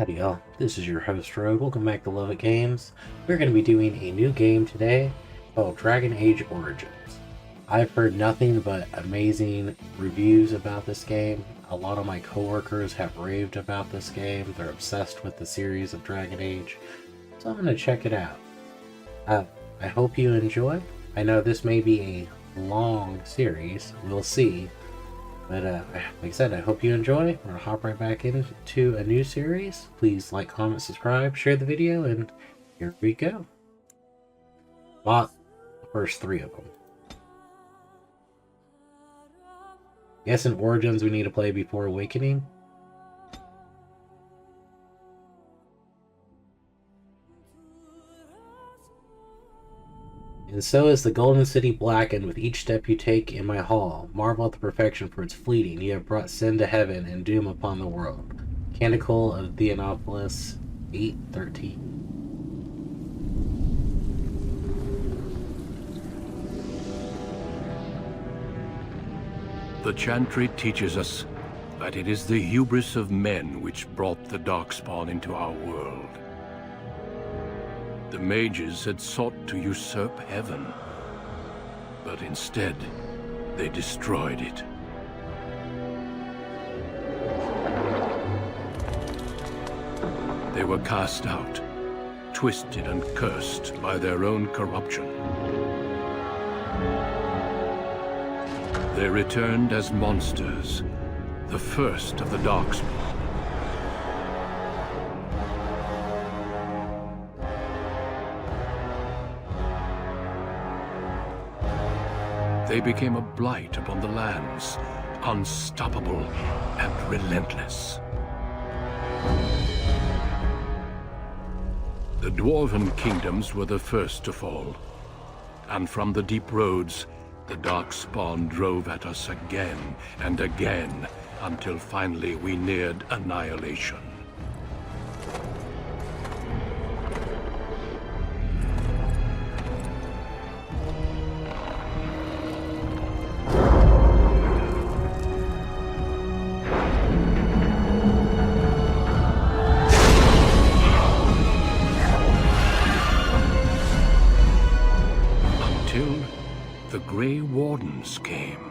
Howdy all, this is your host Rogue. Welcome back to LovettGamez. We're going to be doing a new game today called Dragon Age Origins. I've heard nothing but amazing reviews about this game. A lot of my coworkers have raved about this game. They're obsessed with the series of Dragon Age. So I'm going to check it out. I hope you enjoy. I know this may be a long series. We'll see. But like I said, I hope you enjoy. We're going to hop right back into a new series. Please like, comment, subscribe, share the video, and here we go. Bought the first 3 of them. Guess in Origins we need to play before Awakening. And so is the Golden City blackened with each step you take in my hall. Marvel at the perfection for its fleeting. You have brought sin to heaven and doom upon the world. Canticle of Theonopolis 8:13. The chantry teaches us that it is the hubris of men which brought the Darkspawn into our world. The mages had sought to usurp heaven, but instead, they destroyed it. They were cast out, twisted and cursed by their own corruption. They returned as monsters, the first of the Darkspawn. They became a blight upon the lands, unstoppable and relentless. The Dwarven kingdoms were the first to fall, and from the deep roads, the Darkspawn drove at us again and again, until finally we neared annihilation. The Grey Wardens came.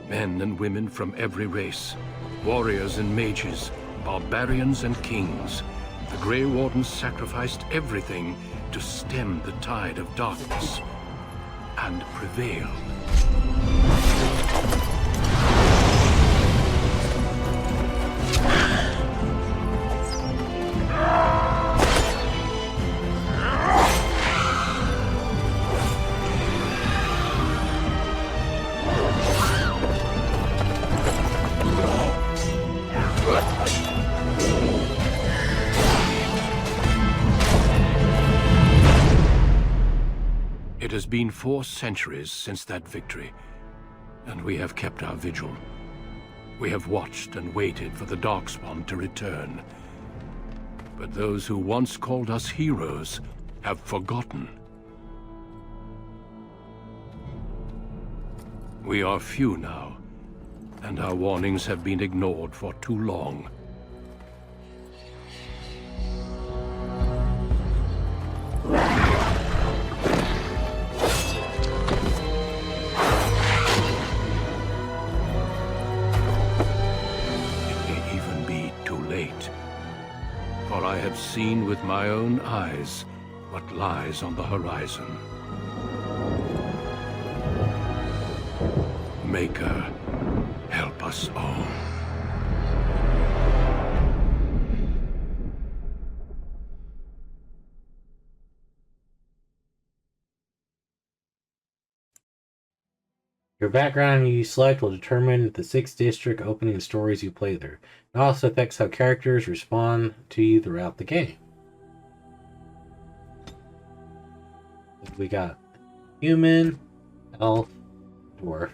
Men and women from every race, warriors and mages, barbarians and kings. The Grey Wardens sacrificed everything to stem the tide of darkness, and prevailed. It has been 4 centuries since that victory, and we have kept our vigil. We have watched and waited for the Darkspawn to return. But those who once called us heroes have forgotten. We are few now, and our warnings have been ignored for too long. For I have seen with my own eyes what lies on the horizon. Maker, help us all. Your background you select will determine the 6 district opening stories you play there. It also affects how characters respond to you throughout the game. We got human, elf, dwarf.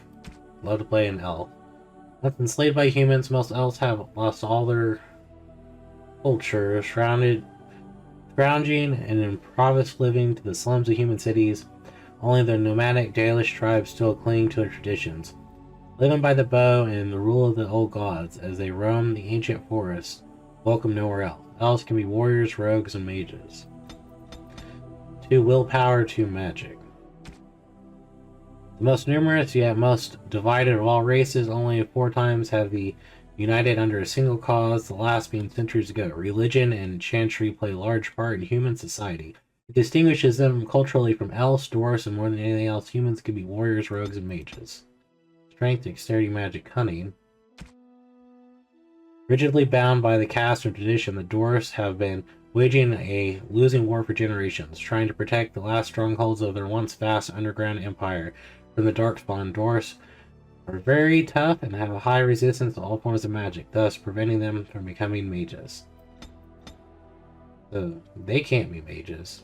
Love to play an elf. Once enslaved by humans, most elves have lost all their culture, scrounging and impoverished living to the slums of human cities. Only the nomadic Dalish tribes still cling to their traditions. living by the bow and the rule of the old gods as they roam the ancient forests. Welcome nowhere else. Elves can be warriors, rogues, and mages. 2 willpower, 2 magic. The most numerous yet most divided of all races, only 4 times have the united under a single cause, the last being centuries ago. Religion and chantry play a large part in human society. It distinguishes them culturally from elves, dwarfs, and more than anything else, humans can be warriors, rogues, and mages. Strength, dexterity, magic, cunning. Rigidly bound by the caste or tradition, the dwarfs have been waging a losing war for generations, trying to protect the last strongholds of their once vast underground empire from the darkspawn. Dwarfs are very tough and have a high resistance to all forms of magic, thus preventing them from becoming mages. So they can't be mages.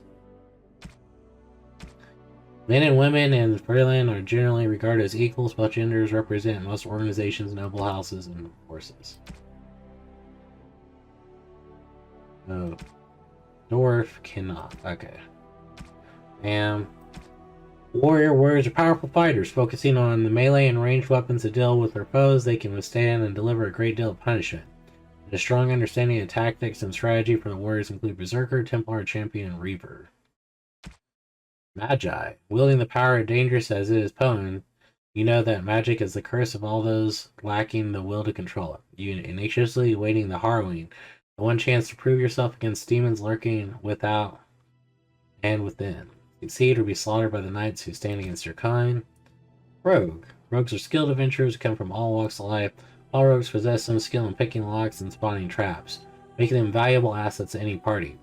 Men and women in Freeland are generally regarded as equals. Both genders represent most organizations, noble houses, and forces. No. Dwarf cannot. Okay. Warriors are powerful fighters, focusing on the melee and ranged weapons to deal with their foes. They can withstand and deliver a great deal of punishment. A strong understanding of tactics and strategy for the warriors include Berserker, Templar, Champion, and Reaver. Magi. Wielding the power dangerous as it is potent, you know that magic is the curse of all those lacking the will to control it. You anxiously awaiting the harrowing, the one chance to prove yourself against demons lurking without and within. Succeed or be slaughtered by the knights who stand against your kind. Rogue. Rogues are skilled adventurers who come from all walks of life. All rogues possess some skill in picking locks and spawning traps, making them valuable assets to any party.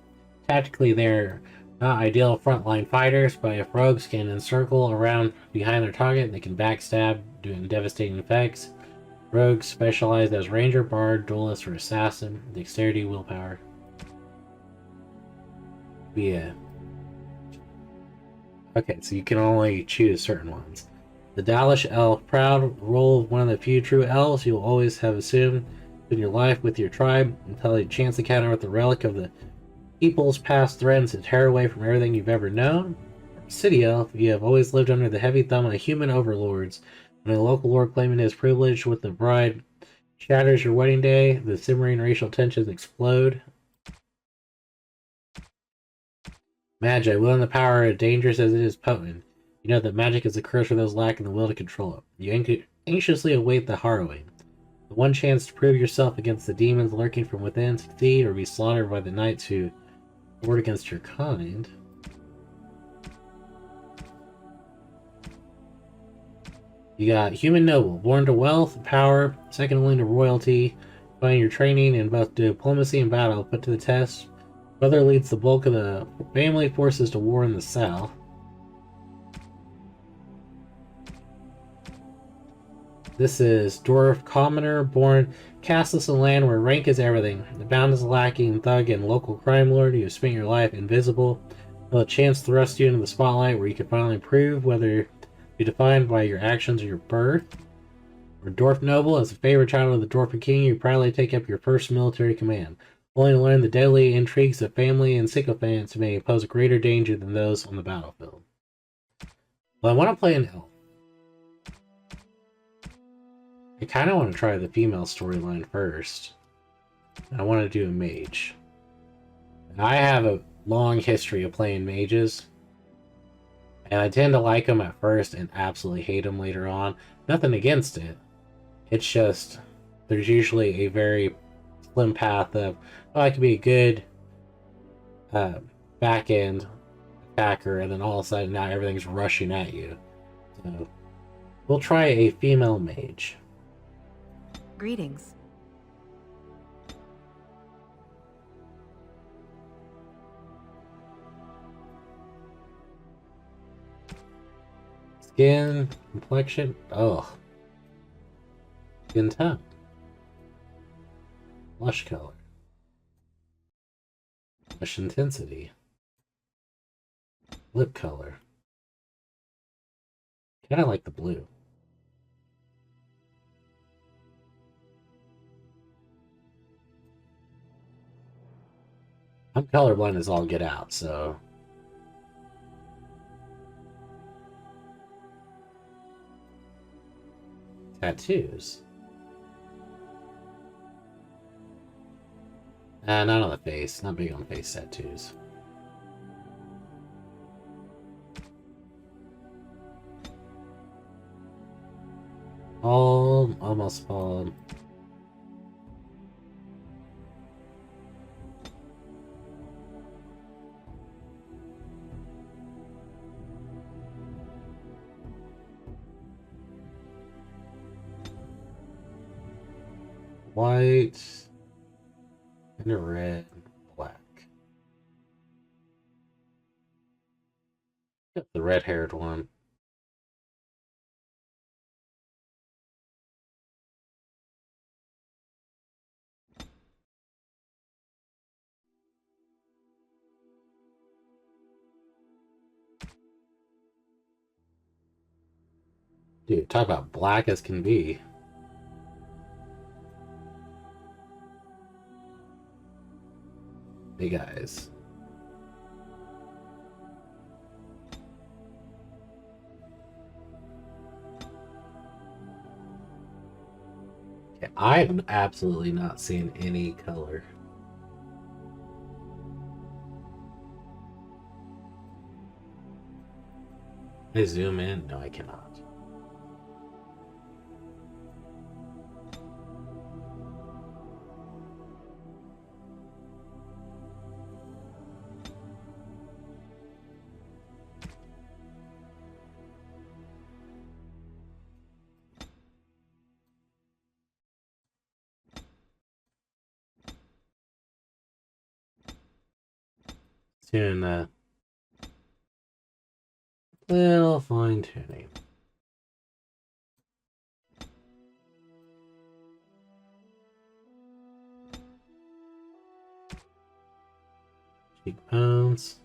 Tactically, they're not ideal frontline fighters, but if rogues can encircle around behind their target, they can backstab, doing devastating effects. Rogues specialize as ranger, bard, duelist, or assassin. Dexterity, willpower. Yeah. Okay, so you can only choose certain ones. The Dalish Elf. Proud role of one of the few true elves you'll always have assumed in your life with your tribe until a chance encounter with the relic of the people's past threatens to tear away from everything you've ever known. City Elf. You have always lived under the heavy thumb of the human overlords. When a local lord claiming his privilege with the bride shatters your wedding day, the simmering racial tensions explode. Magi. Will and the power, dangerous as it is potent. You know that magic is a curse for those lacking the will to control it. You anxiously await the harrowing. The one chance to prove yourself against the demons lurking from within, succeed, or be slaughtered by the knights who ward against your kind. You got Human Noble. Born to wealth, power, second only to royalty. Finding your training in both diplomacy and battle put to the test. Brother leads the bulk of the family forces to war in the south. This is Dwarf Commoner, born castless in land where rank is everything. The boundless lacking thug and local crime lord, you have spent your life invisible. Will a chance thrust you into the spotlight where you can finally prove whether you're defined by your actions or your birth. Or Dwarf Noble, as a favorite child of the Dwarf King, you proudly take up your first military command, only to learn the deadly intrigues of family and sycophants may pose a greater danger than those on the battlefield. Well, I want to play an elf. I kind of want to try the female storyline first. I want to do a mage. I have a long history of playing mages, and I tend to like them at first and absolutely hate them later on. Nothing against it. It's just, there's usually a very slim path of, oh, I could be a good back-end attacker, and then all of a sudden now everything's rushing at you. So, we'll try a female mage. Greetings. Skin, complexion, oh. Skin tone. Blush color. Blush intensity. Lip color. Kinda like the blue. I'm colorblind as all get out, so... Tattoos. Not on the face. Not big on face tattoos. Almost palm. White and a red, black. Yep, the red-haired one. Dude, talk about black as can be. Big eyes. Okay, I've absolutely not seen any color. Can I zoom in? No, I cannot. Doing a little fine tuning. Cheekbones.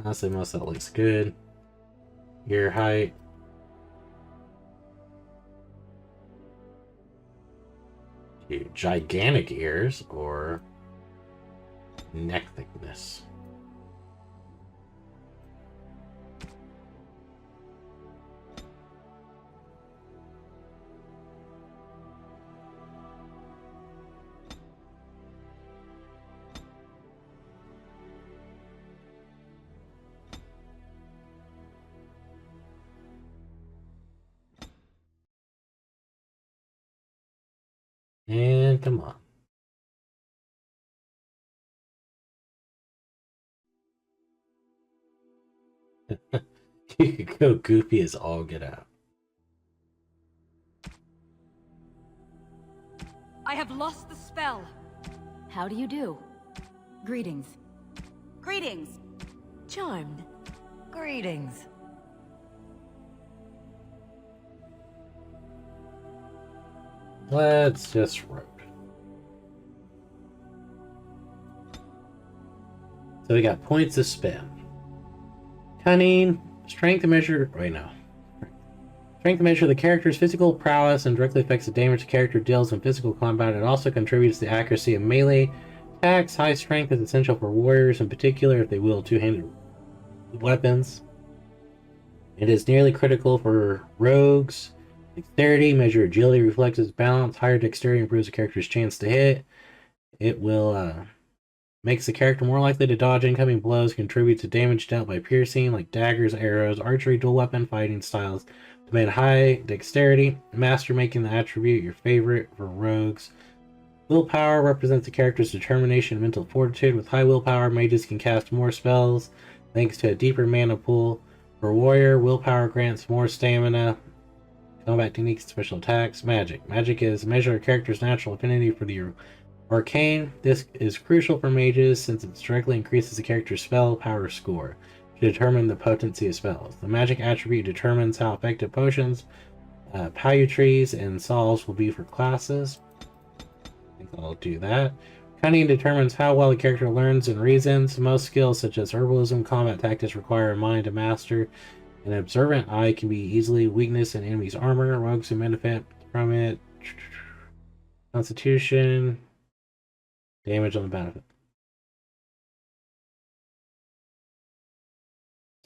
Honestly, most of that looks good. Ear height. Dude, gigantic ears or neck thickness. And come on. You could go goofy as all get out. I have lost the spell. How do you do? Greetings. Greetings. Charmed. Greetings. Let's just rope. So we got points to spend. Cunning, strength to measure. Wait, no. Strength to measure the character's physical prowess and directly affects the damage the character deals in physical combat. It also contributes to the accuracy of melee attacks. High strength is essential for warriors, in particular if they wield two-handed weapons. It is nearly critical for rogues. Dexterity, measure agility, reflexes, balance. Higher dexterity improves the character's chance to hit. It will makes the character more likely to dodge incoming blows, contributes to damage dealt by piercing, like daggers, arrows, archery, dual weapon, fighting styles. Demand high dexterity. Master making the attribute your favorite for rogues. Willpower represents the character's determination and mental fortitude. With high willpower, mages can cast more spells thanks to a deeper mana pool. For warrior, willpower grants more stamina, combat techniques, special attacks. Magic. Magic is a measure of a character's natural affinity for the arcane. This is crucial for mages since it directly increases the character's spell power score to determine the potency of spells. The magic attribute determines how effective potions, palutres, and salves will be for classes. I think I'll do that. Cunning determines how well the character learns and reasons. Most skills, such as herbalism, combat tactics, require a mind to master. An observant eye can be easily weakness in enemies' armor. Rogues who benefit from it. Constitution. Damage on the benefit.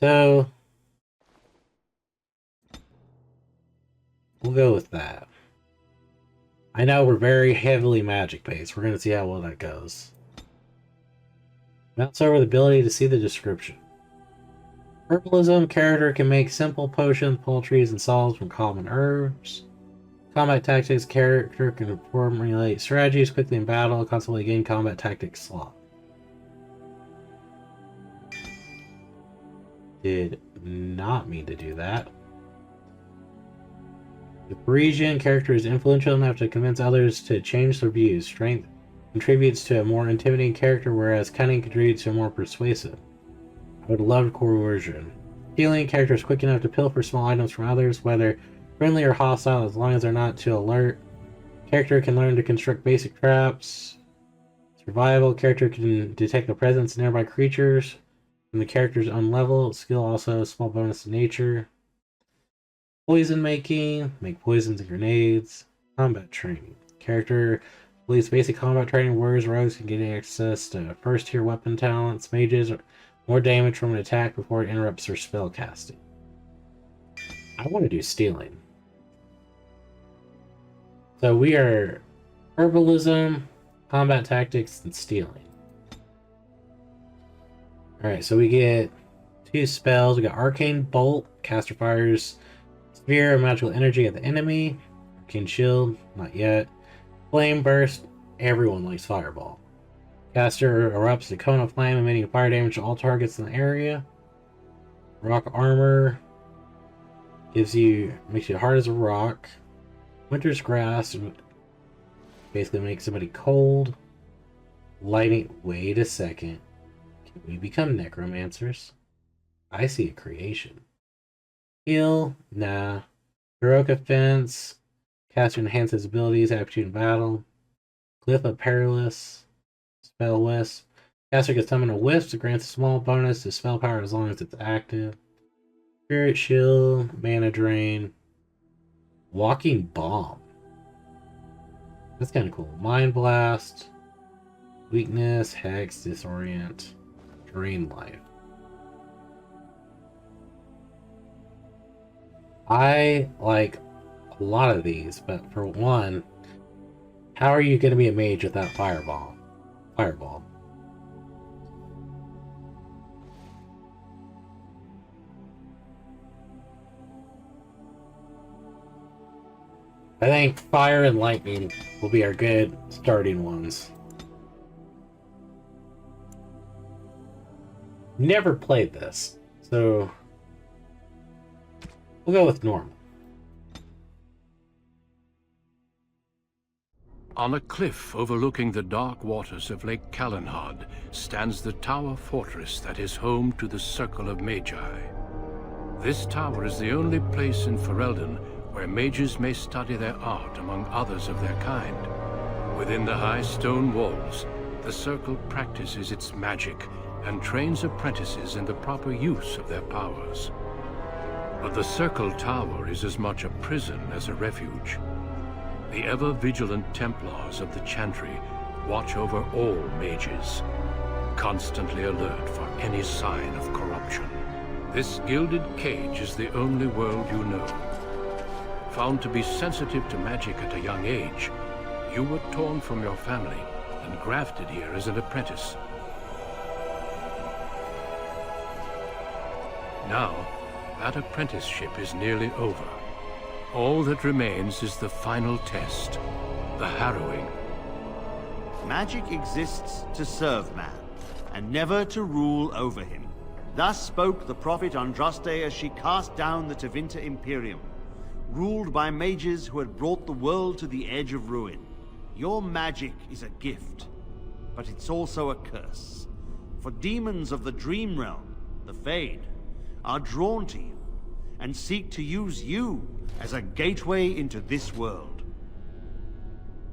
So, We'll go with that. I know we're very heavily magic based. We're going to see how well that goes. Mouse over the ability to see the description. Herbalism, character can make simple potions, poultries, and salves from common herbs. Combat tactics, character can formulate strategies quickly in battle, constantly gain combat tactics slot. Did not mean to do that. The Parisian character is influential enough to convince others to change their views. Strength contributes to a more intimidating character, whereas cunning contributes to a more persuasive. I would love coercion. Stealing character is quick enough to pilfer small items from others, whether friendly or hostile, as long as they're not too alert. Character can learn to construct basic traps. Survival, character can detect the presence of nearby creatures from the character's own level. Skill also a small bonus to nature. Poison making, make poisons and grenades. Combat training. Character believes basic combat training. Warriors, rogues can gain access to first tier weapon talents. Mages more damage from an attack before it interrupts their spell casting. I want to do stealing. So we are herbalism, combat tactics, and stealing. Alright, so we get 2 spells. We got Arcane Bolt, caster fires sphere of magical energy at the enemy. Arcane Shield, not yet. Flame Burst, everyone likes Fireball. Caster erupts a cone of flame, emitting fire damage to all targets in the area. Rock Armor makes you hard as a rock. Winter's Grass basically makes somebody cold. Lightning, wait a second. Can we become necromancers? I see a creation. Heal, nah. Heroic Offense, caster enhances abilities after in battle. Cliff of Perilous. Spell Wisp. Caster can summon a wisp that grants a small bonus to spell power as long as it's active. Spirit Shield, Mana Drain. Walking Bomb. That's kind of cool. Mind Blast. Weakness, Hex, Disorient. Drain Life. I like a lot of these, but for one, how are you going to be a mage without Fireball? I think Fire and Lightning will be our good starting ones. Never played this, so we'll go with normal. On a cliff overlooking the dark waters of Lake Calenhad stands the tower fortress that is home to the Circle of Magi. This tower is the only place in Ferelden where mages may study their art among others of their kind. Within the high stone walls, the Circle practices its magic and trains apprentices in the proper use of their powers. But the Circle Tower is as much a prison as a refuge. The ever-vigilant Templars of the Chantry watch over all mages, constantly alert for any sign of corruption. This gilded cage is the only world you know. Found to be sensitive to magic at a young age, you were torn from your family and grafted here as an apprentice. Now, that apprenticeship is nearly over. All that remains is the final test, the harrowing. Magic exists to serve man, and never to rule over him. Thus spoke the prophet Andraste as she cast down the Tevinter Imperium, ruled by mages who had brought the world to the edge of ruin. Your magic is a gift, but it's also a curse. For demons of the Dream Realm, the Fade, are drawn to you, and seek to use you as a gateway into this world.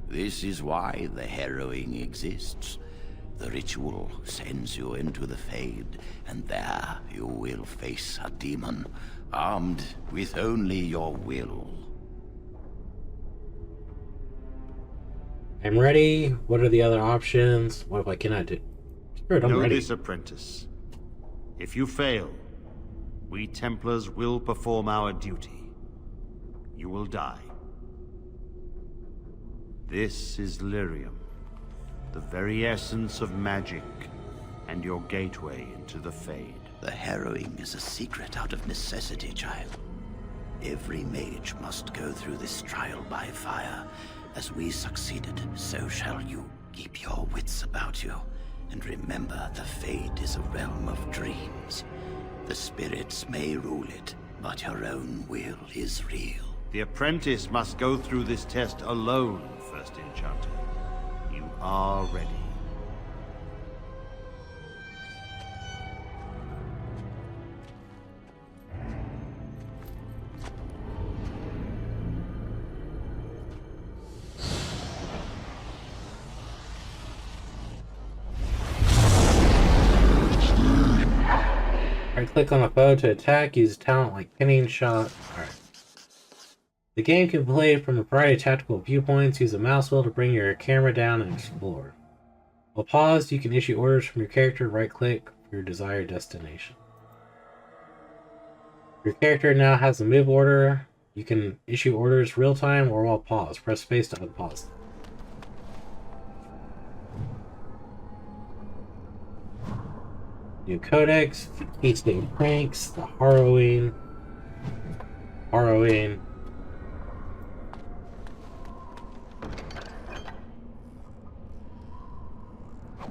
This is why the harrowing exists. The ritual sends you into the Fade, and there you will face a demon, armed with only your will. I'm ready. What are the other options? What if I cannot do? Spirit, I'm Know ready. this, apprentice. If you fail, we Templars will perform our duty. you will die. This is lyrium, the very essence of magic, and your gateway into the Fade. The harrowing is a secret out of necessity, child. Every mage must go through this trial by fire. As we succeeded, so shall you. Keep your wits about you, and remember the Fade is a realm of dreams. The spirits may rule it, but your own will is real. The apprentice must go through this test alone, First Enchanter. You are ready. Right-click on the foe to attack. Use talent like pinning shot. Alright. The game can be played from a variety of tactical viewpoints. Use a mouse wheel to bring your camera down and explore. While paused, you can issue orders from your character. Right-click for your desired destination. Your character now has a move order. You can issue orders real-time or while paused. Press space to unpause. New codex, feast state pranks, the harrowing.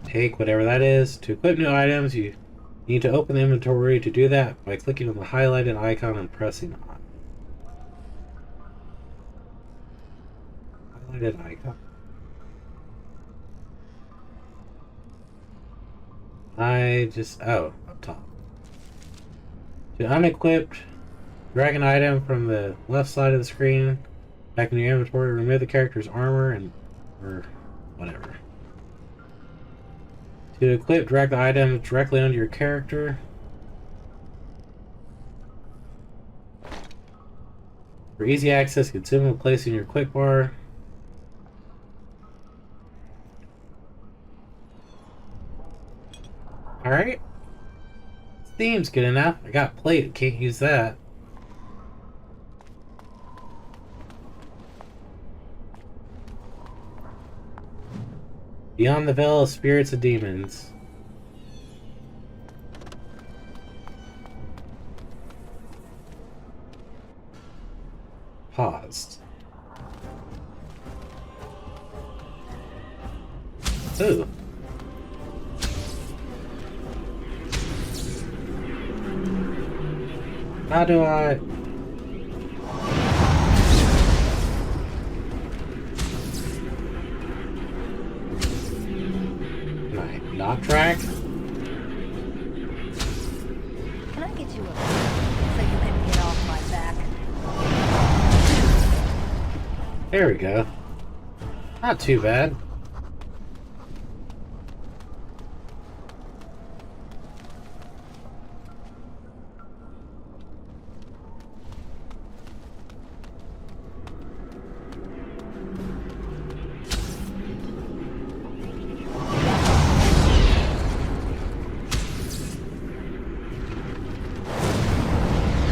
Take whatever that is. To equip new items, you need to open the inventory. To do that by clicking on the highlighted icon and pressing on. Highlighted icon. Up top. To unequipped, drag an item from the left side of the screen, back in your inventory, remove the character's armor or whatever. To equip, drag the item directly onto your character. For easy access, consumable place in your quick bar. Alright. Theme's good enough. I got plate, can't use that. Beyond the Veil of Spirits of Demons. Paused. Ooh. How do I... Can I not track? Can I get you a so you can get off my back? There we go. Not too bad.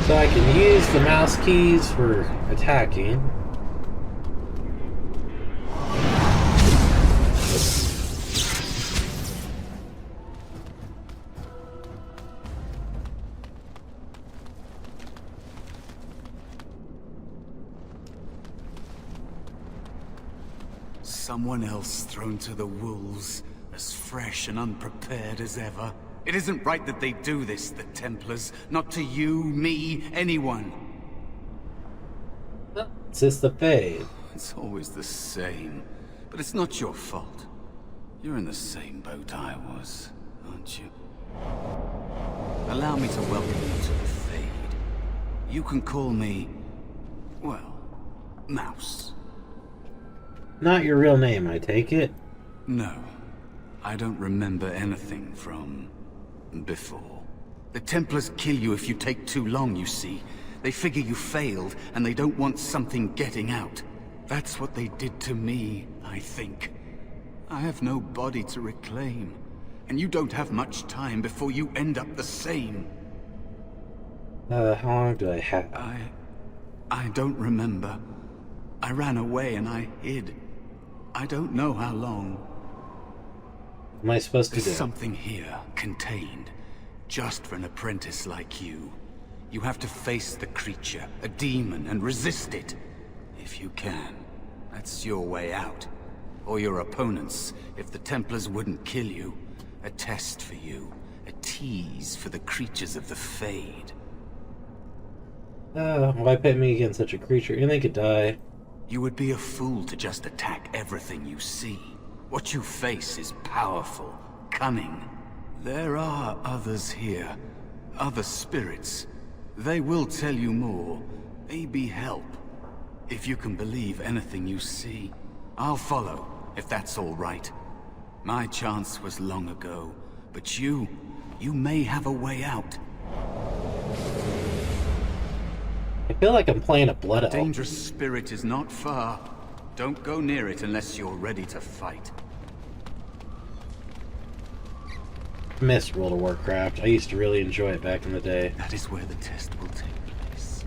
So I can use the mouse keys for attacking. Someone else thrown to the wolves, as fresh and unprepared as ever. It isn't right that they do this, the Templars. Not to you, me, anyone. It's just the Fade. It's always the same. But it's not your fault. You're in the same boat I was, aren't you? Allow me to welcome you to the Fade. You can call me, well, Mouse. Not your real name, I take it. No. I don't remember anything from before. The Templars kill you if you take too long, you see. They figure you failed, and they don't want something getting out. That's what they did to me, I think. I have no body to reclaim, and you don't have much time before you end up the same. How long do I have? I don't remember. I ran away and I hid. I don't know how long. What am I supposed to do? There's something here, contained, just for an apprentice like you. You have to face the creature, a demon, and resist it. If you can. That's your way out. Or your opponents, if the Templars wouldn't kill you. A test for you. A tease for the creatures of the Fade. Why pit me against such a creature? And they could die. You would be a fool to just attack everything you see. What you face is powerful, cunning. There are others here. Other spirits. They will tell you more. Maybe help. If you can believe anything you see. I'll follow, if that's all right. My chance was long ago. But you may have a way out. I feel like I'm playing a blood elf. Dangerous spirit is not far. Don't go near it unless you're ready to fight. Missed World of Warcraft. I used to really enjoy it back in the day. That is where the test will take place.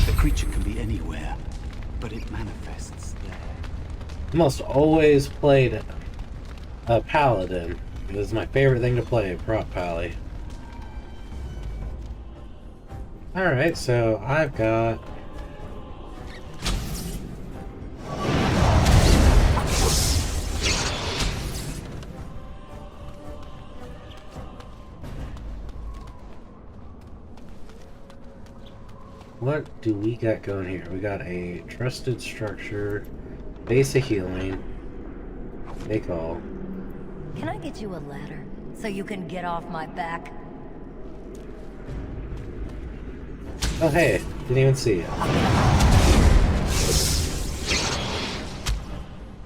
The creature can be anywhere, but it manifests there. Almost always played a paladin. It was my favorite thing to play, prop pally. Alright, so I've got... What do we got going here? We got a trusted structure, base of healing, make all. Can I get you a ladder so you can get off my back? Oh hey, didn't even see you.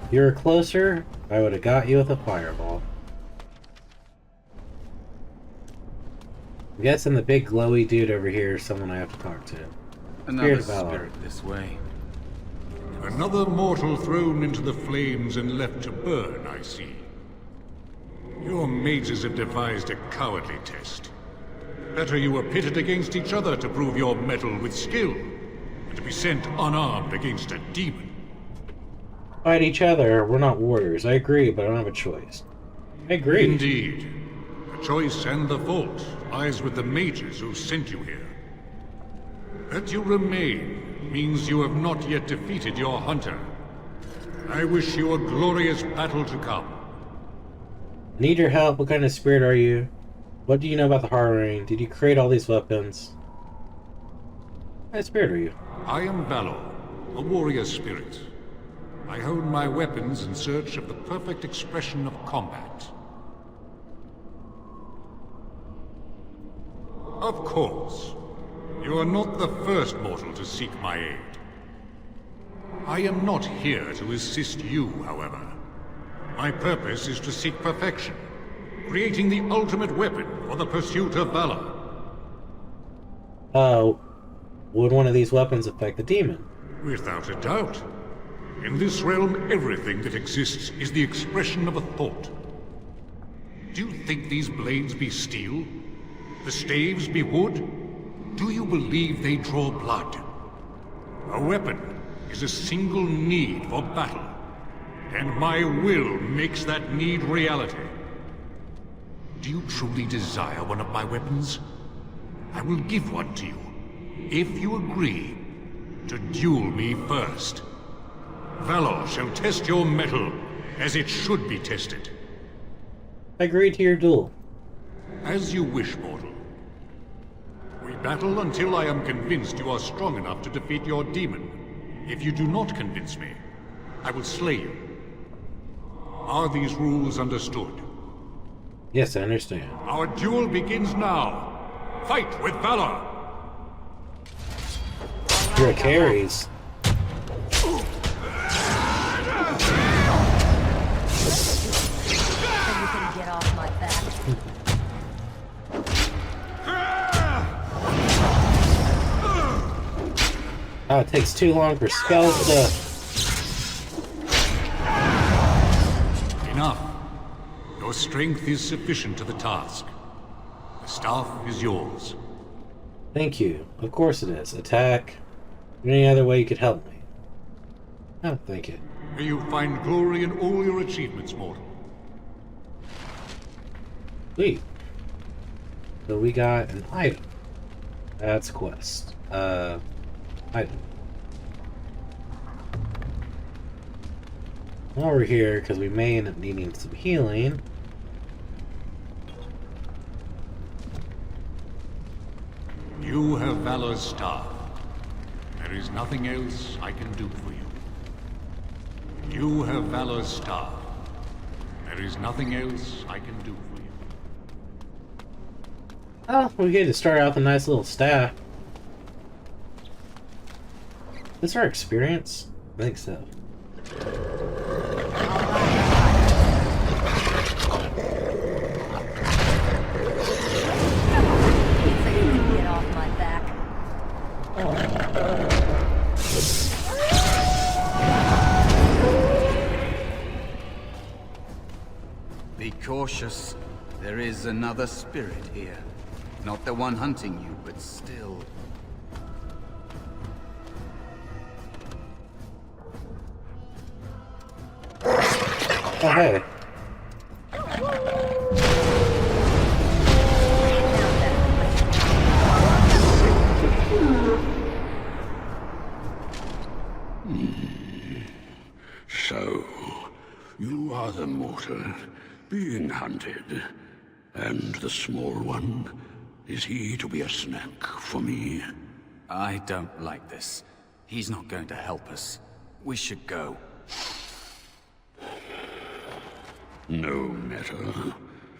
If you were closer, I would have got you with a fireball. I'm guessing the big glowy dude over here is someone I have to talk to. Another Valor. spirit this way. Another mortal thrown into the flames and left to burn, I see. Your mages have devised a cowardly test. Better you were pitted against each other to prove your mettle with skill, and to be sent unarmed against a demon. Fight each other, we're not warriors. I agree, but I don't have a choice. I agree. Indeed. The choice and the fault lies with the mages who sent you here. That you remain means you have not yet defeated your hunter. I wish you a glorious battle to come. Need your help. What kind of spirit are you? What do you know about the Harrowing? Did you create all these weapons? What kind of spirit are you? I am Valor, a warrior spirit. I hone my weapons in search of the perfect expression of combat. Of course. You are not the first mortal to seek my aid. I am not here to assist you, however. My purpose is to seek perfection, creating the ultimate weapon for the pursuit of valor. Would one of these weapons affect the demon? Without a doubt. In this realm, everything that exists is the expression of a thought. Do you think these blades be steel? The staves be wood? Do you believe they draw blood? A weapon is a single need for battle, and my will makes that need reality. Do you truly desire one of my weapons? I will give one to you, if you agree to duel me first. Valor shall test your mettle as it should be tested. I agree to your duel. As you wish, mortal. We battle until I am convinced you are strong enough to defeat your demon. If you do not convince me, I will slay you. Are these rules understood? Yes, I understand. Our duel begins now. Fight with valor! You're a carries. So you can get off my back. Oh, it takes too long for spells to... Enough. Your strength is sufficient to the task. The staff is yours. Thank you. Of course it is. Attack. Any other way you could help me? Oh, thank you. May you find glory in all your achievements, mortal. Sweet. So we got an item. That's quest. Item. While we're here, because we may end up needing some healing. You have Valor's staff. There is nothing else I can do for you. You have Valor's staff. There is nothing else I can do for you. Oh, we get to start out with a nice little staff. Is this our experience? I think so. So you can get off my back. Be cautious. There is another spirit here. Not the one hunting you, but still. Oh, hey. So, you are the mortal being hunted. And the small one, is he to be a snack for me? I don't like this. He's not going to help us. We should go. No matter.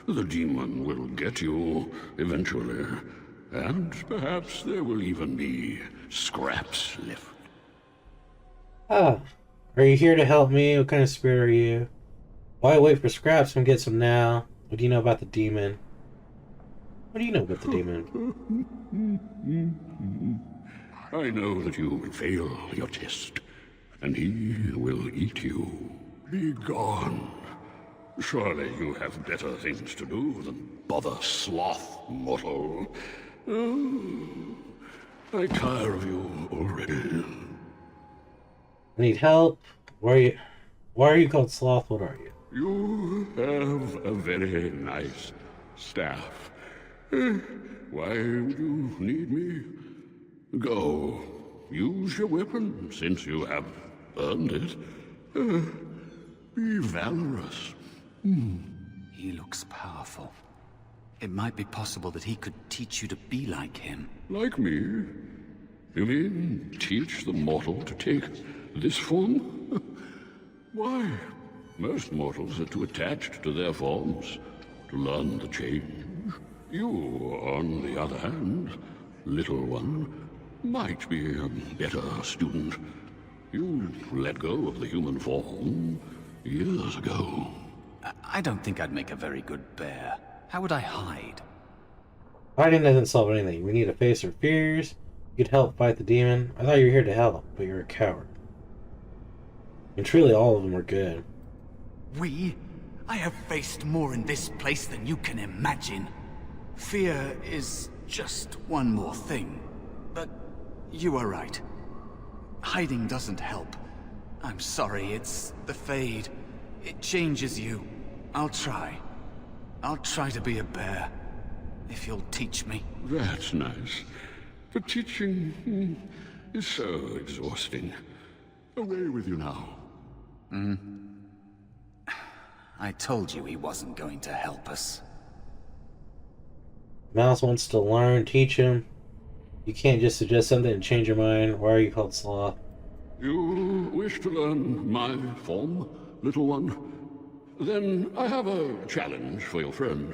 The demon will get you eventually. And perhaps there will even be scraps left. Ah, are you here to help me? What kind of spirit are you? Why wait for scraps and get some now? What do you know about the demon? What do you know about the demon? I know that you will fail your test, and he will eat you. Be gone. Surely you have better things to do than bother sloth, mortal. Oh, I tire of you already. I need help. Why are you called Sloth? What are you? You have a very nice staff. Why would you need me? Go. Use your weapon, since you have earned it. Be valorous. He looks powerful. It might be possible that he could teach you to be like him. Like me? You mean teach the mortal to take this form? Why? Most mortals are too attached to their forms to learn the change. You, on the other hand, little one, might be a better student. You let go of the human form years ago. I don't think I'd make a very good bear. How would I hide? Hiding doesn't solve anything. We need to face our fears. You could help fight the demon. I thought you were here to help, but you're a coward. And truly all of them were good. We? I have faced more in this place than you can imagine. Fear is just one more thing. But you are right. Hiding doesn't help. I'm sorry, it's the Fade. It changes you. I'll try. I'll try to be a bear. If you'll teach me. That's nice. The teaching is so exhausting. Away with you now. I told you he wasn't going to help us. Mouse wants to learn, teach him. You can't just suggest something and change your mind. Why are you called Sloth? You wish to learn my form, little one? Then I have a challenge for your friend.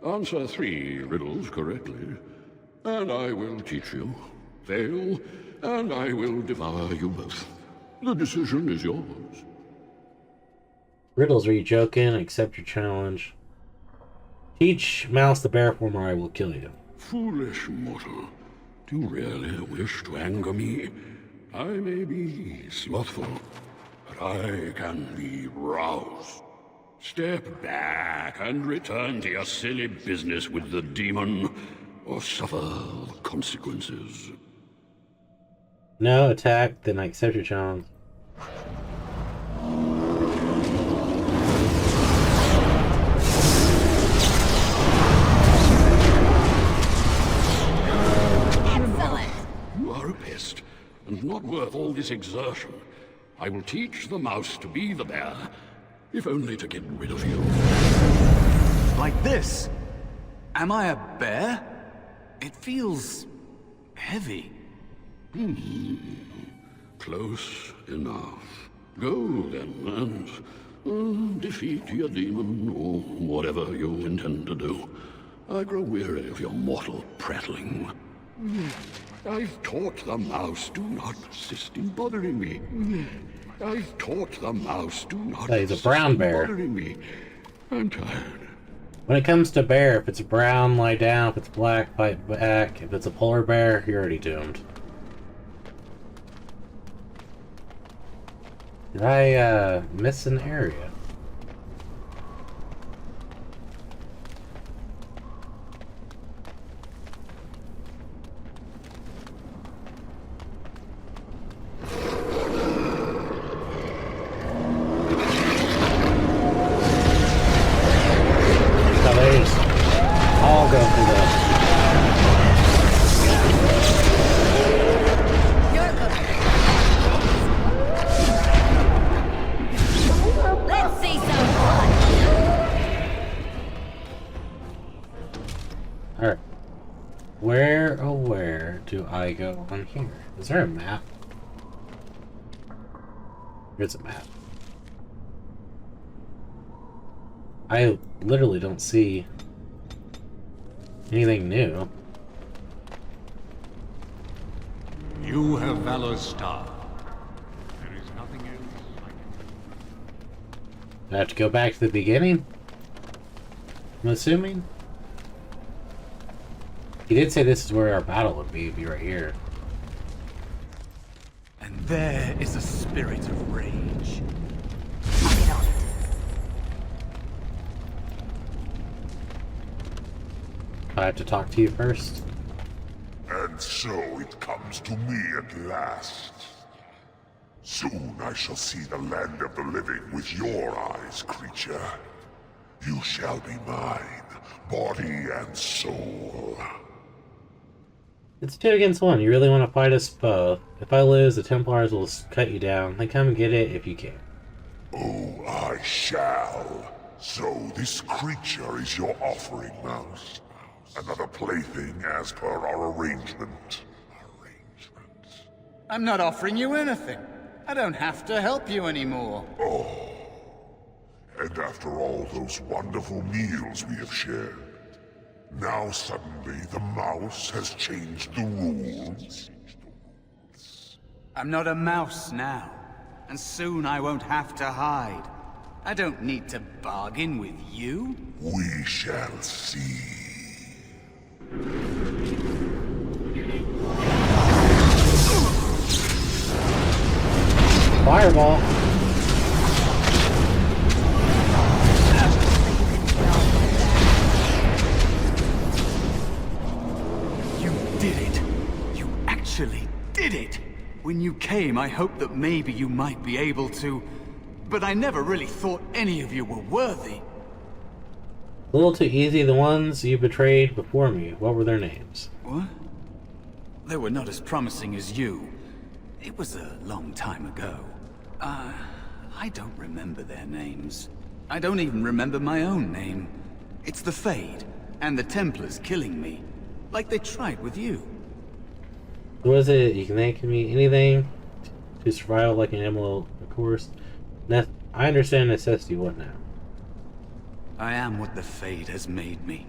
Answer 3 riddles correctly, and I will teach you. Fail, and I will devour you both. The decision is yours. Riddles, are you joking? Accept your challenge. Teach Mouse the bear form or I will kill you. Foolish mortal. Do you really wish to anger me? I may be slothful, but I can be roused. Step back and return to your silly business with the demon, or suffer the consequences. No, attack, then I accept your challenge. You are a pest, and not worth all this exertion. I will teach the mouse to be the bear, if only to get rid of you. Like this? Am I a bear? It feels heavy. Close enough. Go then, and defeat your demon, or whatever you intend to do. I grow weary of your mortal prattling. I've taught the mouse, do not persist in bothering me. I've taught the mouse, do not He's a persist brown in bear. bothering me. I'm tired. When it comes to bear, if it's brown, lie down. If it's black, fight back. If it's a polar bear, you're already doomed. Did I, miss an area? I'll go for the... You're good. Let's see some blood. Alright. Where, oh where do I go on here? Is there a map? Here's a map. I literally don't see anything new. You have Valor's star. There is nothing else I can Do I have to go back to the beginning? I'm assuming? He did say this is where our battle would be. It'd be right here. And there is a spirit of rage. Get on it. I have to talk to you first. And so it comes to me at last. Soon I shall see the land of the living with your eyes, creature. You shall be mine, body and soul. It's 2 against 1. You really want to fight us both. If I lose, the Templars will cut you down. Then come and get it if you can. Oh, I shall. So this creature is your offering, Mouse. Another plaything as per our arrangement. I'm not offering you anything. I don't have to help you anymore. Oh. And after all those wonderful meals we have shared, now suddenly the mouse has changed the rules. I'm not a mouse now, and soon I won't have to hide. I don't need to bargain with you. We shall see. Fireball! You did it. You actually did it. When you came, I hoped that maybe you might be able to, but I never really thought any of you were worthy. A little too easy. The ones you betrayed before me. What were their names? What? They were not as promising as you. It was a long time ago. I don't remember their names. I don't even remember my own name. It's the Fade, and the Templars killing me, like they tried with you. What was it? You can thank me anything to survive like an animal, of course. I understand necessity. What now? I am what the Fade has made me.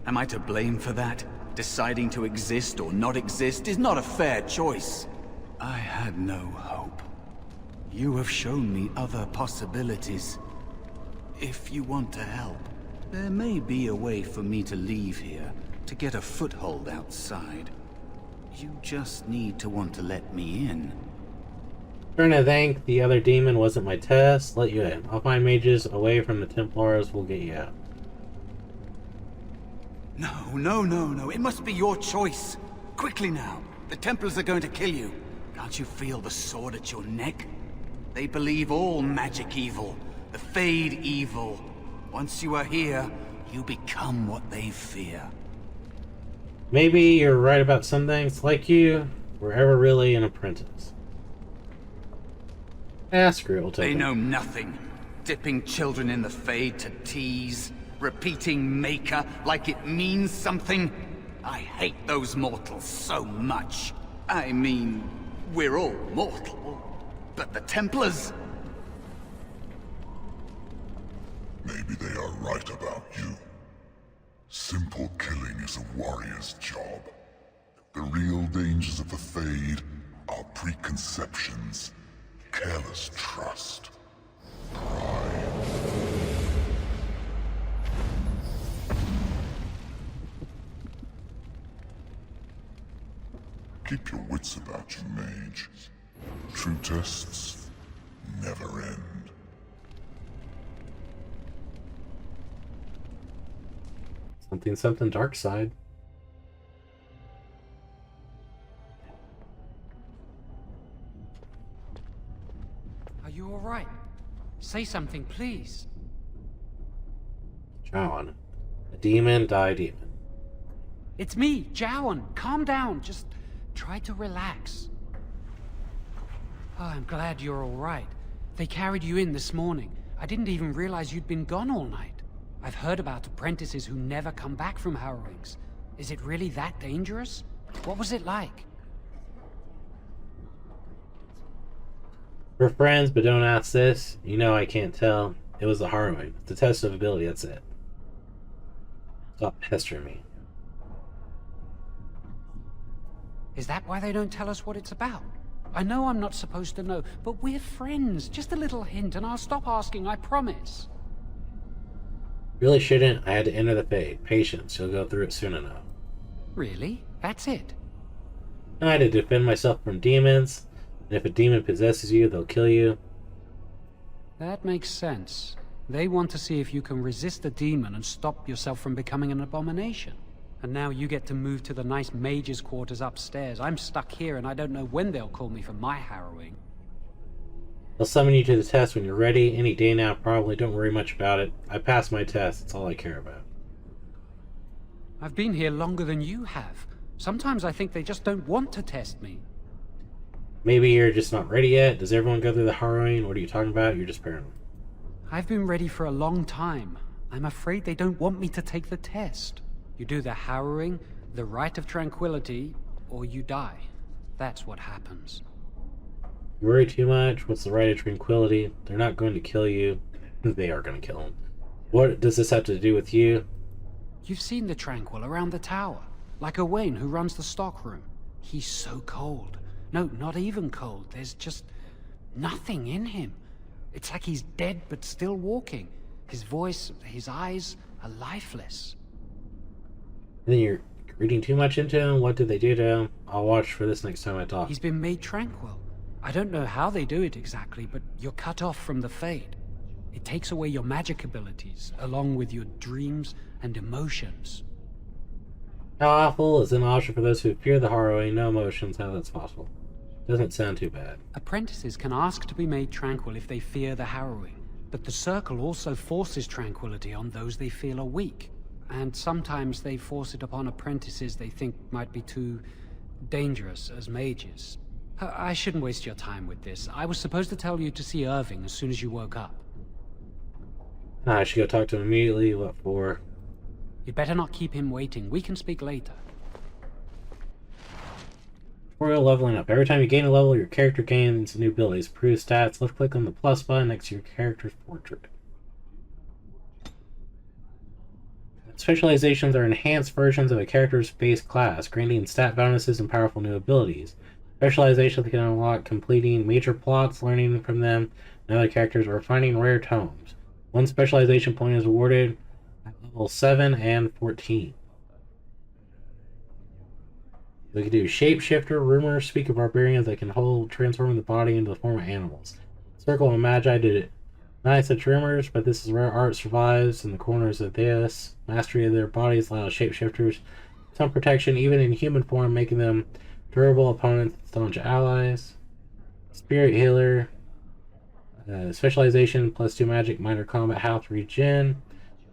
Am I to blame for that? Deciding to exist or not exist is not a fair choice. I had no hope. You have shown me other possibilities. If you want to help, there may be a way for me to leave here, to get a foothold outside. You just need to want to let me in. Trying to thank the other demon wasn't my test. Let you in. I'll find mages away from the Templars. We'll get you out. No. It must be your choice. Quickly now. The Templars are going to kill you. Can't you feel the sword at your neck? They believe all magic evil, the Fade evil. Once you are here, you become what they fear. Maybe you're right about some things. Like you were ever really an apprentice. Screw it, we'll take They it. know nothing. Dipping children in the Fade to tease. Repeating Maker like it means something. I hate those mortals so much. I mean, we're all mortal. But the Templars... Maybe they are right about you. Simple killing is a warrior's job. The real dangers of the Fade are preconceptions, careless trust, pride. Keep your wits about you, mage. True tests never end. Something dark side. Are you all right? Say something, please. Jowan. A demon, die demon. It's me, Jowan. Calm down. Just try to relax. Oh, I'm glad you're all right. They carried you in this morning. I didn't even realize you'd been gone all night. I've heard about apprentices who never come back from harrowings. Is it really that dangerous? What was it like? We're friends, but don't ask this. You know I can't tell. It was a harrowing. It's a test of ability, that's it. Stop pestering me. Is that why they don't tell us what it's about? I know I'm not supposed to know, but we're friends. Just a little hint and I'll stop asking, I promise. Really shouldn't. I had to enter the Fade. Patience. You'll go through it soon enough. Really? That's it? I had to defend myself from demons. And if a demon possesses you, they'll kill you. That makes sense. They want to see if you can resist a demon and stop yourself from becoming an abomination. And now you get to move to the nice mage's quarters upstairs. I'm stuck here and I don't know when they'll call me for my harrowing. They'll summon you to the test when you're ready. Any day now, probably. Don't worry much about it. I passed my test. That's all I care about. I've been here longer than you have. Sometimes I think they just don't want to test me. Maybe you're just not ready yet. Does everyone go through the harrowing? What are you talking about? You're just paranoid. I've been ready for a long time. I'm afraid they don't want me to take the test. You do the harrowing, the rite of tranquility, or you die. That's what happens. You worry too much. What's the rite of tranquility? They're not going to kill you. They are going to kill him. What does this have to do with you? You've seen the Tranquil around the tower. Like Owain, who runs the stockroom. He's so cold. No, not even cold. There's just nothing in him. It's like he's dead but still walking. His voice, his eyes are lifeless. Then you're reading too much into him. What did they do to him? I'll watch for this next time I talk. He's been made tranquil. I don't know how they do it exactly, but you're cut off from the Fade. It takes away your magic abilities, along with your dreams and emotions. How awful is an option for those who fear the harrowing? No emotions, how that's possible. Doesn't sound too bad. Apprentices can ask to be made tranquil if they fear the harrowing, but the Circle also forces tranquility on those they feel are weak. And sometimes they force it upon apprentices they think might be too dangerous as mages. I shouldn't waste your time with this. I was supposed to tell you to see Irving as soon as you woke up. I should go talk to him immediately. What for? You'd better not keep him waiting. We can speak later. Tutorial leveling up. Every time you gain a level, your character gains new abilities. Improve stats. Left click on the plus button next to your character's portrait. Specializations are enhanced versions of a character's base class, granting stat bonuses and powerful new abilities. Specializations can unlock completing major plots, learning from them and other characters, or finding rare tomes. One specialization point is awarded at level 7 and 14. We can do Shapeshifter, Rumors, speak of barbarians that can transform the body into the form of animals. Circle of Magi did 9 such rumors, but this is rare art survives in the corners of this. Mastery of their bodies allows shapeshifters some protection even in human form, making them Durable opponents, staunch allies. Spirit healer. Specialization, +2 magic, minor combat, health, regen.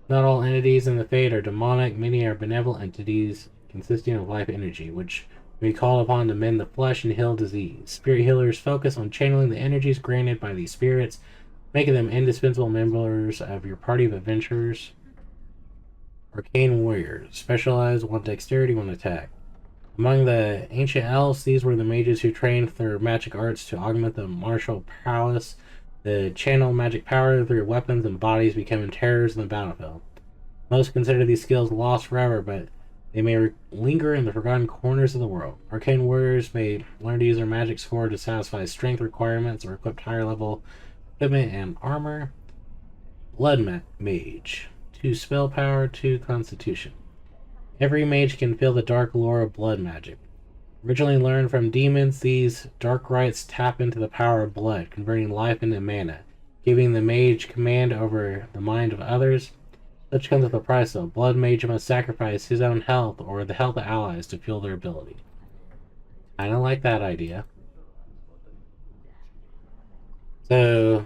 Not all entities in the Fade are demonic. Many are benevolent entities consisting of life energy, which may be called upon to mend the flesh and heal disease. Spirit healers focus on channeling the energies granted by these spirits, making them indispensable members of your party of adventurers. Arcane warriors. Specialized, 1 dexterity, 1 attack. Among the ancient elves, these were the mages who trained their magic arts to augment the martial prowess. The channel magic power through weapons and bodies, becoming terrors in the battlefield. Most consider these skills lost forever, but they may linger in the forgotten corners of the world. Arcane warriors may learn to use their magic score to satisfy strength requirements or equip higher level equipment and armor. Blood mage. 2 spell power, 2 constitution. Every mage can feel the dark lore of blood magic. Originally learned from demons, these dark rites tap into the power of blood, converting life into mana, giving the mage command over the mind of others. Such comes with a price, though. Blood mage must sacrifice his own health or the health of allies to fuel their ability. Kinda like that idea. So,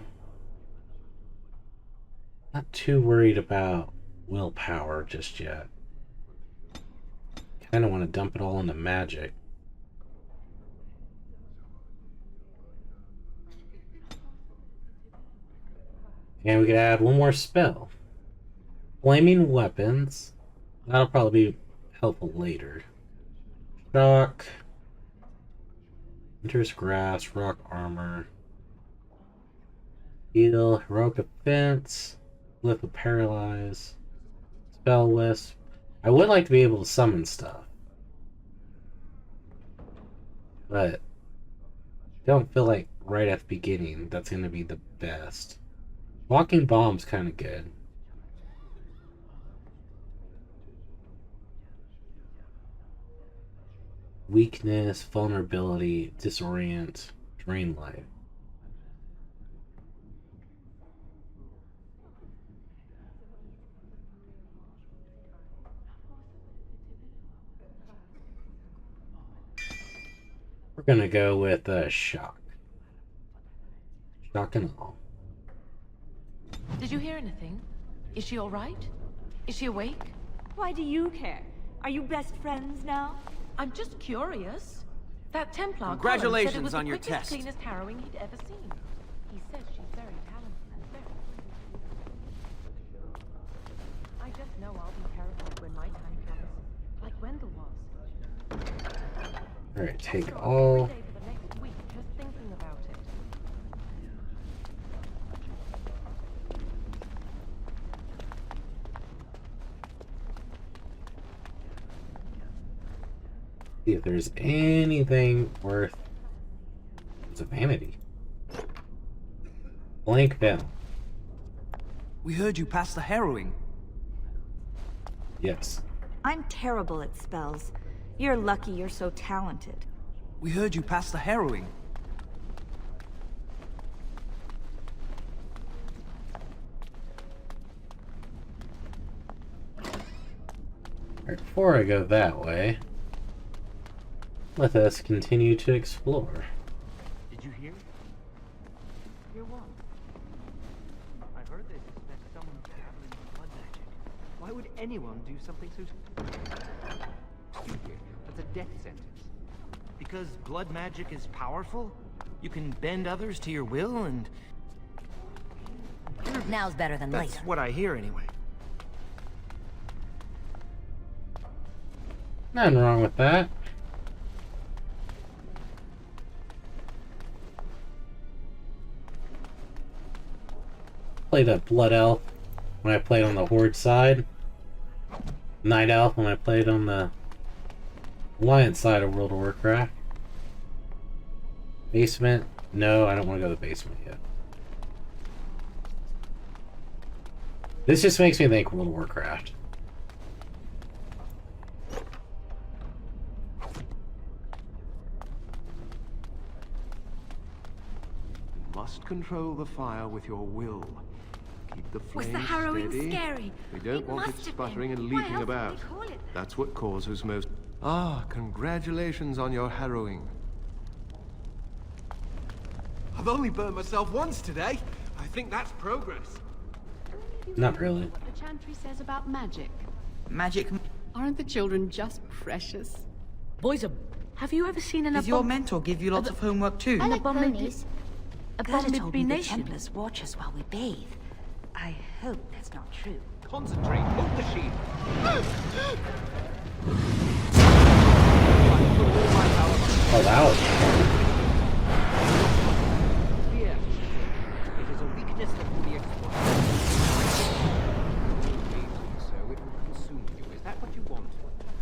not too worried about willpower just yet. Kinda want to dump it all into magic. And we could add 1 more spell. Flaming weapons. That'll probably be helpful later. Shock. Enters grass, rock armor. Heal, heroic defense. Lift with paralyze. Spell wisp. I would like to be able to summon stuff. But don't feel like right at the beginning that's going to be the best. Walking bomb's kind of good. Weakness, vulnerability, disorient, drain life. We're gonna go with shock. Shock and all. Did you hear anything? Is she all right? Is she awake? Why do you care? Are you best friends now? I'm just curious. That Templar Congratulations said it was on the your quickest, test. cleanest harrowing he'd ever seen. He says she's very talented and very... I just know I'll be terrified when my time comes, like Wendell was. Alright, take all. Every day for the next week, just thinking about it. See if there's anything worth. It's a vanity. Blank bell. We heard you passed the harrowing. Yes. I'm terrible at spells. You're lucky you're so talented. We heard you passed the harrowing. Alright, before I go that way, let us continue to explore. Did you hear? Hear what? I heard they suspect someone's dabbling in blood magic. Why would anyone do something so stupid? That's a death sentence. Because blood magic is powerful? You can bend others to your will and... Now's better than later. That's what I hear anyway. Nothing wrong with that. Played a Blood Elf when I played on the Horde side. Night Elf when I played on the Alliance side of World of Warcraft. Basement? No, I don't want to go to the basement yet. This just makes me think World of Warcraft. Must control the fire with your will. Keep the Was flame the harrowing steady. scary? We don't It want it must have sputtering been. and Why leaking else would they about. call it that? That's what causes most... Ah, congratulations on your harrowing. I've only burned myself once today. I think that's progress. Not really. What the chantry says about magic. Magic? Aren't the children just precious? Boys, have you ever seen an Does your mentor give you lots of homework too? An abomination? Abomination? Templars watch us while we bathe. I hope that's not true. Concentrate. Hold the shield. Oh, that was Here. It is a weakness that can be exploited. So it will consume you. Is that what you want?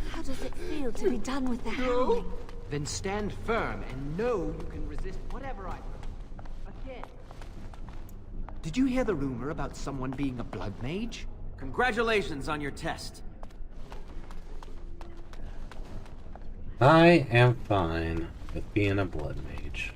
How does it feel to be done with the howling? Then stand firm and know you can resist whatever I again. Did you hear the rumor about someone being a blood mage? Congratulations on your test. I am fine with being a blood mage.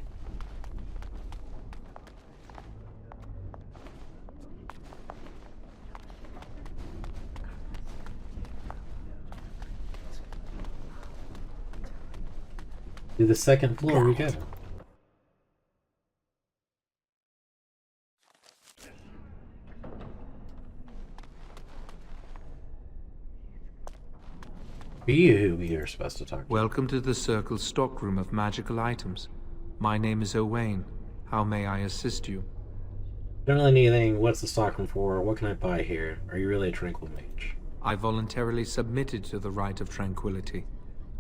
To the second floor we go. Be who we are supposed to talk to. Welcome to the Circle's stockroom of magical items. My name is Owain. How may I assist you? Don't really need anything. What's the stockroom for? What can I buy here? Are you really a tranquil mage? I voluntarily submitted to the rite of tranquility.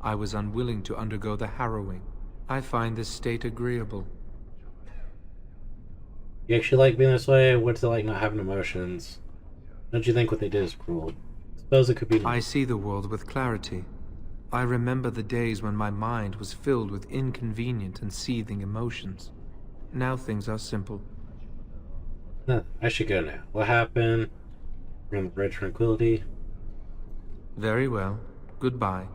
I was unwilling to undergo the harrowing. I find this state agreeable. You actually like being this way? What's it like not having emotions? Don't you think what they did is cruel? Suppose it could be. I see the world with clarity. I remember the days when my mind was filled with inconvenient and seething emotions. Now things are simple. No, I should go now. What happened? We're on the Red Tranquility. Very well. Goodbye.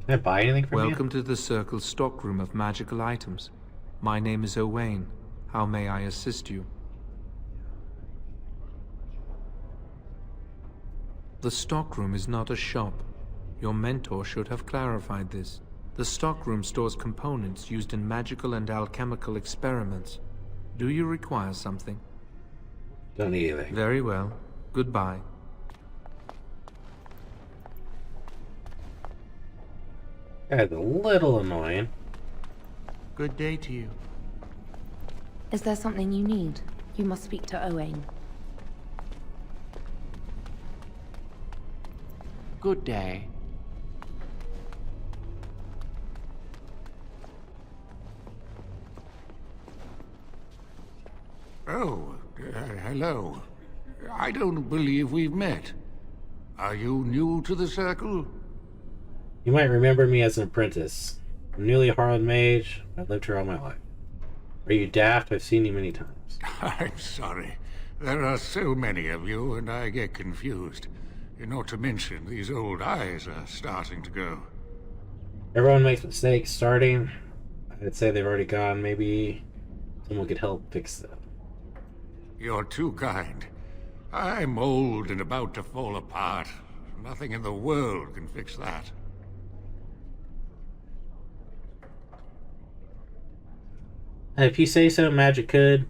Can I buy anything from you? Welcome to the Circle's stockroom of magical items. My name is Owain. How may I assist you? The stockroom is not a shop. Your mentor should have clarified this. The stockroom stores components used in magical and alchemical experiments. Do you require something? Don't need anything. Very well. Goodbye. That's a little annoying. Good day to you. Is there something you need? You must speak to Owain. Good day. Oh, hello. I don't believe we've met. Are you new to the Circle? You might remember me as an apprentice. I'm a newly harrowed mage. I've lived here all my life. Are you daft? I've seen you many times. I'm sorry. There are so many of you, and I get confused. Not to mention, these old eyes are starting to go. Everyone makes mistakes starting. I'd say they've already gone. Maybe someone could help fix them. You're too kind. I'm old and about to fall apart. Nothing in the world can fix that. If you say so, magic could.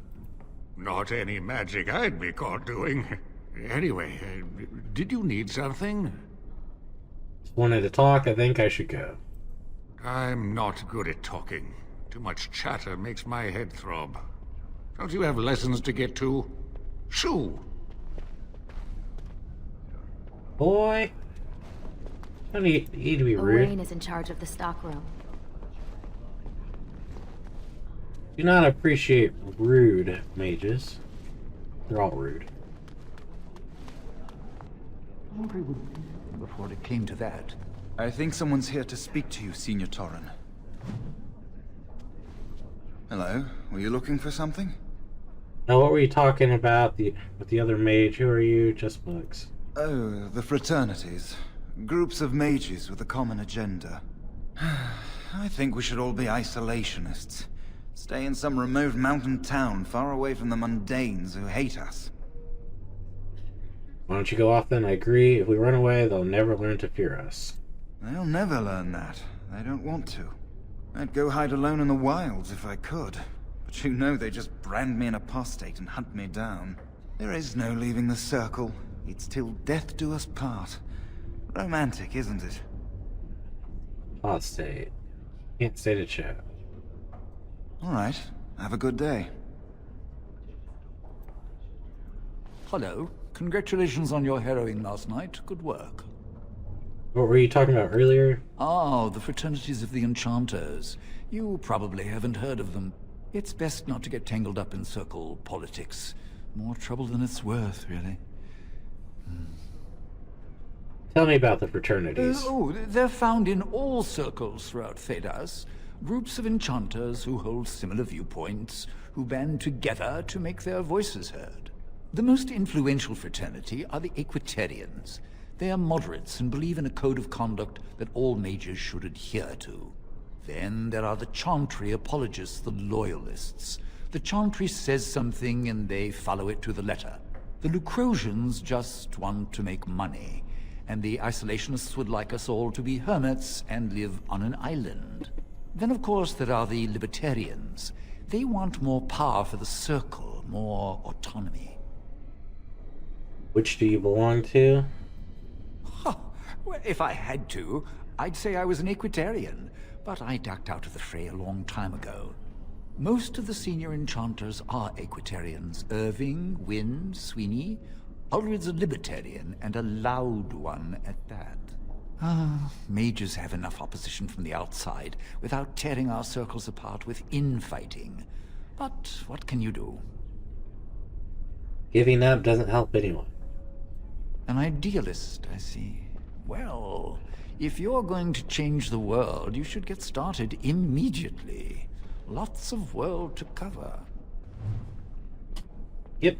Not any magic I'd be caught doing. Anyway, did you need something? Just wanted to talk. I think I should go. I'm not good at talking. Too much chatter makes my head throb. Don't you have lessons to get to? Shoo! Boy. Don't need to be rude. Owain is in charge of the stockroom. Do not appreciate rude mages. They're all rude. Before it came to that. I think someone's here to speak to you, Senior Torren. Hello, were you looking for something? Now, what were you talking about with the other mage? Who are you? Just bugs. Oh, the fraternities. Groups of mages with a common agenda. I think we should all be isolationists. Stay in some remote mountain town, far away from the mundanes who hate us. Why don't you go off then? I agree. If we run away, they'll never learn to fear us. They'll never learn that. They don't want to. I'd go hide alone in the wilds if I could. But you know they just brand me an apostate and hunt me down. There is no leaving the circle. It's till death do us part. Romantic, isn't it? Apostate. Can't stay to chat. Alright, have a good day. Hello. Congratulations on your harrowing last night. Good work. What were you talking about earlier? Ah, the fraternities of the Enchanters. You probably haven't heard of them. It's best not to get tangled up in circle politics. More trouble than it's worth, really. Tell me about the fraternities. They're found in all circles throughout Thedas. Groups of enchanters who hold similar viewpoints, who band together to make their voices heard. The most influential fraternity are the Equitarians. They are moderates and believe in a code of conduct that all mages should adhere to. Then there are the Chantry apologists, the Loyalists. The Chantry says something and they follow it to the letter. The Lucrosians just want to make money, and the Isolationists would like us all to be hermits and live on an island. Then of course there are the Libertarians. They want more power for the Circle, more autonomy. Which do you belong to? Well, if I had to, I'd say I was an Equitarian, but I ducked out of the fray a long time ago. Most of the senior enchanters are Equitarians. Irving, Wynne, Sweeney. Ulrid's a Libertarian, and a loud one at that. Mages have enough opposition from the outside without tearing our circles apart with infighting. But what can you do? Giving up doesn't help anyone. An idealist, I see. Well, if you're going to change the world, you should get started immediately. Lots of world to cover. Yep.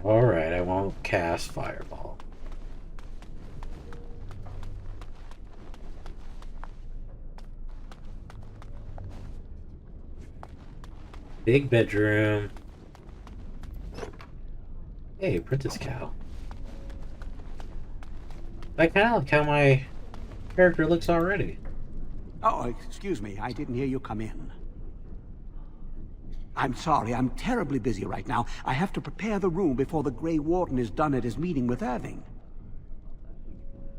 Alright, I won't cast Fireball. Big bedroom. Hey, Princess Cow. I kind of like how my character looks already. Oh, excuse me. I didn't hear you come in. I'm sorry. I'm terribly busy right now. I have to prepare the room before the Grey Warden is done at his meeting with Irving.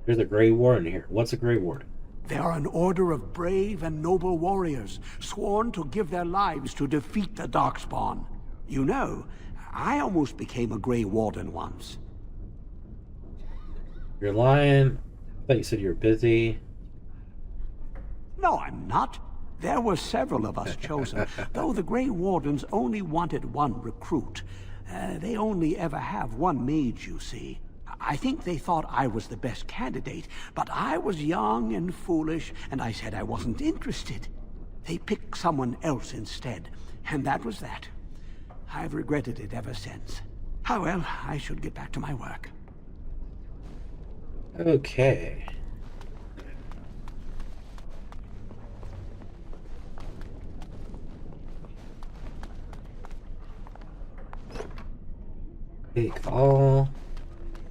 There's a Grey Warden here. What's a Grey Warden? They are an order of brave and noble warriors, sworn to give their lives to defeat the Darkspawn. You know, I almost became a Grey Warden once. You're lying. I thought you said you were busy. No, I'm not. There were several of us chosen, though the Grey Wardens only wanted one recruit. They only ever have one mage, you see. I think they thought I was the best candidate, but I was young and foolish, and I said I wasn't interested. They picked someone else instead, and that was that. I've regretted it ever since. Oh well, I should get back to my work. Okay. Big fall.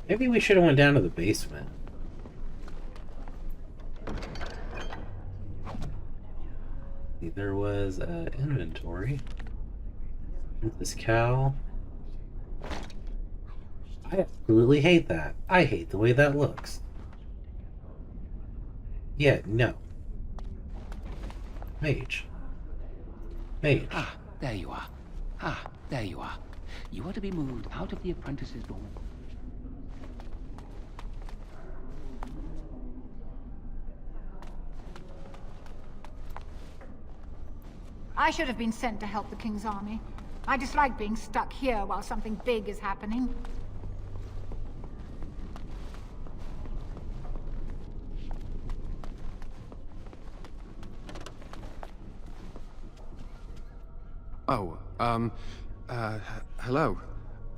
Maybe we should have went down to the basement. There was inventory. This cow. I absolutely hate that. I hate the way that looks. Yeah, no. Mage. Mage. Ah, there you are. Ah, there you are. You are to be moved out of the apprentice's dorm. I should have been sent to help the King's army. I dislike being stuck here while something big is happening. Oh, hello.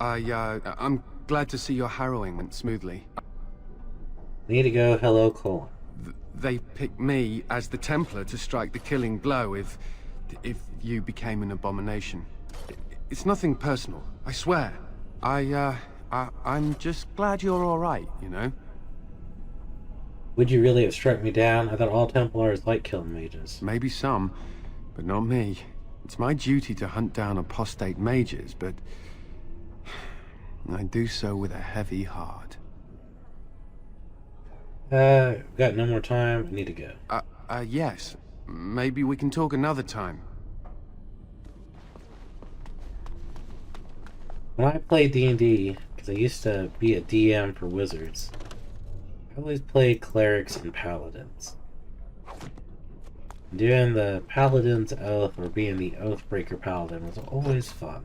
I'm glad to see your harrowing went smoothly. Need to go hello, Colin. They picked me as the Templar to strike the killing blow if you became an abomination. it's nothing personal, I swear. I'm just glad you're alright, you know? Would you really have struck me down? I thought all Templars like killing mages. Maybe some, but not me. It's my duty to hunt down apostate mages, but I do so with a heavy heart. Got no more time. I need to go. Yes. Maybe we can talk another time. When I played D&D, because I used to be a DM for wizards, I always played clerics and paladins. Doing the paladin's oath or being the oathbreaker paladin was always fun.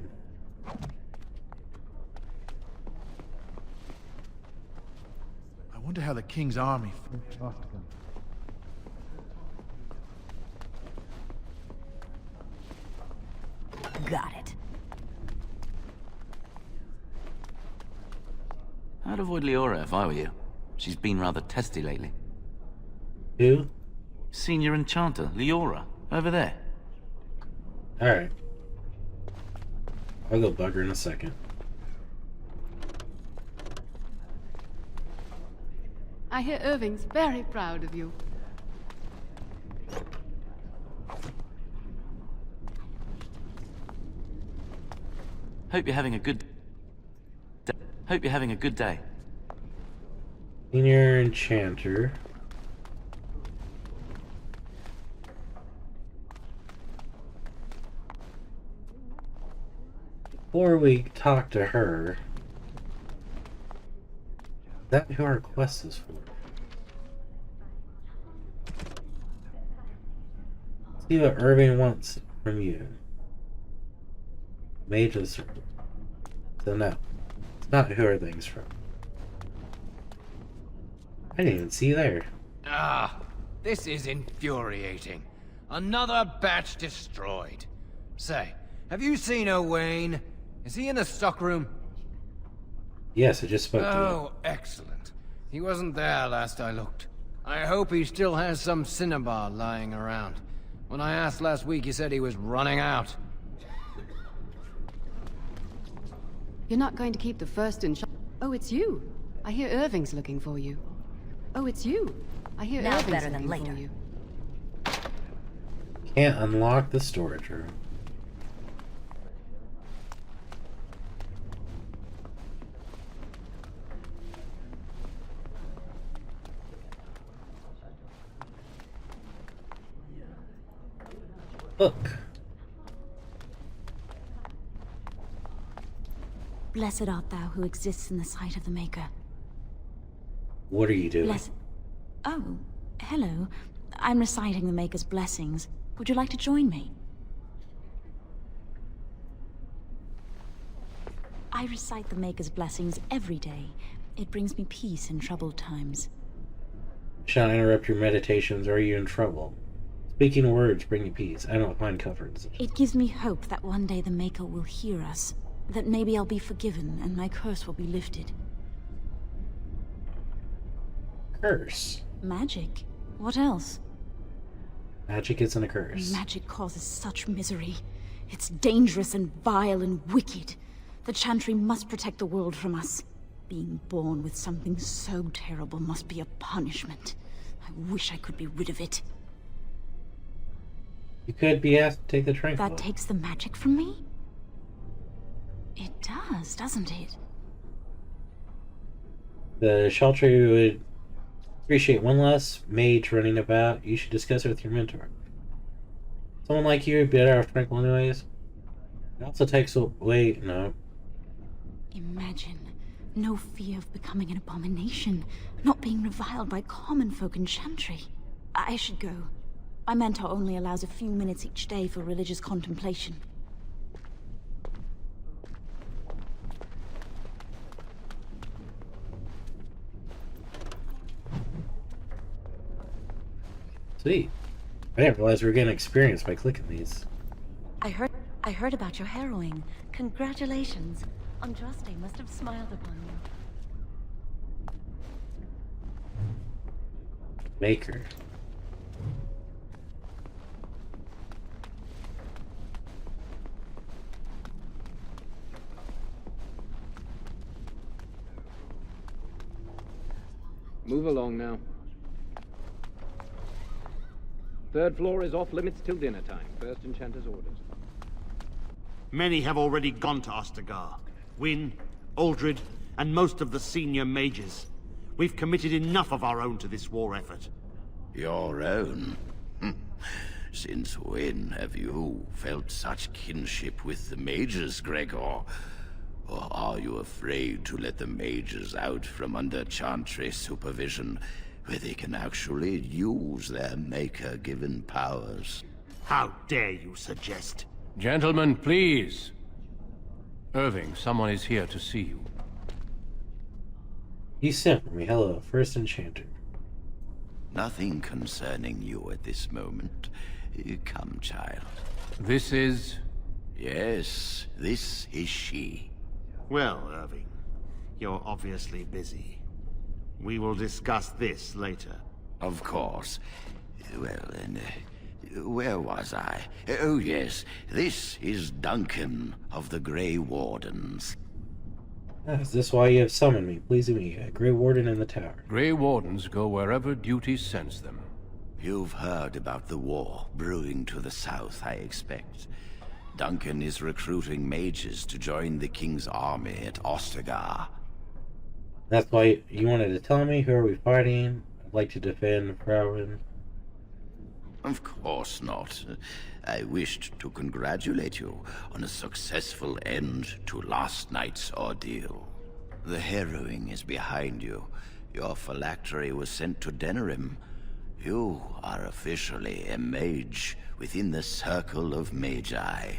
I wonder how the king's army fought past them. Got it. I'd avoid Leora if I were you. She's been rather testy lately. Who? Senior Enchanter, Leora. Over there. Alright. I'll go bug her in a second. I hear Irving's very proud of you. Hope you're having a good day. Senior Enchanter. Before we talk to her, is that who our quest is for? Let's see what Irving wants from you. Mage of the Circle. So no, it's not who Irving's from. I didn't even see you there. Ah, this is infuriating. Another batch destroyed. Say, have you seen Owain? Is he in the stockroom? Yes, I just spoke to him. Oh, excellent. He wasn't there last I looked. I hope he still has some cinnabar lying around. When I asked last week, he said he was running out. You're not going to keep the first in shop. Oh, it's you. I hear Irving's looking for you. Oh, it's you. I hear Now Irving's better than looking later. for you. Can't unlock the storage room. Look. Blessed art thou who exists in the sight of the Maker. What are you doing? Blessed... Oh, hello. I'm reciting the Maker's blessings. Would you like to join me? I recite the Maker's blessings every day. It brings me peace in troubled times. Shall I interrupt your meditations or are you in trouble? Speaking words bring you peace. I don't find comfort. It gives me hope that one day the Maker will hear us. That maybe I'll be forgiven and my curse will be lifted. Curse? Magic? What else? Magic isn't a curse. Magic causes such misery. It's dangerous and vile and wicked. The Chantry must protect the world from us. Being born with something so terrible must be a punishment. I wish I could be rid of it. You could be asked to take the tranquil. That takes the magic from me? It does, doesn't it? The shelter would appreciate one less mage running about. You should discuss it with your mentor. Someone like you would be better off tranquil anyways. It also takes away... No. Imagine. No fear of becoming an abomination. Not being reviled by common folk in Chantry. I should go. My mentor only allows a few minutes each day for religious contemplation. Sweet. I didn't realize we were getting experience by clicking these. I heard about your harrowing. Congratulations. Andraste must have smiled upon you. Maker. Move along now. Third floor is off limits till dinner time. First Enchanter's orders. Many have already gone to Ostagar. Wynne, Aldred, and most of the senior mages. We've committed enough of our own to this war effort. Your own? Since when have you felt such kinship with the mages, Gregor? Or are you afraid to let the mages out from under Chantry supervision, where they can actually use their Maker-given powers? How dare you suggest? Gentlemen, please. Irving, someone is here to see you. You sent for me. Hello, First Enchanter. Nothing concerning you at this moment. Come, child. This is... Yes, this is she. Well, Irving, you're obviously busy. We will discuss this later. Of course. Well, then, where was I? Oh, yes, this is Duncan of the Grey Wardens. Is this why you have summoned me? Please me, a Grey Warden in the tower. Grey Wardens go wherever duty sends them. You've heard about the war brewing to the south, I expect. Duncan is recruiting mages to join the King's army at Ostagar. That's why you wanted to tell me? Who are we fighting? I'd like to defend Frauen. Of course not. I wished to congratulate you on a successful end to last night's ordeal. The harrowing is behind you. Your phylactery was sent to Denerim. You are officially a mage within the circle of magi.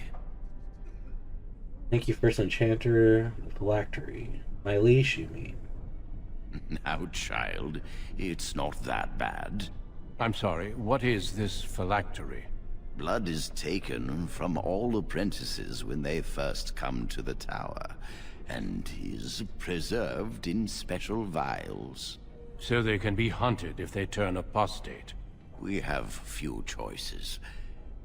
Thank you, First Enchanter. The phylactery. My leash, you mean? Now, child, it's not that bad. I'm sorry, what is this phylactery? Blood is taken from all apprentices when they first come to the tower, and is preserved in special vials. So they can be hunted if they turn apostate. We have few choices.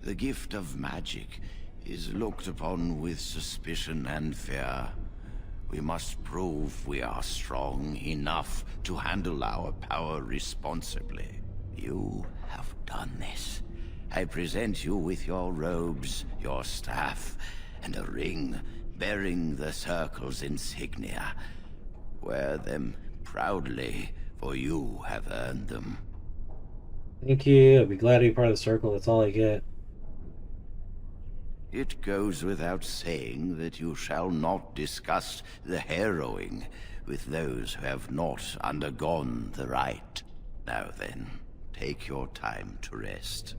The gift of magic is looked upon with suspicion and fear. We must prove we are strong enough to handle our power responsibly. You have done this. I present you with your robes, your staff, and a ring bearing the Circle's insignia. Wear them proudly, for you have earned them. Thank you. I'll be glad to be part of the Circle. That's all I get. It goes without saying that you shall not discuss the harrowing with those who have not undergone the rite. Now then, take your time to rest,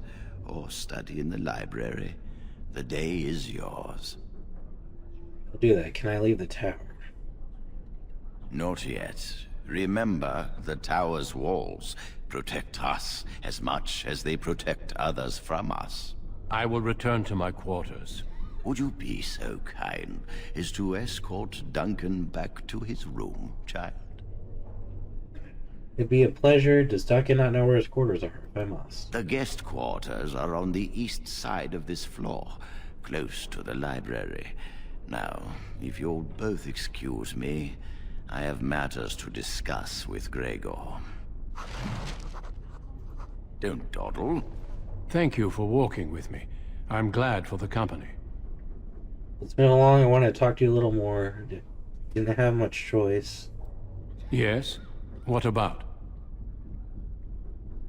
or study in the library. The day is yours. I'll do that. Can I leave the tower? Not yet. Remember, the tower's walls protect us as much as they protect others from us. I will return to my quarters. Would you be so kind as to escort Duncan back to his room, child? It'd be a pleasure. Does Duncan not know where his quarters are, if I must? The guest quarters are on the east side of this floor, close to the library. Now, if you'll both excuse me, I have matters to discuss with Gregor. Don't dawdle. Thank you for walking with me. I'm glad for the company. It's been long. I wanted to talk to you a little more. Didn't have much choice. Yes? What about?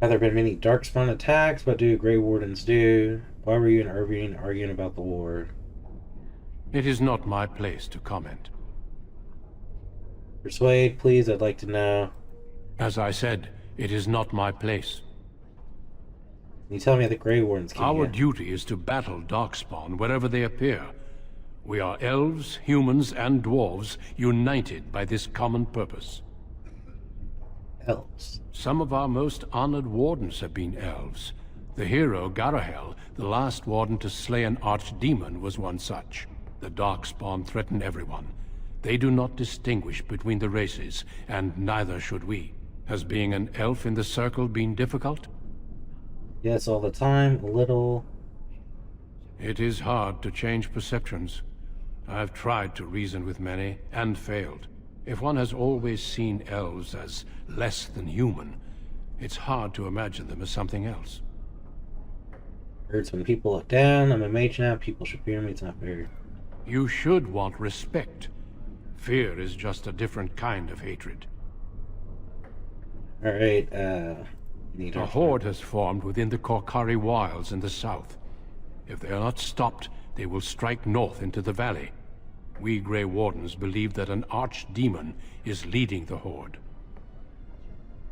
Have there been many Darkspawn attacks? What do Grey Wardens do? Why were you and Irving arguing about the war? It is not my place to comment. Persuade, please. I'd like to know. As I said, it is not my place. You tell me the Grey Wardens came Our in. duty is to battle Darkspawn wherever they appear. We are elves, humans, and dwarves united by this common purpose. Elves? Some of our most honored wardens have been elves. The hero, Garahel, the last warden to slay an archdemon, was one such. The Darkspawn threaten everyone. They do not distinguish between the races, and neither should we. Has being an elf in the Circle been difficult? Yes, all the time. A little. It is hard to change perceptions. I've tried to reason with many, and failed. If one has always seen elves as less than human, it's hard to imagine them as something else. Hurts when people look down. I'm a mage now. People should fear me. It's not fair. You should want respect. Fear is just a different kind of hatred. Alright, A horde has formed within the Korkari wilds in the south. If they are not stopped, they will strike north into the valley. We Grey Wardens believe that an archdemon is leading the horde.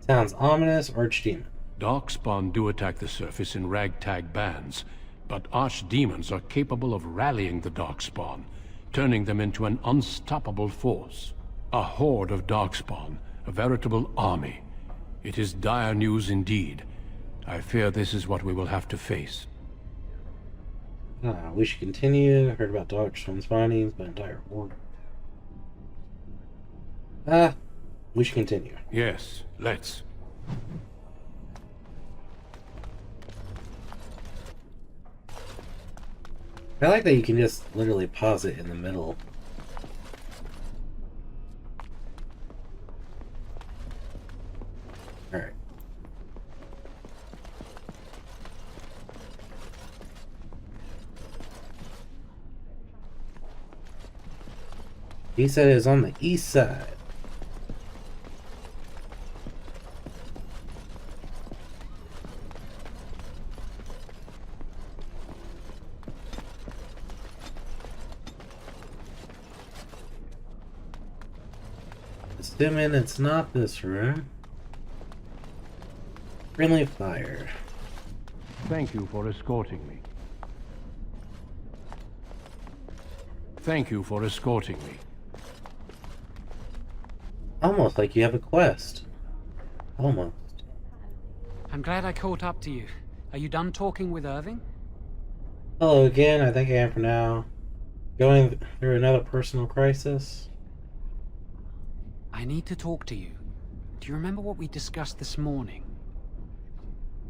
Sounds ominous. Archdemon. Darkspawn do attack the surface in ragtag bands, but archdemons are capable of rallying the Darkspawn, turning them into an unstoppable force. A horde of Darkspawn, a veritable army. It is dire news indeed. I fear this is what we will have to face. We should continue. Heard about Darkspawn's findings, but entire horde. We should continue. Yes, let's. I like that you can just literally pause it in the middle. Alright. He said it was on the east side. Assuming it's not this room. Friendly fire. Thank you for escorting me. Thank you for escorting me. Almost like you have a quest. Almost. I'm glad I caught up to you. Are you done talking with Irving? Hello again, I think I am for now. Going through another personal crisis. I need to talk to you. Do you remember what we discussed this morning?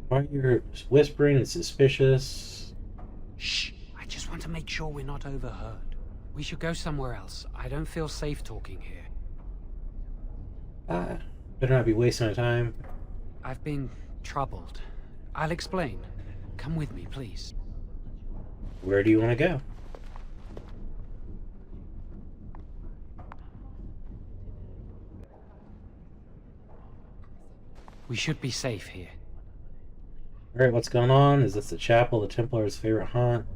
Why you're whispering is suspicious. Shh! I just want to make sure we're not overheard. We should go somewhere else. I don't feel safe talking here. Better not be wasting my time. I've been troubled. I'll explain. Come with me, please. Where do you want to go? We should be safe here. Alright, what's going on? Is this the chapel, the Templar's favorite haunt?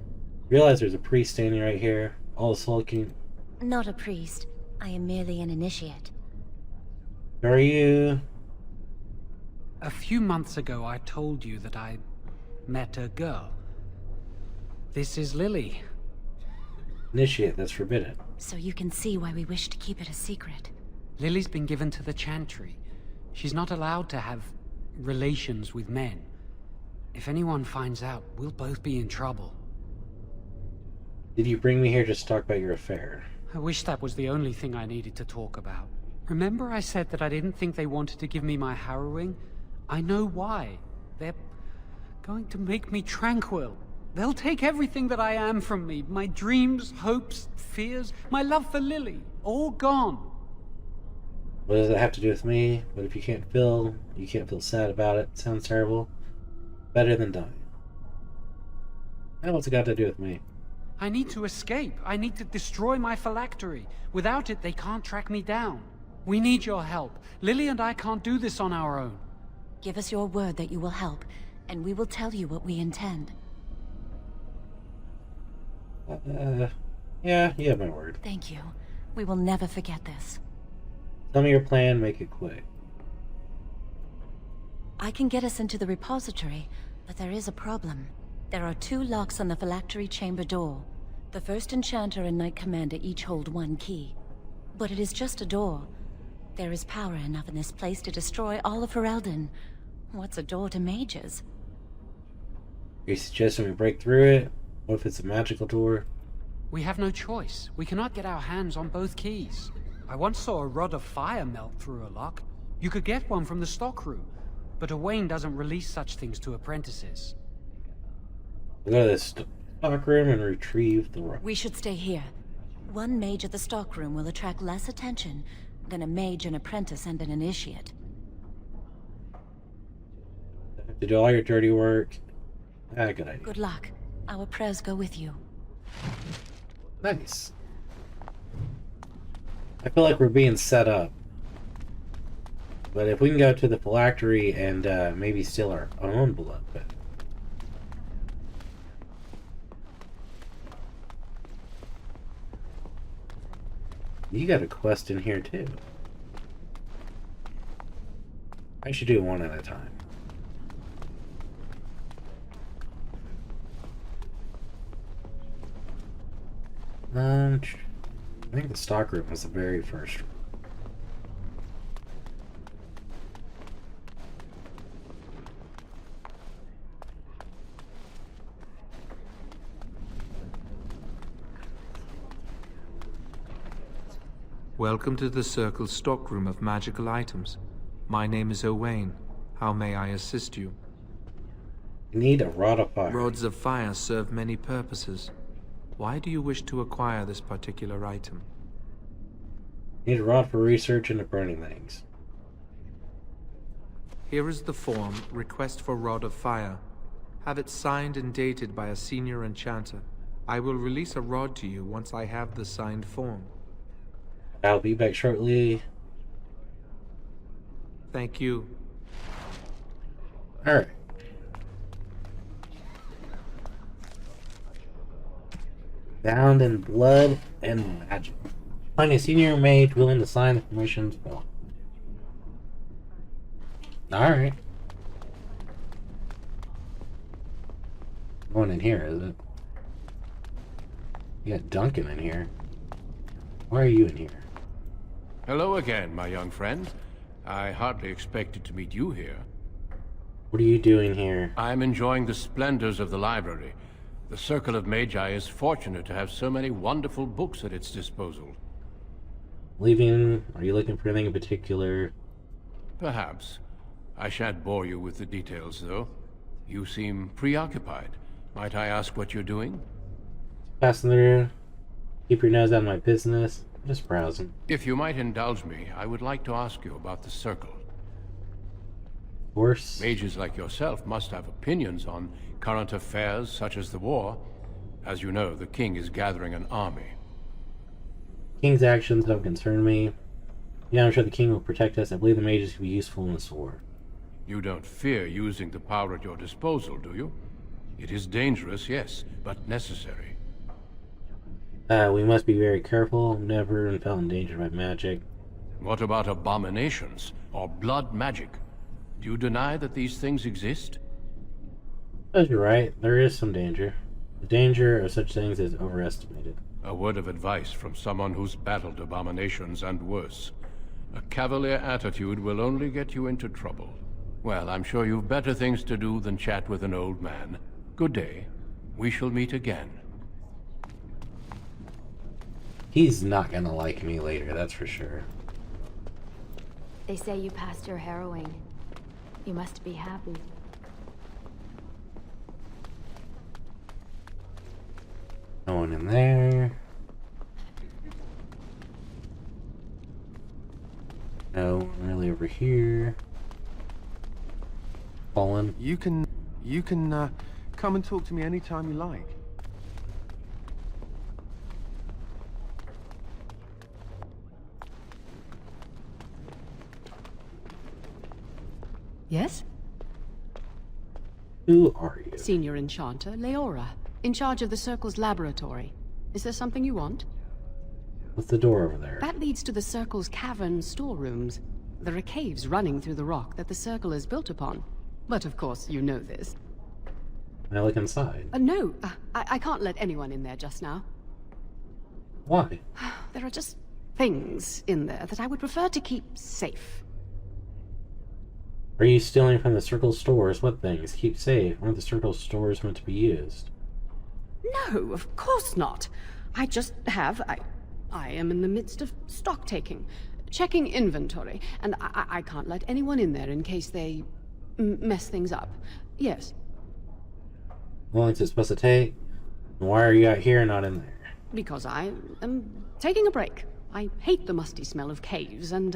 Realize there's a priest standing right here, all sulking. Not a priest. I am merely an initiate. Who are you? A few months ago, I told you that I met a girl. This is Lily. Initiate, that's forbidden. So you can see why we wish to keep it a secret. Lily's been given to the Chantry. She's not allowed to have relations with men. If anyone finds out, we'll both be in trouble. Did you bring me here just to talk about your affair? I wish that was the only thing I needed to talk about. Remember I said that I didn't think they wanted to give me my harrowing? I know why. They're going to make me tranquil. They'll take everything that I am from me. My dreams, hopes, fears, my love for Lily. All gone. What does it have to do with me? But if you can't feel sad about it. Sounds terrible. Better than dying. What's it got to do with me? I need to escape. I need to destroy my phylactery. Without it, they can't track me down. We need your help. Lily and I can't do this on our own. Give us your word that you will help, and we will tell you what we intend. Yeah, you have my word. Thank you. We will never forget this. Tell me your plan, make it quick. I can get us into the repository, but there is a problem. There are 2 locks on the phylactery chamber door. The first enchanter and knight commander each hold 1 key. But it is just a door. There is power enough in this place to destroy all of Ferelden. What's a door to mages? Are you suggesting we break through it? What if it's a magical door? We have no choice. We cannot get our hands on both keys. I once saw a rod of fire melt through a lock. You could get one from the stockroom, but Owain doesn't release such things to apprentices. We'll go to the stockroom and retrieve the rock. We should stay here. 1 mage at the stockroom will attract less attention, then a mage, an apprentice, and an initiate. To do all your dirty work. Good idea. Good luck. Our prayers go with you. Nice. I feel like we're being set up. But if we can go to the phylactery and maybe steal our own blood pit. You got a quest in here too. I should do one at a time. I think the stockroom was the very first. Welcome to the Circle's stockroom of magical items. My name is Owain. How may I assist you? You need a rod of fire. Rods of fire serve many purposes. Why do you wish to acquire this particular item? Need a rod for research into burning things. Here is the form, Request for Rod of Fire. Have it signed and dated by a senior enchanter. I will release a rod to you once I have the signed form. I'll be back shortly. Thank you. Alright. Bound in blood and magic. Find a senior mage willing to sign the permissions form. Alright. Going in here, is it? You got Duncan in here. Why are you in here? Hello again, my young friend. I hardly expected to meet you here. What are you doing here? I'm enjoying the splendors of the library. The Circle of Magi is fortunate to have so many wonderful books at its disposal. Leaving? Are you looking for anything in particular? Perhaps. I shan't bore you with the details, though. You seem preoccupied. Might I ask what you're doing? Passing through. Keep your nose out of my business. Just browsing. If you might indulge me, I would like to ask you about the Circle. Of course. Mages like yourself must have opinions on current affairs such as the war. As you know, the king is gathering an army. King's actions don't concern me. Yeah, I'm sure the king will protect us. I believe the mages can be useful in this war. You don't fear using the power at your disposal, do you? It is dangerous, yes, but necessary. We must be very careful. Never been felt in danger by magic. What about abominations or blood magic? Do you deny that these things exist? As you're right, there is some danger. The danger of such things is overestimated. A word of advice from someone who's battled abominations and worse. A cavalier attitude will only get you into trouble. Well, I'm sure you've better things to do than chat with an old man. Good day. We shall meet again. He's not gonna like me later, that's for sure. They say you passed your harrowing. You must be happy. No one in there. No one really over here. Fallen. You can come and talk to me anytime you like. Yes? Who are you? Senior Enchanter, Leora, in charge of the Circle's laboratory. Is there something you want? What's the door over there? That leads to the Circle's cavern storerooms. There are caves running through the rock that the Circle is built upon. But of course, you know this. Can I look inside? No, I can't let anyone in there just now. Why? There are just things in there that I would prefer to keep safe. Are you stealing from the Circle stores? What things? Keep safe. Aren't the Circle stores meant to be used? No, of course not. I just have... I am in the midst of stock taking, checking inventory, and I can't let anyone in there in case they mess things up. Yes. How long is it supposed to take? And why are you out here and not in there? Because I am taking a break. I hate the musty smell of caves, and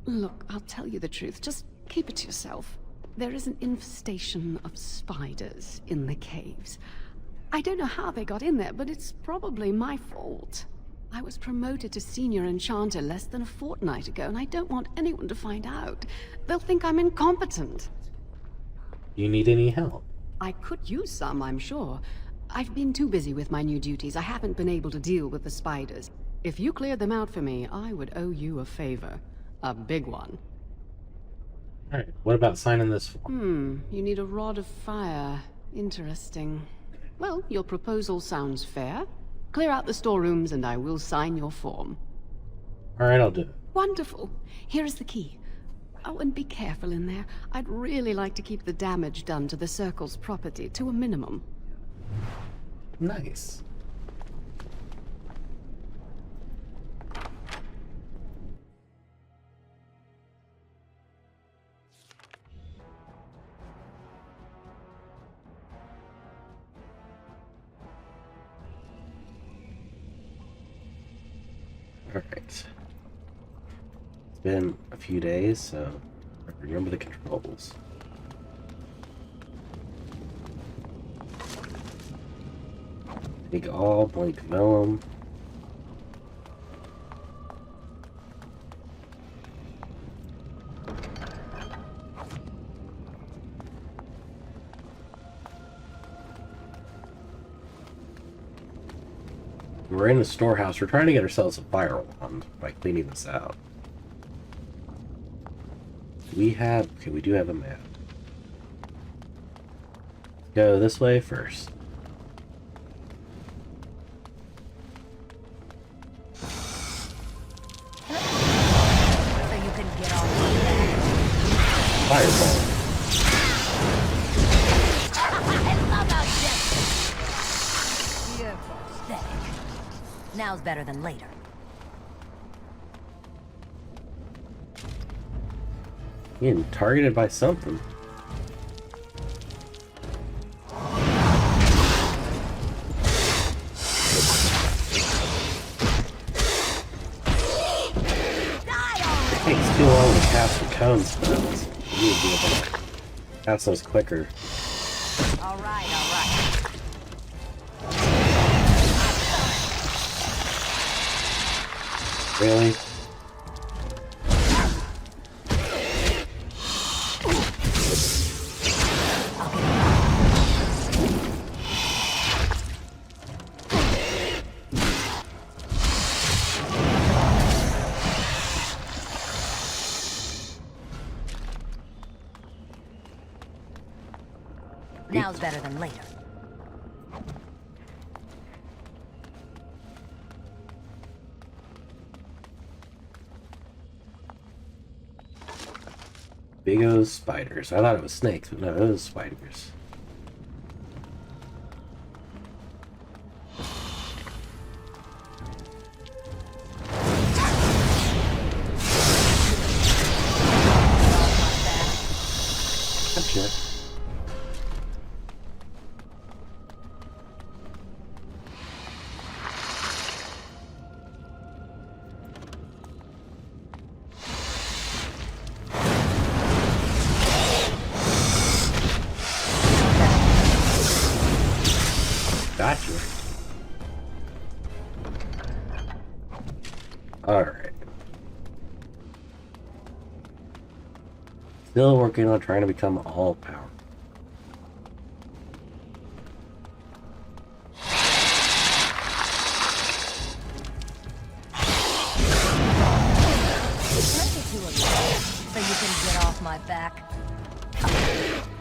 Look, I'll tell you the truth. Just keep it to yourself. There is an infestation of spiders in the caves. I don't know how they got in there, but it's probably my fault. I was promoted to senior enchanter less than a fortnight ago, and I don't want anyone to find out. They'll think I'm incompetent. Do you need any help? I could use some, I'm sure. I've been too busy with my new duties. I haven't been able to deal with the spiders. If you cleared them out for me, I would owe you a favor. A big one. Alright, what about signing this form? You need a rod of fire. Interesting. Well, your proposal sounds fair. Clear out the storerooms and I will sign your form. Alright, I'll do it. Wonderful. Here is the key. Oh, and be careful in there. I'd really like to keep the damage done to the Circle's property to a minimum. Nice. Alright. It's been a few days, so remember the controls. Take all, blink vellum. We're in the storehouse. We're trying to get ourselves a fire wand by cleaning this out. We have... okay, we do have a map. Go this way first. So you can get off Fireball. I love how gentle. Beautiful. Aesthetic. Now's better than later. Getting targeted by something. It takes too long to cast the cone spells. You need to be able to cast those quicker. All right. Really? Now's better than later. Big old spiders. I thought it was snakes, but no, it was spiders. Gotcha. Gotcha. Alright. Still working on trying to become all power. So you can get off my back.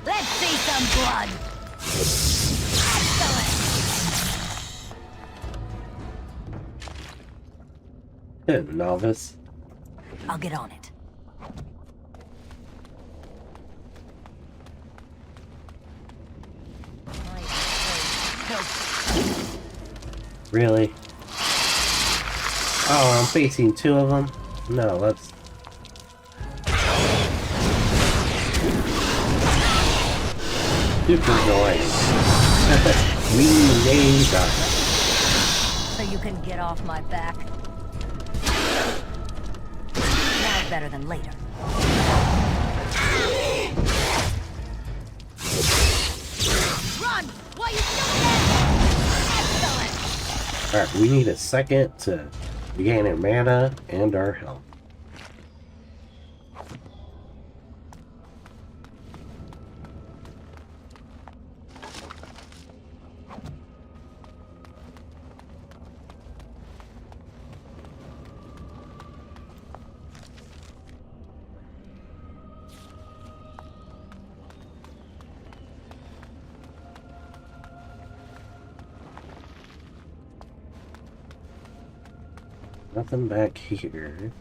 Let's see some blood. Good, novice. I'll get on it. Really? Oh, I'm facing two of them? No, that's... super annoying. We need that. So you can get off my back. better than later. Run! While you still can! Excellent! Alright, we need a second to regain our mana and our health. Nothing back here.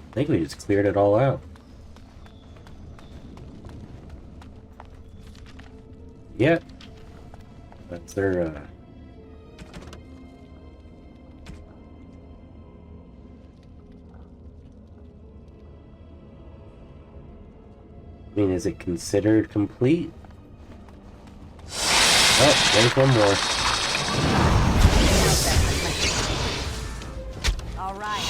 I think we just cleared it all out. Yep. That's their, I mean, is it considered complete? Oh, there's one more. All right.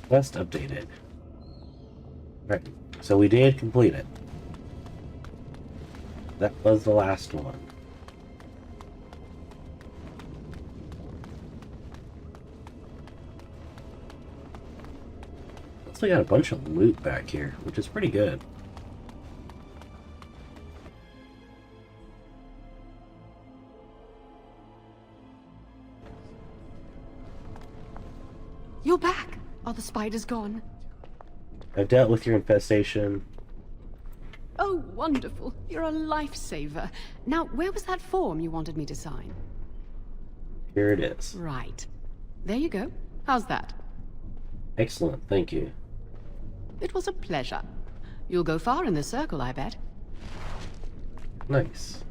Quest updated. Right, so we did complete it. That was the last one. We got a bunch of loot back here, which is pretty good. You're back! Are the spiders gone? I've dealt with your infestation. Oh, wonderful. You're a lifesaver. Now, where was that form you wanted me to sign? Here it is. Right. There you go. How's that? Excellent, thank you. It was a pleasure. You'll go far in this circle, I bet. Nice.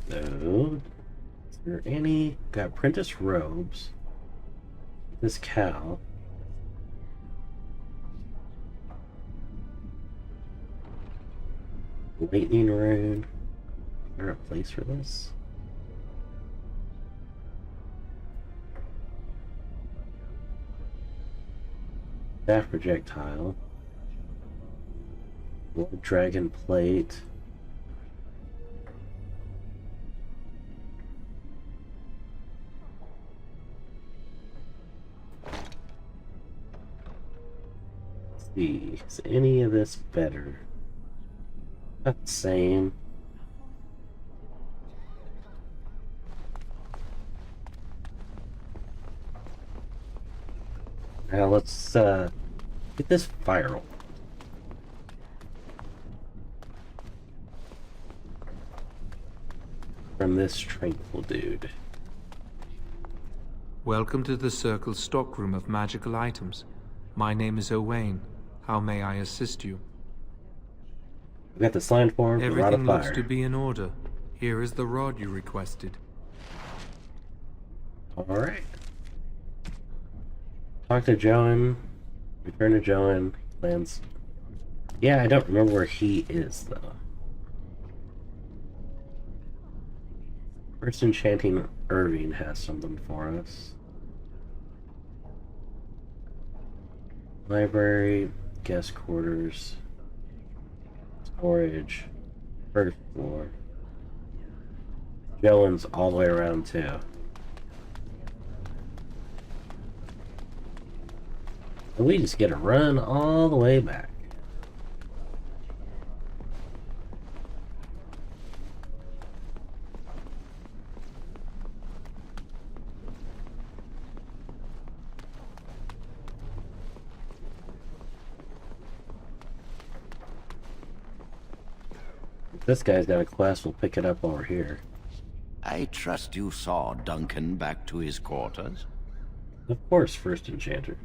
So, is there any... Got apprentice robes. This cow. Lightning rune. Is there a place for this? Staff projectile. Blood dragon plate. Let's see. Is any of this better? Not the same. Now let's get this fire from this tranquil dude. Welcome to the Circle's stockroom of magical items. My name is Owain. How may I assist you? We got the slime form, the rod of Everything fire. looks to be in order. Here is the rod you requested. Alright. Talk to Joan. Return to Joan. Lands. Yeah, I don't remember where he is, though. First Enchanting Irving has something for us. Library, guest quarters, storage, first floor. Joan's all the way around, too. We just get a run all the way back. If this guy's got a quest, we'll pick it up over here. I trust you saw Duncan back to his quarters? Of course, First Enchanter.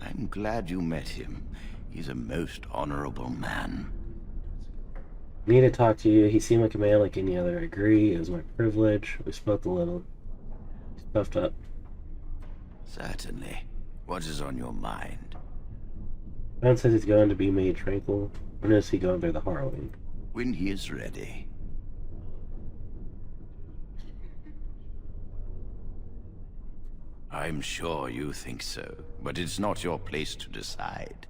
I'm glad you met him. He's a most honorable man. Need to talk to you. He seemed like a man like any other. I agree. It was my privilege. We spoke a little. He's puffed up. Certainly. What is on your mind? John says he's going to be made tranquil. When is he going by the harrowing? When he is ready. I'm sure you think so, but it's not your place to decide.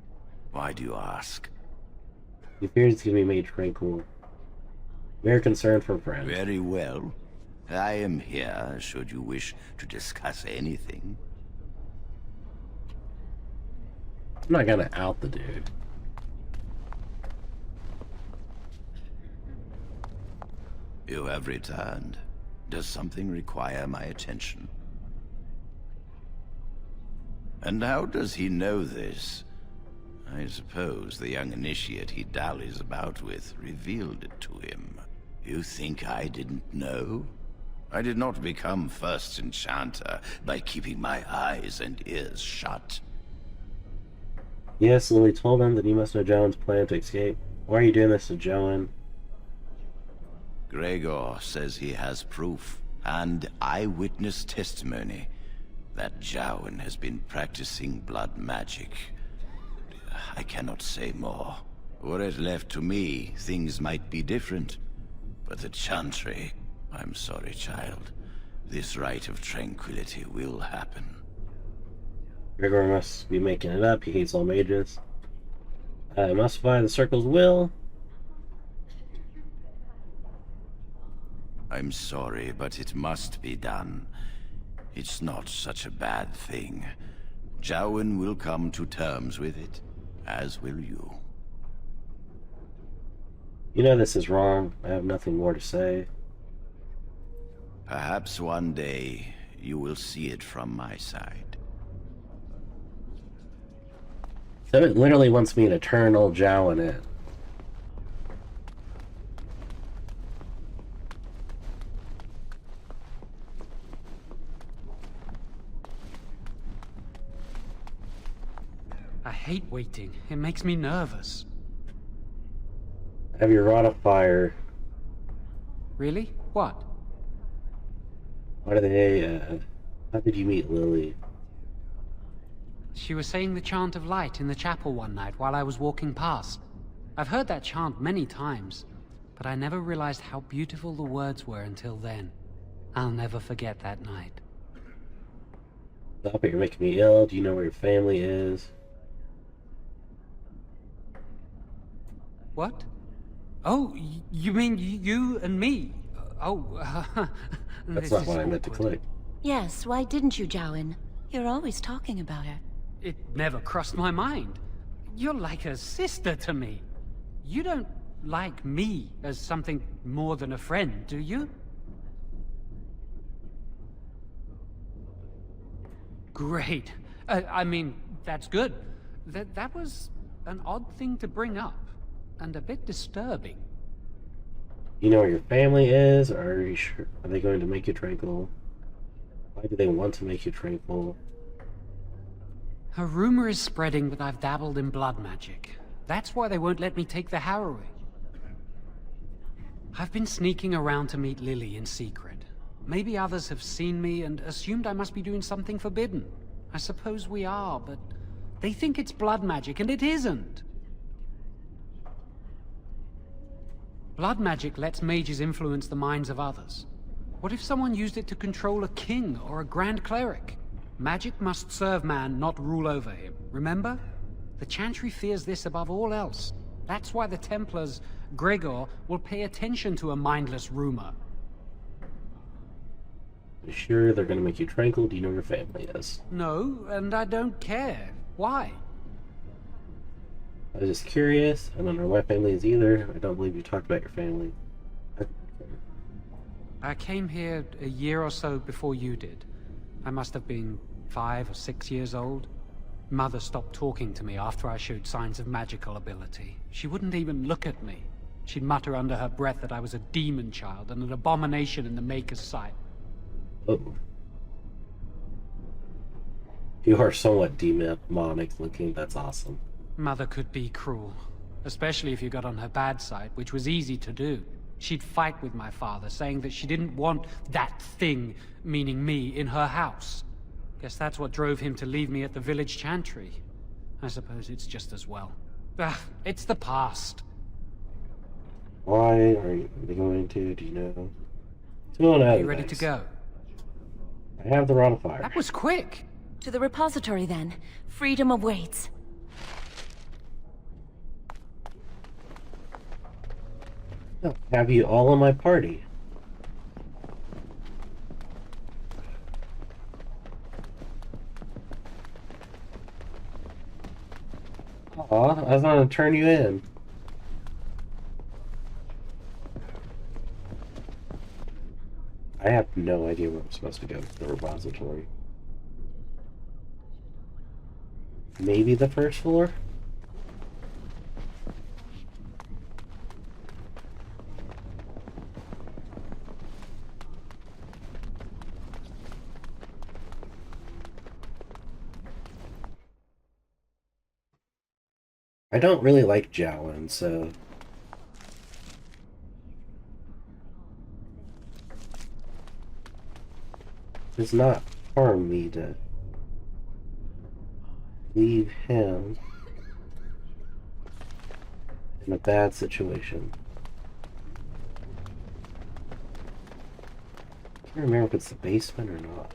Why do you ask? He fears he's going to be made tranquil. Very concerned for friends. Very well. I am here should you wish to discuss anything. I'm not gonna out the dude. You have returned. Does something require my attention? And how does he know this? I suppose the young initiate he dallies about with revealed it to him. You think I didn't know? I did not become first enchanter by keeping my eyes and ears shut. Yes, Lily told him that he must know Joan's plan to escape. Why are you doing this to Joan? Gregor says he has proof and eyewitness testimony that Joan has been practicing blood magic. I cannot say more. Were it left to me, things might be different. But the Chantry, I'm sorry, child. This rite of tranquility will happen. Gregor must be making it up. He hates all mages. I must buy the Circle's will. I'm sorry, but it must be done. It's not such a bad thing. Jowan will come to terms with it, as will you. You know this is wrong. I have nothing more to say. Perhaps one day you will see it from my side. So it literally wants me to turn old Jowan in. I hate waiting. It makes me nervous. Have your rod of fire. Really? What? How did you meet Lily? She was saying the chant of light in the chapel one night while I was walking past. I've heard that chant many times, but I never realized how beautiful the words were until then. I'll never forget that night. Stop it, you're making me ill. Do you know where your family is? What? Oh, you mean you and me? Oh, That's not what I meant to click. Yes, why didn't you, Jowan? You're always talking about her. It never crossed my mind. You're like a sister to me. You don't like me as something more than a friend, do you? Great. I mean, that's good. That was an odd thing to bring up, and a bit disturbing. You know where your family is? Or are you sure? Are they going to make you tranquil? Why do they want to make you tranquil? A rumor is spreading that I've dabbled in blood magic. That's why they won't let me take the harrowing. I've been sneaking around to meet Lily in secret. Maybe others have seen me and assumed I must be doing something forbidden. I suppose we are, but they think it's blood magic, and it isn't. Blood magic lets mages influence the minds of others. What if someone used it to control a king or a grand cleric? Magic must serve man, not rule over him. Remember? The Chantry fears this above all else. That's why the Templars, Gregor, will pay attention to a mindless rumor. You sure they're going to make you tranquil? Do you know where your family is? No, and I don't care. Why? I was just curious. I don't know where my family is either. I don't believe you talked about your family. I came here a year or so before you did. I must have been 5 or 6 years old. Mother stopped talking to me after I showed signs of magical ability. She wouldn't even look at me. She'd mutter under her breath that I was a demon child and an abomination in the Maker's sight. Oh. You are somewhat demonic looking. That's awesome. Mother could be cruel. especially if you got on her bad side, which was easy to do. She'd fight with my father, saying that she didn't want that thing, meaning me, in her house. Guess that's what drove him to leave me at the village chantry. I suppose it's just as well. It's the past. Why are you going to? Do you know? Are you ready to go? I have the rod of fire. That was quick. To the repository, then. Freedom awaits. I'll have you all in my party. Aw, I was gonna turn you in. I have no idea where I'm supposed to go to the repository. Maybe the first floor? I don't really like Jowin, so... does not harm me to leave him in a bad situation. I can't remember if it's the basement or not.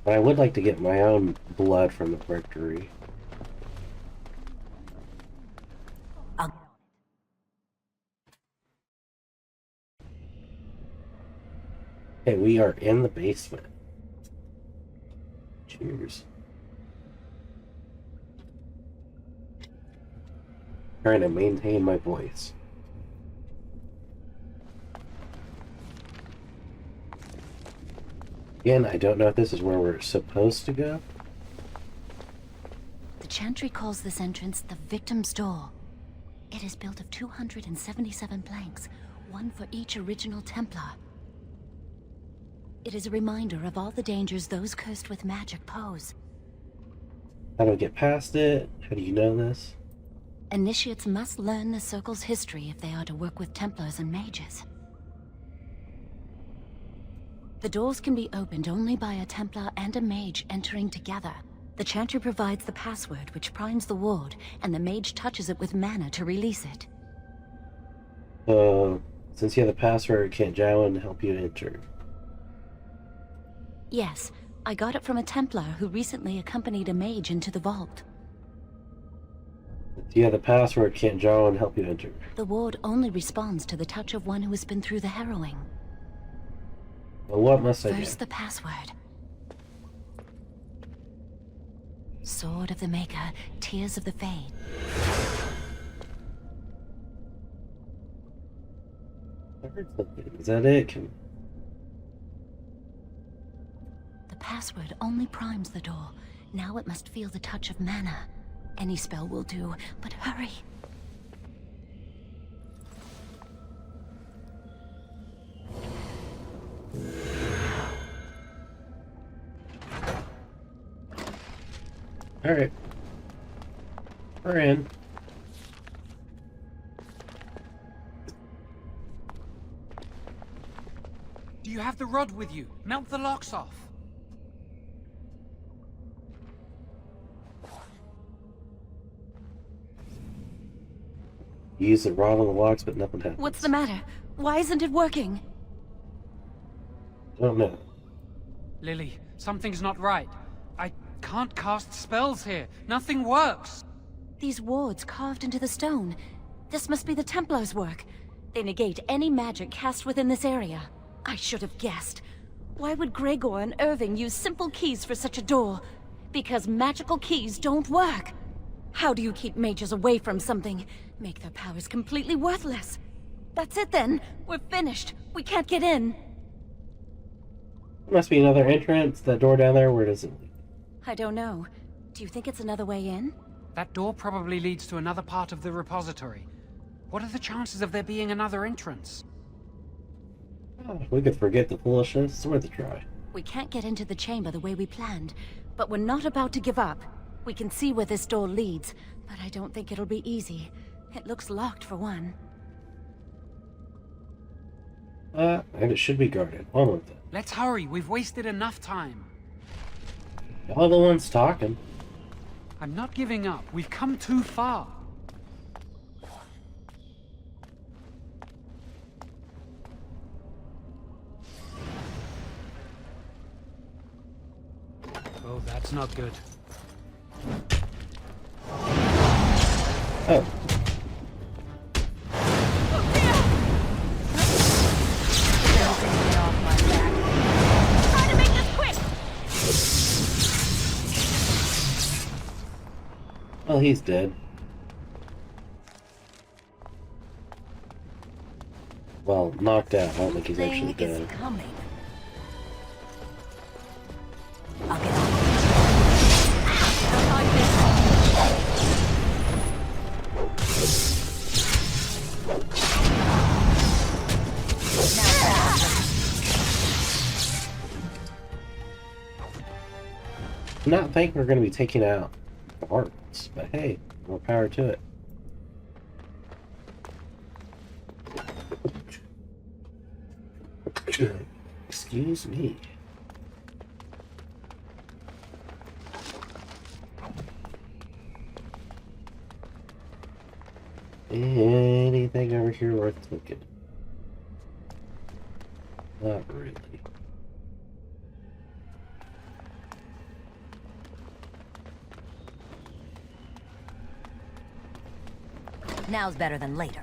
But I would like to get my own blood from the rectory. Okay, we are in the basement. Cheers. Trying to maintain my voice. Again, I don't know if this is where we're supposed to go. The chantry calls this entrance the Victim's Door. It is built of 277 planks, one for each original Templar. It is a reminder of all the dangers those cursed with magic pose. How do I get past it? How do you know this? Initiates must learn the Circle's history if they are to work with Templars and mages. The doors can be opened only by a Templar and a mage entering together. The chantry provides the password, which primes the ward, and the mage touches it with mana to release it. Since you have the password, can't Jowin help you enter? Yes, I got it from a Templar who recently accompanied a mage into the vault. If you have the password, can't Jowin help you enter? The ward only responds to the touch of one who has been through the harrowing. Well, what must I do? First, the password. Sword of the Maker, Tears of the Fade. I heard something. Is that it? The password only primes the door. Now it must feel the touch of mana. Any spell will do, but hurry. Alright. We're in. Do you have the rod with you? Melt the locks off. You use the rod on the locks, but nothing happens. What's the matter? Why isn't it working? Don't know. Lily, something's not right. I can't cast spells here. Nothing works. These wards carved into the stone. This must be the Templars' work. They negate any magic cast within this area. I should have guessed. Why would Gregor and Irving use simple keys for such a door? Because magical keys don't work. How do you keep mages away from something? Make their powers completely worthless. That's it then. We're finished. We can't get in. There must be another entrance. That door down there, where does it lead? I don't know. Do you think it's another way in? That door probably leads to another part of the repository. What are the chances of there being another entrance? Oh, we could forget the foolishness. It's worth a try. We can't get into the chamber the way we planned, but we're not about to give up. We can see where this door leads, but I don't think it'll be easy. It looks locked for one. And it should be guarded. One of them. Let's hurry, we've wasted enough time. Y'all the ones talking. I'm not giving up, we've come too far. Oh, that's not good. Oh. Try to make this quick! Well, he's dead. Well, knocked out. I don't think he's actually dead. Coming. I'm not thinking we're going to be taking out guards, but hey, more power to it. Excuse me. Anything over here worth looking? Not really. Now's better than later.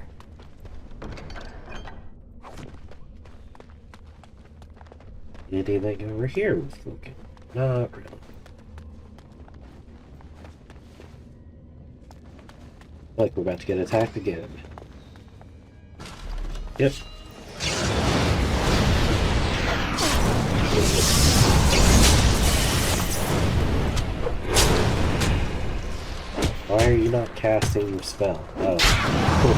Anything over here worth looking? Not really. Like we're about to get attacked again. Yep. Why are you not casting your spell? Oh, cool.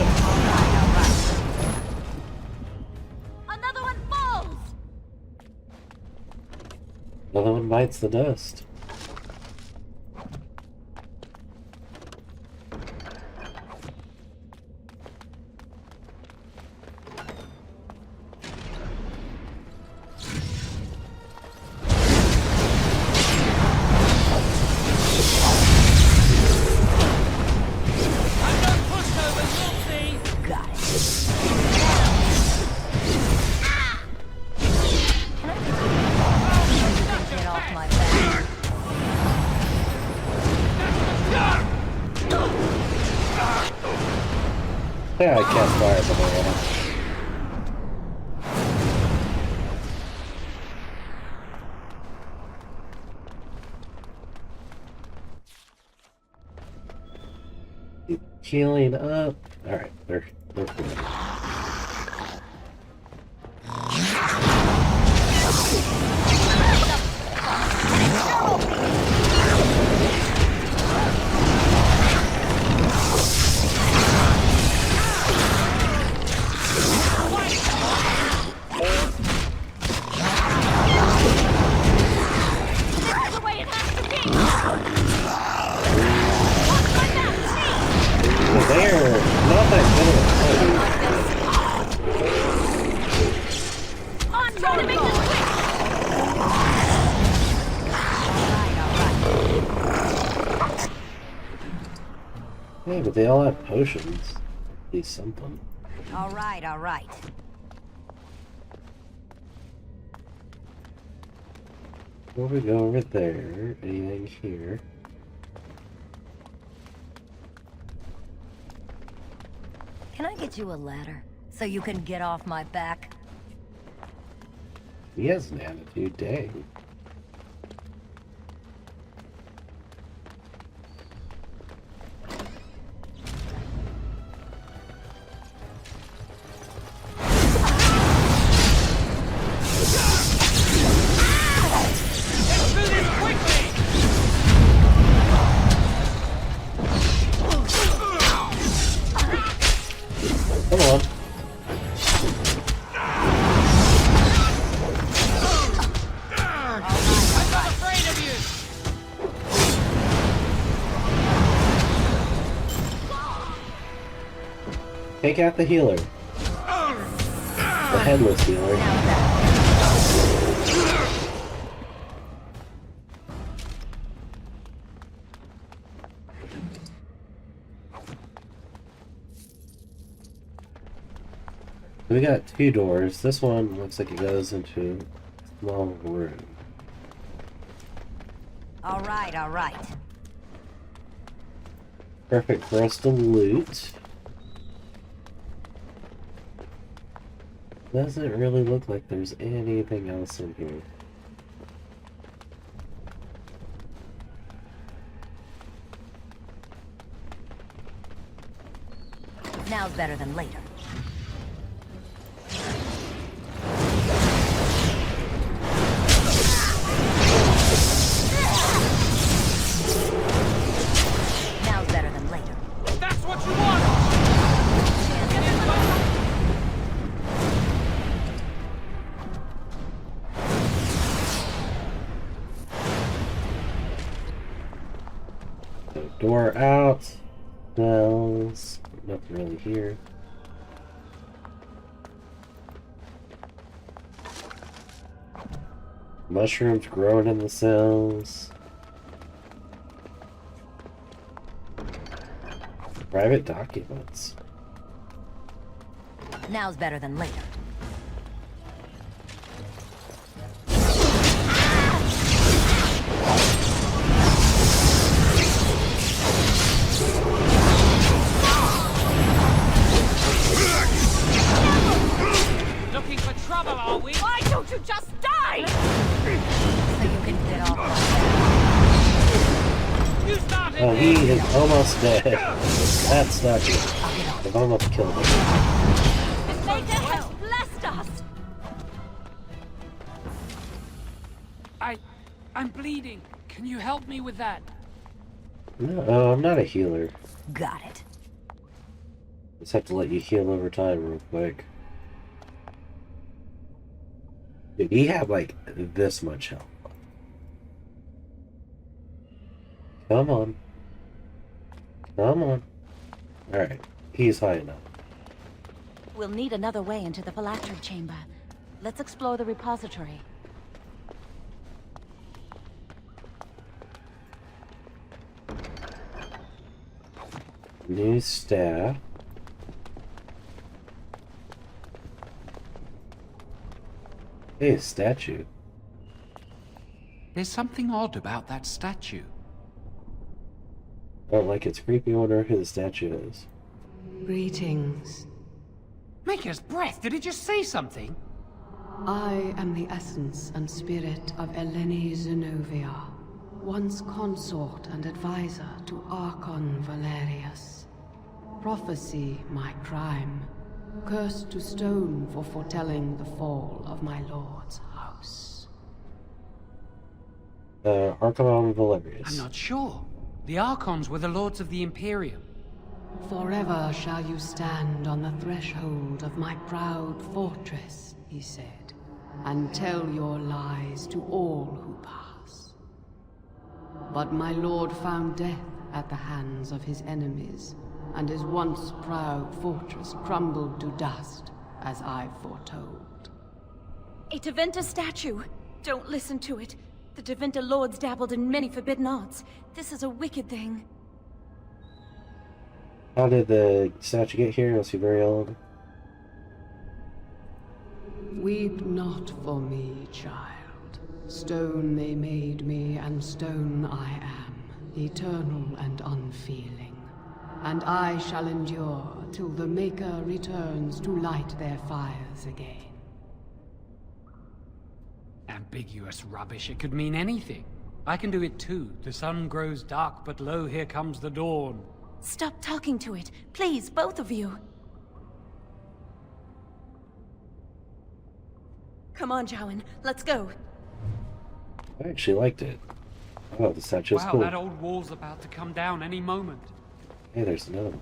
Another one falls! Another one bites the dust. Yeah, I can't fire the banana. Healing up. Alright, they're good. They're not that good On, try to make this quick! Hey, but they all have potions. At least something. Alright, alright. Before we go over there, anything here? Can I get you a ladder so you can get off my back? He has an attitude, dang. Come on. Take out the healer. The headless healer. We got two doors. This one looks like it goes into a small room. All right. Perfect for us to loot. Doesn't really look like there's anything else in here. Now's better than later. Now's better than later. That's what you want! Door out. Bells. Nothing really here. Mushrooms growing in the cells. Private documents. Now's better than later. Looking for trouble, are we? Why don't you just die? So you can get off. You started Oh, he is almost dead. That's not good. I've almost killed him. Maker has blessed us. I'm bleeding. Can you help me with that? No, I'm not a healer. Got it. Just have to let you heal over time real quick. Dude, he had like this much health. Come on. Come on. Alright, he's high enough. We'll need another way into the phylactery chamber. Let's explore the repository. New staff. Hey, a statue. There's something odd about that statue. I don't like it's creepy. I wonder who the statue is. Greetings. Maker's breath, did he just say something? I am the essence and spirit of Eleni Zenobia, once consort and advisor to Archon Valerius. Prophecy my crime, cursed to stone for foretelling the fall of my lord's house. Archon Valerius. I'm not sure. The Archons were the lords of the Imperium. Forever shall you stand on the threshold of my proud fortress, he said, and tell your lies to all who pass. But my lord found death at the hands of his enemies, and his once proud fortress crumbled to dust, as I foretold. A Teventa statue! Don't listen to it. The Teventa lords dabbled in many forbidden arts. This is a wicked thing. How did the statue get here? Was he very old? Weep not for me, child. Stone they made me, and stone I am, eternal and unfeeling. And I shall endure till the Maker returns to light their fires again. Ambiguous rubbish, it could mean anything. I can do it too. The sun grows dark, but lo, here comes the dawn. Stop talking to it. Please, both of you. Come on, Jowan. Let's go. I actually liked it. Oh, the statue's Wow, cool. that old wall's about to come down any moment. Hey, there's another one.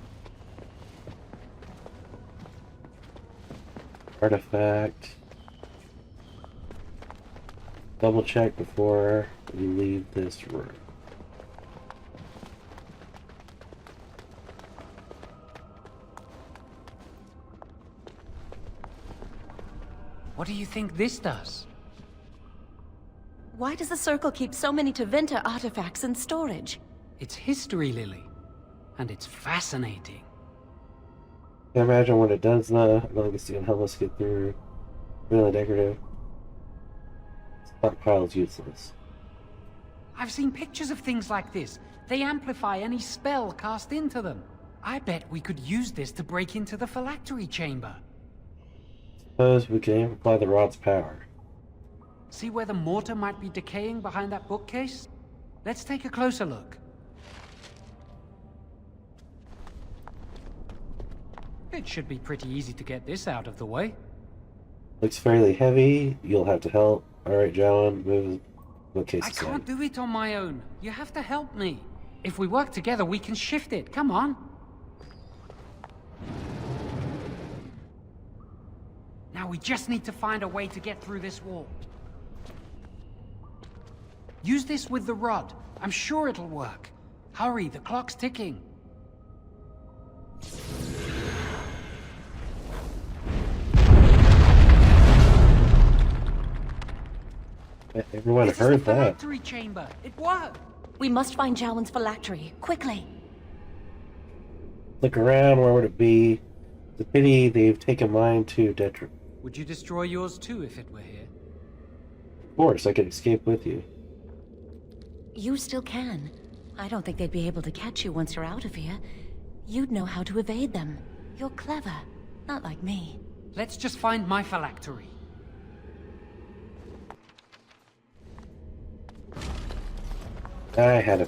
Artifact. Double check before you leave this room. What do you think this does? Why does the Circle keep so many Tevinter artifacts in storage? It's history, Lily. And it's fascinating. I imagine what it does now. I guess you can help us get through. Really decorative. Stockpile's useless. I've seen pictures of things like this. They amplify any spell cast into them. I bet we could use this to break into the phylactery chamber. Suppose we can amplify the rod's power. See where the mortar might be decaying behind that bookcase? Let's take a closer look. It should be pretty easy to get this out of the way. Looks fairly heavy. You'll have to help. Alright, John, move the bookcase aside. I can't do it on my own. You have to help me. If we work together, we can shift it. Come on. Now we just need to find a way to get through this wall. Use this with the rod. I'm sure it'll work. Hurry, the clock's ticking. Everyone heard that. Phylactery chamber. It worked. We must find Jowan's phylactery, quickly. Look around, where would it be? It's a pity they've taken mine to detriment. Would you destroy yours too if it were here? Of course, I could escape with you. You still can. I don't think they'd be able to catch you once you're out of here. You'd know how to evade them. You're clever, not like me. Let's just find my phylactery. I had a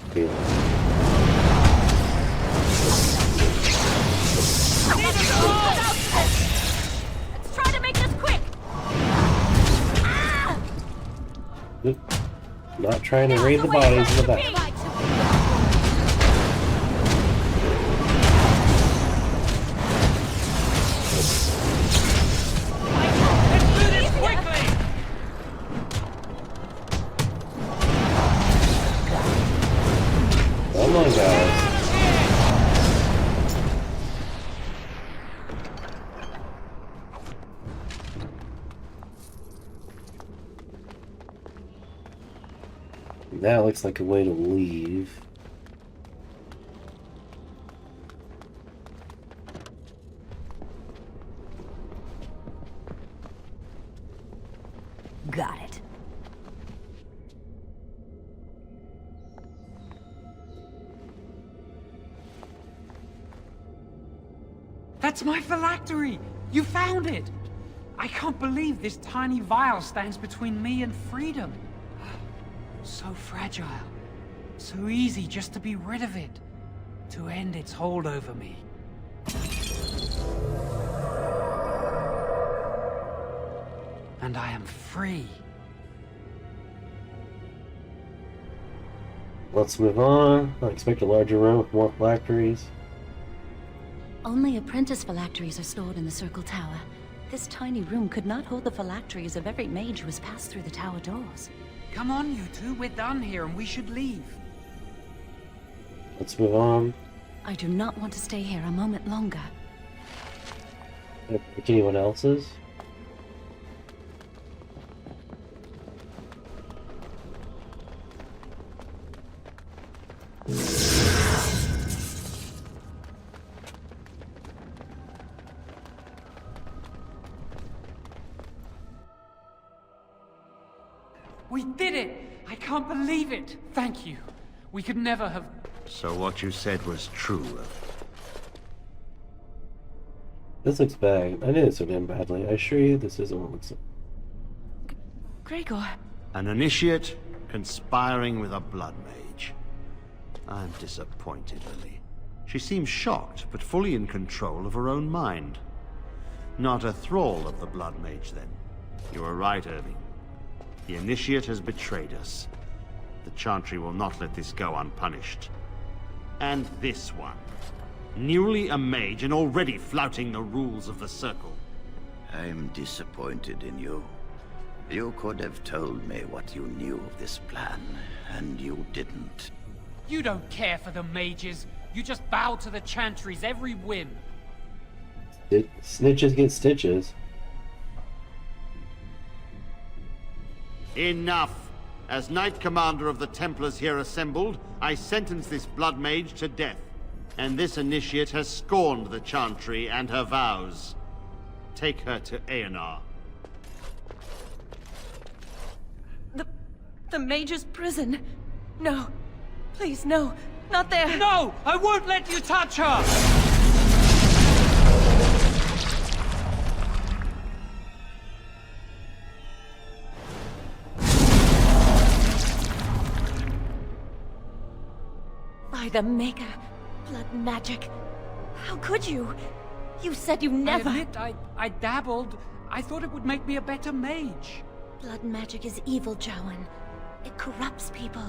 feeling. Let's try to make this quick! Ah! Not trying to raid the bodies in the back. Come on, guys. That looks like a way to leave. Got it. That's my phylactery! You found it! I can't believe this tiny vial stands between me and freedom. So fragile. So easy just to be rid of it. To end its hold over me. And I am free. Let's move on. I expect a larger room with more phylacteries. Only apprentice phylacteries are stored in the Circle Tower. This tiny room could not hold the phylacteries of every mage who has passed through the tower doors. Come on, you two. We're done here and we should leave. Let's move on. I do not want to stay here a moment longer. Pick anyone else's? We did it! I can't believe it! Thank you. We could never have... So what you said was true. This looks bad. I knew this would end badly. I assure you this isn't what it looks like. Gregor. An initiate conspiring with a blood mage. I'm disappointed, Lily. She seems shocked, but fully in control of her own mind. Not a thrall of the blood mage, then. You were right, Irving. The initiate has betrayed us. The Chantry will not let this go unpunished. And this one. Newly a mage and already flouting the rules of the Circle. I'm disappointed in you. You could have told me what you knew of this plan, and you didn't. You don't care for the mages. You just bow to the Chantry's every whim. Snitches get stitches. Enough! As Knight Commander of the Templars here assembled, I sentence this Blood Mage to death. And this initiate has scorned the Chantry and her vows. Take her to Aenar. The Mage's prison. No. Please, no. Not there. No! I won't let you touch her! By the Maker. Blood magic. How could you? You said you never... I admit, I dabbled. I thought it would make me a better mage. Blood magic is evil, Jowan. It corrupts people,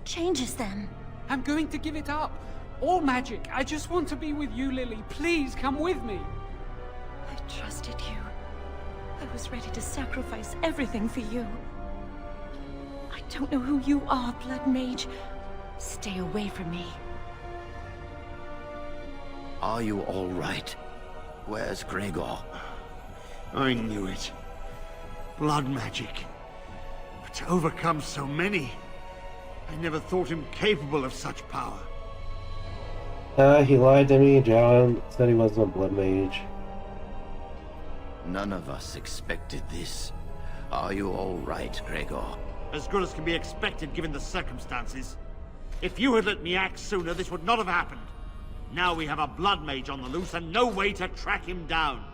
changes them. I'm going to give it up. All magic. I just want to be with you, Lily. Please come with me. I trusted you. I was ready to sacrifice everything for you. I don't know who you are, Blood Mage. Stay away from me. Are you all right? Where's Gregor? I knew it. Blood magic. But to overcome so many, I never thought him capable of such power. He lied to me. John said he wasn't a blood mage. None of us expected this. Are you all right, Gregor? As good as can be expected given the circumstances. If you had let me act sooner, this would not have happened. Now we have a blood mage on the loose and no way to track him down.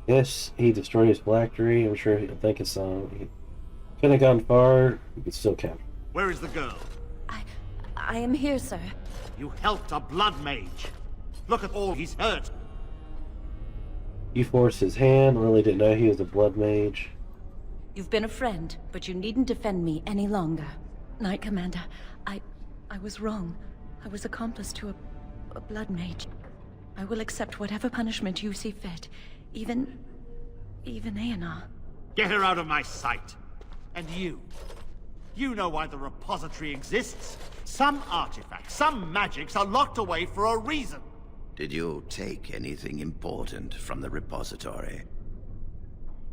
Yes, he destroyed his phylactery. I'm sure he'll think it's he couldn't have gone far. He could still count. Where is the girl? I am here, sir. You helped a blood mage. Look at all he's hurt. You forced his hand. Really didn't know he was a blood mage. You've been a friend, but you needn't defend me any longer. Knight Commander, I was wrong. I was accomplice to a blood mage. I will accept whatever punishment you see fit. Even Aenar. Get her out of my sight. And you know why the repository exists. Some artifacts, some magics are locked away for a reason. Did you take anything important from the repository?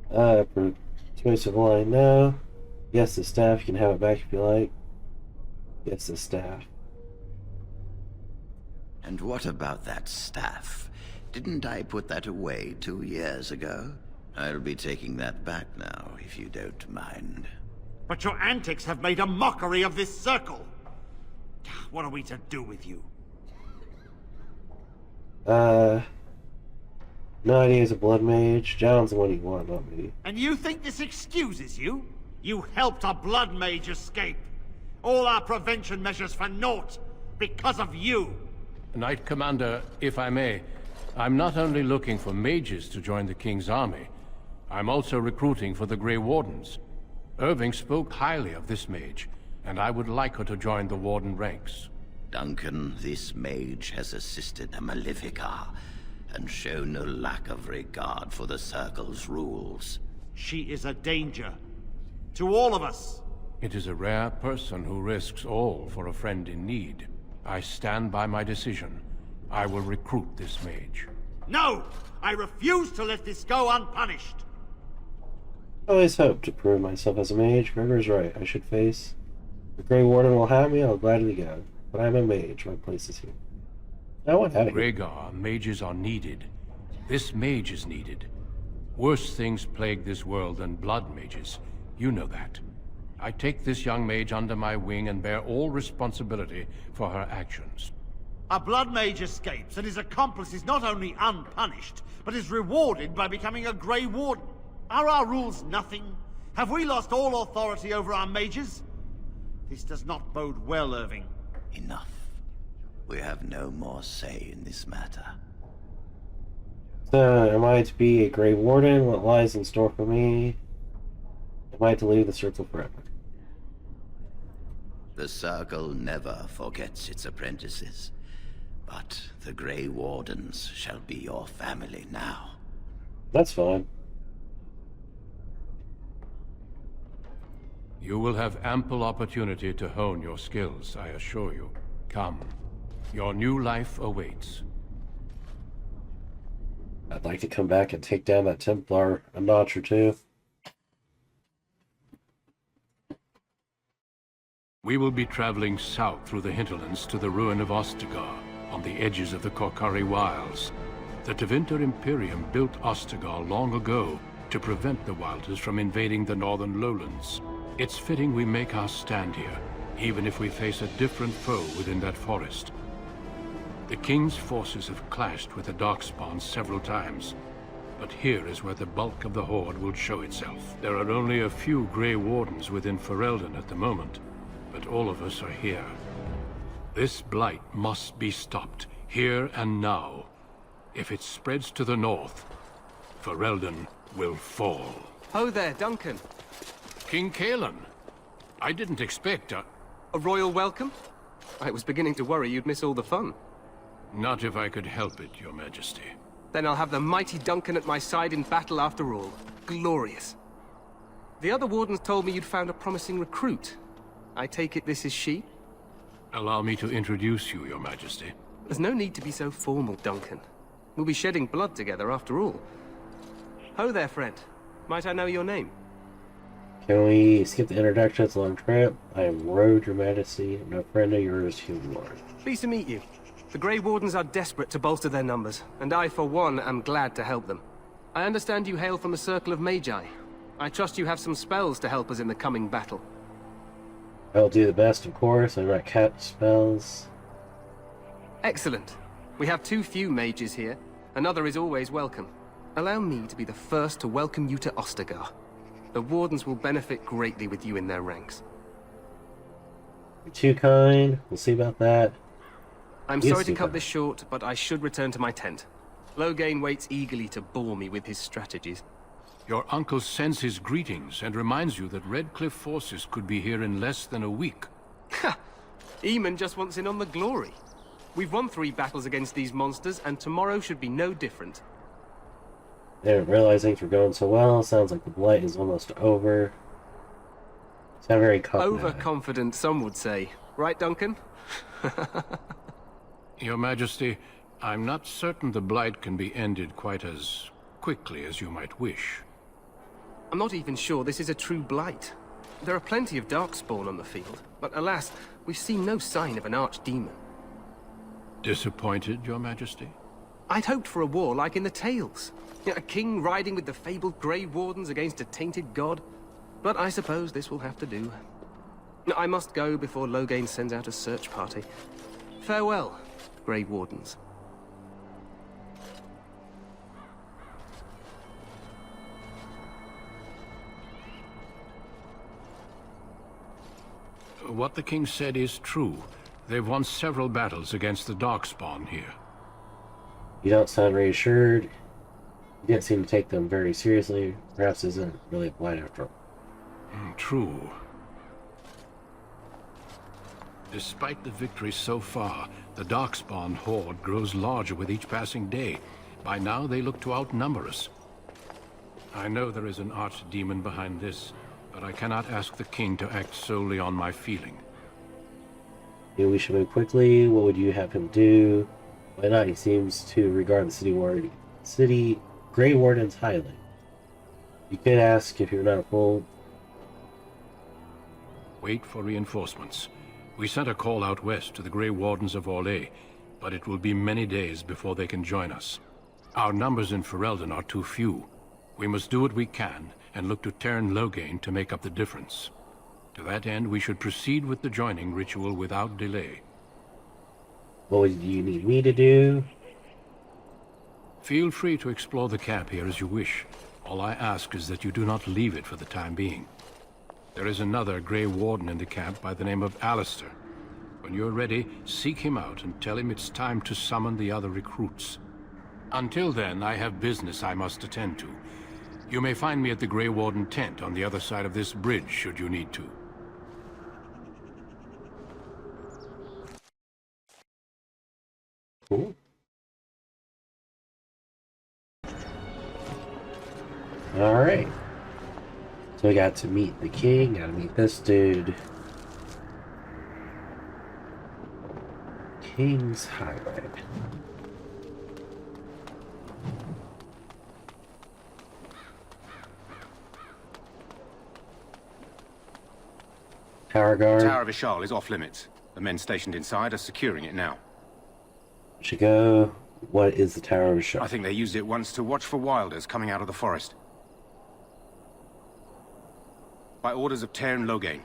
Persuasive line, no. Yes, the staff. You can have it back if you like. Yes, the staff. And what about that staff? Didn't I put that away 2 years ago? I'll be taking that back now, if you don't mind. But your antics have made a mockery of this circle. What are we to do with you? No idea he's a blood mage. John's the one you want, not me. And you think this excuses you? You helped a blood mage escape. All our prevention measures for naught because of you. Knight Commander, if I may, I'm not only looking for mages to join the King's army, I'm also recruiting for the Grey Wardens. Irving spoke highly of this mage, and I would like her to join the Warden ranks. Duncan, this mage has assisted a Malefica, and shown no lack of regard for the Circle's rules. She is a danger. To all of us. It is a rare person who risks all for a friend in need. I stand by my decision. I will recruit this mage. No! I refuse to let this go unpunished! I always hoped to prove myself as a mage. Gregor's right. I should face. If Grey Warden will have me, I'll gladly go. But I'm a mage. My place is here. I want out of here. Gregor, mages are needed. This mage is needed. Worse things plague this world than blood mages. You know that. I take this young mage under my wing and bear all responsibility for her actions. A blood mage escapes, and his accomplice is not only unpunished, but is rewarded by becoming a Grey Warden. Are our rules nothing? Have we lost all authority over our mages? This does not bode well, Irving. Enough. We have no more say in this matter. So, am I to be a Grey Warden? What lies in store for me? Am I to leave the Circle forever? The Circle never forgets its apprentices. But the Grey Wardens shall be your family now. That's fine. You will have ample opportunity to hone your skills, I assure you. Come. Your new life awaits. I'd like to come back and take down that Templar a notch or two. We will be traveling south through the hinterlands to the ruin of Ostagar, on the edges of the Korkari Wilds. The Tevinter Imperium built Ostagar long ago to prevent the Wilders from invading the northern lowlands. It's fitting we make our stand here, even if we face a different foe within that forest. The King's forces have clashed with the Darkspawn several times, but here is where the bulk of the Horde will show itself. There are only a few Grey Wardens within Ferelden at the moment, but all of us are here. This blight must be stopped, here and now. If it spreads to the north, Ferelden will fall. Ho there, Duncan. King Kaelan. I didn't expect a royal welcome? I was beginning to worry you'd miss all the fun. Not if I could help it, Your Majesty. Then I'll have the mighty Duncan at my side in battle after all. Glorious. The other wardens told me you'd found a promising recruit. I take it this is she? Allow me to introduce you, Your Majesty. There's no need to be so formal, Duncan. We'll be shedding blood together after all. Ho there, friend. Might I know your name? Can we skip the introduction? It's a long trip. I am Road, Your Majesty, and a friend of yours, Human Lord. Pleased to meet you. The Grey Wardens are desperate to bolster their numbers, and I, for one, am glad to help them. I understand you hail from the Circle of Magi. I trust you have some spells to help us in the coming battle. I'll do the best, of course. I'm not cast spells. Excellent. We have too few mages here. Another is always welcome. Allow me to be the first to welcome you to Ostagar. The Wardens will benefit greatly with you in their ranks. You're too kind. We'll see about that. I'm sorry to cut this short, but I should return to my tent. Loghain waits eagerly to bore me with his strategies. Your uncle sends his greetings and reminds you that Redcliffe forces could be here in less than a week. Ha! Eamon just wants in on the glory. We've won 3 battles against these monsters, and tomorrow should be no different. I didn't realize things were going so well. Sounds like the blight is almost over. Sound very confident. Overconfident, some would say. Right, Duncan? Your Majesty, I'm not certain the blight can be ended quite as quickly as you might wish. I'm not even sure this is a true blight. There are plenty of Darkspawn on the field, but alas, we've seen no sign of an archdemon. Disappointed, Your Majesty? I'd hoped for a war like in the tales. A king riding with the fabled Grey Wardens against a tainted god. But I suppose this will have to do. I must go before Loghain sends out a search party. Farewell, Grey Wardens. What the king said is true. They've won several battles against the Darkspawn here. You don't sound reassured. You didn't seem to take them very seriously. Perhaps isn't really a blight after all. True. Despite the victory so far, the Darkspawn horde grows larger with each passing day. By now, they look to outnumber us. I know there is an archdemon behind this, but I cannot ask the king to act solely on my feeling. Yeah, we should move quickly. What would you have him do? Why not? He seems to regard the Grey Wardens highly. You could ask if you're not a fool. Wait for reinforcements. We sent a call out west to the Grey Wardens of Orlais, but it will be many days before they can join us. Our numbers in Ferelden are too few. We must do what we can and look to Teyrn Loghain to make up the difference. To that end, we should proceed with the joining ritual without delay. What would you need me to do? Feel free to explore the camp here as you wish. All I ask is that you do not leave it for the time being. There is another Grey Warden in the camp by the name of Alistair. When you're ready, seek him out and tell him it's time to summon the other recruits. Until then, I have business I must attend to. You may find me at the Grey Warden tent on the other side of this bridge, should you need to. Cool. Alright. So we got to meet the king, gotta meet this dude. King's Highway. Tower guard. The Tower of Ishal is off limits. The men stationed inside are securing it now. Should go. What is the Tower of Ishal? I think they used it once to watch for wilders coming out of the forest. By orders of Tairn Logain.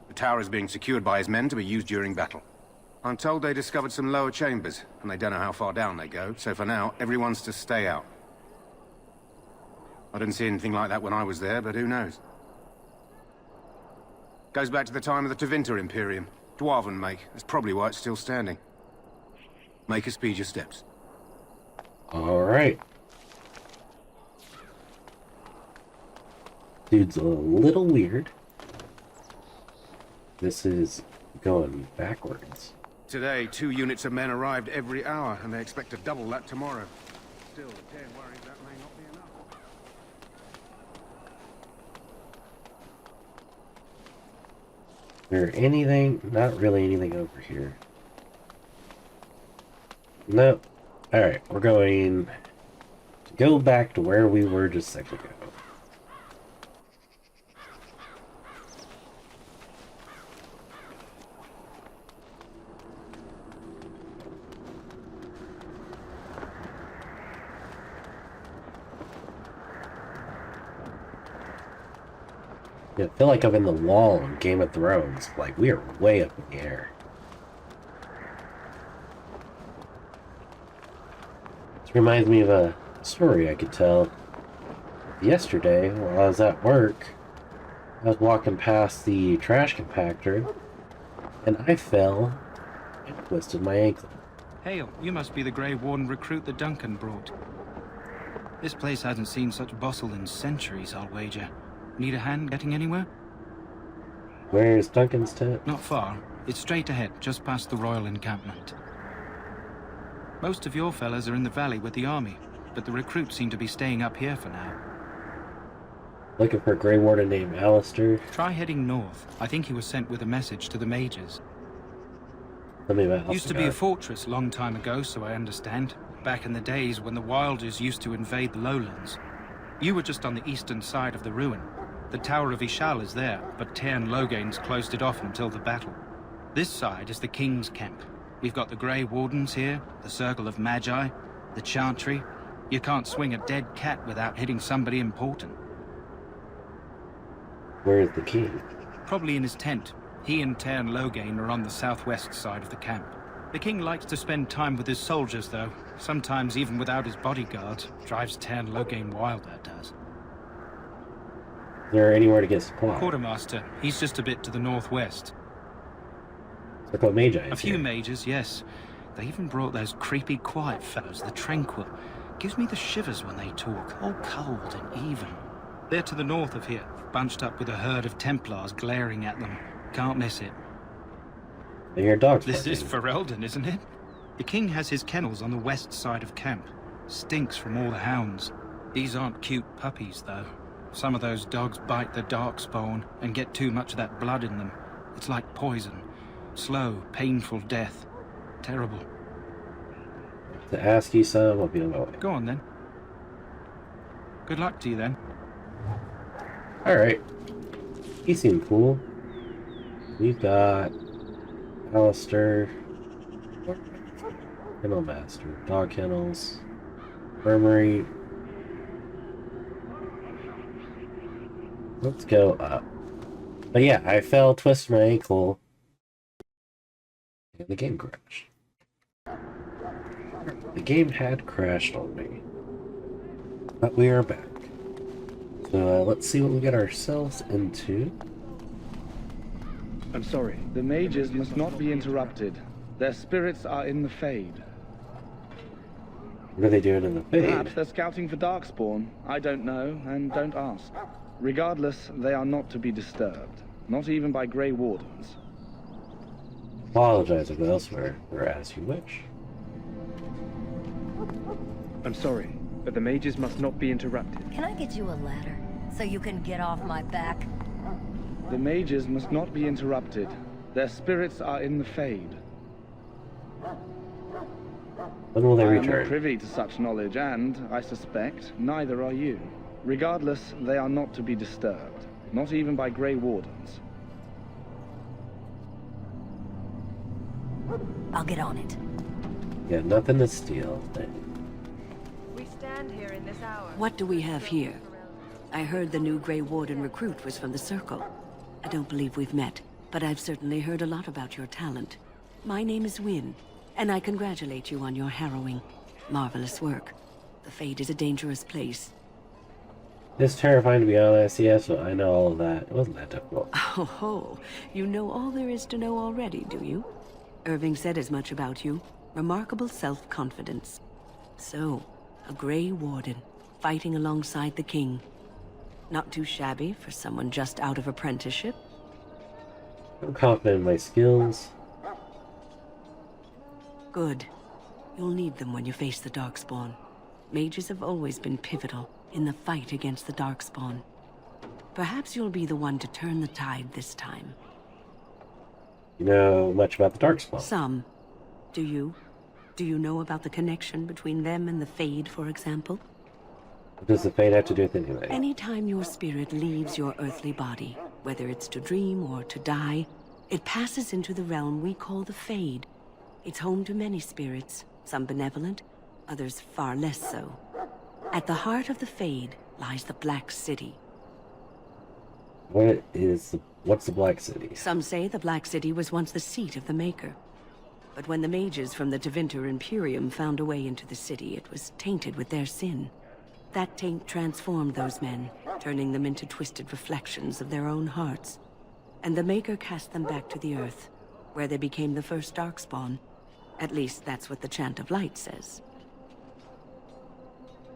The tower is being secured by his men to be used during battle. I'm told they discovered some lower chambers, and they don't know how far down they go, so for now, everyone's to stay out. I didn't see anything like that when I was there, but who knows? Goes back to the time of the Tevinter Imperium. Dwarven make. That's probably why it's still standing. Make us speed your steps. Alright. Dude's a little weird. This is going backwards. Today, 2 units of men arrived every hour, and they expect to double that tomorrow. Still, Tairn worries that may not be enough. Is there anything? Not really anything over here. Nope. Alright, we're going to go back to where we were just a second ago. Yeah, I feel like I'm in the wall in Game of Thrones. Like, we are way up in the air. This reminds me of a story I could tell. Yesterday, while I was at work, I was walking past the trash compactor, and I fell and twisted my ankle. Hale, you must be the Grey Warden recruit that Duncan brought. This place hasn't seen such bustle in centuries, I'll wager. Need a hand getting anywhere? Where's Duncan's tent? Not far. It's straight ahead, just past the royal encampment. Most of your fellas are in the valley with the army, but the recruits seem to be staying up here for now. Looking for a Grey Warden named Alistair. Try heading north. I think he was sent with a message to the mages. Tell me about Used to be a fortress long time ago, so I understand. Back in the days when the Wilders used to invade the lowlands. You were just on the eastern side of the ruin. The Tower of Ishal is there, but Tairn Logain's closed it off until the battle. This side is the King's camp. We've got the Grey Wardens here, the Circle of Magi, the Chantry. You can't swing a dead cat without hitting somebody important. Where is the king? Probably in his tent. He and Tairn Logain are on the southwest side of the camp. The king likes to spend time with his soldiers, though. Sometimes even without his bodyguards. Drives Tairn Logain wild, that does. Is there anywhere to get supplies? Quartermaster. He's just a bit to the northwest. Circle of Magi. A few mages, yes. They even brought those creepy quiet fellows, the Tranquil. Gives me the shivers when they talk, all cold and even. They're to the north of here, bunched up with a herd of Templars glaring at them. Can't miss it. They hear dogs. This is Ferelden, isn't it? The king has his kennels on the west side of camp. Stinks from all the hounds. These aren't cute puppies, though. Some of those dogs bite the darkspawn and get too much of that blood in them. It's like poison. Slow, painful death. Terrible. To ask you some, I'll be on my way. Go on, then. Good luck to you, then. Alright. He seemed cool. We've got Alistair, Kennel Master, Dog Kennels, Infirmary. Let's go up. But yeah, I fell, twisted my ankle, and the game crashed. The game had crashed on me. But we are back. So let's see what we get ourselves into. I'm sorry. The mages must not be interrupted. Their spirits are in the Fade. What are they doing in the Fade? Perhaps they're scouting for Darkspawn. I don't know, and don't ask. Regardless, they are not to be disturbed. Not even by Grey Wardens. Apologize if elsewhere, or as you wish. I'm sorry, but the mages must not be interrupted. Can I get you a ladder, so you can get off my back? The mages must not be interrupted. Their spirits are in the Fade. When will they I am return? not privy to such knowledge, and, I suspect, neither are you. Regardless, they are not to be disturbed. Not even by Grey Wardens. I'll get on it. Yeah, nothing to steal. We stand here in this hour. What do we have here? I heard the new Grey Warden recruit was from the Circle. I don't believe we've met, but I've certainly heard a lot about your talent. My name is Wynne, and I congratulate you on your harrowing, marvelous work. The Fade is a dangerous place. It's terrifying to be honest, yes, I know all of that. It wasn't that difficult. Oh, you know all there is to know already, do you? Irving said as much about you. Remarkable self-confidence. So, a Grey Warden, fighting alongside the King. Not too shabby for someone just out of apprenticeship. I'm confident in my skills. Good. You'll need them when you face the Darkspawn. Mages have always been pivotal in the fight against the Darkspawn. Perhaps you'll be the one to turn the tide this time. You know much about the Darkspawn? Some. Do you? Do you know about the connection between them and the Fade, for example? What does the Fade have to do with anything? Anytime your spirit leaves your earthly body, whether it's to dream or to die, it passes into the realm we call the Fade. It's home to many spirits, some benevolent, others far less so. At the heart of the Fade lies the Black City. What's the Black City? Some say the Black City was once the seat of the Maker. But when the mages from the Tevinter Imperium found a way into the city, it was tainted with their sin. That taint transformed those men, turning them into twisted reflections of their own hearts. And the Maker cast them back to the Earth, where they became the first Darkspawn. At least that's what the Chant of Light says.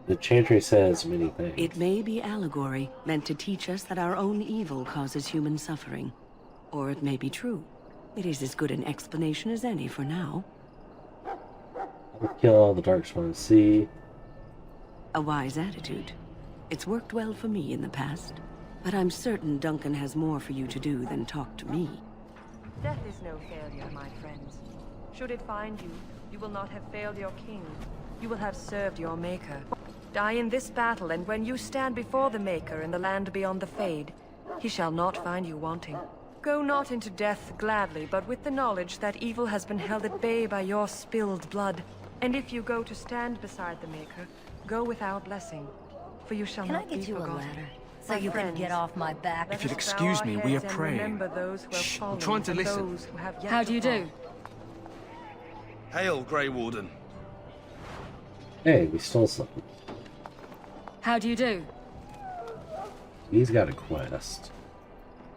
The Chantry says many things. It may be allegory, meant to teach us that our own evil causes human suffering. Or it may be true. It is as good an explanation as any for now. I'll kill all the Darkspawn. See? A wise attitude. It's worked well for me in the past. But I'm certain Duncan has more for you to do than talk to me. Death is no failure, my friends. Should it find you, you will not have failed your king. You will have served your Maker. Die in this battle, and when you stand before the Maker in the land beyond the Fade, he shall not find you wanting. Go not into death gladly, but with the knowledge that evil has been held at bay by your spilled blood. And if you go to stand beside the Maker, go with our blessing, for you shall not be forgotten. Can I get you a ladder, so you can get off my back? If you'll excuse me, we are praying. Shh, I'm trying to listen. How do you do? Hail, Grey Warden. Hey, we stole something. How do you do? He's got a quest.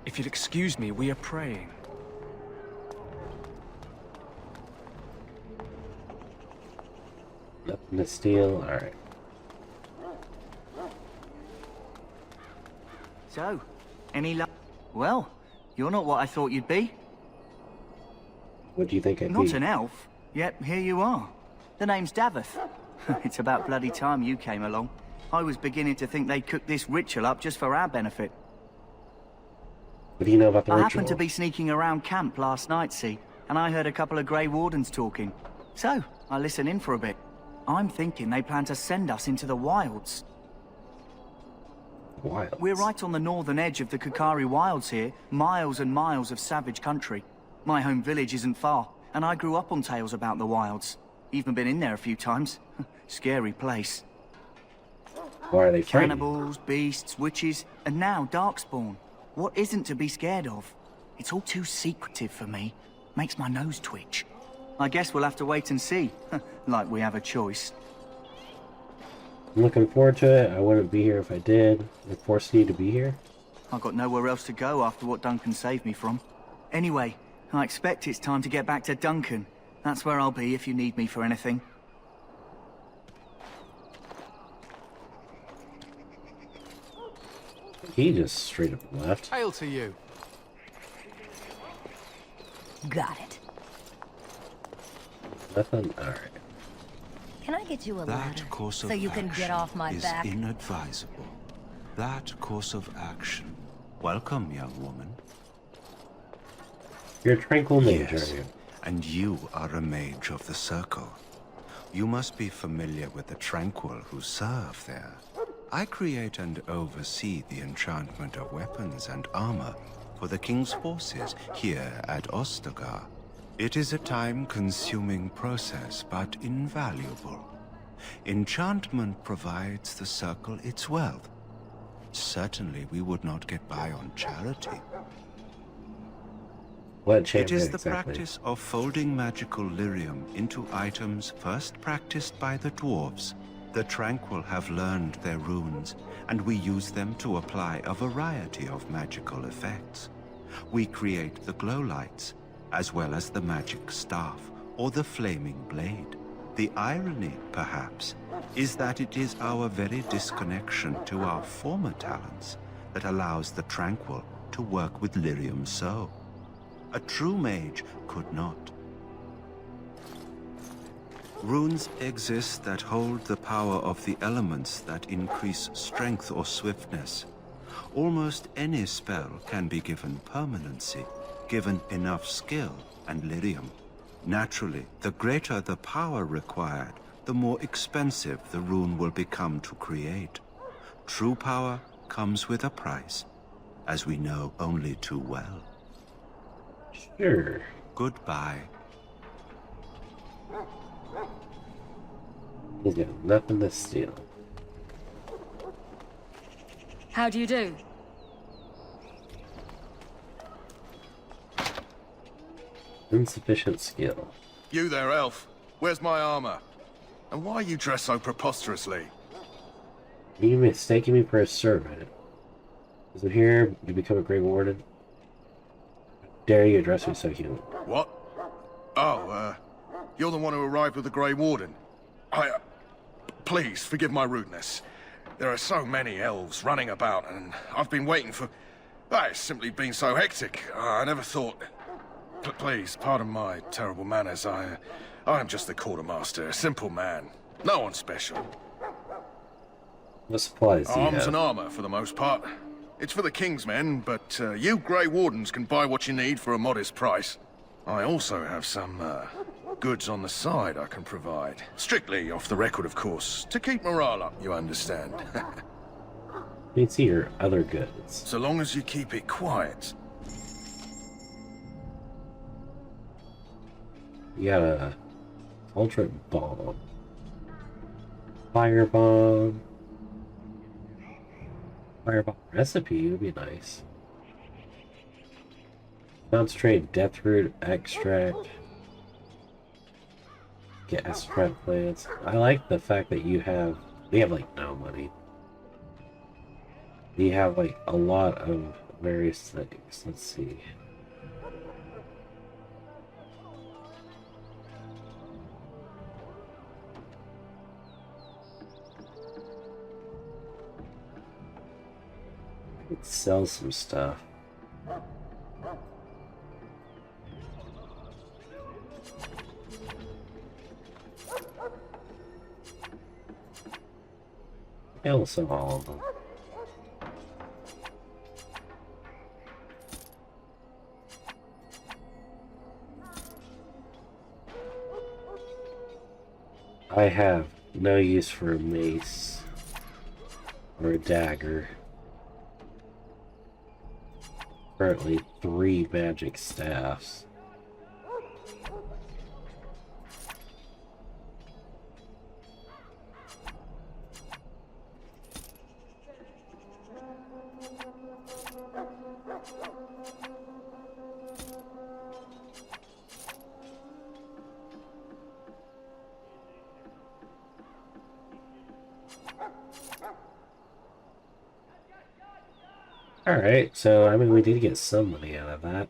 If you'll excuse me, we are praying. Nothing to steal. Alright. So, any luck? Well, you're not what I thought you'd be. What do you think I'd be? Not an elf, yet here you are. The name's Daveth. It's about bloody time you came along. I was beginning to think they'd cooked this ritual up just for our benefit. What do you know about the I ritual? happened to be sneaking around camp last night, see, and I heard a couple of Grey Wardens talking. So, I listened in for a bit. I'm thinking they plan to send us into the wilds. Wilds? We're right on the northern edge of the Kukari Wilds here, miles and miles of savage country. My home village isn't far, and I grew up on tales about the wilds. Even been in there a few times. Scary place. Why are they frightening? Cannibals, beasts, witches, and now Darkspawn. What isn't to be scared of? It's all too secretive for me. Makes my nose twitch. I guess we'll have to wait and see. Like we have a choice. I'm looking forward to it. I wouldn't be here if I did. They're forcing you to be here? I've got nowhere else to go after what Duncan saved me from. Anyway, I expect it's time to get back to Duncan. That's where I'll be if you need me for anything. He just straight up left. Hail to you. Got it. Nothing? Alright. Can I get you a That ladder, course so of you can get action off my is back? inadvisable. That course of action. Welcome, young woman. You're a tranquil mage, Yes, aren't you? and you are a mage of the Circle. You must be familiar with the Tranquil who serve there. I create and oversee the enchantment of weapons and armor for the King's forces here at Ostagar. It is a time-consuming process, but invaluable. Enchantment provides the circle its wealth. Certainly we would not get by on charity. What It enchantment is the exactly? practice of folding magical lyrium into items first practiced by the dwarves. The Tranquil have learned their runes, and we use them to apply a variety of magical effects. We create the glow lights, as well as the magic staff, or the flaming blade. The irony, perhaps, is that it is our very disconnection to our former talents that allows the Tranquil to work with lyrium so. A true mage could not. Runes exist that hold the power of the elements that increase strength or swiftness. Almost any spell can be given permanency, given enough skill and lyrium. Naturally, the greater the power required, the more expensive the rune will become to create. True power comes with a price, as we know only too well. Sure. Goodbye. He's got nothing to steal. How do you do? Insufficient skill. You there, elf. Where's my armor? And why are you dressed so preposterously? You mistaking me for a servant. Isn't here you become a Grey Warden? Dare you address me so human? What? Oh, you're the one who arrived with the Grey Warden. Please, forgive my rudeness. There are so many elves running about, and I've been waiting for... It's simply been so hectic. I never thought... Please, pardon my terrible manners. I am just the quartermaster, a simple man. No one special. What supplies do you Arms have? and armor, for the most part. It's for the King's men, but you Grey Wardens can buy what you need for a modest price. I also have some goods on the side I can provide. Strictly off the record, of course. To keep morale up, you understand. Let me see your other goods. So long as you keep it quiet. You got a ultra bomb, firebomb recipe would be nice. Concentrate deathroot extract, gas trap plants. I like the fact that we have like no money. We have like a lot of various things. Let's see. Sell some stuff. I'll sell all of them. I have no use for a mace or a dagger. Currently 3 magic staffs. Alright, so I mean we did get some money out of that.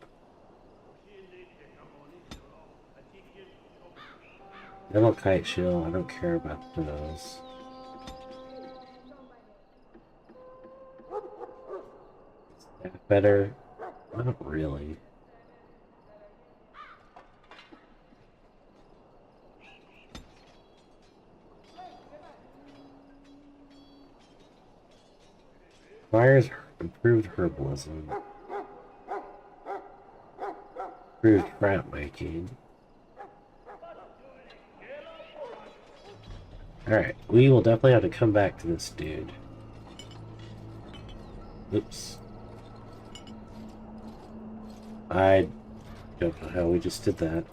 Metal kite shield, I don't care about those. Is that better? Not really. Fire's improved herbalism. Improved frat making. Alright, we will definitely have to come back to this dude. Oops. I don't know how we just did that.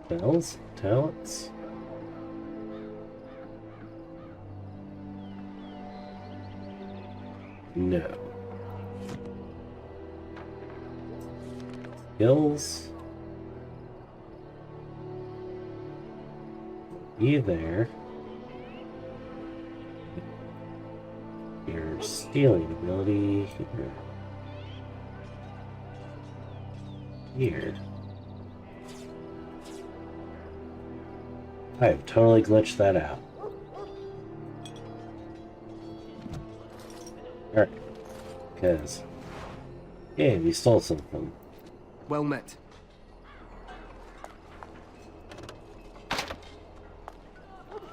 Spells? Talents? No. Skills? Be there. Your stealing ability here. I've totally glitched that out. Alright. Because, yeah, we stole something. Well met.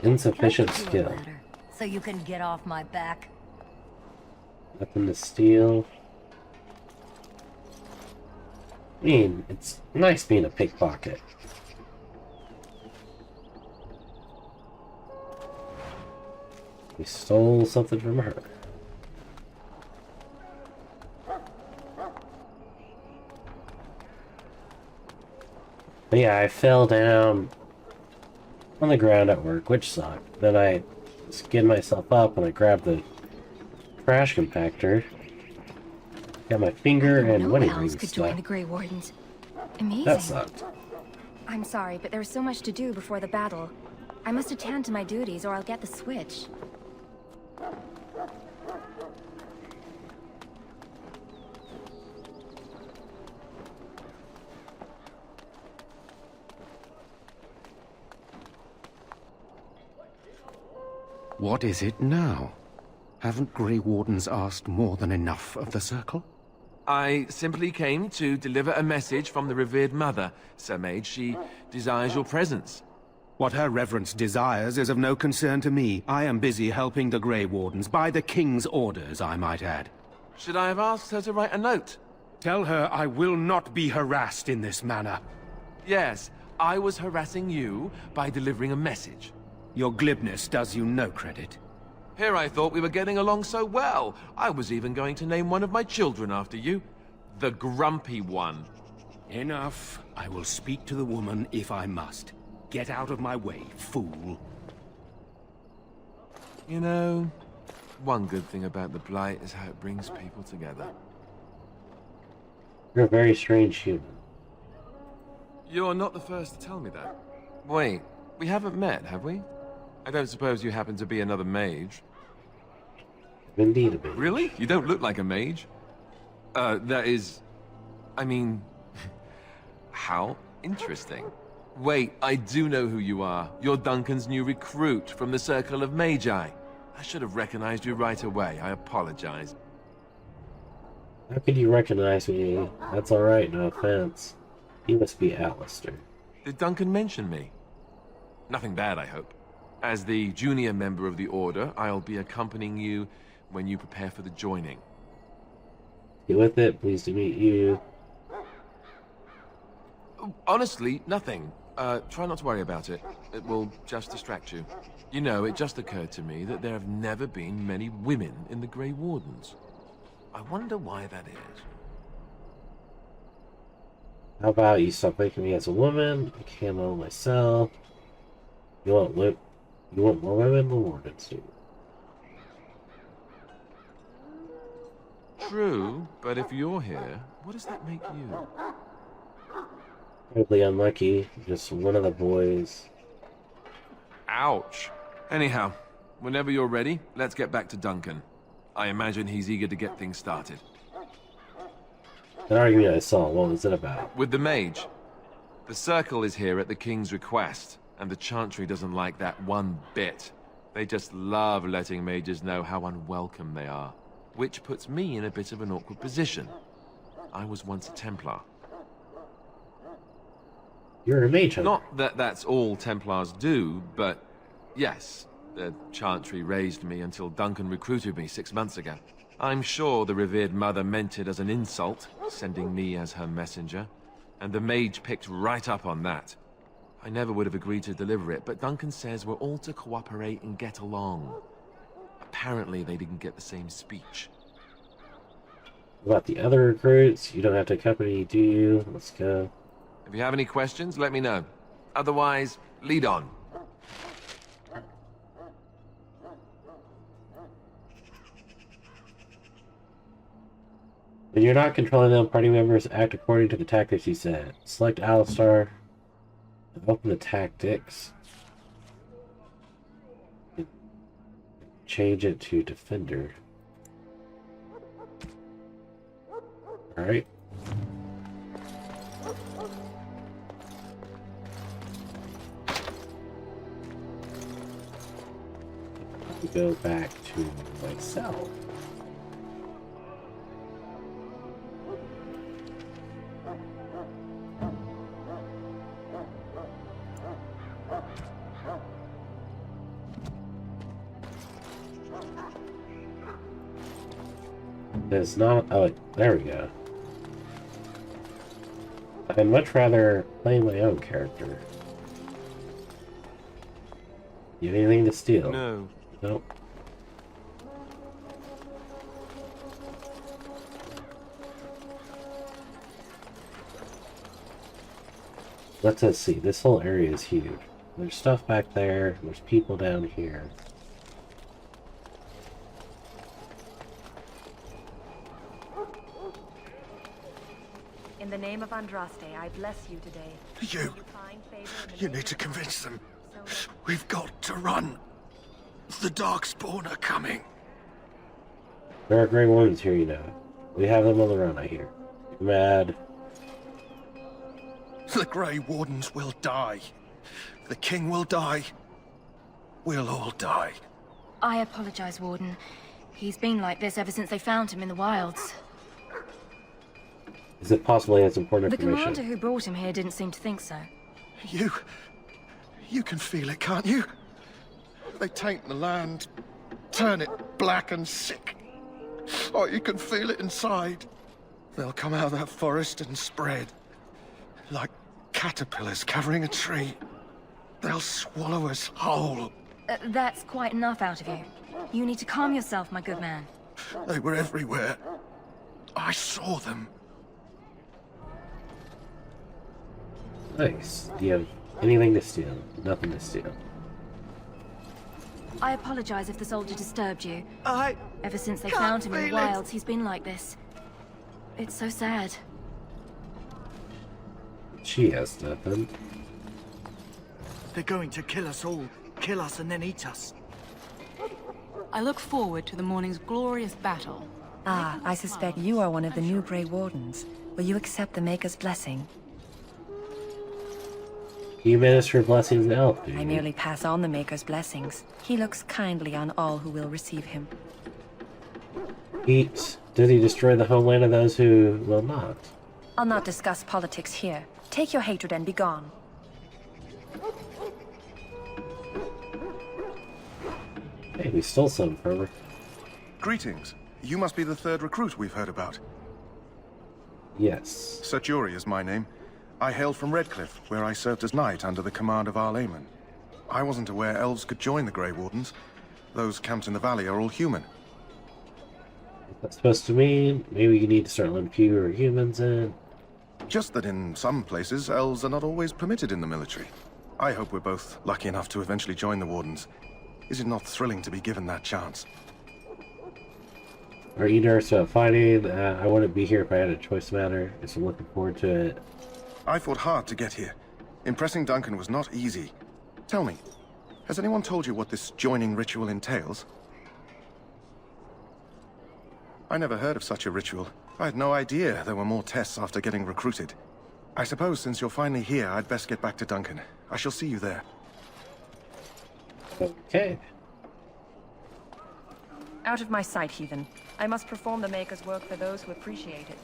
Insufficient skill. So you can get off my back. Nothing to steal. I mean, it's nice being a pickpocket. We stole something from her. But yeah, I fell down on the ground at work, which sucked. Then I skinned myself up and I grabbed the trash compactor. Got my finger and wedding ring could stuck. join the Grey Wardens. Amazing. That sucked. I'm sorry, but there's so much to do before the battle. I must attend to my duties or I'll get the switch. What is it now? Haven't Grey Wardens asked more than enough of the Circle? I simply came to deliver a message from the revered mother, Sir Mage. She desires your presence. What her reverence desires is of no concern to me. I am busy helping the Grey Wardens, by the King's orders, I might add. Should I have asked her to write a note? Tell her I will not be harassed in this manner. Yes, I was harassing you by delivering a message. Your glibness does you no credit. Here I thought we were getting along so well. I was even going to name one of my children after you. The Grumpy One. Enough. I will speak to the woman if I must. Get out of my way, fool. You know, one good thing about the Blight is how it brings people together. You're a very strange human. You're not the first to tell me that. Wait, we haven't met, have we? I don't suppose you happen to be another mage? Indeed a mage. Really? You don't look like a mage. That is... I mean... how interesting. Wait, I do know who you are. You're Duncan's new recruit from the Circle of Magi. I should have recognized you right away. I apologize. How could you recognize me? That's alright, no offense. You must be Alistair. Did Duncan mention me? Nothing bad, I hope. As the junior member of the Order, I'll be accompanying you when you prepare for the joining. Get with it, pleased to meet you. Honestly, nothing. Try not to worry about it. It will just distract you. You know, it just occurred to me that there have never been many women in the Grey Wardens. I wonder why that is. How about you stop making me as a woman? I can't handle myself. You want more women? The Wardens do. True, but if you're here, what does that make you? Incredibly unlucky. Just one of the boys. Ouch. Anyhow, whenever you're ready, let's get back to Duncan. I imagine he's eager to get things started. That argument I saw, what was it about? With the mage. The Circle is here at the King's request, and the Chantry doesn't like that one bit. They just love letting mages know how unwelcome they are, which puts me in a bit of an awkward position. I was once a Templar. You're a mage hunter. Not that that's all Templars do, but yes, the Chantry raised me until Duncan recruited me 6 months ago. I'm sure the revered mother meant it as an insult, sending me as her messenger, and the mage picked right up on that. I never would have agreed to deliver it, but Duncan says we're all to cooperate and get along. Apparently they didn't get the same speech. What about the other recruits? You don't have to accompany, do you? Let's go. If you have any questions, let me know. Otherwise, lead on. When you're not controlling them, party members act according to the tactics you set. Select Alistar. Open the tactics. Change it to Defender. Alright. Go back to myself. It's not. Oh, there we go. I'd much rather play my own character. You have anything to steal? No. Nope. Let's see. This whole area is huge. There's stuff back there. There's people down here. In the name of Andraste, I bless you today. You need to convince them. We've got to run. The Darkspawn are coming. There are Grey Wardens here, you know. We have them on the run, I hear. You're mad. The Grey Wardens will die. The King will die. We'll all die. I apologize, Warden. He's been like this ever since they found him in the wilds. Is it possible he has important The information? commander who brought him here didn't seem to think so. You can feel it, can't you? They taint the land, turn it black and sick. Oh, you can feel it inside. They'll come out of that forest and spread. Like caterpillars covering a tree. They'll swallow us whole. That's quite enough out of you. You need to calm yourself, my good man. They were everywhere. I saw them. Nice. Do you have anything to steal? Nothing to steal. I apologize if the soldier disturbed you. Ever since they can't found him in the feel it. wilds, he's been like this. It's so sad. She has nothing. They're going to kill us all. Kill us and then eat us. I look forward to the morning's glorious battle. Ah, I suspect you are one of the new Grey Wardens. Will you accept the Maker's blessing? You minister blessings to Elf, do you? I merely pass on the Maker's blessings. He looks kindly on all who will receive him. Does he destroy the homeland of those who will not? I'll not discuss politics here. Take your hatred and be gone. Hey, we stole some from her. Greetings. You must be the third recruit we've heard about. Yes. Sir Jury is my name. I hail from Redcliffe, where I served as knight under the command of Arl Aemon. I wasn't aware elves could join the Grey Wardens. Those camped in the valley are all human. What's that supposed to mean? Maybe you need to start letting fewer humans in. Just that in some places, elves are not always permitted in the military. I hope we're both lucky enough to eventually join the Wardens. Is it not thrilling to be given that chance? Are you nervous about fighting? I wouldn't be here if I had a choice matter, so I'm looking forward to it. I fought hard to get here. Impressing Duncan was not easy. Tell me, has anyone told you what this joining ritual entails? I never heard of such a ritual. I had no idea there were more tests after getting recruited. I suppose since you're finally here, I'd best get back to Duncan. I shall see you there. Okay. Out of my sight, heathen. I must perform the Maker's work for those who appreciate it.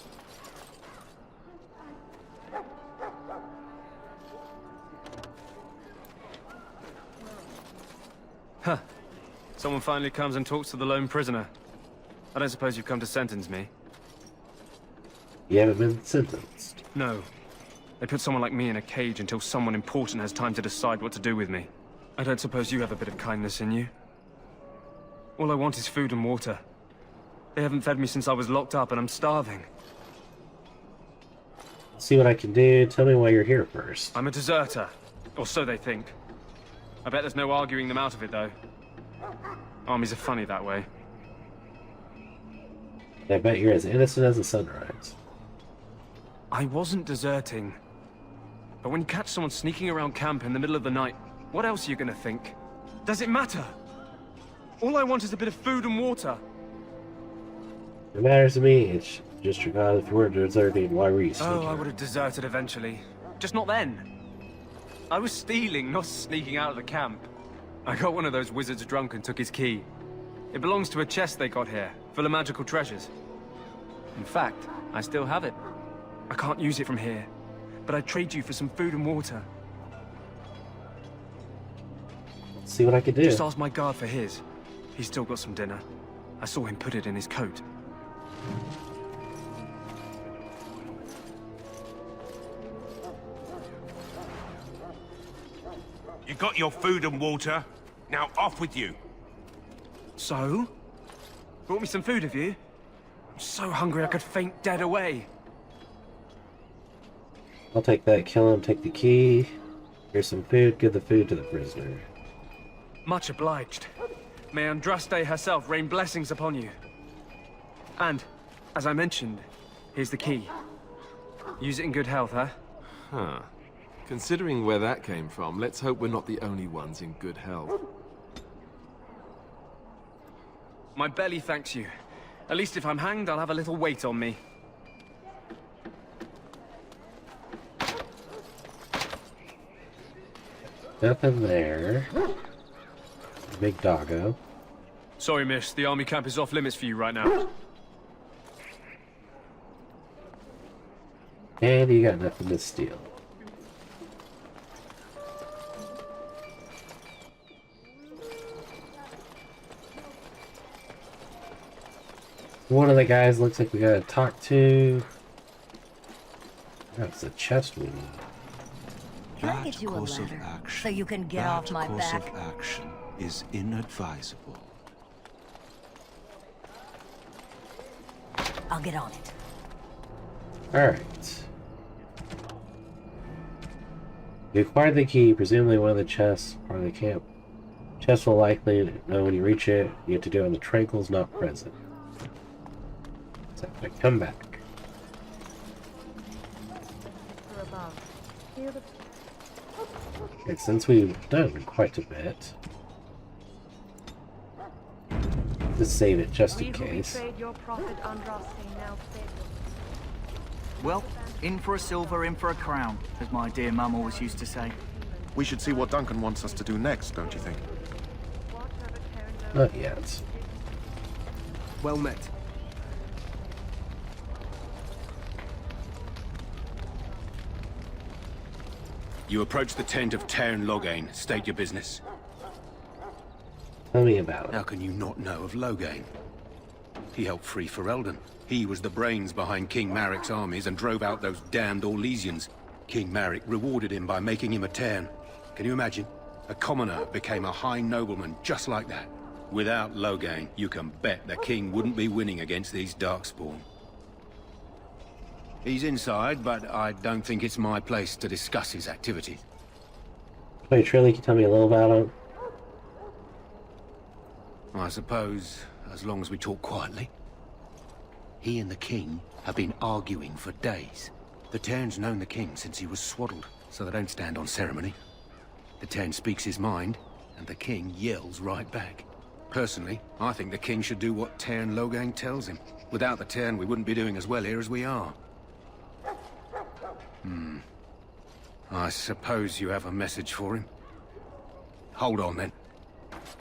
Huh. Someone finally comes and talks to the lone prisoner. I don't suppose you've come to sentence me? You haven't been sentenced. No. They put someone like me in a cage until someone important has time to decide what to do with me. I don't suppose you have a bit of kindness in you? All I want is food and water. They haven't fed me since I was locked up and I'm starving. See what I can do. Tell me why you're here first. I'm a deserter. Or so they think. I bet there's no arguing them out of it, though. Armies are funny that way. I bet you're as innocent as the sunrise. I wasn't deserting. But when you catch someone sneaking around camp in the middle of the night, what else are you gonna think? Does it matter? All I want is a bit of food and water. It matters to me. It's just regardless if you were deserting, why were you sneaking? Oh, I would have deserted eventually. Just not then. I was stealing, not sneaking out of the camp. I got one of those wizards drunk and took his key. It belongs to a chest they got here, full of magical treasures. In fact, I still have it. I can't use it from here, but I'd trade you for some food and water. Let's see what I can do. Just ask my guard for his. He's still got some dinner. I saw him put it in his coat. You got your food and water. Now off with you. So? Brought me some food, have you? I'm so hungry I could faint dead away. I'll take that, kill him, take the key. Here's some food, give the food to the prisoner. Much obliged. May Andraste herself rain blessings upon you. And, as I mentioned, here's the key. Use it in good health, huh? Huh. Considering where that came from, let's hope we're not the only ones in good health. My belly thanks you. At least if I'm hanged, I'll have a little weight on me. Nothing there. Big doggo. Sorry, miss. The army camp is off limits for you right now. And you got nothing to steal. One of the guys looks like we gotta talk to. That's a chest wound. Can I get you a ladder so you can get off my back? That course of action is inadvisable. I'll get on it. Alright. You acquired the key, presumably one of the chests, part of the camp. Chest will likely know when you reach it. You have to do it when the tranquil's not present. So I come back. Okay, since we've done quite a bit, let's save it just in case. Well, in for a silver, in for a crown, as my dear mum always used to say. We should see what Duncan wants us to do next, don't you think? Not yet. Well met. You approach the tent of Tairn Loghain. State your business. Tell me about it. How can you not know of Loghain? He helped free Ferelden. He was the brains behind King Maric's armies and drove out those damned Orlesians. King Maric rewarded him by making him a Tairn. Can you imagine? A commoner became a high nobleman just like that. Without Loghain, you can bet the king wouldn't be winning against these Darkspawn. He's inside, but I don't think it's my place to discuss his activities. Wait, Trilly, can you tell me a little about him? I suppose, as long as we talk quietly. He and the king have been arguing for days. The Tairn's known the king since he was swaddled, so they don't stand on ceremony. The Tairn speaks his mind, and the king yells right back. Personally, I think the king should do what Tairn Loghain tells him. Without the Tairn, we wouldn't be doing as well here as we are. I suppose you have a message for him. Hold on, then.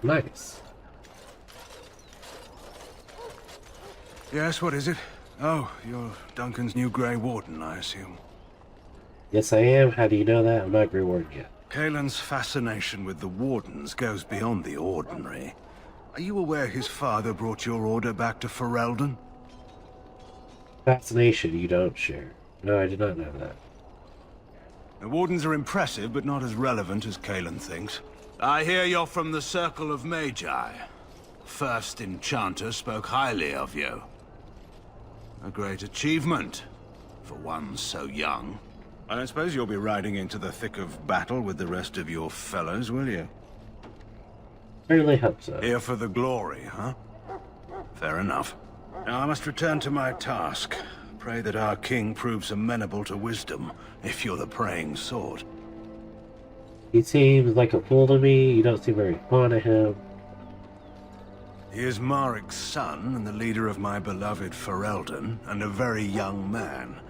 Nice. Yes, what is it? Oh, you're Duncan's new Grey Warden, I assume. Yes, I am. How do you know that? I'm not Grey Warden yet. Kaelin's fascination with the Wardens goes beyond the ordinary. Are you aware his father brought your order back to Ferelden? Fascination you don't share. No, I did not know that. The Wardens are impressive, but not as relevant as Kaelin thinks. I hear you're from the Circle of Magi. First Enchanter spoke highly of you. A great achievement. for one so young. I don't suppose you'll be riding into the thick of battle with the rest of your fellows, will you? I really hope so. Here for the glory, huh? Fair enough. Now I must return to my task. Pray that our king proves amenable to wisdom, if you're the praying sort. He seems like a fool to me. You don't seem very fond of him. He is Marik's son and the leader of my beloved Ferelden, and a very young man.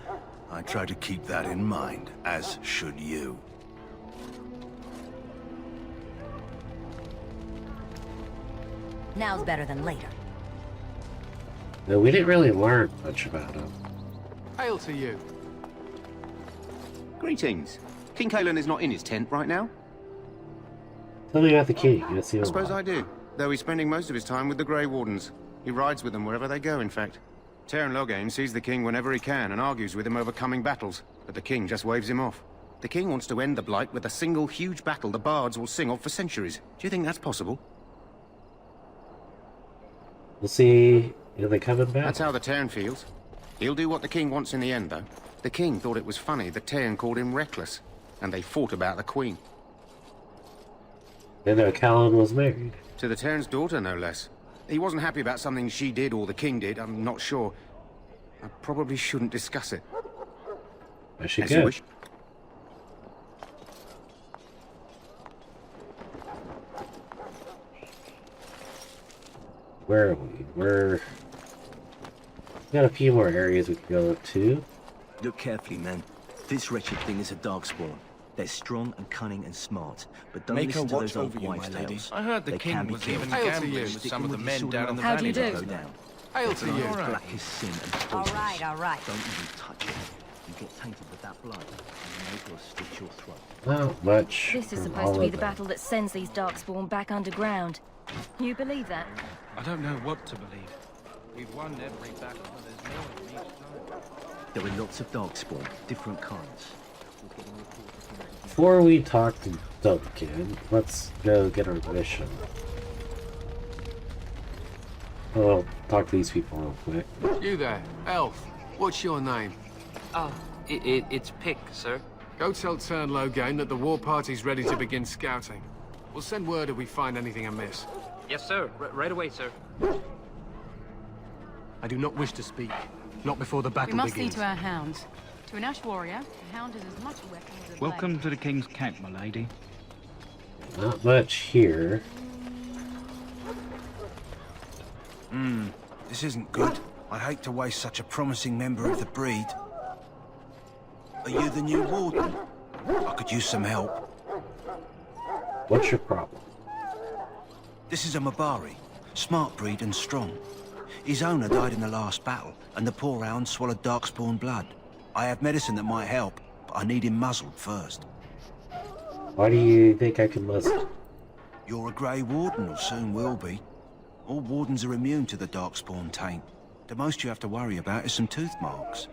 I try to keep that in mind, as should you. Now's better than later. No, we didn't really learn much about him. Hail to you. Greetings. King Cailan is not in his tent right now? Tell me about the king. You see I suppose I do, though he's spending most of his time with the Grey Wardens. He rides with them wherever they go, in fact. Teyrn Loghain sees the king whenever he can and argues with him over coming battles, but the king just waves him off. The king wants to end the Blight with a single huge battle the bards will sing of for centuries. Do you think that's possible? We'll see if they come back. That's how the Teyrn feels. He'll do what the king wants in the end, though. The king thought it was funny that Teyrn called him reckless, and they fought about the queen. They know Cailan was married. To the Teyrn's daughter, no less. He wasn't happy about something she did or the king did, I'm not sure. I probably shouldn't discuss it. I should As go. you wish. Where are we? We got a few more areas we can go to. Look carefully, man. This wretched thing is a darkspawn. They're strong and cunning and smart, but don't listen to those old wives' tales. I heard the They can king be was killed. even Hail to gambling you. with Stick some of the them with men your down in sword the around valley. the Go go down. down. Hail They're to you. as black as sin and poisonous. All right. Don't even touch it. You get tainted with that blood, and the Maker will slit your throat. Not much. This is from supposed all to be of the them. battle that sends these darkspawn back underground. You believe that? I don't know what to believe. We've won every battle, but there's more in each side. There are lots of darkspawn, different kinds. Before we talk to Duncan, let's go get our mission. Oh, talk to these people real quick. You there, elf. What's your name? Oh, it's Pick, sir. Go tell Teyrn Loghain that the war party's ready to begin scouting. We'll send word if we find anything amiss. Yes, sir. Right away, sir. I do not wish to speak. Not before the battle We must begins. see to our hounds. To an Ash warrior, a hound is as much a weapon as a blade. Welcome to the king's camp, my lady. Not much here. This isn't good. I hate to waste such a promising member of the breed. Are you the new warden? I could use some help. What's your problem? This is a Mabari. Smart breed and strong. His owner died in the last battle, and the poor hound swallowed darkspawn blood. I have medicine that might help, but I need him muzzled first. Why do you think I can muzzle? You're a Grey Warden, or soon will be. All wardens are immune to the darkspawn taint. The most you have to worry about is some tooth marks.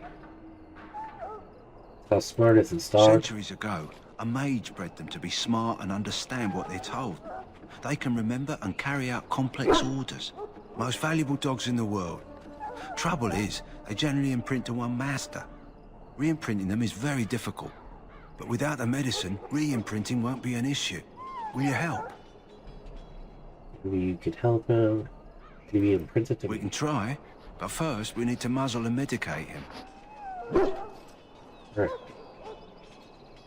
How smart is this dog? Centuries ago, a mage bred them to be smart and understand what they're told. They can remember and carry out complex orders. Most valuable dogs in the world. Trouble is, they generally imprint to one master. Re-imprinting them is very difficult. But without the medicine, re-imprinting won't be an issue. Will you help? Maybe you could help him. Could he be imprinted to We me? can try, but first we need to muzzle and medicate him. Right.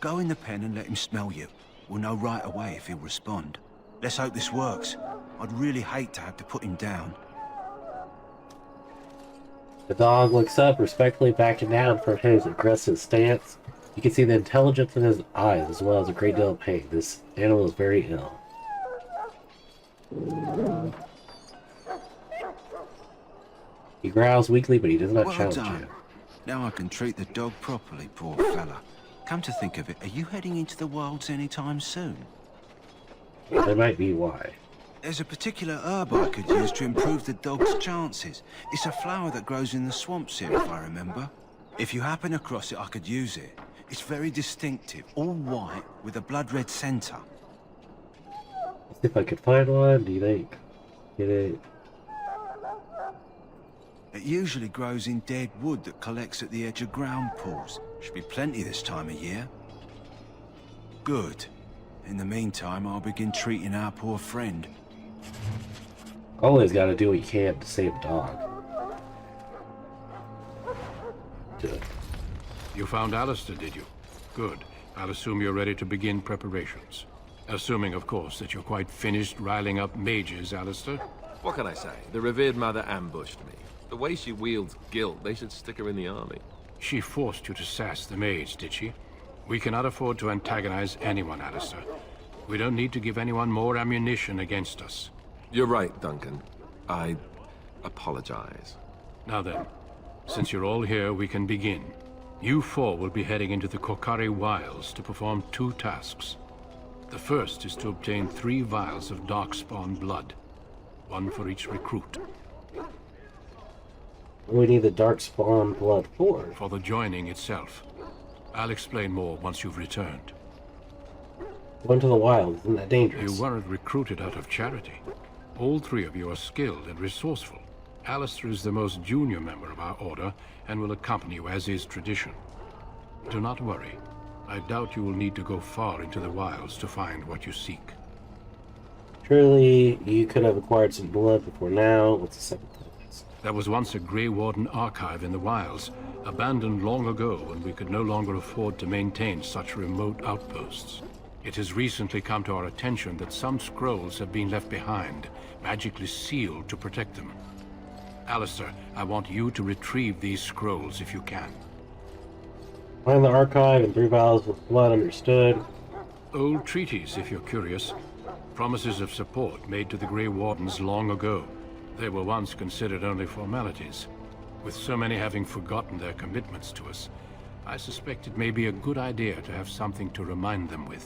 Go in the pen and let him smell you. We'll know right away if he'll respond. Let's hope this works. I'd really hate to have to put him down. The dog looks up, respectfully backing down from his aggressive stance. You can see the intelligence in his eyes, as well as a great deal of pain. This animal is very ill. He growls weakly, but he does not Well challenge done. you. Now I can treat the dog properly, poor fella. Come to think of it, are you heading into the wilds anytime soon? That might be why. There's a particular herb I could use to improve the dog's chances. It's a flower that grows in the swamps here, if I remember. If you happen across it, I could use it. It's very distinctive, all white, with a blood-red centre. Let's see if I could find one. Do you think? Get it? usually grows in dead wood that collects at the edge of ground pools. Should be plenty this time of year. Good. In the meantime, I'll begin treating our poor friend. Always got to do what you can to save a dog. You found Alistair, did you? Good. I'll assume you're ready to begin preparations. Assuming, of course, that you're quite finished riling up mages, Alistair. What can I say? The revered mother ambushed me. The way she wields guilt, they should stick her in the army. She forced you to sass the mage, did she? We cannot afford to antagonize anyone, Alistair. We don't need to give anyone more ammunition against us. You're right, Duncan. I apologize. Now then, since you're all here, we can begin. You four will be heading into the Kokari Wilds to perform 2 tasks. The first is to obtain 3 vials of Darkspawn blood. 1 for each recruit. What do we need the Darkspawn blood for? For the joining itself. I'll explain more once you've returned. Going to the wilds, isn't that dangerous? You weren't recruited out of charity. All 3 of you are skilled and resourceful. Alistair is the most junior member of our order and will accompany you as is tradition. Do not worry. I doubt you will need to go far into the wilds to find what you seek. Surely you could have acquired some blood before now. What's the second place? There was once a Grey Warden archive in the wilds, abandoned long ago when we could no longer afford to maintain such remote outposts. It has recently come to our attention that some scrolls have been left behind, magically sealed to protect them. Alistair, I want you to retrieve these scrolls if you can. Find the archive and 3 vials of blood, understood. Old treaties, if you're curious. Promises of support made to the Grey Wardens long ago. They were once considered only formalities. With so many having forgotten their commitments to us, I suspect it may be a good idea to have something to remind them with.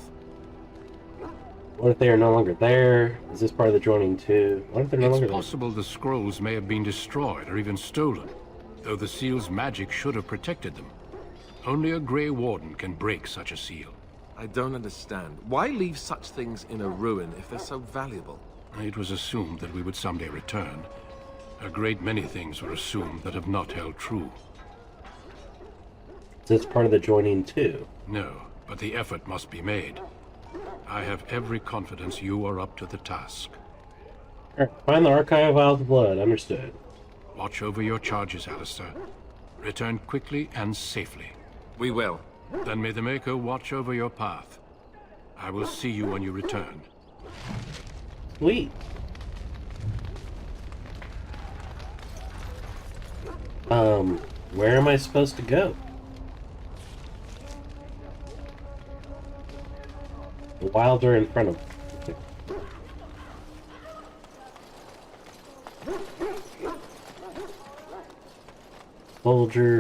What if they are no longer there? Is this part of the joining too? What if they're no longer there? It's possible the scrolls may have been destroyed or even stolen, though the seal's magic should have protected them. Only a Grey Warden can break such a seal. I don't understand. Why leave such things in a ruin if they're so valuable? It was assumed that we would someday return. A great many things were assumed that have not held true. Is this part of the joining too? No, but the effort must be made. I have every confidence you are up to the task. Alright, find the archive vials of blood, understood. Watch over your charges, Alistair. Return quickly and safely. We will. Then may the Maker watch over your path. I will see you when you return. Sweet. Where am I supposed to go? The wilds are in front of me.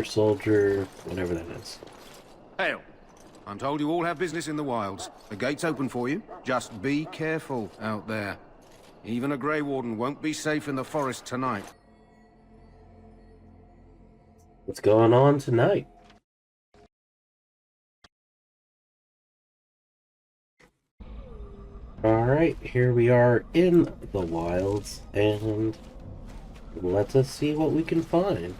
Soldier, whatever that is. Hail. I'm told you all have business in the wilds. The gate's open for you. Just be careful out there. Even a Grey Warden won't be safe in the forest tonight. What's going on tonight? Alright, here we are in the wilds, and let us see what we can find.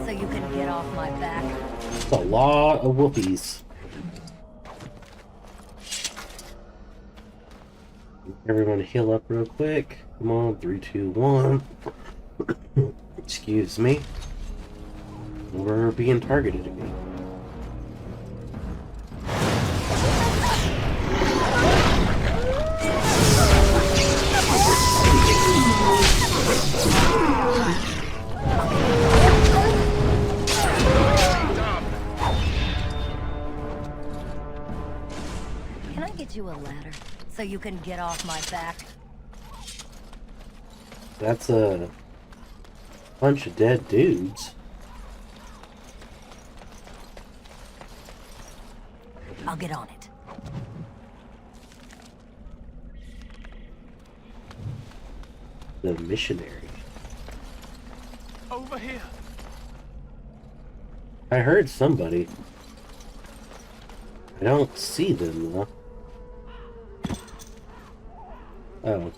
So you can get off my back. That's a lot of whoopies. Everyone heal up real quick. Come on, 3, 2, 1. Excuse me. We're being targeted again. Can I get you a ladder so you can get off my back? That's a bunch of dead dudes. I'll get on it. The missionary. Over here. I heard somebody. I don't see them though. Oh.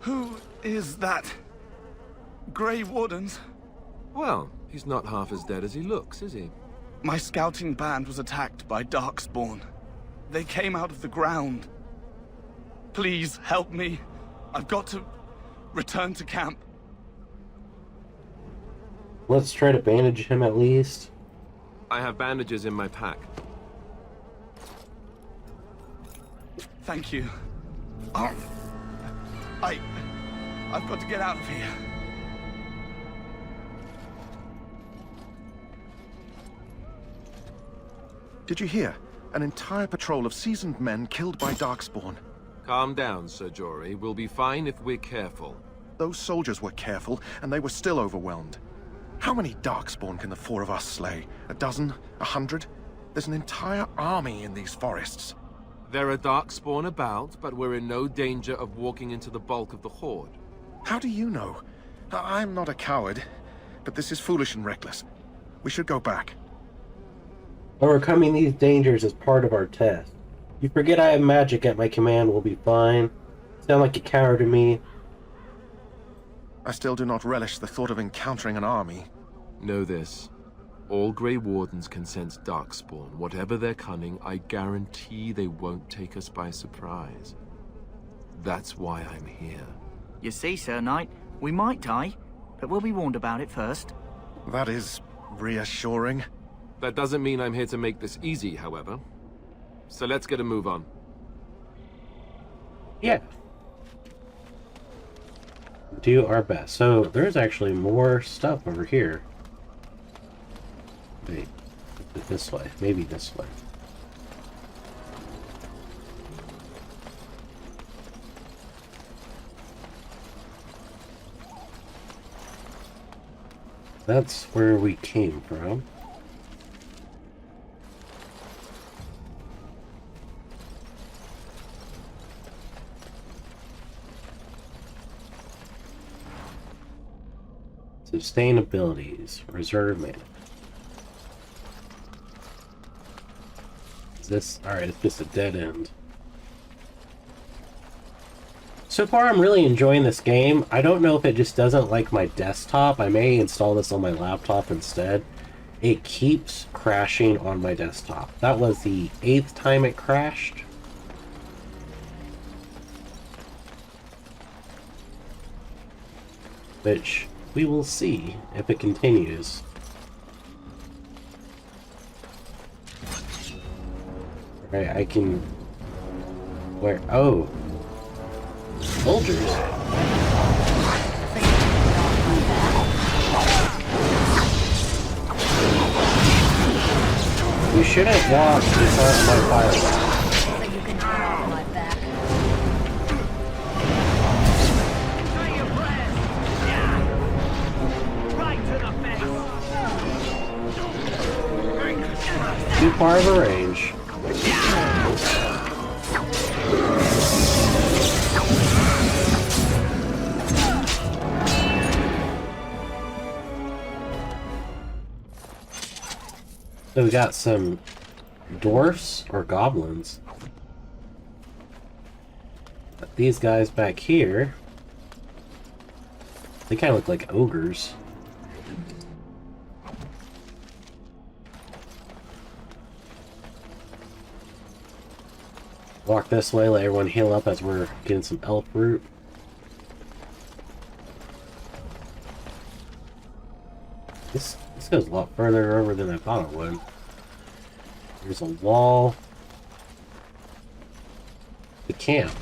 Who is that? Grey Wardens? Well, he's not half as dead as he looks, is he? My scouting band was attacked by Darkspawn. They came out of the ground. Please help me. I've got to return to camp. Let's try to bandage him at least. I have bandages in my pack. Thank you. Oh, I've got to get out of here. Did you hear? An entire patrol of seasoned men killed by Darkspawn. Calm down, Sir Jory. We'll be fine if we're careful. Those soldiers were careful, and they were still overwhelmed. How many Darkspawn can the four of us slay? A dozen? 100? There's an entire army in these forests. There are Darkspawn about, but we're in no danger of walking into the bulk of the Horde. How do you know? I'm not a coward, but this is foolish and reckless. We should go back. Overcoming these dangers is part of our test. You forget I have magic at my command, we'll be fine. Sound like a coward to me. I still do not relish the thought of encountering an army. Know this. All Grey Wardens can sense Darkspawn. Whatever their cunning, I guarantee they won't take us by surprise. That's why I'm here. You see, Sir Knight, we might die, but we'll be warned about it first. That is reassuring. That doesn't mean I'm here to make this easy, however. So let's get a move on. Yeah. Do our best. So there's actually more stuff over here. Wait, this way. Maybe this way. That's where we came from. Sustain abilities. Reserve mana. Is this... Alright, it's just a dead end. So far, I'm really enjoying this game. I don't know if it just doesn't like my desktop. I may install this on my laptop instead. It keeps crashing on my desktop. That was the 8th time it crashed. Which we will see if it continues. Alright, I can... Where? Oh! Soldiers! You shouldn't walk in front of my firewall. Too far of a range. So we got some dwarfs or goblins. But these guys back here, they kind of look like ogres. Walk this way, let everyone heal up as we're getting some elf root. This goes a lot further over than I thought it would. There's a wall. The camp.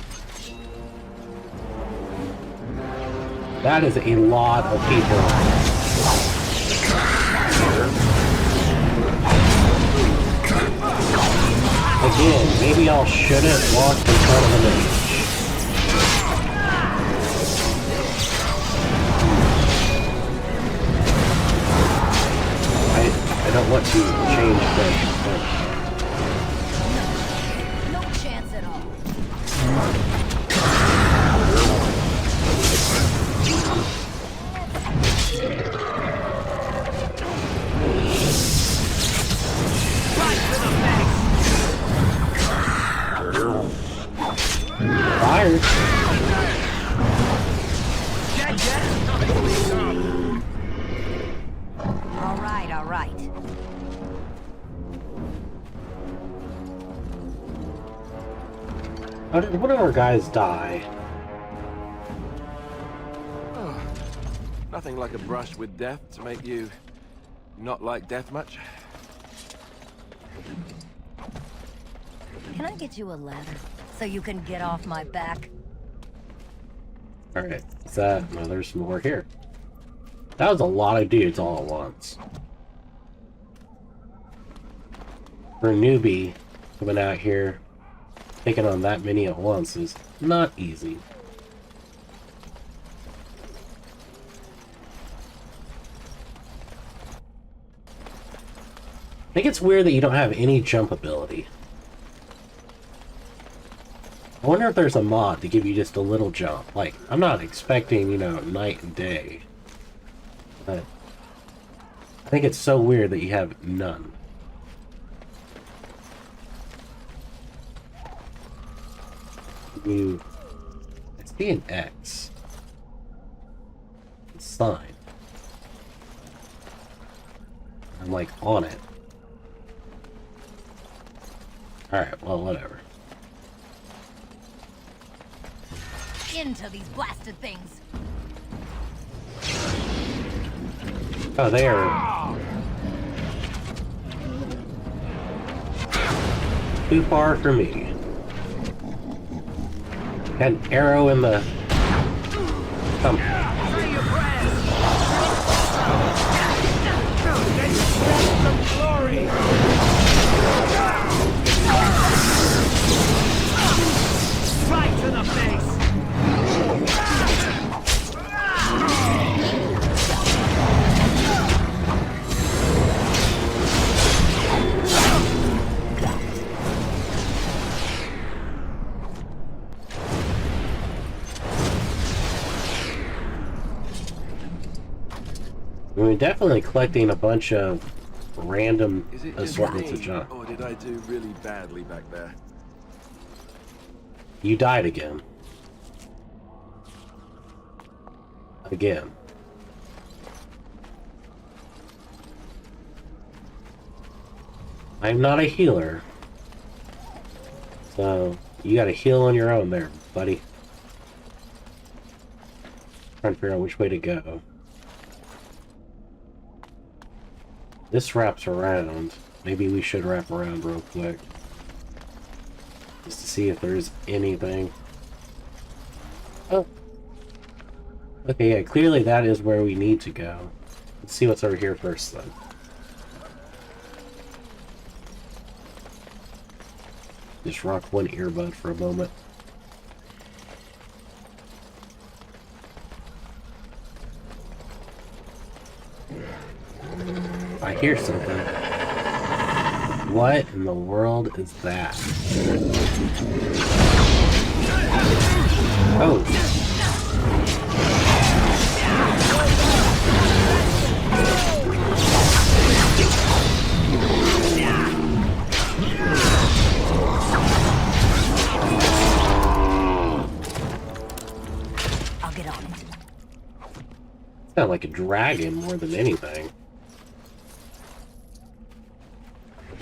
That is a lot of people. Again, maybe I shouldn't walk in front of a mage. I don't want to change the... No chance at all. tired. All right, all right. How did one of our guys die? Oh, nothing like a brush with death to make you not like death much. Can I get you a ladder so you can get off my back? Alright, what's that? No, there's more here. That was a lot of dudes all at once. For a newbie coming out here, taking on that many at once is not easy. I think it's weird that you don't have any jump ability. I wonder if there's a mod to give you just a little jump. Like, I'm not expecting, you know, night and day. But I think it's so weird that you have none. I see an X. A sign. I'm like on it. Alright, well, whatever. Into these blasted things. Oh, they are too far for me. Got an arrow in the... Come. Right to the face. We're definitely collecting a bunch of random Is it assortments of me, junk. or did I do really badly back there? You died again. Again. I'm not a healer. So, you gotta heal on your own there, buddy. Trying to figure out which way to go. This wraps around. Maybe we should wrap around real quick. Just to see if there's anything. Oh. Okay, yeah, clearly that is where we need to go. Let's see what's over here first, then. Just rock one earbud for a moment. I hear something. What in the world is that? Oh. I'll get on it. Sound like a dragon more than anything.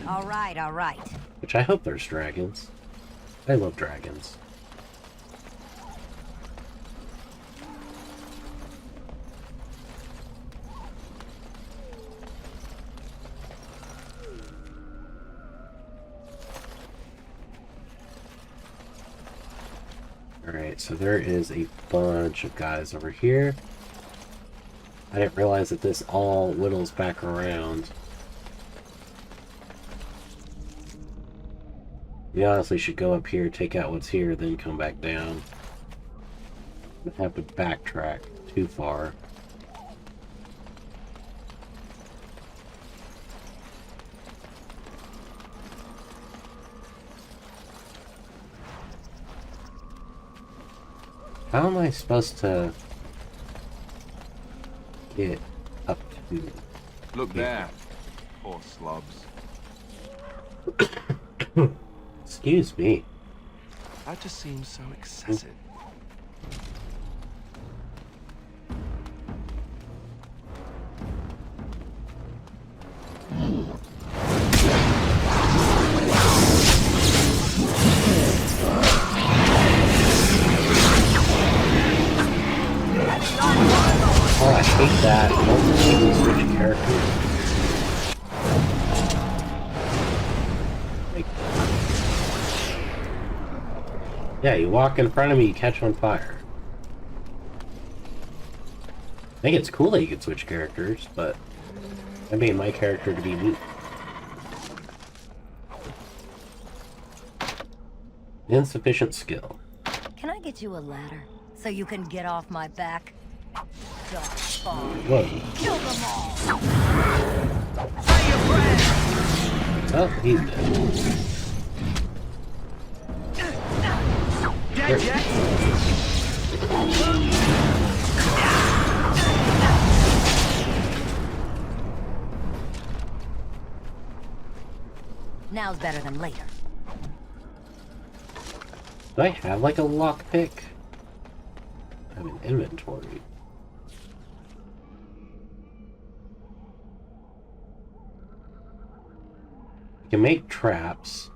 All right, all right. Which I hope there's dragons. I love dragons. Alright, so there is a bunch of guys over here. I didn't realize that this all whittles back around. We honestly should go up here, take out what's here, then come back down. I have to backtrack too far. How am I supposed to get up to... Look there, poor slobs. Excuse me. That just seems so excessive. Oh, I hate that. Don't switch characters. Yeah, you walk in front of me, you catch on fire. I think it's cool that you can switch characters, but I made my character to be me. Insufficient skill. Can I get you a ladder so you can get off my back? Whoa. Kill them all. Oh, he's dead. Dead yet? Now's better than later. Do I have like a lockpick? I have an inventory. You can make traps.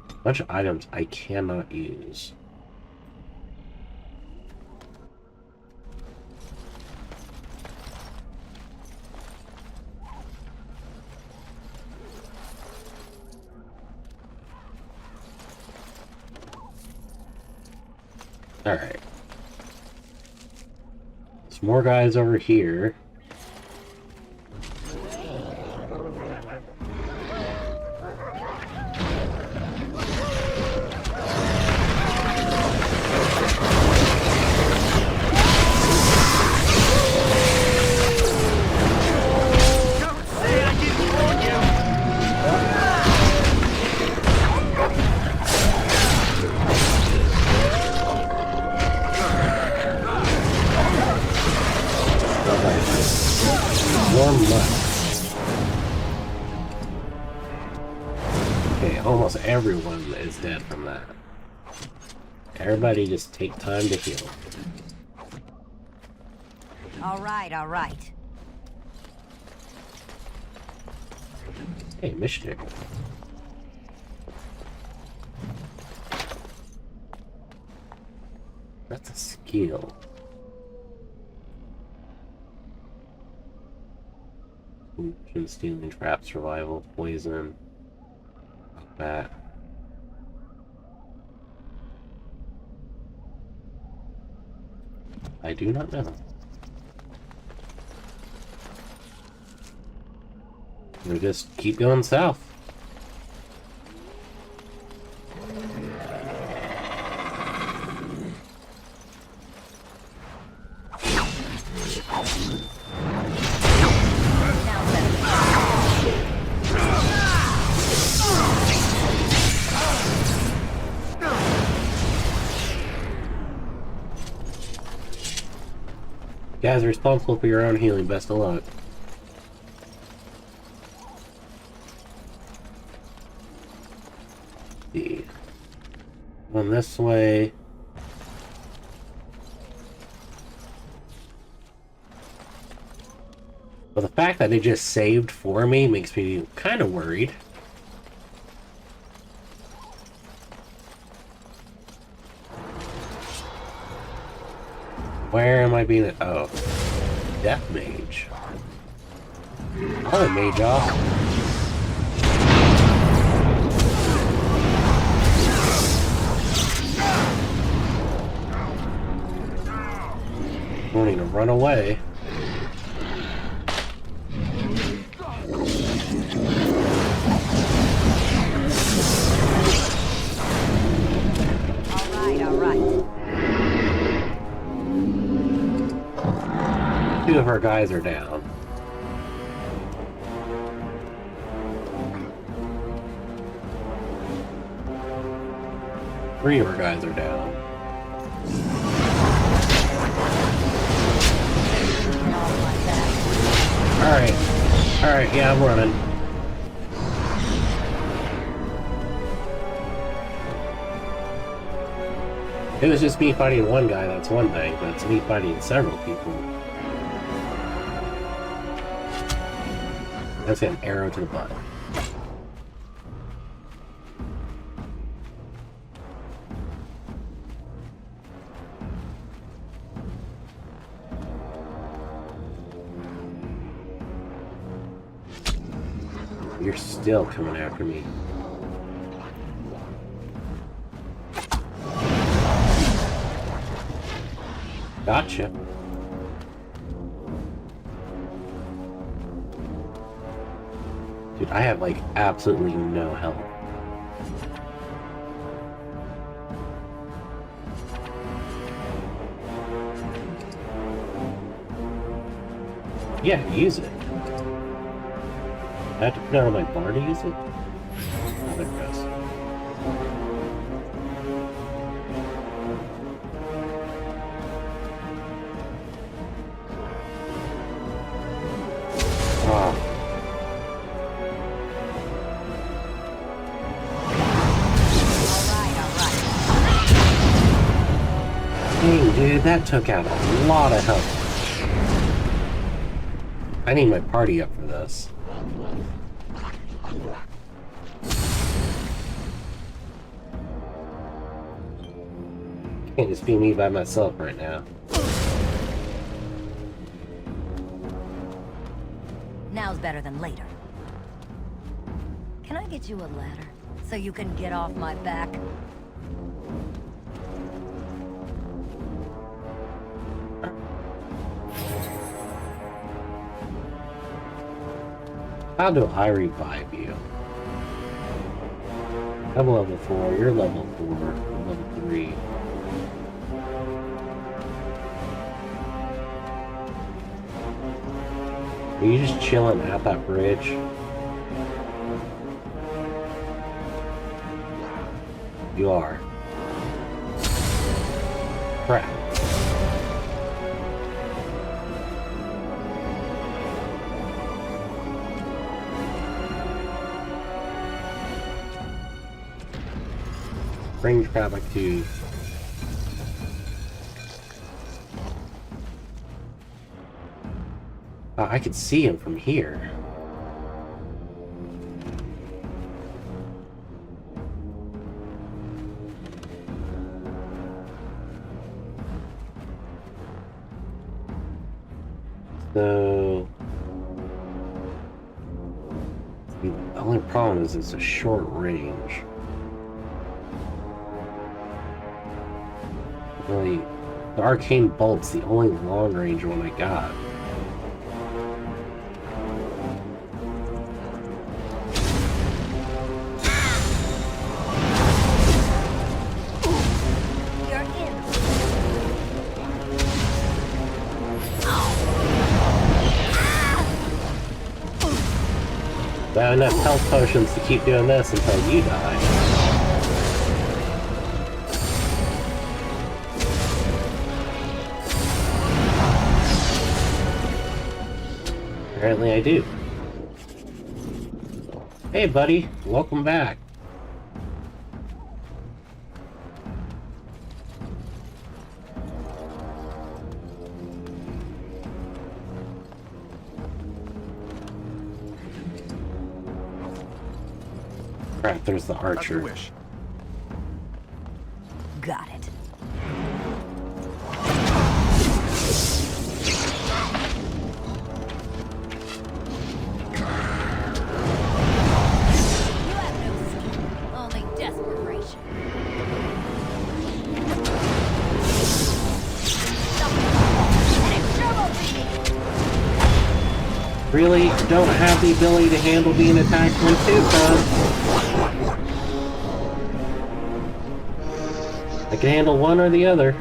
A bunch of items I cannot use. Alright. There's more guys over here. Okay, almost everyone is dead from that. Everybody just take time to heal. All right, all right. Hey, Mystic. That's a skill. Stealing, trap, survival, poison, combat. I do not know. We'll just keep going south. You guys are responsible for your own healing. Best of luck. See. Going this way. Well, the fact that it just saved for me makes me kind of worried. Where am I being at? Oh. Death Mage. Oh, Mage off. I need to run away. Two of our guys are down. Three of our guys are down. Alright. Alright, yeah, I'm running. it was just me fighting one guy, that's one thing, but it's me fighting several people. That's an arrow to the butt. You're still coming after me. Gotcha. Dude, I have like absolutely no health. Yeah, use it. I have to put it on my bar to use it? Oh, there it goes. Oh. Dang, dude, that took out a lot of health. I need my party up for this. Can't just be me by myself right now. Now's better than later. Can I get you a ladder so you can get off my back? How do I revive you? I'm level 4, you're level 4, I'm level 3. Are you just chilling at that bridge? You are. Crap. Bring traffic to... I could see him from here. So... the only problem is it's a short range. Really, the arcane bolt's the only long range one I got. I have enough health potions to keep doing this until you die. Apparently I do. Hey buddy, welcome back. Crap, there's the archer. Got it. Really don't have the ability to handle being attacked when two-thrown. I can handle one or the other.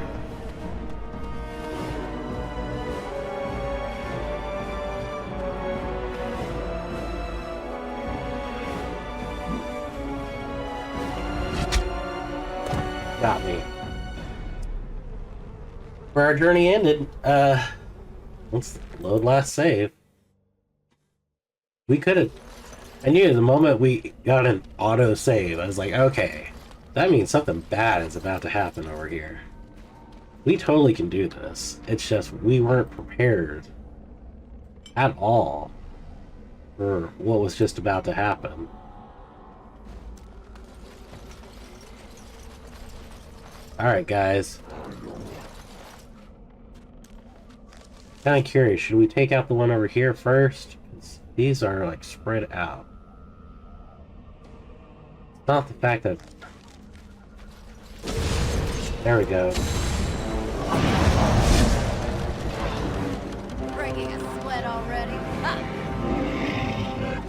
Got me. Where our journey ended, let's load last save. We could have... I knew the moment we got an auto save, I was like, okay, That means something bad is about to happen over here. We totally can do this. It's just we weren't prepared at all for what was just about to happen. Alright, guys. Kinda curious, should we take out the one over here first? These are, like, spread out. It's not the fact that... There we go. Breaking a sweat already.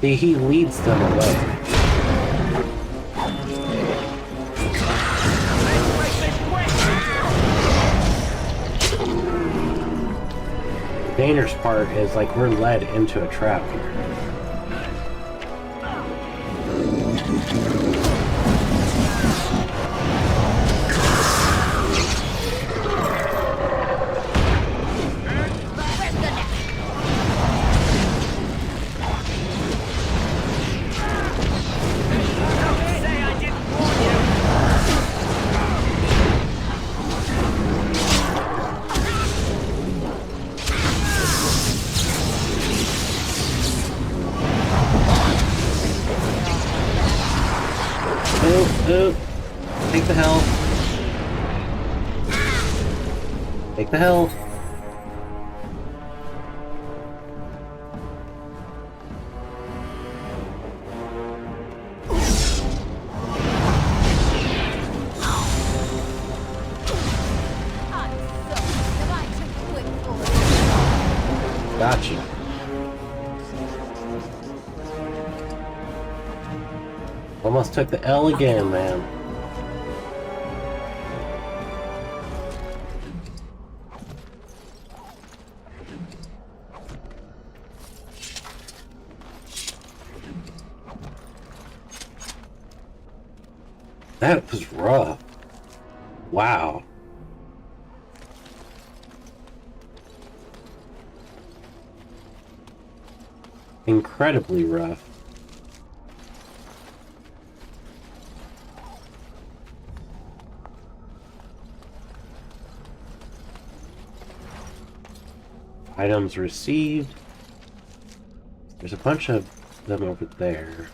See, he leads them away. The dangerous part is, like, we're led into a trap here. Take the health. Take the health. Gotcha. Almost took the L again, man. That was rough. Wow. Incredibly rough. Items received. There's a bunch of them over there.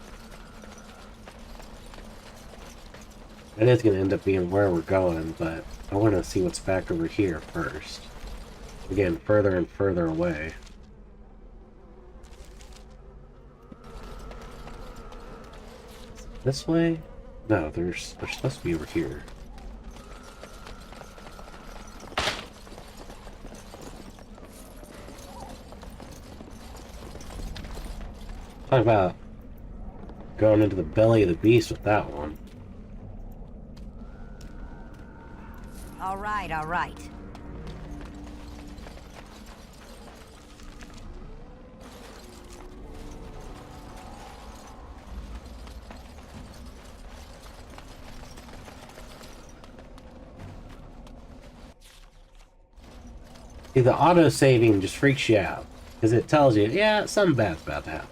That is going to end up being where we're going, but I want to see what's back over here first. Again, further and further away. This way? No, they're supposed to be over here. Talk about going into the belly of the beast with that one. All right, all right. See, the auto-saving just freaks you out. Because it tells you, yeah, something bad's about to happen.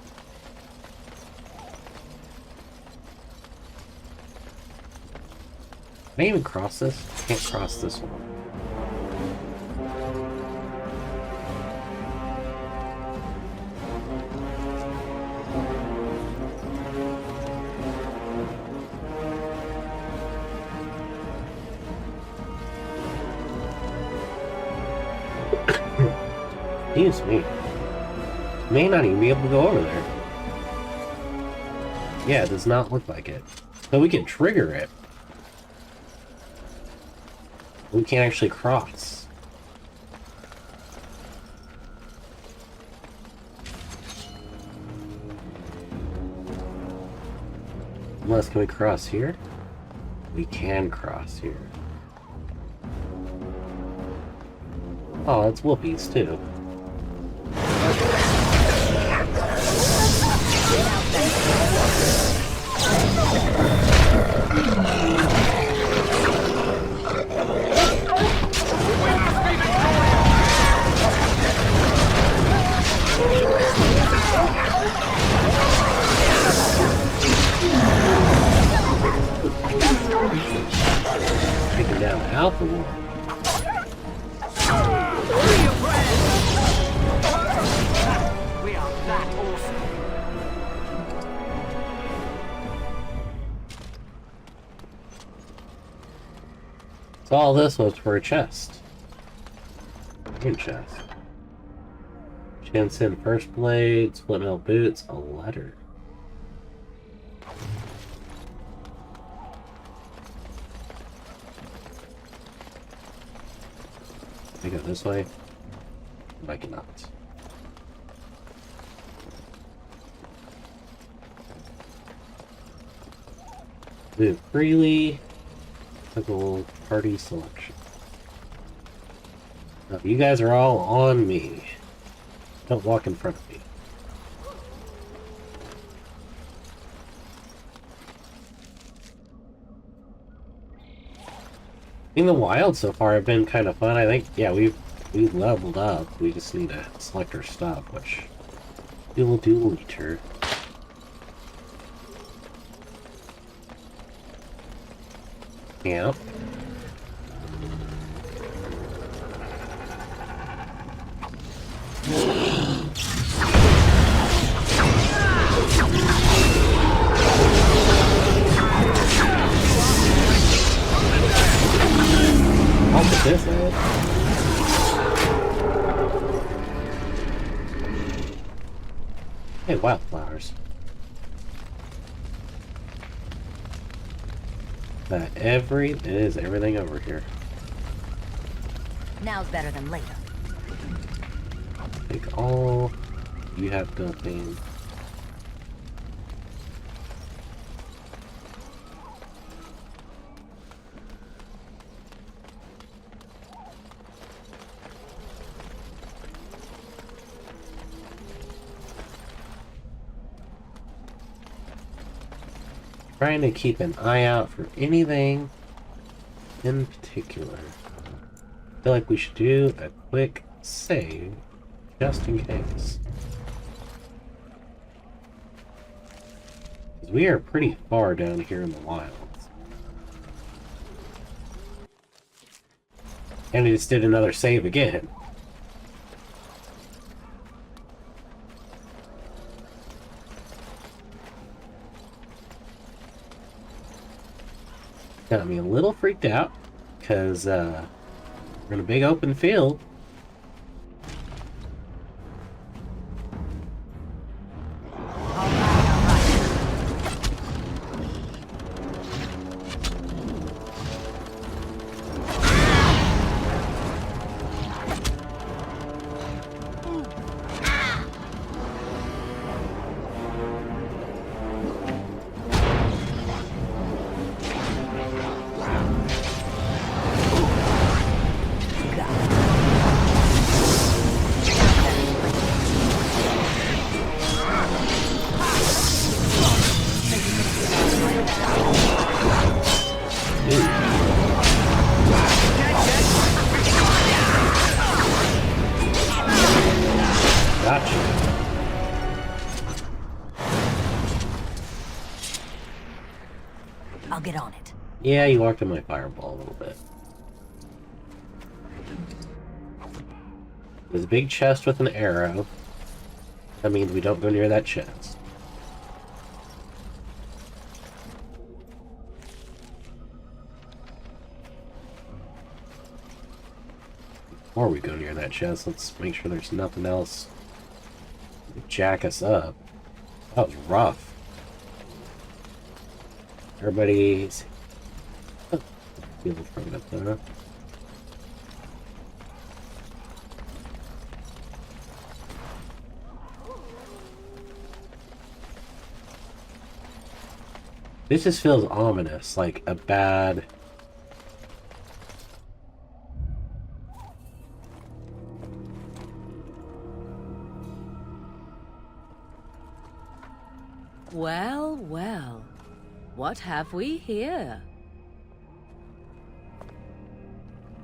Can I even cross this? I can't cross this one. Excuse me. May not even be able to go over there. Yeah, it does not look like it. But we can trigger it. We can't actually cross. Unless, can we cross here? We can cross here. Oh, that's whoopies too. So all this was for a chest. Green chest. Shinsen first blade, split metal boots, a letter. Can I go this way? I cannot. Move freely. Typical party selection. Now, if you guys are all on me, don't walk in front of me. In the wild so far have been kind of fun. I think, yeah, we've leveled up. We just need to select our stuff, which we will do later. Yep. I'll put this in. Hey, wildflowers. That is everything over here. Now's better than later. Take all. You have nothing. Trying to keep an eye out for anything in particular. I feel like we should do a quick save just in case. Because we are pretty far down here in the wilds. And I just did another save again. Got me a little freaked out because we're in a big open field. I'll get on it. Yeah, you walked in my fireball a little bit. There's a big chest with an arrow. That means we don't go near that chest. Before we go near that chest, let's make sure there's nothing else to jack us up. That was rough. Everybody's feel from it there. This just feels ominous, like a bad... Well, well. What have we here?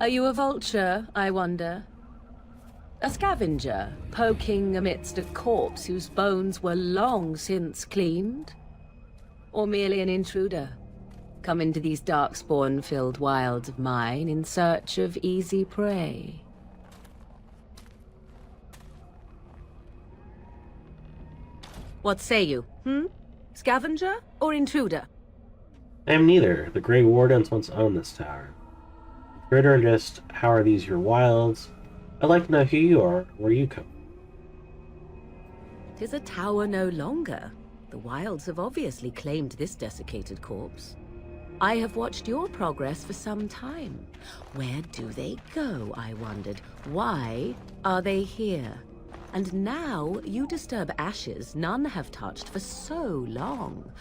Are you a vulture, I wonder? A scavenger, poking amidst a corpse whose bones were long since cleaned? Or merely an intruder, come into these darkspawn-filled wilds of mine in search of easy prey? What say you, Scavenger or intruder? I am neither. The Grey Wardens once owned this tower. Greater than just how are these your wilds, I'd like to know who you are, where you come. 'Tis a tower no longer. The wilds have obviously claimed this desiccated corpse. I have watched your progress for some time. Where do they go, I wondered? Why are they here? And now you disturb ashes none have touched for so long.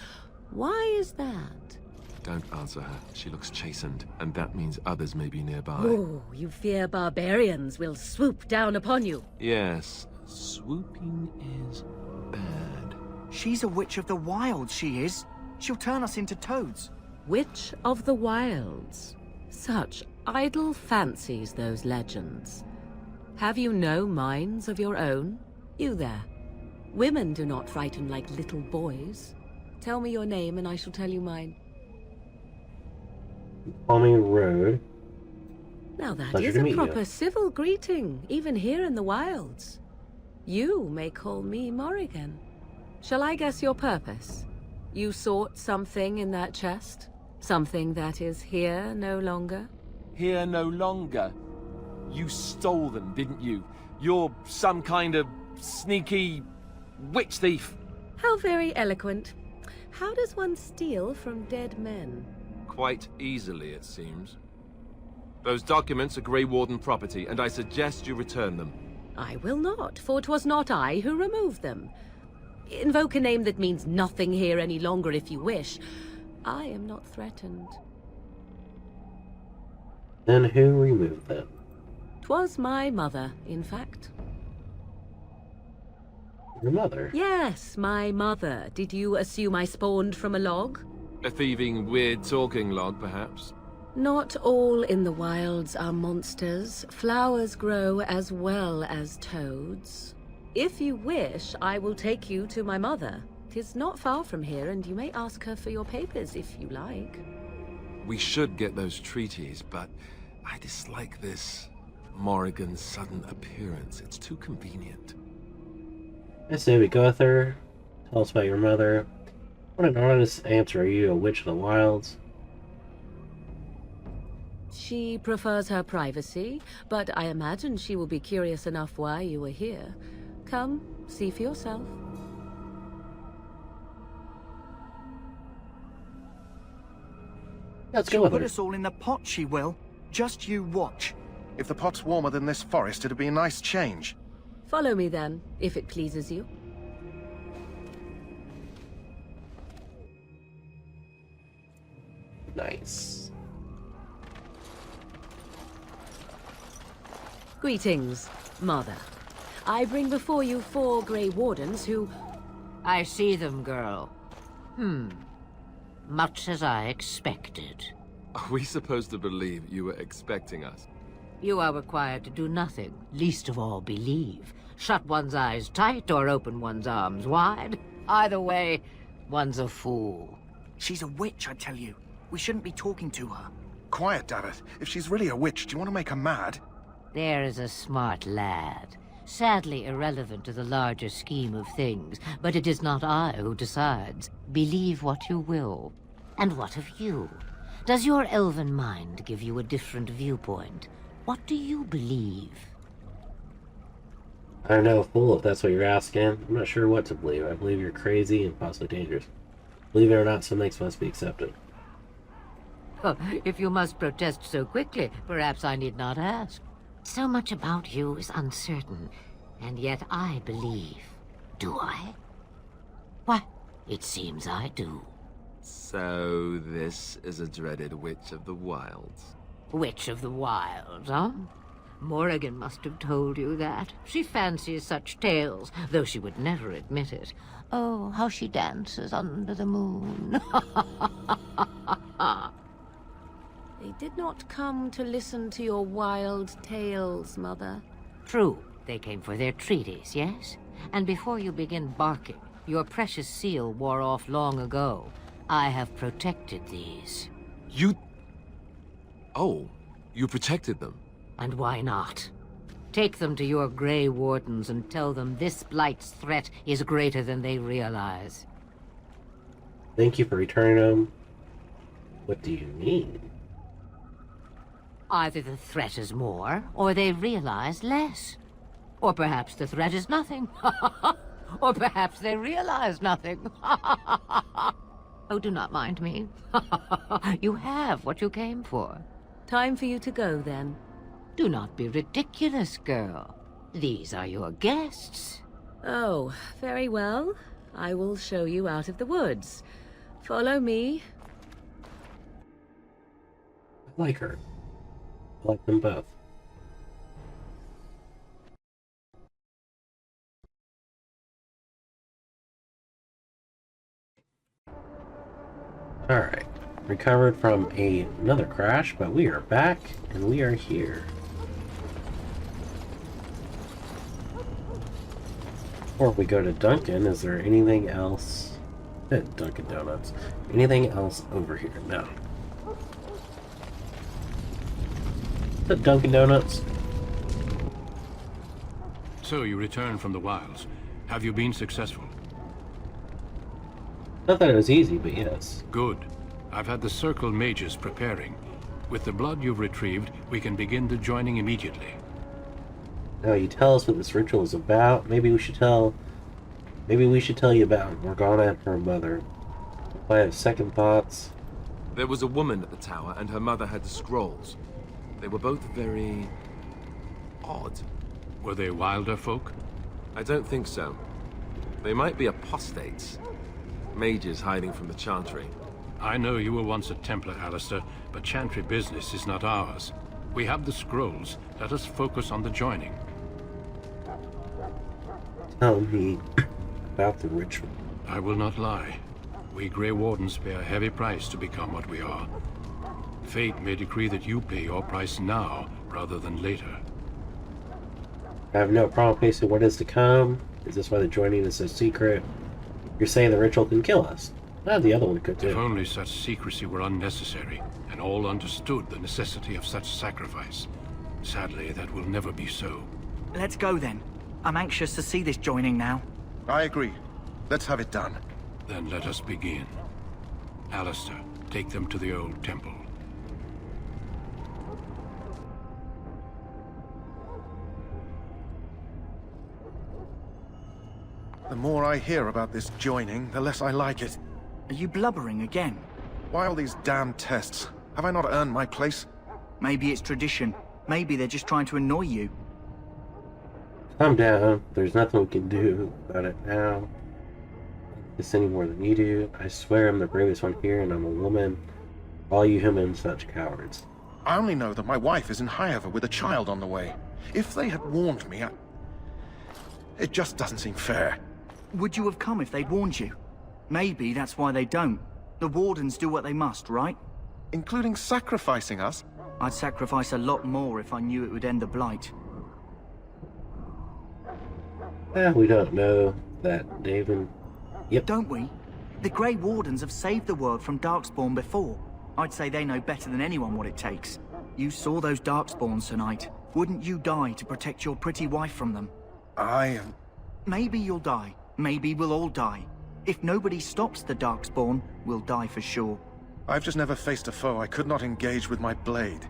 Why is that? Don't answer her. She looks chastened, and that means others may be nearby. Oh, you fear barbarians will swoop down upon you. Yes, swooping is bad. She's a witch of the wilds, she is. She'll turn us into toads. Witch of the Wilds. Such idle fancies, those legends. Have you no minds of your own? You there. Women do not frighten like little boys. Tell me your name and I shall tell you mine. Call me Road. Now that Pleasure is to a meet proper you. civil greeting, even here in the wilds. You may call me Morrigan. Shall I guess your purpose? You sought something in that chest? Something that is here no longer? Here no longer. You stole them, didn't you? You're some kind of sneaky witch thief. How very eloquent. How does one steal from dead men? Quite easily, it seems. Those documents are Grey Warden property, and I suggest you return them. I will not, for 'twas not I who removed them. Invoke a name that means nothing here any longer if you wish. I am not threatened. Then who removed them? 'Twas my mother, in fact. Your mother? Yes, my mother. Did you assume I spawned from a log? A thieving, weird-talking log, perhaps? Not all in the wilds are monsters. Flowers grow as well as toads. If you wish, I will take you to my mother. 'Tis not far from here, and you may ask her for your papers if you like. We should get those treaties, but I dislike this Morrigan's sudden appearance. It's too convenient. I say we go with her. Tell us about your mother. What an honest answer. Are you a witch of the wilds? She prefers her privacy, but I imagine she will be curious enough why you are here. Come, see for yourself. Let's go She'll with put her. us all in the pot, she will. Just you watch. If the pot's warmer than this forest, it'd be a nice change. Follow me then, if it pleases you. Nice. Greetings, Mother. I bring before you 4 Grey Wardens who... I see them, girl. Much as I expected. Are we supposed to believe you were expecting us? You are required to do nothing, least of all believe. Shut one's eyes tight or open one's arms wide. Either way, one's a fool. She's a witch, I tell you. We shouldn't be talking to her. Quiet, Davith. If she's really a witch, do you want to make her mad? There is a smart lad. Sadly irrelevant to the larger scheme of things, but it is not I who decides. Believe what you will. And what of you? Does your elven mind give you a different viewpoint? What do you believe? I don't know, fool, if that's what you're asking. I'm not sure what to believe. I believe you're crazy and possibly dangerous. Believe it or not, some things must be accepted. Oh, if you must protest so quickly, perhaps I need not ask. So much about you is uncertain, and yet I believe. Do I? Why, it seems I do. So this is a dreaded witch of the wilds. Witch of the Wilds, huh? Morrigan must have told you that. She fancies such tales, though she would never admit it. Oh, how she dances under the moon. They did not come to listen to your wild tales, Mother. True, they came for their treaties, yes? And before you begin barking, your precious seal wore off long ago. I have protected these. You... Oh, you protected them. And why not? Take them to your Grey Wardens and tell them this Blight's threat is greater than they realize. Thank you for returning them. What do you mean? Either the threat is more, or they realize less. Or perhaps the threat is nothing. Or perhaps they realize nothing. Oh, do not mind me. You have what you came for. Time for you to go, then. Do not be ridiculous, girl. These are your guests. Oh, very well. I will show you out of the woods. Follow me. I like her. I like them both. Alright. Recovered from another crash, but we are back and we are here. Before we go to Dunkin', is there anything else? Dunkin' Donuts. Anything else over here? No. The Dunkin' Donuts. So you returned from the wilds. Have you been successful? Not that it was easy, but yes. Good. I've had the Circle mages preparing. With the blood you've retrieved, we can begin the joining immediately. Now you tell us what this ritual is about. Maybe we should tell you about Morgana and her mother. If I have second thoughts. There was a woman at the tower, and her mother had the scrolls. They were both very odd. Were they wilder folk? I don't think so. They might be apostates. Mages hiding from the Chantry. I know you were once a Templar, Alistair, but Chantry business is not ours. We have the scrolls. Let us focus on the joining. Tell me about the ritual. I will not lie. We Grey Wardens pay a heavy price to become what we are. Fate may decree that you pay your price now, rather than later. I have no problem facing what is to come. Is this why the joining is so secret? You're saying the ritual can kill us. Well, the other one could too. If only such secrecy were unnecessary, and all understood the necessity of such sacrifice. Sadly, that will never be so. Let's go then. I'm anxious to see this joining now. I agree. Let's have it done. Then let us begin. Alistair, take them to the old temple. The more I hear about this joining, the less I like it. Are you blubbering again? Why all these damn tests? Have I not earned my place? Maybe it's tradition. Maybe they're just trying to annoy you. Calm down. There's nothing we can do about it now. This any more than you do. I swear I'm the bravest one here, and I'm a woman. All you humans, such cowards. I only know that my wife is in Highover with a child on the way. If they had warned me, it just doesn't seem fair. Would you have come if they'd warned you? Maybe that's why they don't. The Wardens do what they must, right? Including sacrificing us? I'd sacrifice a lot more if I knew it would end the Blight. We don't know that, David. Yep. Don't we? The Grey Wardens have saved the world from Darkspawn before. I'd say they know better than anyone what it takes. You saw those Darkspawns tonight. Wouldn't you die to protect your pretty wife from them? Maybe you'll die. Maybe we'll all die. If nobody stops the Darkspawn, we'll die for sure. I've just never faced a foe I could not engage with my blade.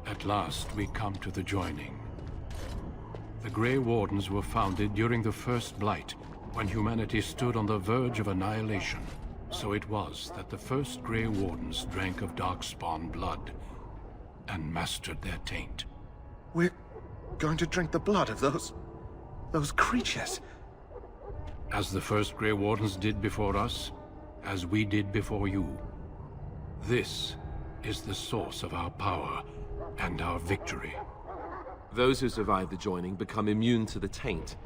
At last, we come to the joining. The Grey Wardens were founded during the First Blight, when humanity stood on the verge of annihilation. So it was that the first Grey Wardens drank of Darkspawn blood, and mastered their taint. We're going to drink the blood of those creatures? As the first Grey Wardens did before us, as we did before you. This is the source of our power and our victory. Those who survive the joining become immune to the taint.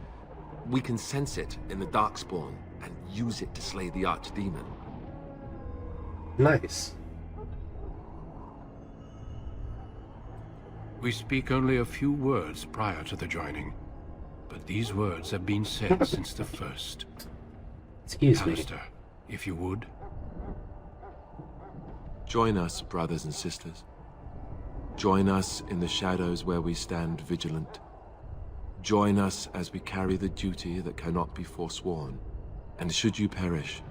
We can sense it in the Darkspawn and use it to slay the Archdemon. Nice. We speak only a few words prior to the joining, but these words have been said since the first. Excuse me. Alistair, if you would. Join us, brothers and sisters. Join us in the shadows where we stand vigilant. Join us as we carry the duty that cannot be forsworn. And should you perish,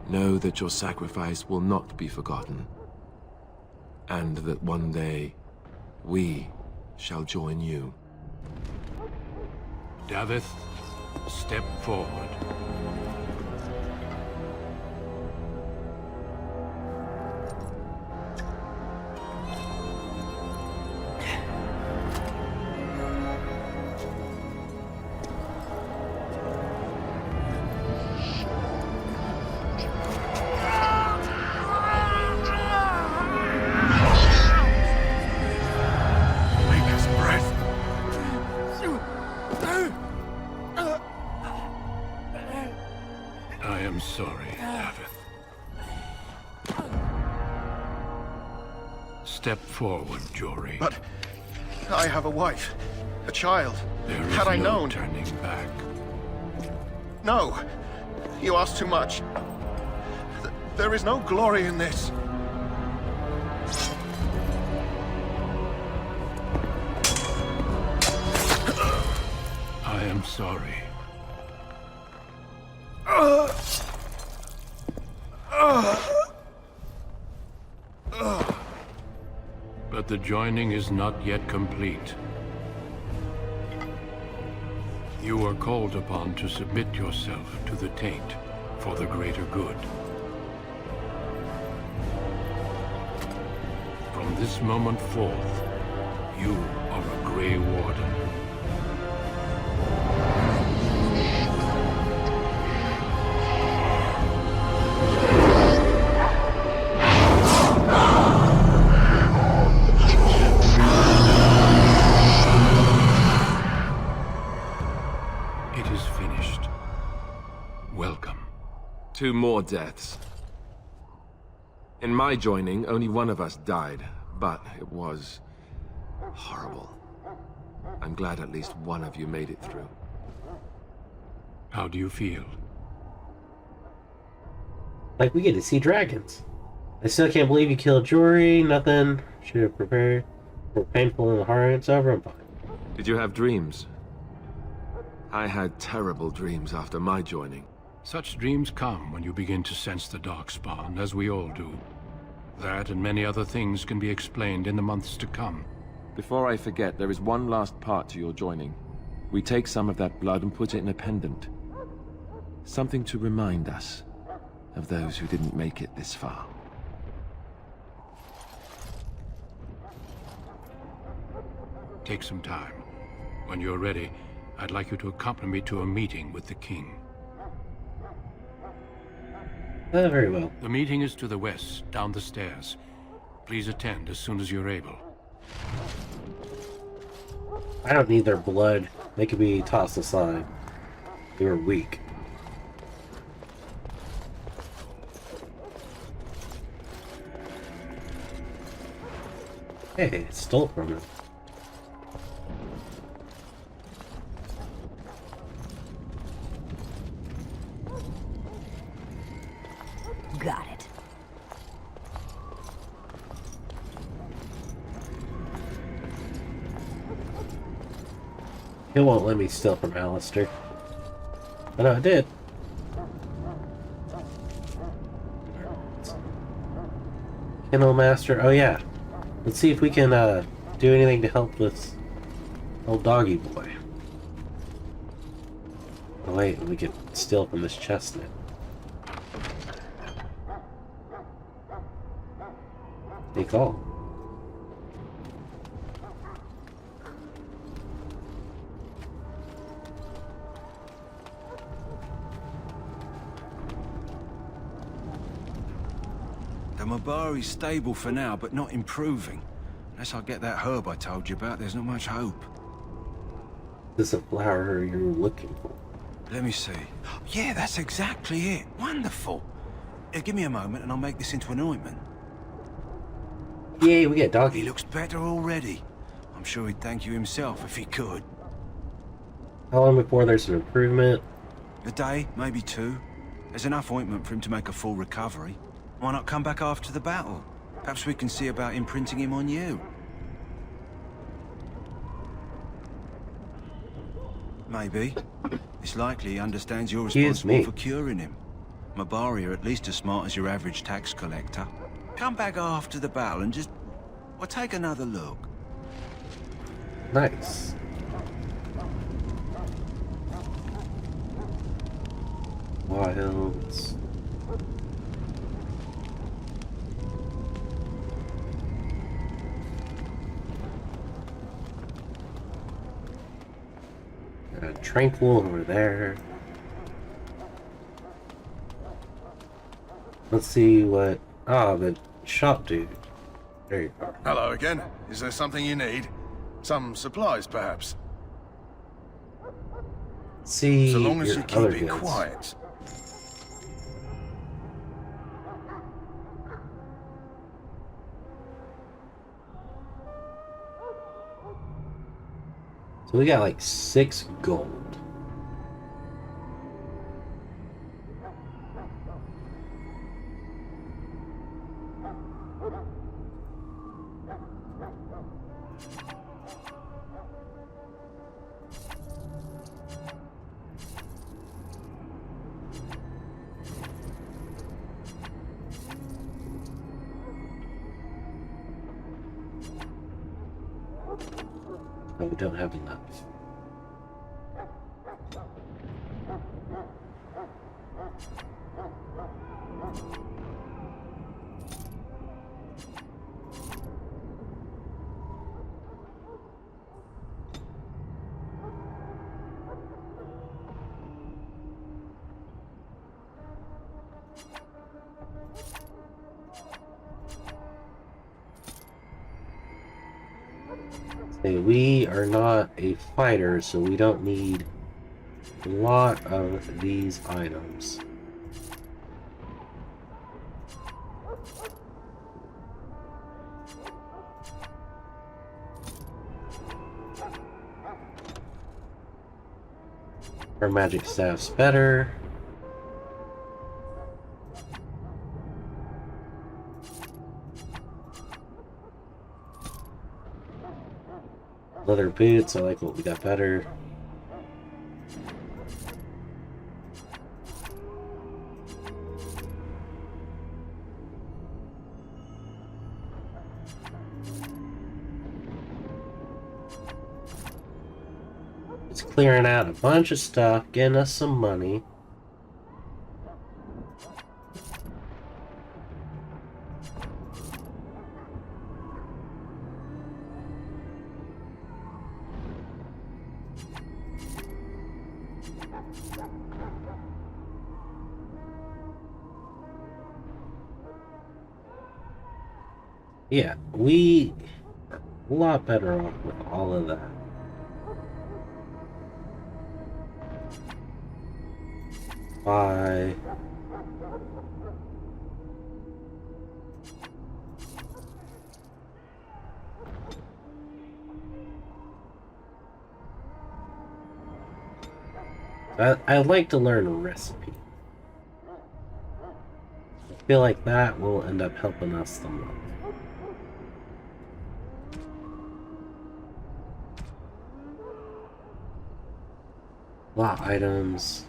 know that your sacrifice will not be forgotten. And that one day, we shall join you. Davith, step forward. I am sorry, Davith. Step forward, Jory. But I have a wife, a child. There is Had I no known... turning back. No, you ask too much. There is no glory in this. I am sorry. But the joining is not yet complete. You are called upon to submit yourself to the taint for the greater good. From this moment forth, you are a Grey Warden. It is finished. Welcome. 2 more deaths. In my joining, only one of us died, but it was horrible. I'm glad at least one of you made it through. How do you feel? Like we get to see dragons. I still can't believe you killed Jory. Nothing should have prepared for painful in the heart. It's over. I'm fine. Did you have dreams? I had terrible dreams after my joining. Such dreams come when you begin to sense the Darkspawn, as we all do. That and many other things can be explained in the months to come. Before I forget, there is one last part to your joining. We take some of that blood and put it in a pendant. Something to remind us of those who didn't make it this far. Take some time. When you're ready, I'd like you to accompany me to a meeting with the king. Very well. The meeting is to the west, down the stairs. Please attend as soon as you're able. I don't need their blood. They can be tossed aside. They were weak. Hey, it stole from him. Got it. It won't let me steal from Alistair. But no, it did. Kennel Master. Oh yeah. Let's see if we can do anything to help this old doggy boy. Oh wait, we can steal from this chestnut. Take all. The Mabari's stable for now, but not improving. Unless I get that herb I told you about, there's not much hope. This is a flower you're looking for. Let me see. Yeah, that's exactly it. Wonderful. Give me a moment and I'll make this into an ointment. Yay, we get doggy. He looks better already. I'm sure he'd thank you himself if he could. How long before there's an improvement? A day, maybe 2. There's enough ointment for him to make a full recovery. Why not come back after the battle? Perhaps we can see about imprinting him on you. Maybe. It's likely he understands you're responsible for curing him. Mabari are at least as smart as your average tax collector. Come back after the battle and just... well, take another look. Nice. Wilds. Tranquil over there. Let's see what... Ah, the shop dude. There you go. Hello again. Is there something you need? Some supplies, perhaps? See, so long as your you keep other it goods. quiet. So we got like 6 gold. No, we don't have enough. Okay, we are not a fighter, so we don't need a lot of these items. Our magic staff's better. Leather boots, I like what we got better. It's clearing out a bunch of stuff, getting us some money. Yeah, we are a lot better off with all of that. Bye. I'd like to learn a recipe. I feel like that will end up helping us the most. A lot of items.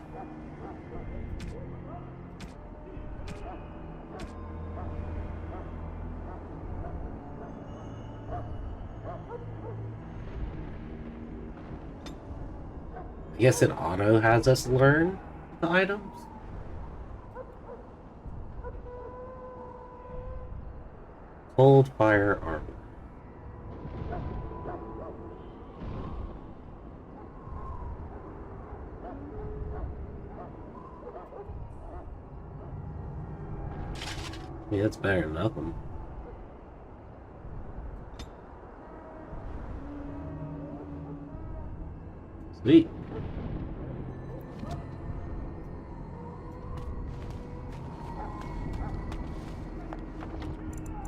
I guess it auto has us learn the items. Cold fire armor. Yeah, it's better than nothing. Sweet.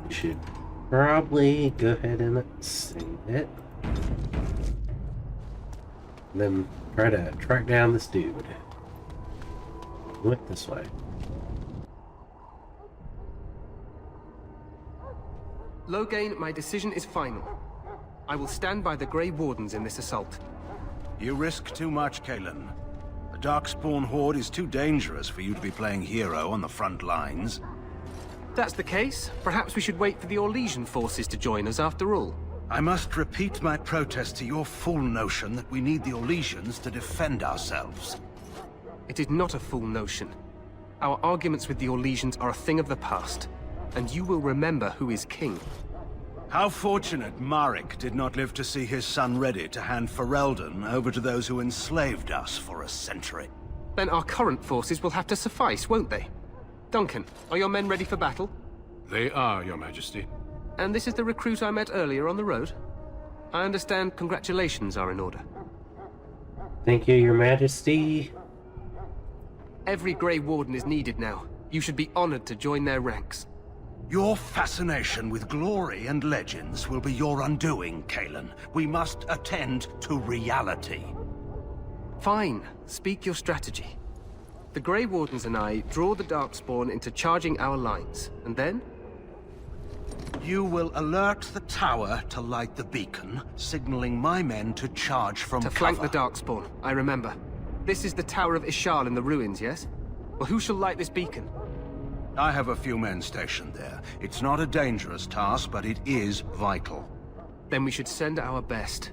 We should probably go ahead and save it. And then try to track down this dude. Went this way. Loghain, my decision is final. I will stand by the Grey Wardens in this assault. You risk too much, Kalen. The Darkspawn Horde is too dangerous for you to be playing hero on the front lines. If that's the case, perhaps we should wait for the Orlesian forces to join us after all. I must repeat my protest to your fool notion that we need the Orlesians to defend ourselves. It is not a fool notion. Our arguments with the Orlesians are a thing of the past, and you will remember who is king. How fortunate Marek did not live to see his son ready to hand Ferelden over to those who enslaved us for a century. Then our current forces will have to suffice, won't they? Duncan, are your men ready for battle? They are, Your Majesty. And this is the recruit I met earlier on the road? I understand congratulations are in order. Thank you, Your Majesty. Every Grey Warden is needed now. You should be honored to join their ranks. Your fascination with glory and legends will be your undoing, Kalen. We must attend to reality. Fine. Speak your strategy. The Grey Wardens and I draw the Darkspawn into charging our lines, and then? You will alert the tower to light the beacon, signaling my men to charge from cover. To flank the Darkspawn, I remember. This is the Tower of Ishal in the ruins, yes? Well, who shall light this beacon? I have a few men stationed there. It's not a dangerous task, but it is vital. Then we should send our best.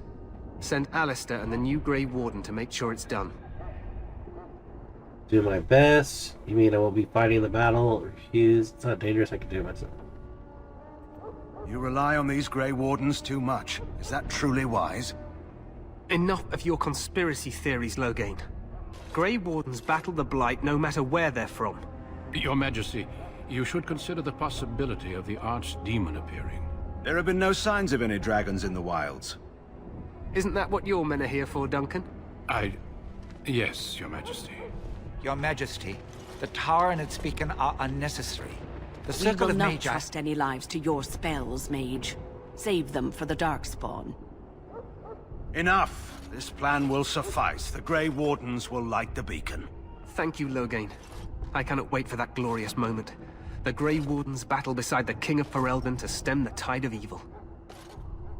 Send Alistair and the new Grey Warden to make sure it's done. Do my best. You mean I will be fighting the battle? Refuse. It's not dangerous. I can do it myself. You rely on these Grey Wardens too much. Is that truly wise? Enough of your conspiracy theories, Loghain. Grey Wardens battle the Blight no matter where they're from. Your Majesty, you should consider the possibility of the Archdemon appearing. There have been no signs of any dragons in the wilds. Isn't that what your men are here for, Duncan? Yes, Your Majesty. Your Majesty, the tower and its beacon are unnecessary. The We circle will of not Magi... trust any lives to your spells, Mage. Save them for the Darkspawn. Enough! This plan will suffice. The Grey Wardens will light the beacon. Thank you, Loghain. I cannot wait for that glorious moment. The Grey Wardens battle beside the King of Ferelden to stem the tide of evil.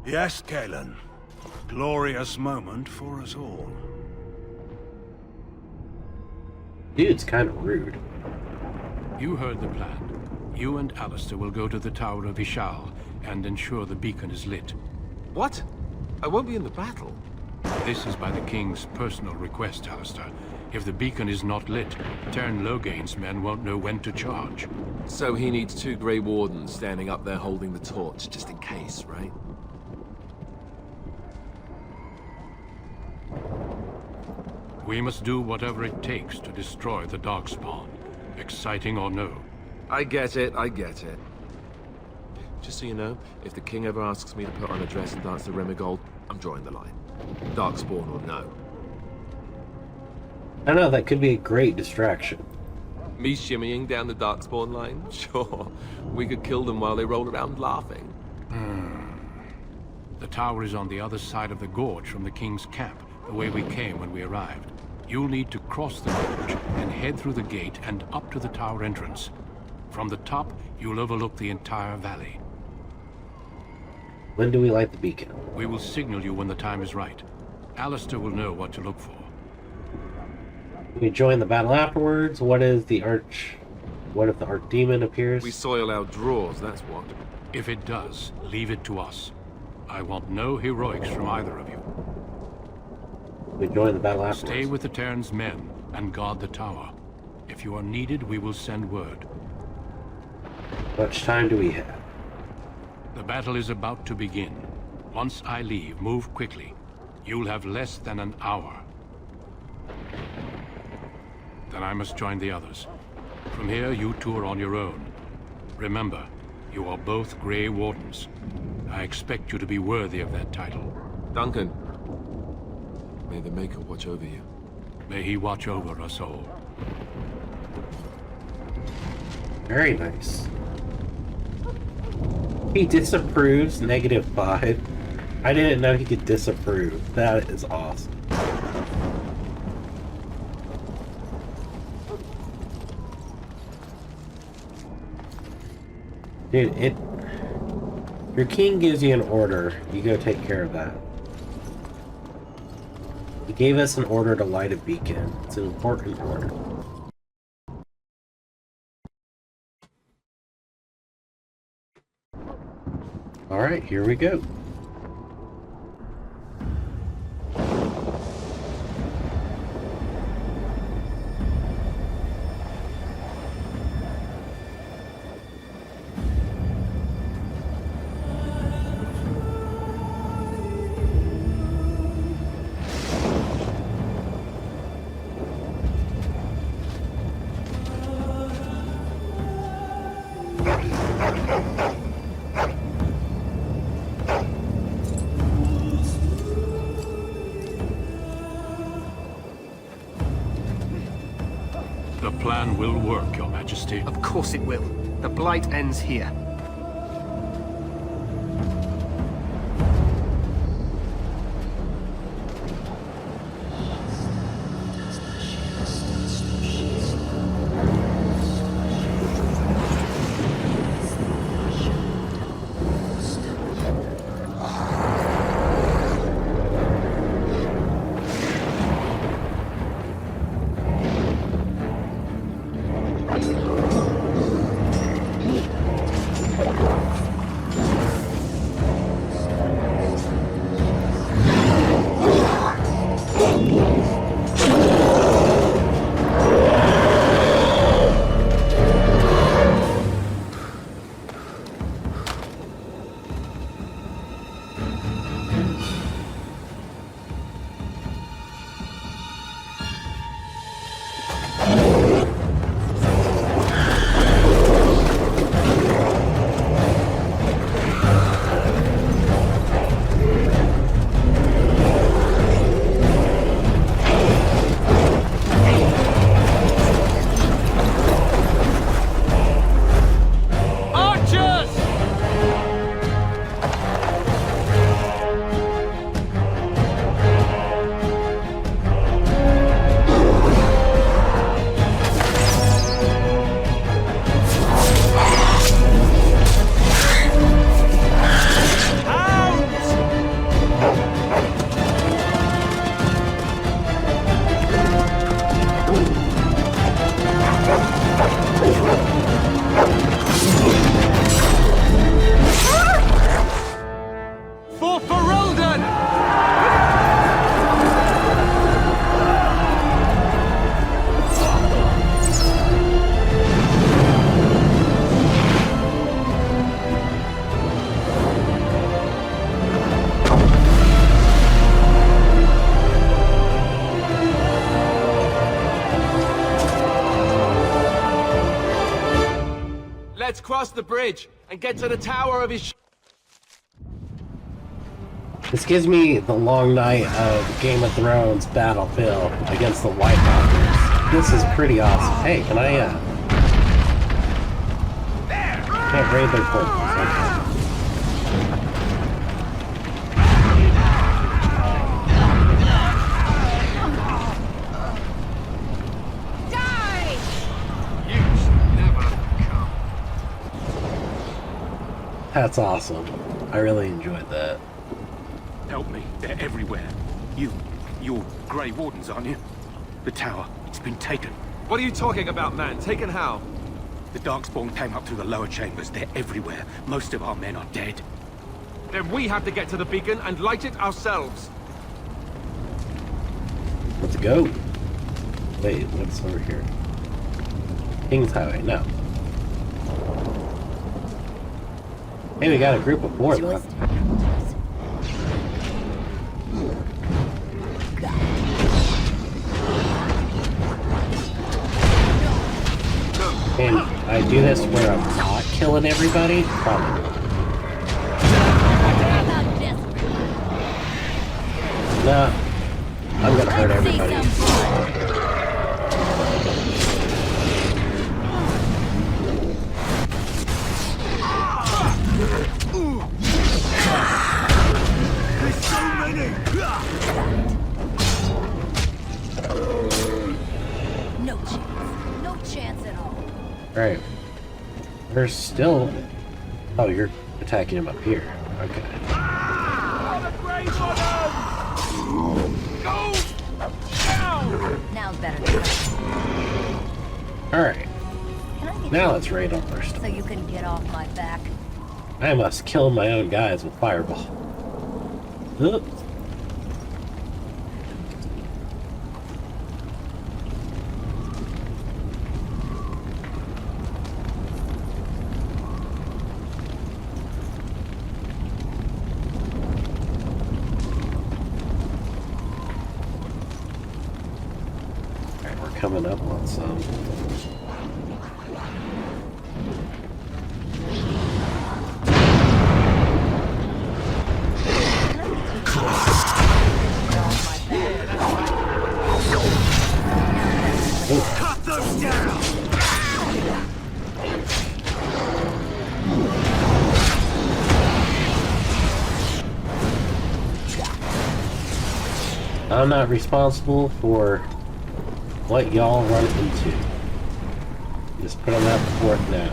Yes, Kalen. Glorious moment for us all. Dude's kind of rude. You heard the plan. You and Alistair will go to the Tower of Ishal and ensure the beacon is lit. What? I won't be in the battle. This is by the King's personal request, Alistair. If the beacon is not lit, Tern Loghain's men won't know when to charge. So he needs 2 Grey Wardens standing up there holding the torch, just in case, right? We must do whatever it takes to destroy the Darkspawn. Exciting or no. I get it, I get it. Just so you know, if the King ever asks me to put on a dress and dance to Remigold, I'm drawing the line. Darkspawn or no. I know, that could be a great distraction. Me shimmying down the Darkspawn line? Sure. We could kill them while they roll around laughing. The tower is on the other side of the gorge from the King's camp, the way we came when we arrived. You'll need to cross the gorge and head through the gate and up to the tower entrance. From the top, you'll overlook the entire valley. When do we light the beacon? We will signal you when the time is right. Alistair will know what to look for. We join the battle afterwards. What if the Archdemon appears? We soil our drawers, that's what. If it does, leave it to us. I want no heroics from either of you. We join the battle afterwards. Stay with the Terran's men and guard the tower. If you are needed, we will send word. How much time do we have? The battle is about to begin. Once I leave, move quickly. You'll have less than an hour. Then I must join the others. From here, you two are on your own. Remember, you are both Grey Wardens. I expect you to be worthy of that title. Duncan, may the Maker watch over you. May he watch over us all. Very nice. He disapproves -5. I didn't know he could disapprove. That is awesome. Dude, your king gives you an order, you go take care of that. He gave us an order to light a beacon. It's an important order. Alright, here we go. plan will work, Your Majesty. Of course it will. The blight ends here. Let's cross the bridge and get to the tower of his... This gives me the long night of Game of Thrones battlefield against the White Walkers. This is pretty awesome. Hey, can I, can't raid their fortress. Okay. That's awesome. I really enjoyed that. Help me. They're everywhere. You're Grey Wardens, aren't you? The tower. It's been taken. What are you talking about, man? Taken how? The Darkspawn came up through the lower chambers. They're everywhere. Most of our men are dead. Then we have to get to the beacon and light it ourselves. Let's go. Wait, what's over here? King's Highway, no. Hey, we got a group of 4 left. Can I do this where I'm not killing everybody? Probably. Nah, I'm gonna hurt everybody. There's so many! No chance. No chance at all. Alright. There's still... Oh, you're attacking him up here. Okay. Go down! Now's better. Alright. Now let's raid on first. So you can get off my back. I must kill my own guys with fireball. Oops. Alright, we're coming up on some. Cut them down! I'm not responsible for what y'all run into. Just put them out the forth now.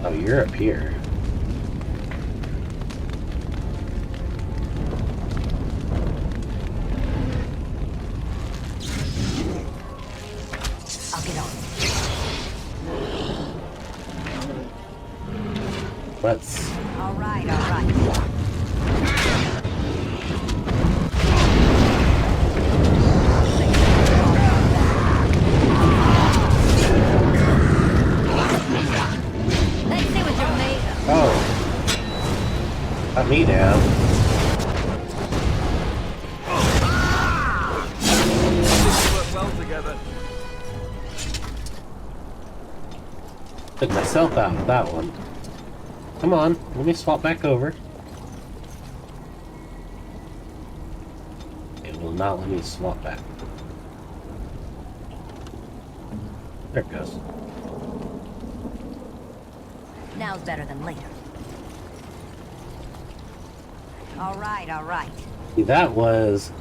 Oh, you're up here. I'll get on. Let's... All right, all right. Let's see what you're made of. Oh. Got me down. Work well together. Took myself out with that one. Come on, let me swap back over. It will not let me swap back. There it goes. Now's better than later. All right, all right. See, that was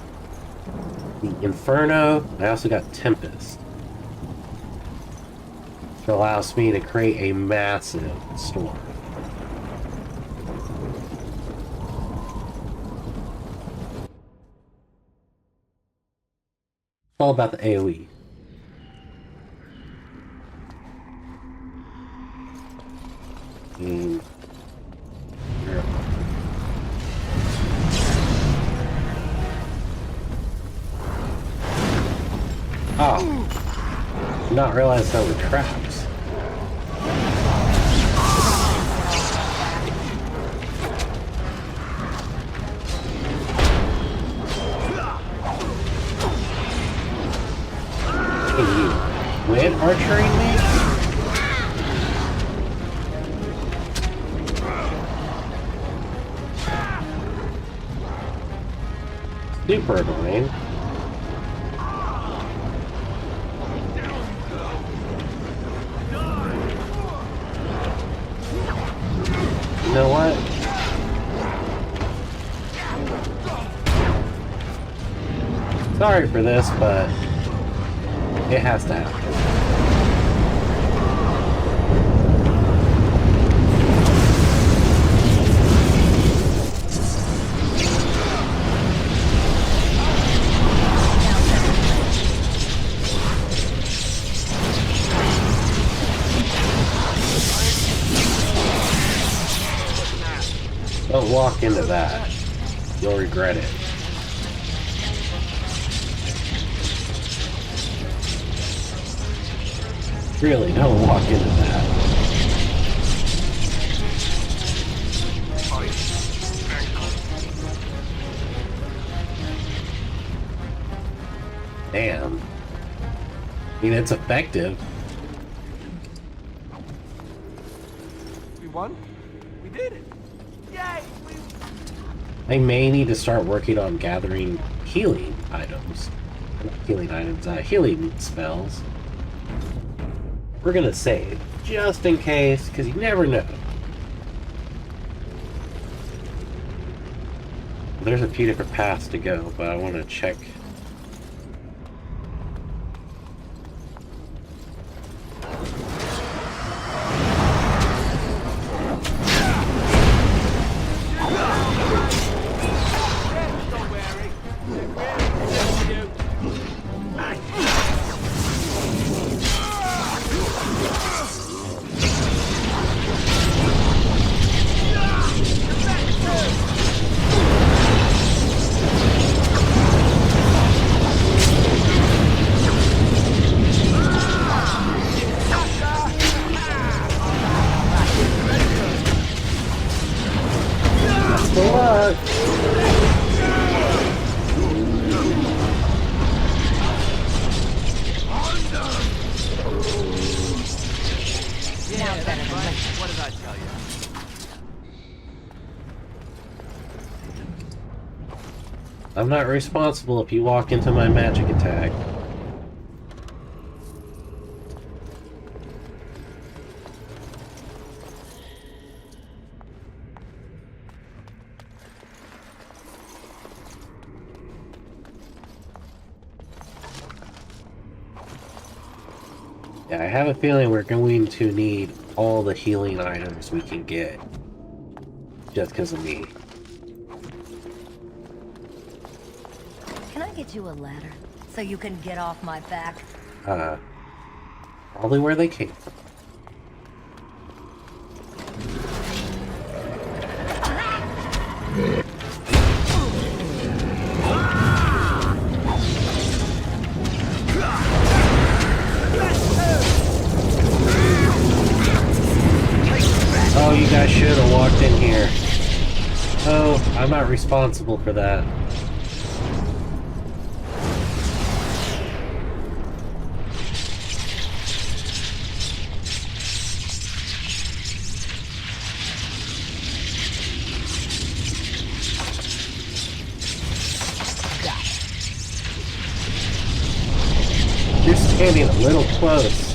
the Inferno. I also got Tempest. Which allows me to create a massive storm. It's all about the AoE. Oh, did not realize there were traps. Can you quit archering me? Super annoying. You know what? Sorry for this, but it has to happen. Don't walk into that. You'll regret it. Really, don't walk into that. Damn. I mean, it's effective. We won? We did it! Yay! I may need to start working on gathering healing items. Not healing items, healing spells. We're gonna save, just in case, because you never know. There's a few different paths to go, but I want to check. I'm not responsible if you walk into my magic attack. Yeah, I have a feeling we're going to need all the healing items we can get. Just because of me. Can I get you a ladder so you can get off my back? Probably where they came from. Oh, you guys should have walked in here. Oh, I'm not responsible for that. You're standing a little close.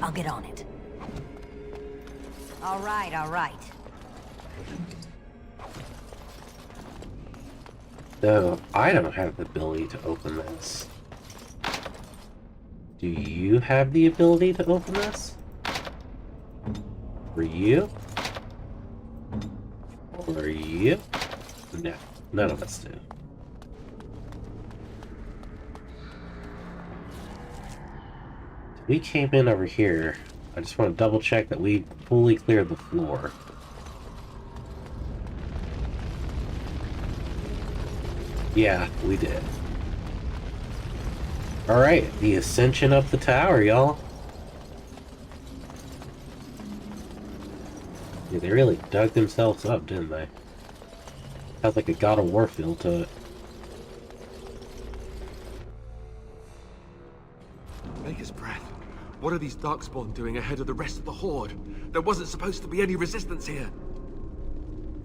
I'll get on it. All right, all right. No, I don't have the ability to open this. Do you have the ability to open this? For you? Or you? No, none of us do. We came in over here. I just want to double check that we fully cleared the floor. Yeah, we did. Alright, the ascension up the tower, y'all. Yeah, they really dug themselves up, didn't they? Has like a God of War feel to it. Maker's breath. What are these Darkspawn doing ahead of the rest of the Horde? There wasn't supposed to be any resistance here.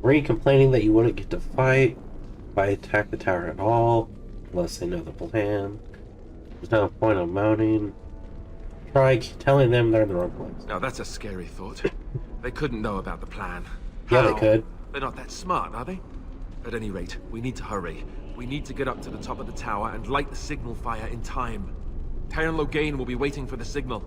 Were you complaining that you wouldn't get to fight if I attack the tower at all? Unless they know the plan. There's no point of moaning. Try telling them they're in the wrong place. Now that's a scary thought. They couldn't know about the plan. Yeah, How? they could. They're not that smart, are they? At any rate, we need to hurry. We need to get up to the top of the tower and light the signal fire in time. Tyron Loghain will be waiting for the signal.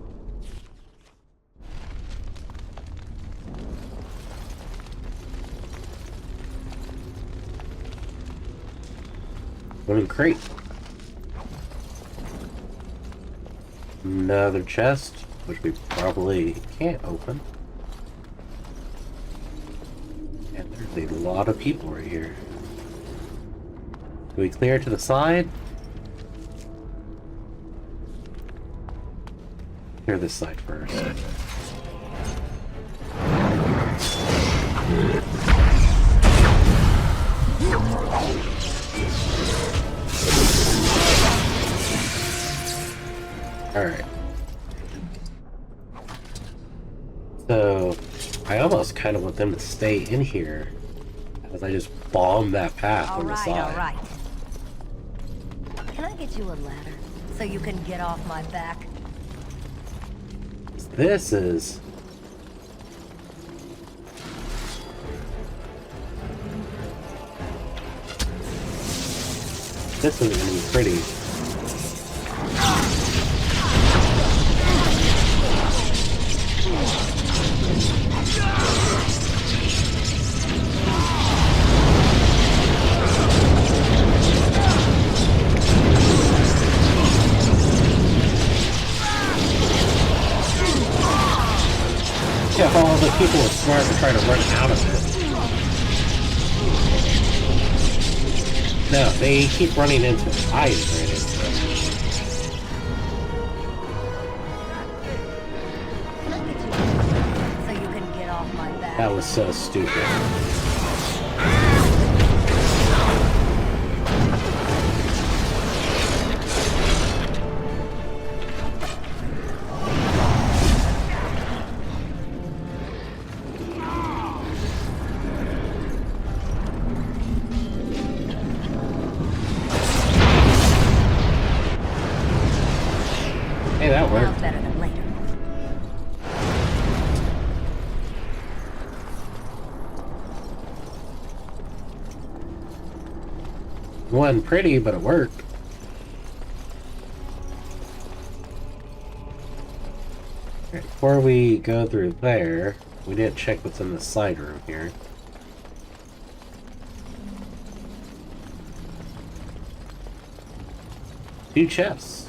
Wooden crate. Another chest, which we probably can't open. And there's a lot of people right here. Do we clear to the side? Clear this side first. Alright. So, I almost kind of want them to stay in here as I just bomb that path on the side. All right. Can I get you a ladder so you can get off my back? This is... This isn't gonna be pretty. Yeah, if all the people are smart to try to run out of it. No, they keep running into it. I ran into it. So you can get off my back. That was so stupid. Hey, that worked. Sounds better than later. wasn't pretty, but it worked. Okay, before we go through there, we didn't check what's in the side room here. Two chests.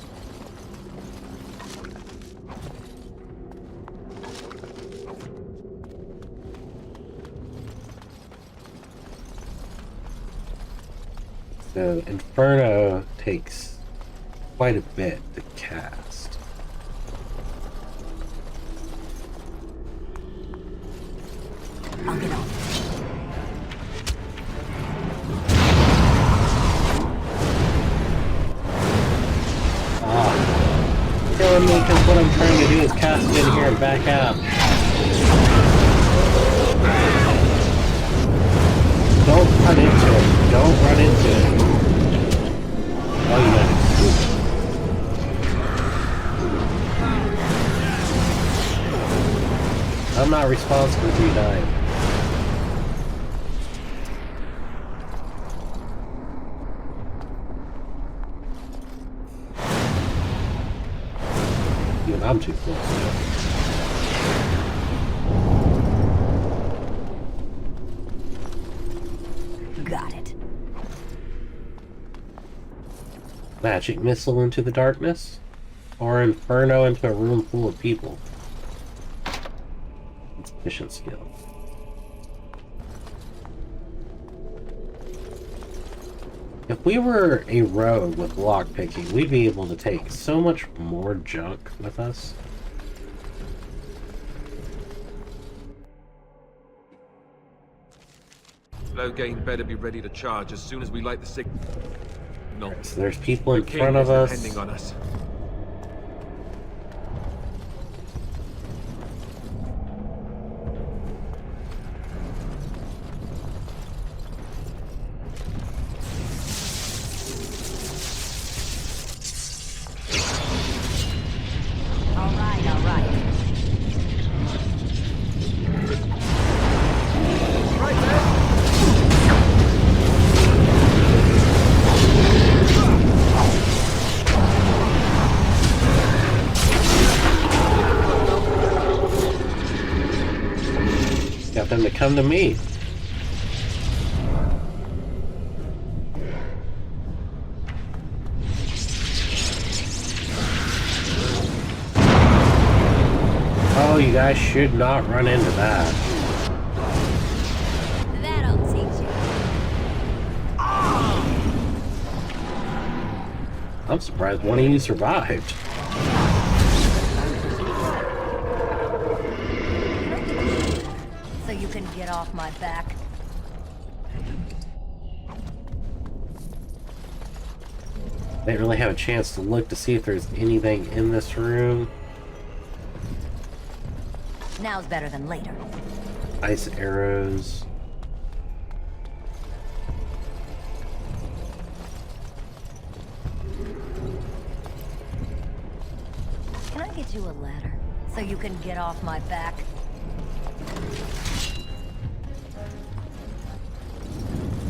So Inferno takes quite a bit to cast. I'll get on. Killing me because what I'm trying to do is cast it in here and back out. Don't run into it. Don't run into it. Oh, you got it. I'm not responsible for you dying. Even I'm too close. Got it. Magic missile into the darkness? Or Inferno into a room full of people? Insufficient skill. If we were a rogue with lockpicking, we'd be able to take so much more junk with us. Loghain better be ready to charge as soon as we light the signal. So there's people in The king front of is us. depending on us. Got them to come to me. Oh, you guys should not run into that. That'll teach you. I'm surprised one of you survived. So you can get off my back. Didn't really have a chance to look to see if there's anything in this room. Now's better than later. Ice arrows. Can I get you a ladder so you can get off my back?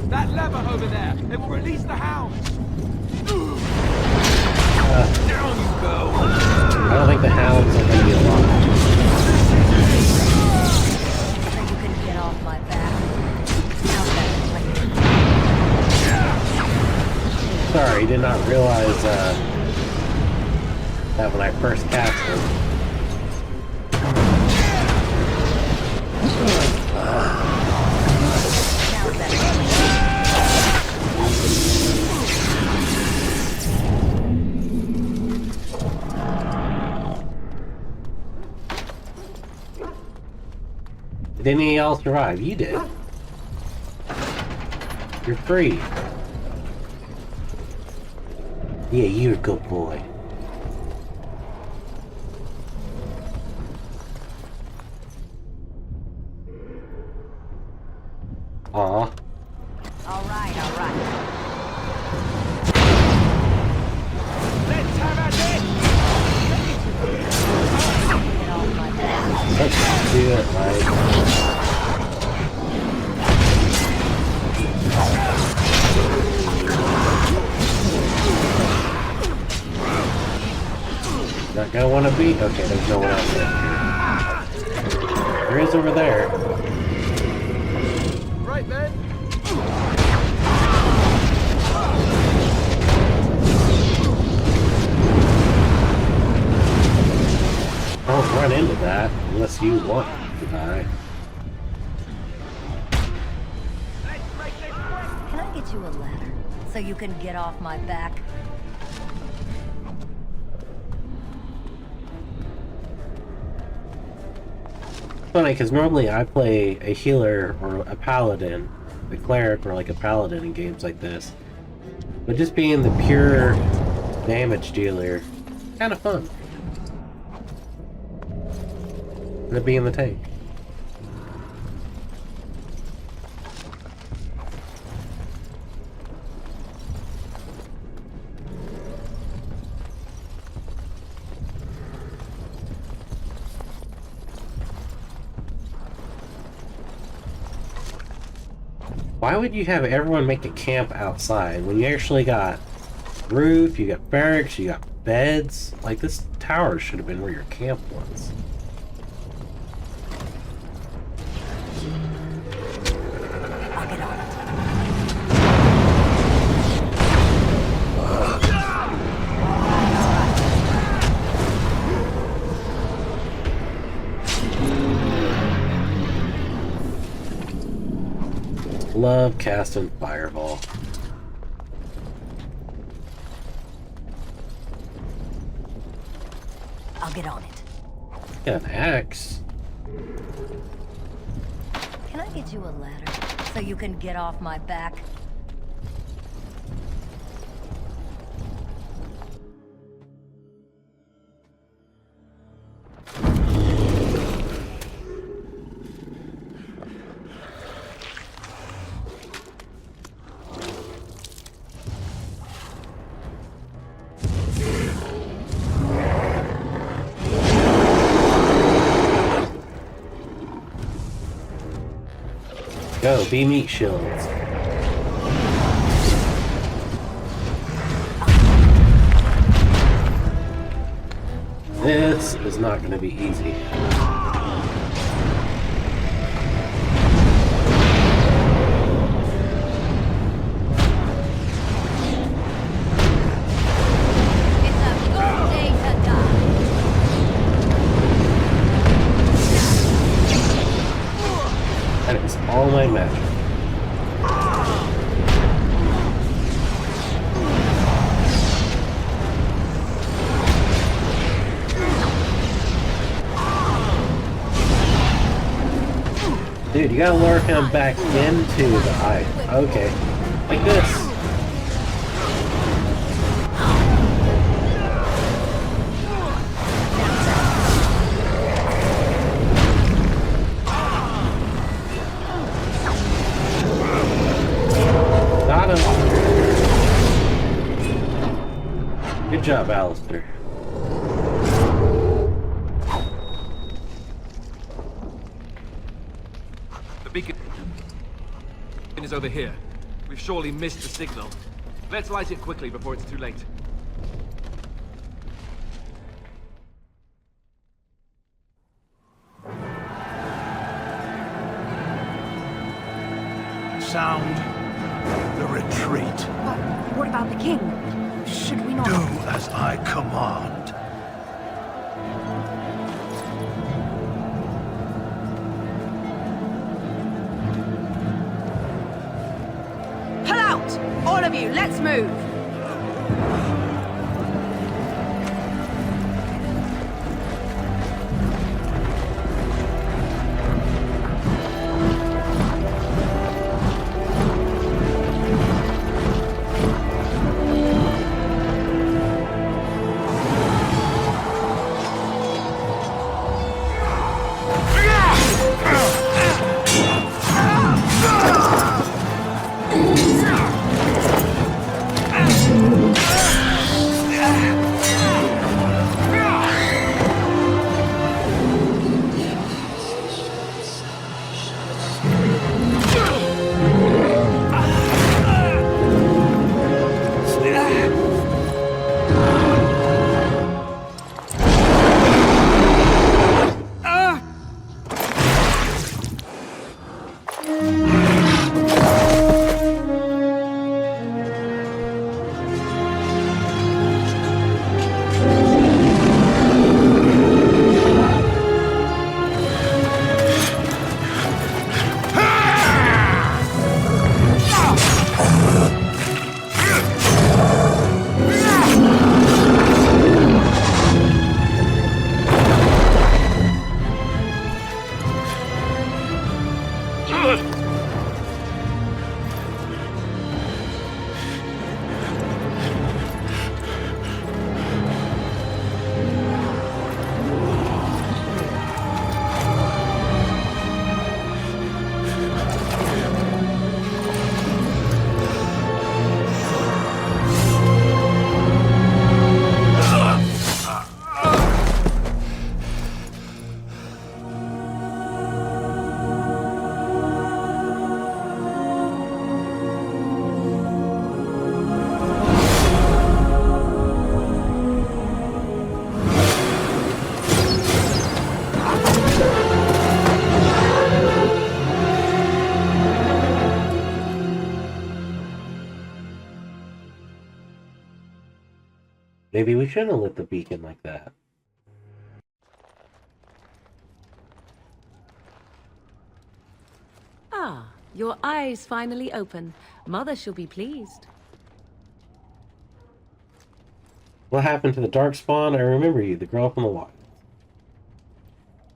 That lever over there, it will release the hounds. Down you go. I don't think the hounds are going to be alive. So you can get off my back. Now's better than later. Sorry, did not realize that when I first cast it. Did any of y'all survive? You did. You're free. Yeah, you're a good boy. Aw. All right, all right. Let's have at it. Get off my back. Let's do it, right? want to be? Okay, there's no one else here. There is over there. Right then. Don't run into that unless you want to die. Can I get you a ladder so you can get off my back? Funny, because normally I play a healer or a paladin, a cleric or like a paladin in games like this. But just being the pure damage dealer, kind of fun. And it being the tank. Why would you have everyone make a camp outside when you actually got roof, you got barracks, you got beds? Like, this tower should have been where your camp was. Love casting fireball. I'll get on it. Got an axe. Can I get you a ladder so you can get off my back? Go, be meat shields. This is not going to be easy. That is all my magic. Dude, you gotta lure him back into the eye. Okay. Like this. Got him. Good job, Alistair. The beacon is over here. We've surely missed the signal. Let's light it quickly before it's too late. Sound the retreat. But what about the king? Should we not... Do as I command. Pull out! All of you, let's move! Maybe we shouldn't have lit the beacon like that. Ah, your eyes finally open. Mother shall be pleased. What happened to the Darkspawn? I remember you, the girl from the wild.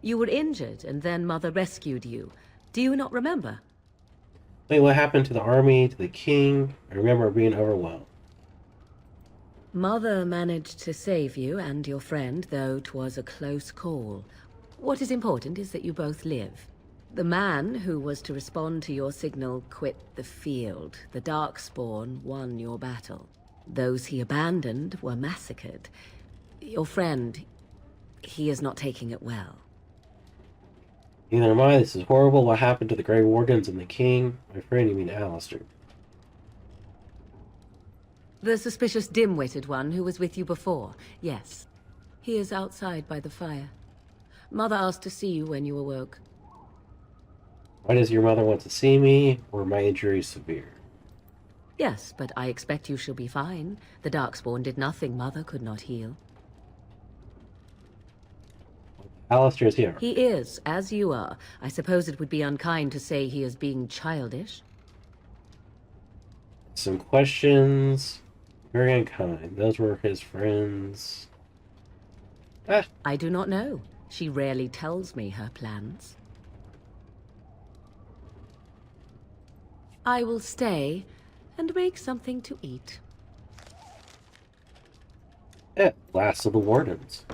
You were injured, and then Mother rescued you. Do you not remember? Wait, what happened to the army, to the king? I remember being overwhelmed. Mother managed to save you and your friend, though 'twas a close call. What is important is that you both live. The man who was to respond to your signal quit the field. The Darkspawn won your battle. Those he abandoned were massacred. Your friend, he is not taking it well. Neither am I. This is horrible. What happened to the Grey Wardens and the king? My friend, you mean Alistair. The suspicious dim-witted one who was with you before, yes. He is outside by the fire. Mother asked to see you when you awoke. Why does your mother want to see me? Or my injury severe? Yes, but I expect you shall be fine. The Darkspawn did nothing Mother could not heal. Alistair is here. He is, as you are. I suppose it would be unkind to say he is being childish. Some questions. Very unkind. Those were his friends. I do not know. She rarely tells me her plans. I will stay and make something to eat. Last of the Wardens.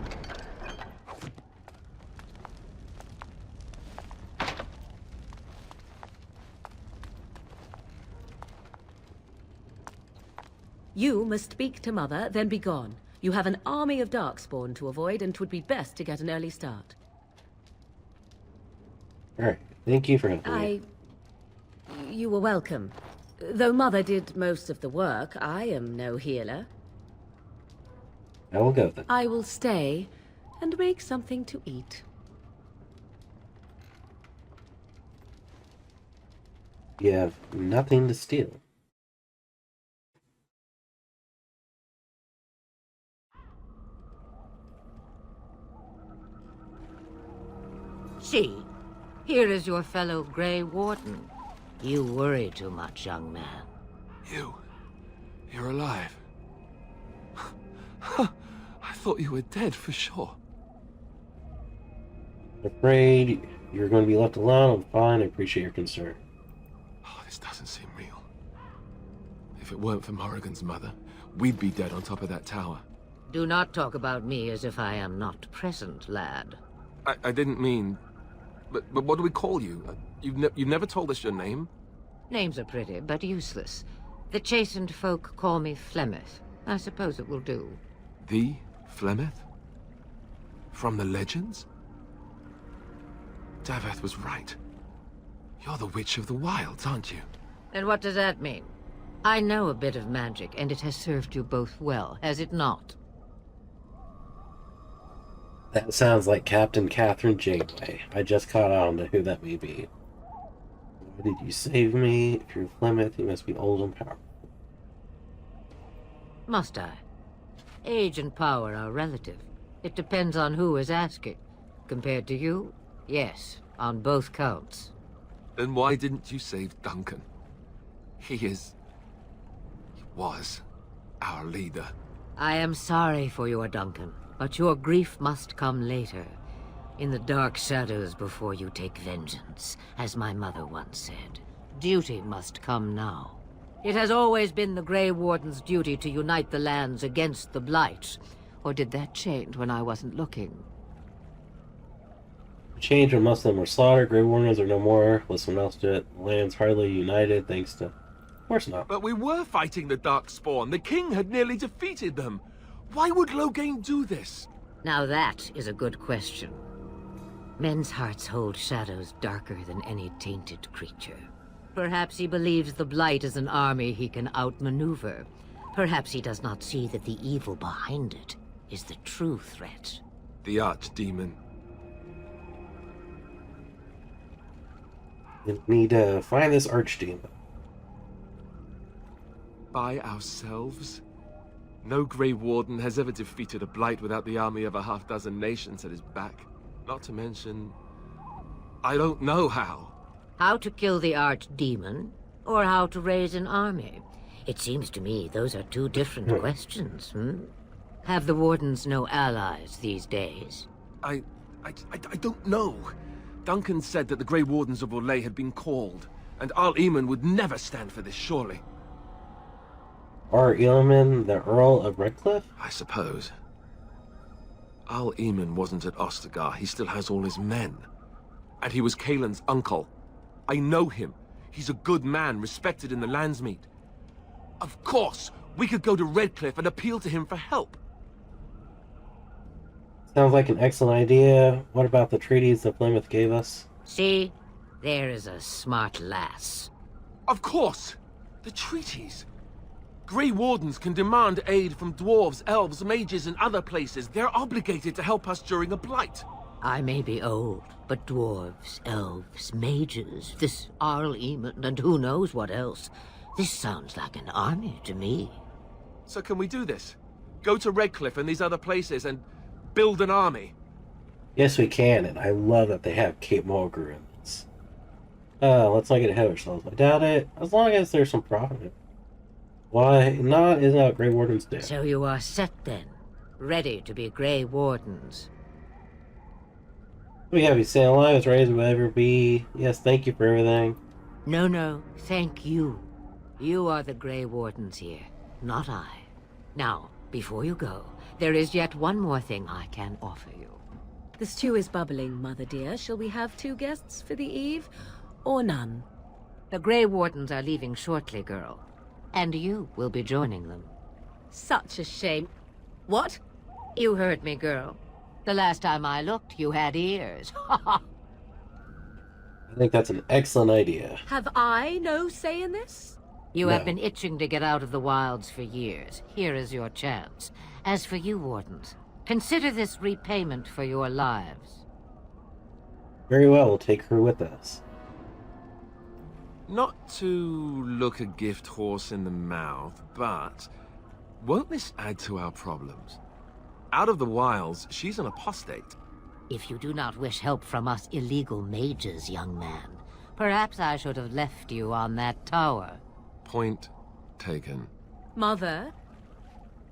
You must speak to Mother, then be gone. You have an army of Darkspawn to avoid, and 'twould be best to get an early start. Alright, thank you for helping me. You were welcome. Though Mother did most of the work, I am no healer. I will go then. I will stay and make something to eat. You have nothing to steal. See, here is your fellow Grey Warden. You worry too much, young man. You're alive. I thought you were dead for sure. I'm afraid you're going to be left alone. I'm fine. I appreciate your concern. Oh, this doesn't seem real. If it weren't for Morrigan's mother, we'd be dead on top of that tower. Do not talk about me as if I am not present, lad. I didn't mean... But what do we call you? You've never told us your name? Names are pretty, but useless. The chastened folk call me Flemeth. I suppose it will do. The Flemeth? From the legends? Daveth was right. You're the Witch of the Wilds, aren't you? And what does that mean? I know a bit of magic, and it has served you both well, has it not? That sounds like Captain Catherine Janeway. I just caught on to who that may be. Why did you save me? If you're Flemeth, you must be old and powerful. Must I? Age and power are relative. It depends on who is asking. Compared to you, yes, on both counts. Then why didn't you save Duncan? He was our leader. I am sorry for your Duncan, but your grief must come later. In the dark shadows before you take vengeance, as my mother once said. Duty must come now. It has always been the Grey Warden's duty to unite the lands against the Blight. Or did that change when I wasn't looking? Change when most of them were slaughtered. Grey Wardens are no more. Let someone else do it. The land's hardly united thanks to... Of course not. But we were fighting the Darkspawn. The king had nearly defeated them. Why would Loghain do this? Now that is a good question. Men's hearts hold shadows darker than any tainted creature. Perhaps he believes the Blight is an army he can outmaneuver. Perhaps he does not see that the evil behind it is the true threat. The Archdemon. We need to find this Archdemon. By ourselves? No Grey Warden has ever defeated a blight without the army of a half-dozen nations at his back. Not to mention, I don't know how. How to kill the archdemon, or how to raise an army? It seems to me those are two different questions, Have the Wardens no allies these days? I don't know. Duncan said that the Grey Wardens of Orlais had been called, and Arl Eamon would never stand for this, surely. Arl Eamon, the Earl of Redcliffe? I suppose. Arl Eamon wasn't at Ostagar. He still has all his men. And he was Kaelin's uncle. I know him. He's a good man, respected in the Landsmeet. Of course, we could go to Redcliffe and appeal to him for help. Sounds like an excellent idea. What about the treaties that Plymouth gave us? See? There is a smart lass. Of course! The treaties! Grey Wardens can demand aid from dwarves, elves, mages, and other places. They're obligated to help us during a blight. I may be old, but dwarves, elves, mages, this Arl Eamon, and who knows what else. This sounds like an army to me. So can we do this? Go to Redcliffe and these other places and build an army? Yes, we can, and I love that they have Cape Mulgrew in this. Let's not get ahead of ourselves. I doubt it, as long as there's some profit. Why not? Isn't that Grey Wardens do? So you are set then, ready to be Grey Wardens. We have you staying alive as ready as we'll ever be. Yes, thank you for everything. No, thank you. You are the Grey Wardens here, not I. Now, before you go, there is yet one more thing I can offer you. The stew is bubbling, Mother dear. Shall we have 2 guests for the eve, or none? The Grey Wardens are leaving shortly, girl. And you will be joining them. Such a shame. What? You heard me, girl. The last time I looked, you had ears. I think that's an excellent idea. Have I no say in this? You have been itching to get out of the wilds for years. Here is your chance. As for you, Wardens, consider this repayment for your lives. Very well, we'll take her with us. Not to look a gift horse in the mouth, but won't this add to our problems? Out of the wilds, she's an apostate. If you do not wish help from us illegal mages, young man, perhaps I should have left you on that tower. Point taken. Mother,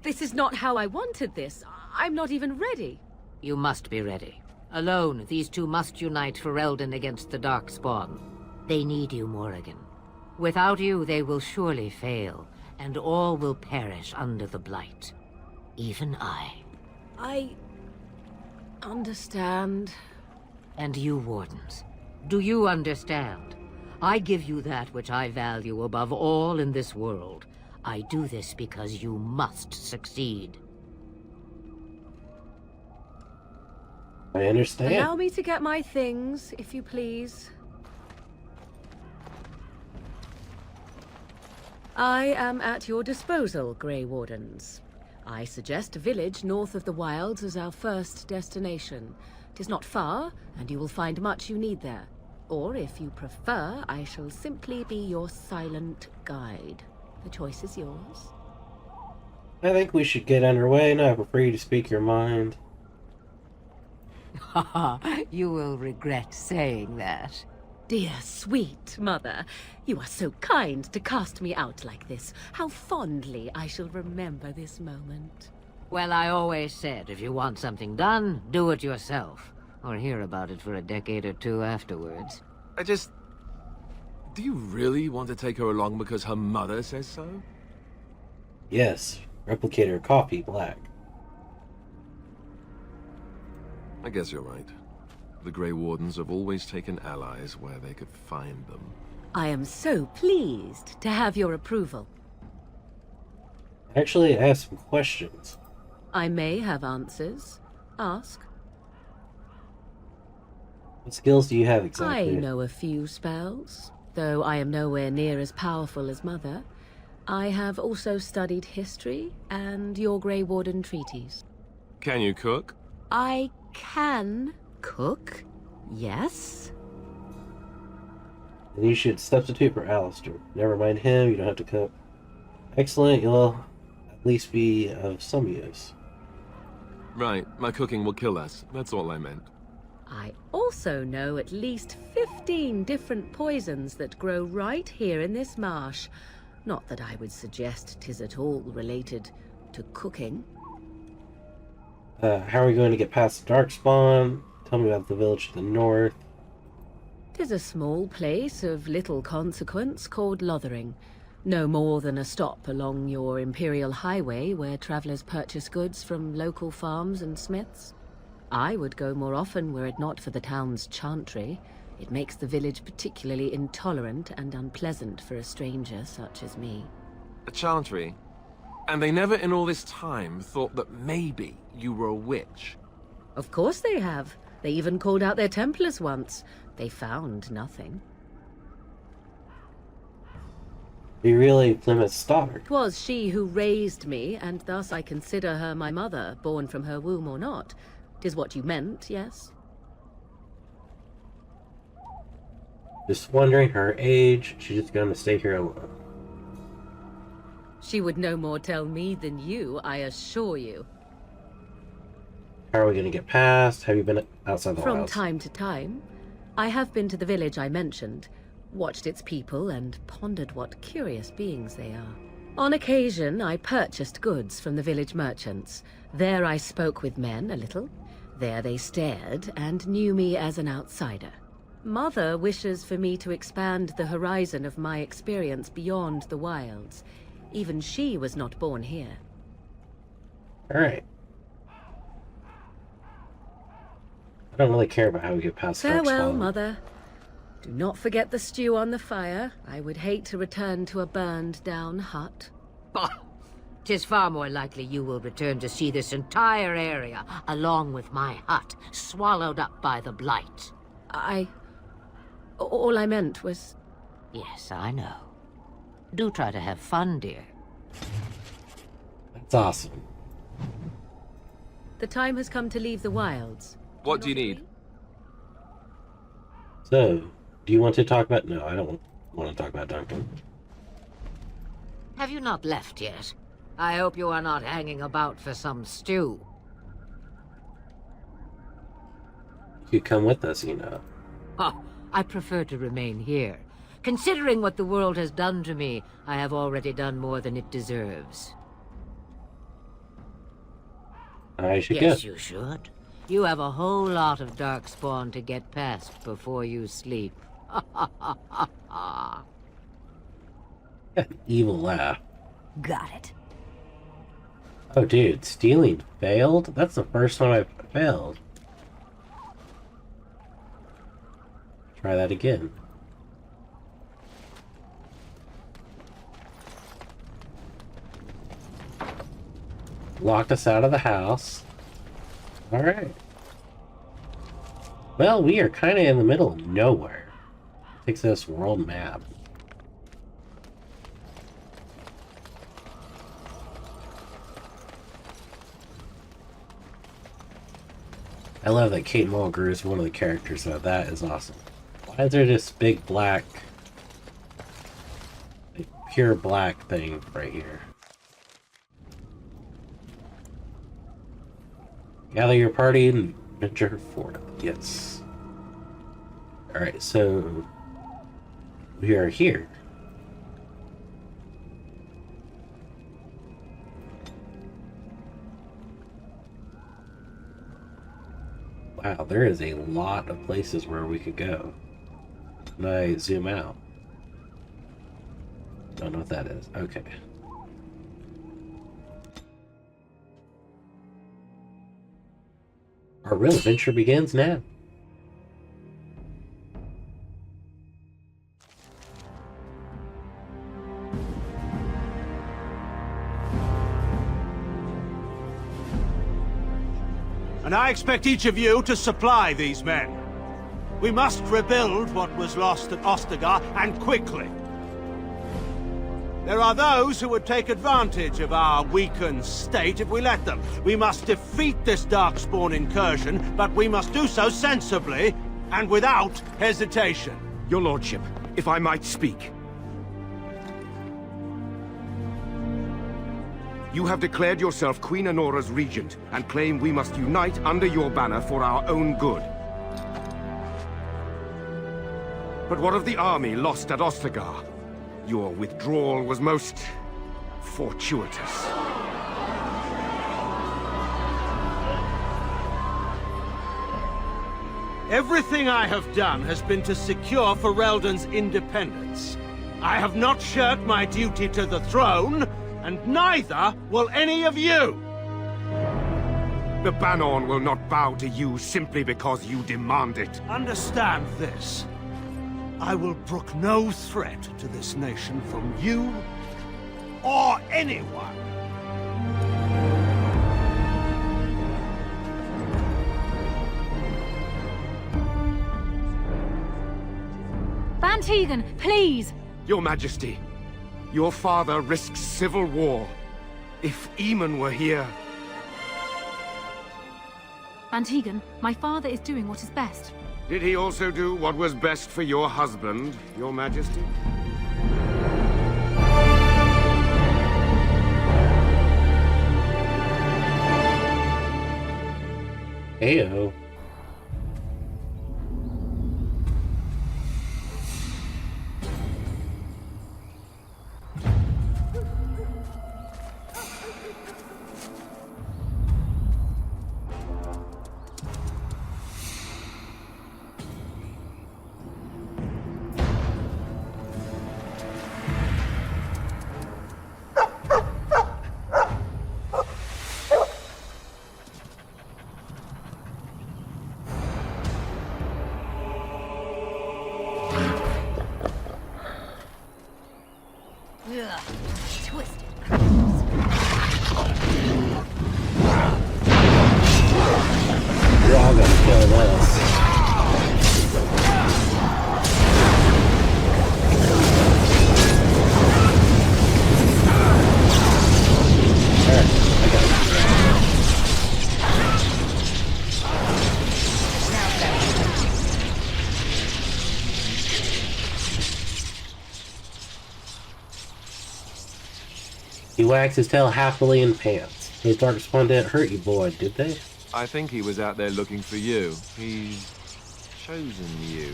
this is not how I wanted this. I'm not even ready. You must be ready. Alone, these two must unite for Eldon against the Darkspawn. They need you, Morrigan. Without you, they will surely fail, and all will perish under the Blight. Even I. I understand. And you, Wardens, do you understand? I give you that which I value above all in this world. I do this because you must succeed. I understand. Allow me to get my things, if you please. I am at your disposal, Grey Wardens. I suggest a village north of the wilds as our first destination. 'Tis not far, and you will find much you need there. Or, if you prefer, I shall simply be your silent guide. The choice is yours. I think we should get underway, and I prefer you to speak your mind. You will regret saying that. Dear, sweet mother, you are so kind to cast me out like this. How fondly I shall remember this moment. Well, I always said, if you want something done, do it yourself. Or hear about it for a decade or two afterwards. Do you really want to take her along because her mother says so? Yes. Replicate her coffee black. I guess you're right. The Grey Wardens have always taken allies where they could find them. I am so pleased to have your approval. Actually, I have some questions. I may have answers. Ask. What skills do you have exactly? I know a few spells, though I am nowhere near as powerful as Mother. I have also studied history and your Grey Warden treaties. Can you cook? I can cook, yes. Then you should substitute for Alistair. Never mind him, you don't have to cook. Excellent, you'll at least be of some use. Right, my cooking will kill us. That's all I meant. I also know at least 15 different poisons that grow right here in this marsh. Not that I would suggest 'tis at all related to cooking. How are we going to get past the Darkspawn? Tell me about the village to the north. 'Tis a small place of little consequence called Lothering. No more than a stop along your Imperial Highway where travelers purchase goods from local farms and smiths. I would go more often were it not for the town's chantry. It makes the village particularly intolerant and unpleasant for a stranger such as me. A chantry? And they never in all this time thought that maybe you were a witch? Of course they have. They even called out their Templars once. They found nothing. Be really Plymouth's daughter. 'Twas she who raised me, and thus I consider her my mother, born from her womb or not. 'Tis what you meant, yes? Just wondering her age. She's just gonna stay here alone. She would no more tell me than you, I assure you. How are we gonna get past? Have you been outside the From wilds? time to time, I have been to the village I mentioned, watched its people, and pondered what curious beings they are. On occasion, I purchased goods from the village merchants. There I spoke with men a little. There they stared and knew me as an outsider. Mother wishes for me to expand the horizon of my experience beyond the wilds. Even she was not born here. Alright. I don't really care about how we get past Farewell, Darkspawn. Mother. Do not forget the stew on the fire. I would hate to return to a burned-down hut. Bah! 'Tis far more likely you will return to see this entire area, along with my hut, swallowed up by the blight. All I meant was... Yes, I know. Do try to have fun, dear. That's awesome. The time has come to leave the wilds. What do you need? So, do you want to talk about... No, I don't want to talk about Duncan. Have you not left yet? I hope you are not hanging about for some stew. You come with us, you know. Oh, I prefer to remain here. Considering what the world has done to me, I have already done more than it deserves. I should Yes, go. you should. You have a whole lot of Darkspawn to get past before you sleep. Evil laugh. Got it. Oh, dude, stealing failed? That's the first time I've failed. Try that again. Locked us out of the house. Alright. Well, we are kind of in the middle of nowhere. Takes us world map. I love that Kate Mulgrew is one of the characters, though. That is awesome. Why is there this big black, like, pure black thing right here? Gather your party and venture forth. Yes. Alright, so we are here. Wow, there is a lot of places where we could go. Can I zoom out? Don't know what that is. Okay. Our real adventure begins now. And I expect each of you to supply these men. We must rebuild what was lost at Ostagar, and quickly. There are those who would take advantage of our weakened state if we let them. We must defeat this Darkspawn incursion, but we must do so sensibly and without hesitation. Your lordship, if I might speak. You have declared yourself Queen Honora's regent, and claim we must unite under your banner for our own good. But what of the army lost at Ostagar? Your withdrawal was most fortuitous. Everything I have done has been to secure Ferelden's independence. I have not shirked my duty to the throne, and neither will any of you! The Banon will not bow to you simply because you demand it. Understand this. I will brook no threat to this nation from you or anyone. Van Tegan, please! Your Majesty, your father risks civil war. If Eamon were here... Van Tegan, my father is doing what is best. Did he also do what was best for your husband, Your Majesty? Heyo. Ugh, twisted. You're all gonna kill this. He wags his tail happily in pants. Those darkspawn didn't hurt you, boy, did they? I think he was out there looking for you. He's chosen you.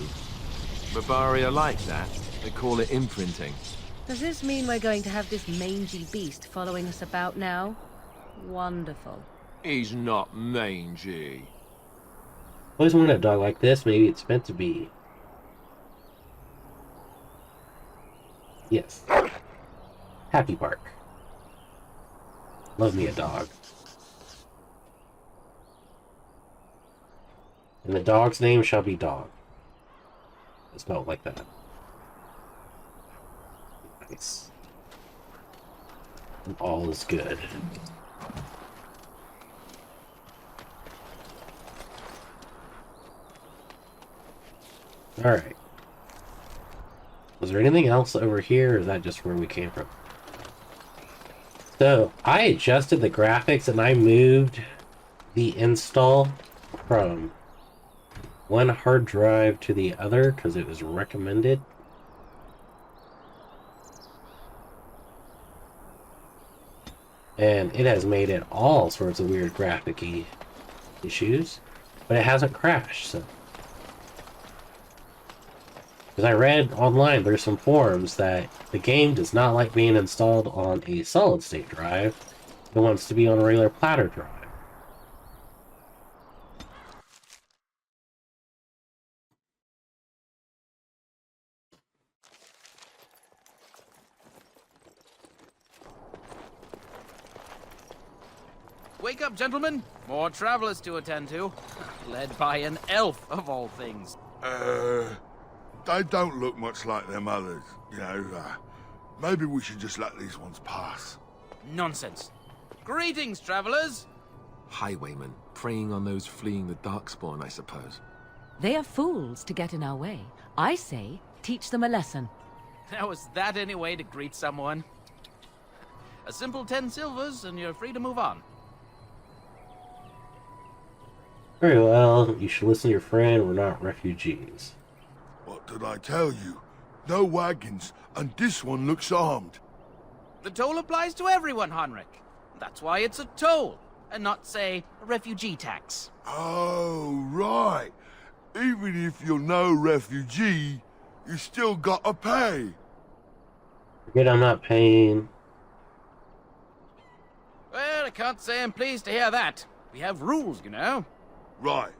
Barbari are like that. They call it imprinting. Does this mean we're going to have this mangy beast following us about now? Wonderful. He's not mangy. Always wanted a dog like this. Maybe it's meant to be. Yes. Happy Bark. Love me a dog. And the dog's name shall be Dog. It's spelled like that. Nice. And all is good. Alright. Was there anything else over here, or is that just where we came from? So, I adjusted the graphics and I moved the install from one hard drive to the other because it was recommended. And it has made it all sorts of weird graphic-y issues, but it hasn't crashed, so. Because I read online, there's some forums that the game does not like being installed on a solid-state drive. It wants to be on a regular platter drive. Wake up, gentlemen. More travelers to attend to. Led by an elf, of all things. They don't look much like them others, you know. Maybe we should just let these ones pass. Nonsense. Greetings, travelers. Highwaymen, preying on those fleeing the Darkspawn, I suppose. They are fools to get in our way. I say, teach them a lesson. Now, is that any way to greet someone? A simple 10 silvers, and you're free to move on. Very well, you should listen to your friend. We're not refugees. What did I tell you? No wagons, and this one looks armed. The toll applies to everyone, Heinrich. That's why it's a toll, and not, say, a refugee tax. Oh, right. Even if you're no refugee, you still gotta pay. Forget I'm not paying. Well, I can't say I'm pleased to hear that. We have rules, you know. Right.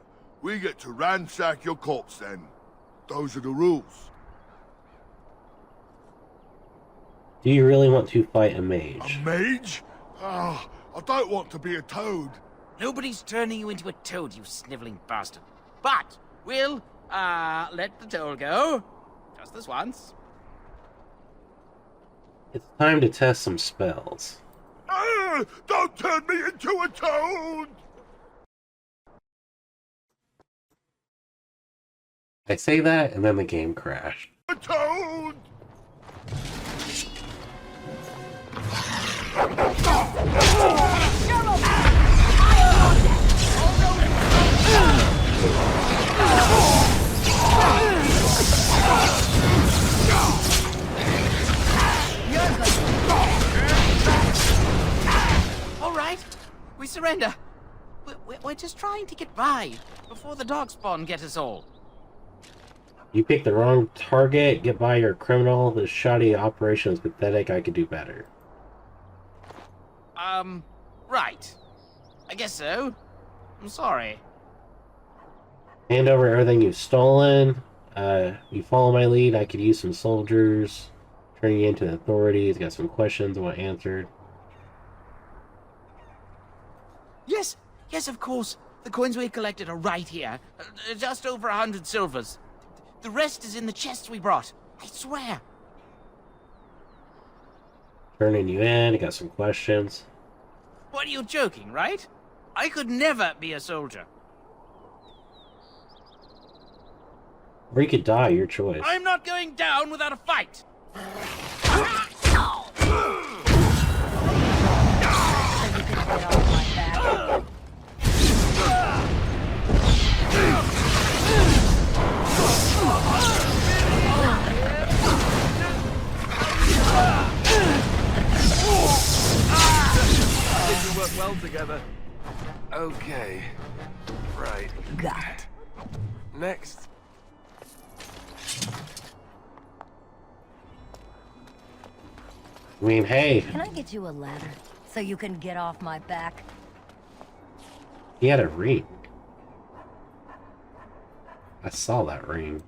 We get to ransack your corpse then. Those are the rules. Do you really want to fight a mage? A mage? Ah, I don't want to be a toad. Nobody's turning you into a toad, you sniveling bastard. But we'll, let the toll go. Just this once. It's time to test some spells. Ah, don't turn me into a toad! I say that, and then the game crashed. A toad! All right, we surrender. We're just trying to get by before the darkspawn get us all. You picked the wrong target. Get by your criminal. This shoddy operation is pathetic. I could do better. Right. I guess so. I'm sorry. Hand over everything you've stolen. You follow my lead. I could use some soldiers. Turning you into the authorities. Got some questions I want answered. Yes, of course. The coins we collected are right here. Just over 100 silvers. The rest is in the chests we brought. I swear. Turning you in. I got some questions. What, are you joking, right? I could never be a soldier. Or you could die. Your choice. I'm not going down without a fight. We work well together. Okay. Right. Got it. Next. I mean, hey. Can I get you a ladder so you can get off my back? He had a ring. I saw that ring.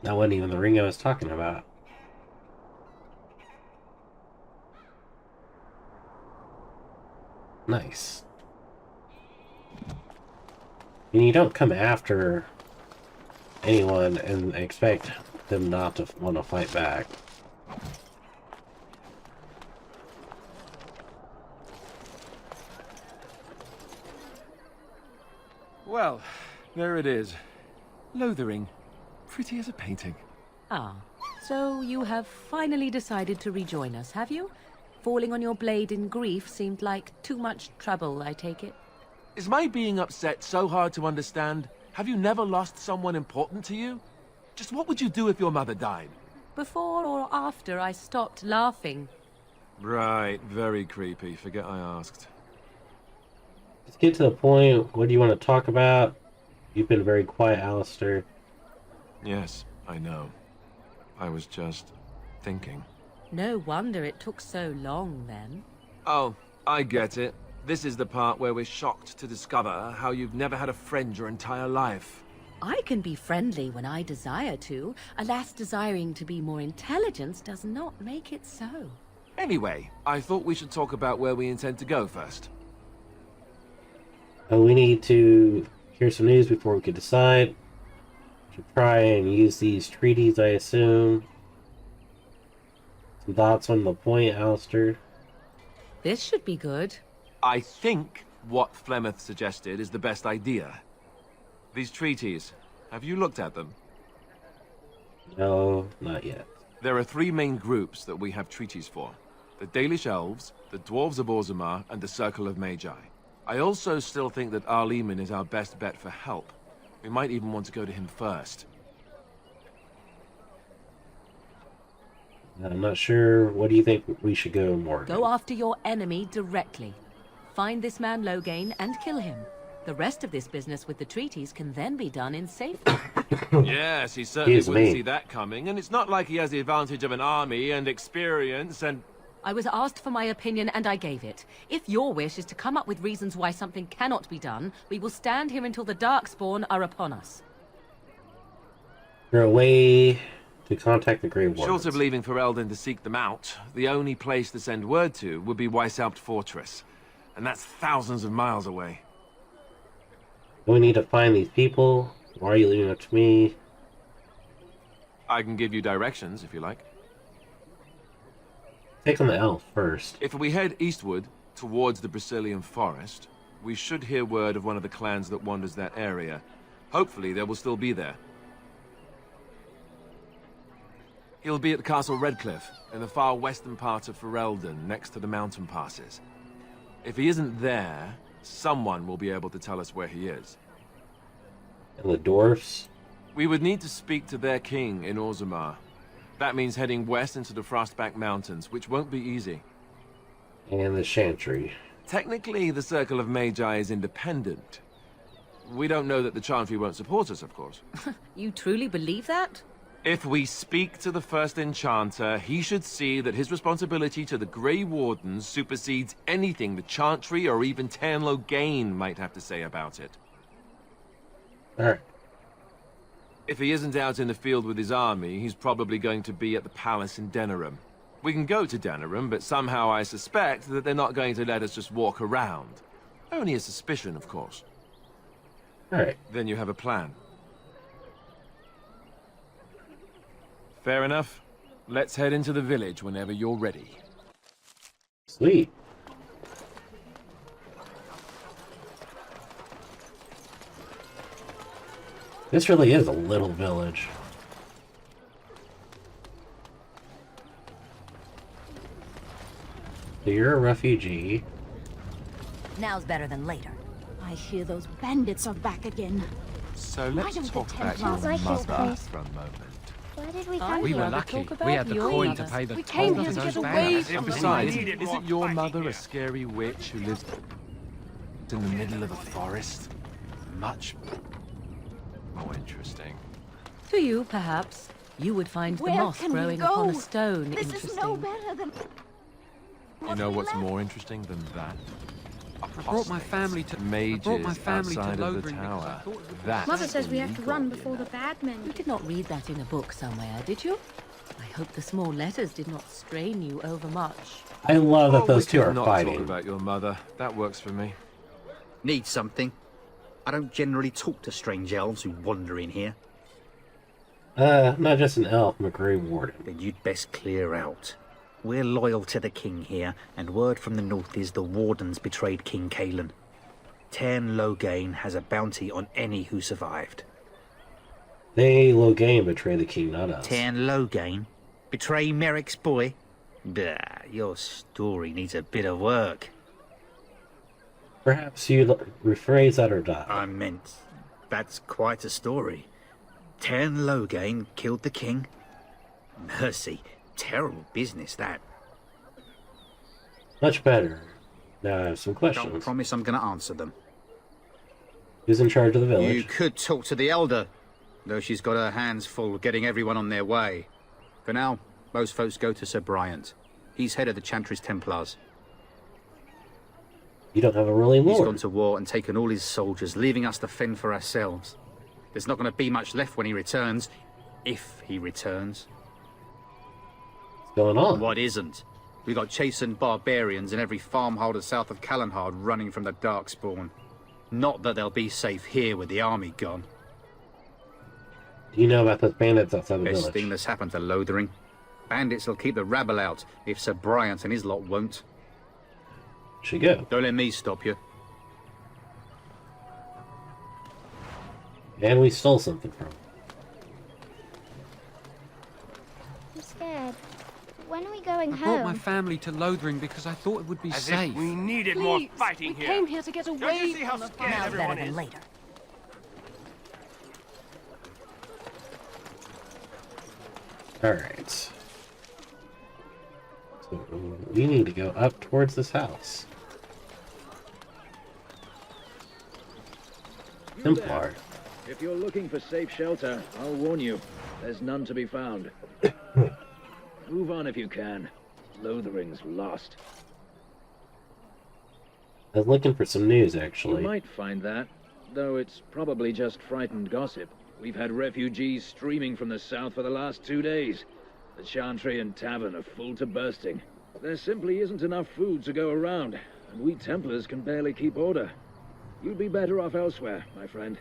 That wasn't even the ring I was talking about. Nice. And you don't come after anyone and expect them not to want to fight back. Well, there it is. Lothering. Pretty as a painting. Ah, so you have finally decided to rejoin us, have you? Falling on your blade in grief seemed like too much trouble, I take it. Is my being upset so hard to understand? Have you never lost someone important to you? Just what would you do if your mother died? Before or after I stopped laughing. Right, very creepy. Forget I asked. Let's get to the point. What do you want to talk about? You've been very quiet, Alistair. Yes, I know. I was just thinking. No wonder it took so long, then. Oh, I get it. This is the part where we're shocked to discover how you've never had a friend your entire life. I can be friendly when I desire to. Alas, desiring to be more intelligent does not make it so. Anyway, I thought we should talk about where we intend to go first. We need to hear some news before we can decide. Should try and use these treaties, I assume. Some thoughts on the point, Alistair? This should be good. I think what Flemeth suggested is the best idea. These treaties, have you looked at them? No, not yet. There are three main groups that we have treaties for. The Dalish Elves, the Dwarves of Orzammar, and the Circle of Magi. I also still think that Arleman is our best bet for help. We might even want to go to him first. I'm not sure. What do you think we should go, Morgan? Go after your enemy directly. Find this man Loghain and kill him. The rest of this business with the treaties can then be done in safety. Yes, he certainly He's wouldn't me. see that coming, and it's not like he has the advantage of an army and experience and... I was asked for my opinion and I gave it. If your wish is to come up with reasons why something cannot be done, we will stand here until the Darkspawn are upon us. There a way to contact the Grey Wardens? Short of leaving for Eldon to seek them out, the only place to send word to would be Weishaupt Fortress. And that's thousands of miles away. We need to find these people. Why are you leaving it to me? I can give you directions, if you like. Take on the elf first. If we head eastward, towards the Brazilian forest, we should hear word of one of the clans that wanders that area. Hopefully, they will still be there. He'll be at Castle Redcliffe, in the far western part of Ferelden, next to the mountain passes. If he isn't there, someone will be able to tell us where he is. And the dwarfs? We would need to speak to their king in Orzammar. That means heading west into the Frostback Mountains, which won't be easy. And the Chantry. Technically, the Circle of Magi is independent. We don't know that the Chantry won't support us, of course. You truly believe that? If we speak to the first Enchanter, he should see that his responsibility to the Grey Wardens supersedes anything the Chantry or even Tairn Loghain might have to say about it. Alright. If he isn't out in the field with his army, he's probably going to be at the palace in Denerim. We can go to Denerim, but somehow I suspect that they're not going to let us just walk around. Only a suspicion, of course. Alright. Then you have a plan. Fair enough. Let's head into the village whenever you're ready. Sweet. This really is a little village. So you're a refugee. Now's better than later. I hear those bandits are back again. So let's don't the talk about Templars your like this mother place? for a moment. Why did we I'd come We were rather lucky. talk about We had the your coin mother. to pay the We toll came for here to those get away bandits. from Besides, them. isn't your mother a scary witch who lives in the middle of a forest? Much more interesting. To you, perhaps. You would find the Where moss can we growing go? upon a stone This interesting. is no better than... You know what's more interesting than that? I brought my family to Mages outside of the Lothering because tower. I thought it would- That's Mother says we have to run illegal, before the bad men. You did not read that in a book somewhere, did you? I hope the small letters did not strain you overmuch. I love that those we two can are not fighting. talk about your mother. That works for me. Need something? I don't generally talk to strange elves who wander in here. Not just an elf, I'm a Grey Warden. Then you'd best clear out. We're loyal to the king here, and word from the north is the Wardens betrayed King Cailan. Tairn Loghain has a bounty on any who survived. They, Loghain, betray the king, not us. Tairn Loghain? Betray Merrick's boy? Bah, your story needs a bit of work. Perhaps you rephrase that or die. I meant, that's quite a story. Tairn Loghain killed the king? Mercy, terrible business that. Much better. Now I have some Don't questions. promise I'm going to answer them. Who's in charge of the village? You could talk to the Elder, though she's got her hands full getting everyone on their way. For now, most folks go to Sir Bryant. He's head of the Chantry's Templars. You don't have a ruling He's lord. gone to war and taken all his soldiers, leaving us to fend for ourselves. There's not going to be much left when he returns. If he returns. What's going on? What isn't? We got chastened barbarians in every farmholder south of Callanhard running from the Darkspawn. Not that they'll be safe here with the army gone. Do you know about those bandits outside the Best village? thing that's happened to Lothering. Bandits will keep the rabble out, if Sir Bryant and his lot won't. Should go. Don't let me stop you. And we stole something from him. I'm scared. when are we going I home? brought my family to Lothering because I thought it would be As safe. if we needed Please, more fighting we here. came here to get Don't away you see how from the scared fire. everyone Better than is? later. Alright. So we need to go up towards this house. Templar. If you're looking for safe shelter, I'll warn you, there's none to be found. Move on if you can. Lothering's lost. I was looking for some news, You actually. might find that, though it's probably just frightened gossip. We've had refugees streaming from the south for the last 2 days. The Chantry and Tavern are full to bursting. There simply isn't enough food to go around, and we Templars can barely keep order. You'd be better off elsewhere, my friend.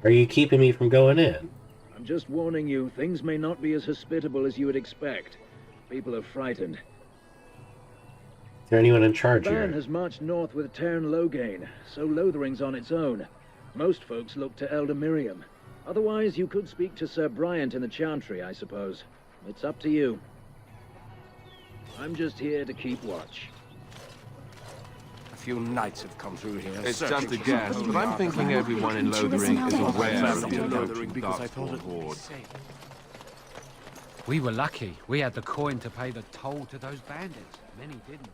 Are you keeping me from going in? I'm just warning you, things may not be as hospitable as you would expect. People are frightened. Is there anyone in charge The band here? has marched north with Tern Loghain, so Lothering's on its own. Most folks look to Elder Miriam. Otherwise, you could speak to Sir Bryant in the Chantry, I suppose. It's up to you. I'm just here to keep watch. A few knights have come through here. It's searching just a for guess, some but I'm thinking everyone in Lothering is aware of the Lothering approaching because I thought Darkspawn it would be horde. safe. We were lucky. We had the coin to pay the toll to those bandits. Many didn't.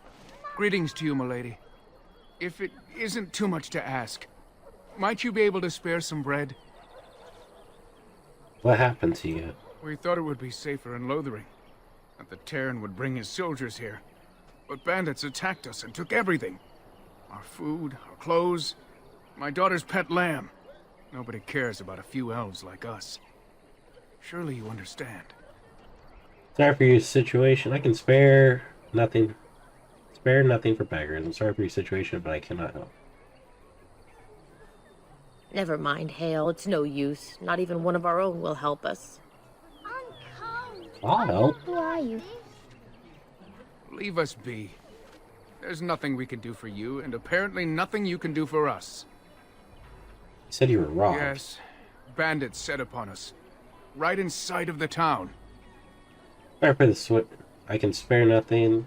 Greetings to you, milady. If it isn't too much to ask, might you be able to spare some bread? What happened to you? We thought it would be safer in Lothering, that the Terran would bring his soldiers here. But bandits attacked us and took everything. Our food, our clothes, my daughter's pet lamb. Nobody cares about a few elves like us. Surely you understand. Sorry for your situation. I can spare nothing. Spare nothing for beggars. I'm sorry for your situation, but I cannot help. Never mind, Hale. It's no use. Not even one of our own will help us. I'll help. Who are you? Leave us be. There's nothing we can do for you, and apparently nothing you can do for us. You said you were robbed. Yes. Bandits set upon us. Right in sight of the town. Sorry for the sweat. I can spare nothing.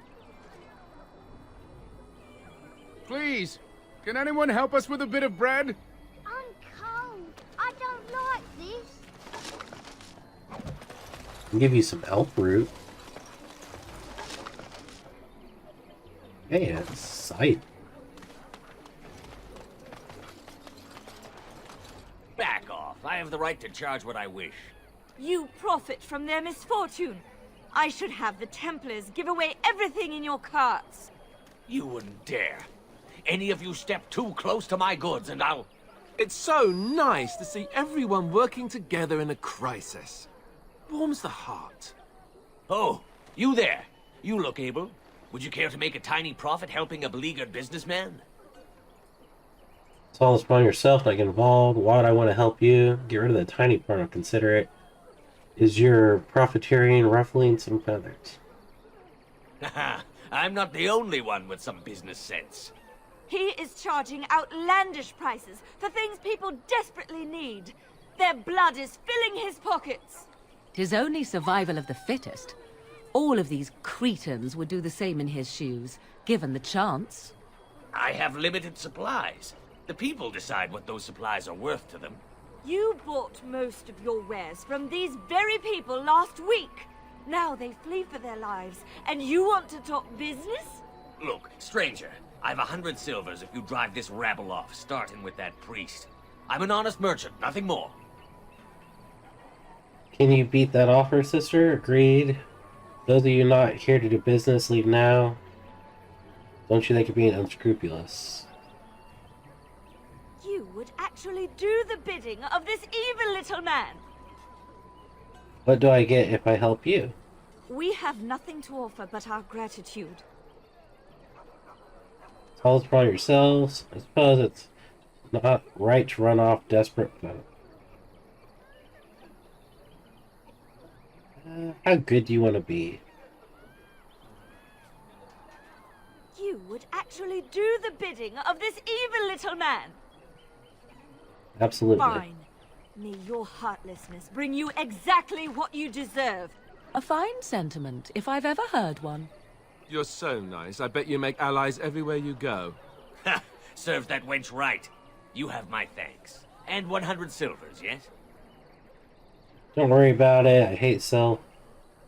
Please, can anyone help us with a bit of bread? I'm cold. I don't like this. I'll give you some elf root. Hey, it's sight. Back off. I have the right to charge what I wish. You profit from their misfortune. I should have the Templars give away everything in your carts. You wouldn't dare. Any of you step too close to my goods and I'll... It's so nice to see everyone working together in a crisis. Warms the heart. Oh, you there. You look able. Would you care to make a tiny profit helping a beleaguered businessman? It's all upon yourself, not get involved. Why would I want to help you? Get rid of the tiny part and consider it. Is your profiteering ruffling some feathers? Haha, I'm not the only one with some business sense. He is charging outlandish prices for things people desperately need. Their blood is filling his pockets. 'Tis only survival of the fittest. All of these cretins would do the same in his shoes, given the chance. I have limited supplies. The people decide what those supplies are worth to them. You bought most of your wares from these very people last week. Now they flee for their lives, and you want to talk business? Look, stranger, I've 100 silvers if you drive this rabble off, starting with that priest. I'm an honest merchant, nothing more. Can you beat that offer, sister? Agreed. Those of you not here to do business, leave now. Don't you think you're being unscrupulous? You would actually do the bidding of this evil little man. What do I get if I help you? We have nothing to offer but our gratitude. Tell us upon yourselves. I suppose it's not right to run off desperate. How good do you want to be? You would actually do the bidding of this evil little man. Absolutely. Fine. May your heartlessness bring you exactly what you deserve. A fine sentiment, if I've ever heard one. You're so nice. I bet you make allies everywhere you go. Ha! Serves that wench right. You have my thanks. And 100 silvers, yes? Don't worry about it. I hate Sel.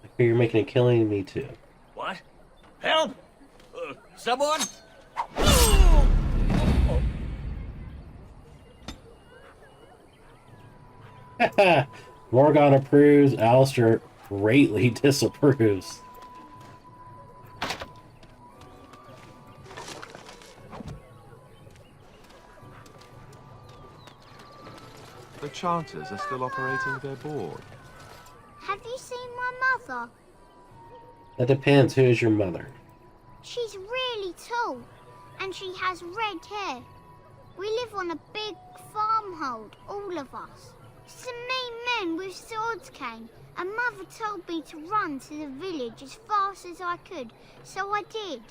I fear you're making a killing. Me too. What? Help! Someone? Morgan approves. Alistair greatly disapproves. The Chanters are still operating their board. Have you seen my mother? That depends. Who is your mother? She's really tall, and she has red hair. We live on a big farmhold, all of us. Some mean men with swords came, and Mother told me to run to the village as fast as I could, so I did.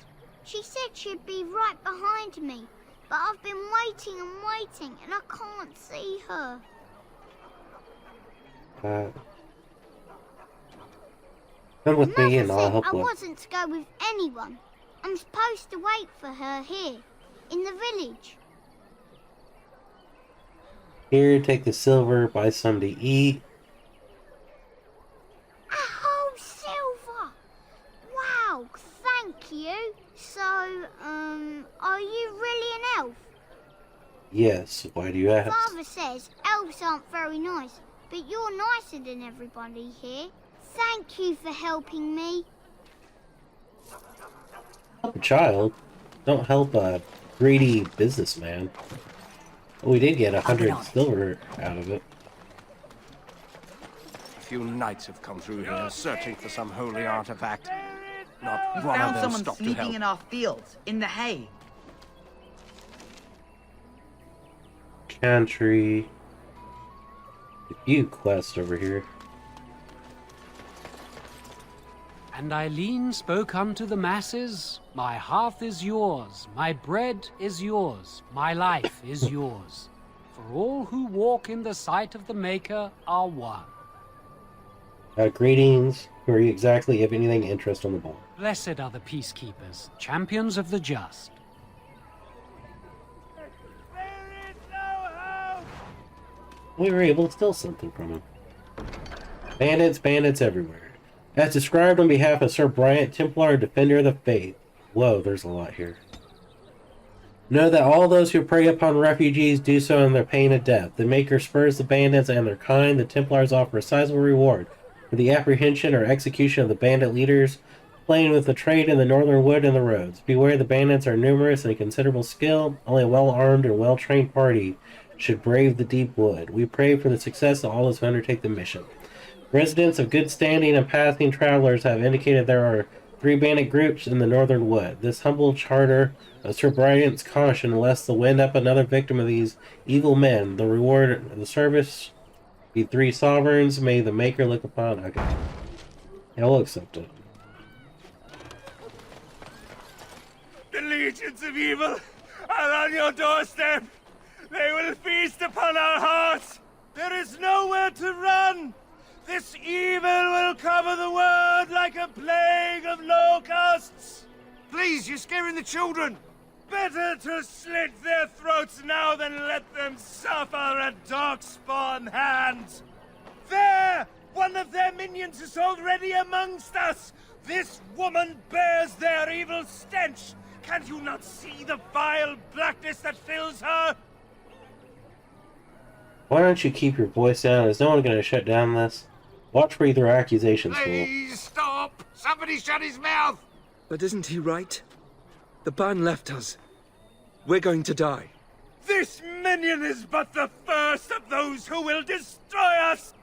She said she'd be right behind me, but I've been waiting and waiting, and I can't see her. Come with me and Mother I'll said help I look. wasn't to go with anyone. I'm supposed to wait for her here, in the village. Here, take the silver, buy some to eat. A whole silver! Wow, thank you. So, are you really an elf? Yes, why do you ask? Father says elves aren't very nice, but you're nicer than everybody here. Thank you for helping me. Help a child. Don't help a greedy businessman. We did get 100 silver out of it. A few knights have come through here searching for some holy artifact. Not We one of found them someone stopped to sleeping help. in our fields, in the hay. Country. A few quests over here. And Eileen spoke unto the masses, my hearth is yours, my bread is yours, my life is yours. For all who walk in the sight of the Maker are one. Greetings. Who are you exactly? If anything, interest on the board. Blessed are the peacekeepers, champions of the just. We were able to steal something from him. Bandits everywhere. As described on behalf of Sir Bryant, Templar, Defender of the Faith. Whoa, there's a lot here. Know that all those who prey upon refugees do so in their pain of death. The Maker spurs the bandits and their kind. The Templars offer a sizable reward for the apprehension or execution of the bandit leaders, playing with the trade in the northern wood and the roads. Beware, the bandits are numerous and considerable skill. Only a well-armed and well-trained party should brave the deep wood. We pray for the success of all those who undertake the mission. Residents of good standing and passing travelers have indicated there are 3 bandit groups in the northern wood. This humble charter of Sir Bryant's caution lest the wind up another victim of these evil men. The reward of the service be 3 sovereigns. May the Maker look upon. Okay. Yeah, we'll accept it. The legions of evil are on your doorstep. They will feast upon our hearts. There is nowhere to run. This evil will cover the world like a plague of locusts. Please, you're scaring the children. Better to slit their throats now than let them suffer at Darkspawn hands. There! One of their minions is already amongst us. This woman bears their evil stench. Can you not see the vile blackness that fills her? Why don't you keep your voice down? Is no one going to shut down this? Watch where your accusations fall. Please stop! Somebody shut his mouth! But isn't he right? The ban left us. We're going to die. This minion is but the first of those who will destroy us!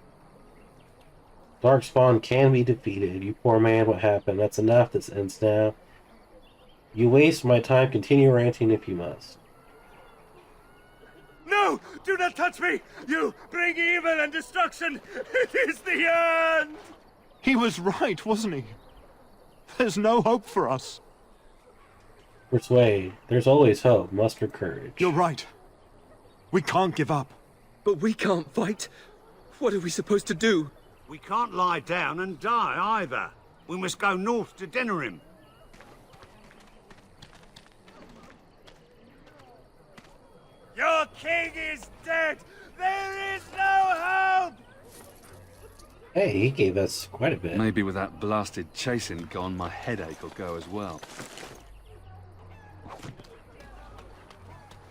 Darkspawn can be defeated. You poor man, what happened? That's enough. This ends now. You waste my time. Continue ranting if you must. No! Do not touch me! You bring evil and destruction! It is the end! He was right, wasn't he? There's no hope for us. Persuade. There's always hope. Muster courage. You're right. We can't give up. But we can't fight. What are we supposed to do? We can't lie down and die either. We must go north to Denerim. Your king is dead! There is no hope! Hey, he gave us quite a bit. Maybe with that blasted chasing gone, my headache will go as well.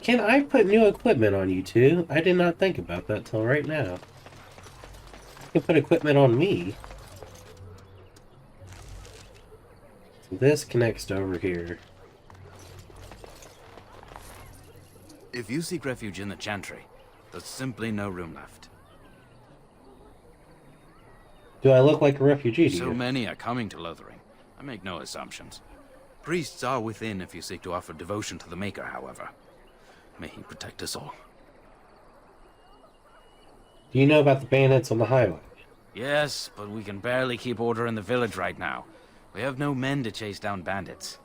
Can I put new equipment on you too? I did not think about that till right now. You can put equipment on me. So this connects to over here. If you seek refuge in the Chantry, there's simply no room left. Do I look like a refugee to you? So many are coming to Lothering. I make no assumptions. Priests are within if you seek to offer devotion to the Maker, however. May he protect us all. Do you know about the bandits on the highway? Yes, but we can barely keep order in the village right now. We have no men to chase down bandits.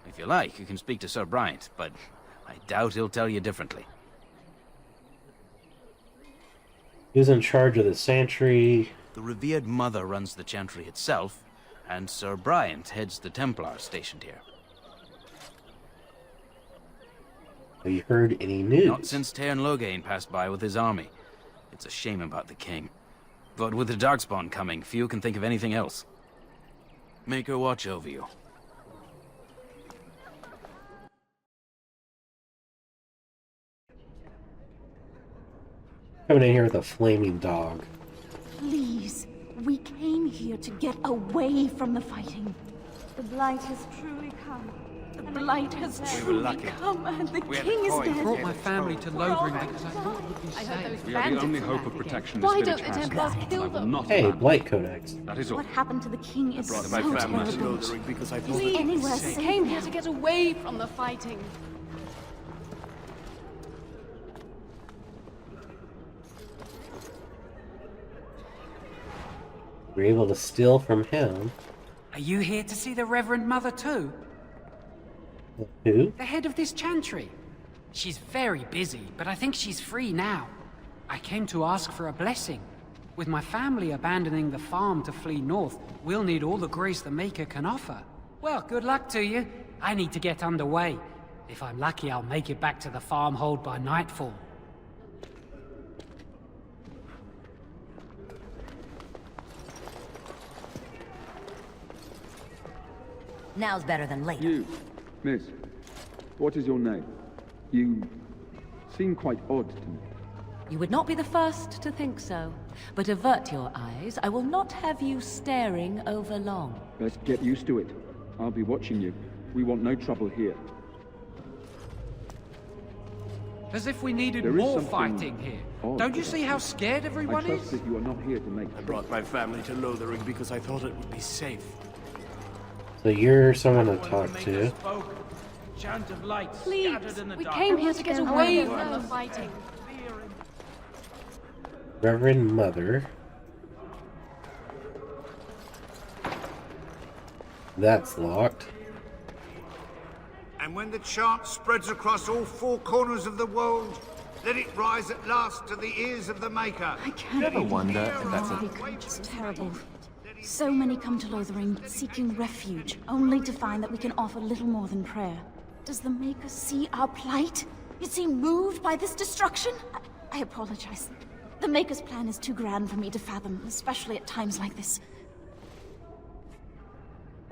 If you like, you can speak to Sir Bryant, but I doubt he'll tell you differently. Who's in charge of the Chantry? The revered mother runs the Chantry itself, and Sir Bryant heads the Templars stationed here. Have you heard any news? Not since Tairn Loghain passed by with his army. It's a shame about the king. But with the Darkspawn coming, few can think of anything else. Make her watch over you. Coming in here with a flaming dog. Please, we came here to get away from the fighting. The blight has truly come. The blight has truly come, and the king is dead. I brought my family to Lothering because I thought it would be safe. We are the only hope of protection this Why village don't the has. Templars I kill will them? not Hey, abandon Blight it. Codex. That is all. What happened to the king is so my family to terrible. Lothering because I thought Please, anywhere We safe came now. here to get away from the fighting. We're able to steal from him. Are you here to see the Reverend Mother too? Who? The head of this chantry. She's very busy, but I think she's free now. I came to ask for a blessing. With my family abandoning the farm to flee north, we'll need all the grace the Maker can offer. Well, good luck to you. I need to get underway. If I'm lucky, I'll make it back to the farmhold by nightfall. Now's better than later. You, miss, what is your name? You seem quite odd to me. You would not be the first to think so. But avert your eyes. I will not have you staring over long. Best get used to it. I'll be watching you. We want no trouble here. As if we needed There is more something fighting here. odd Don't you about see how scared I everyone trust is? that you are not here to make I brought my family to Lothering because I thought it would be safe. So you're someone to talk to. Chant of light Please, scattered in the we dark. came here to get away from the fighting. Reverend Mother. That's locked. And when the chant spreads across all four corners of the world, let it rise at last to the ears of the Maker. I can't Ever wonder if that's a... It's terrible. So many come to Lothering seeking refuge, only to find that we can offer little more than prayer. Does the Maker see our plight? Is he moved by this destruction? I apologize. The Maker's plan is too grand for me to fathom, especially at times like this.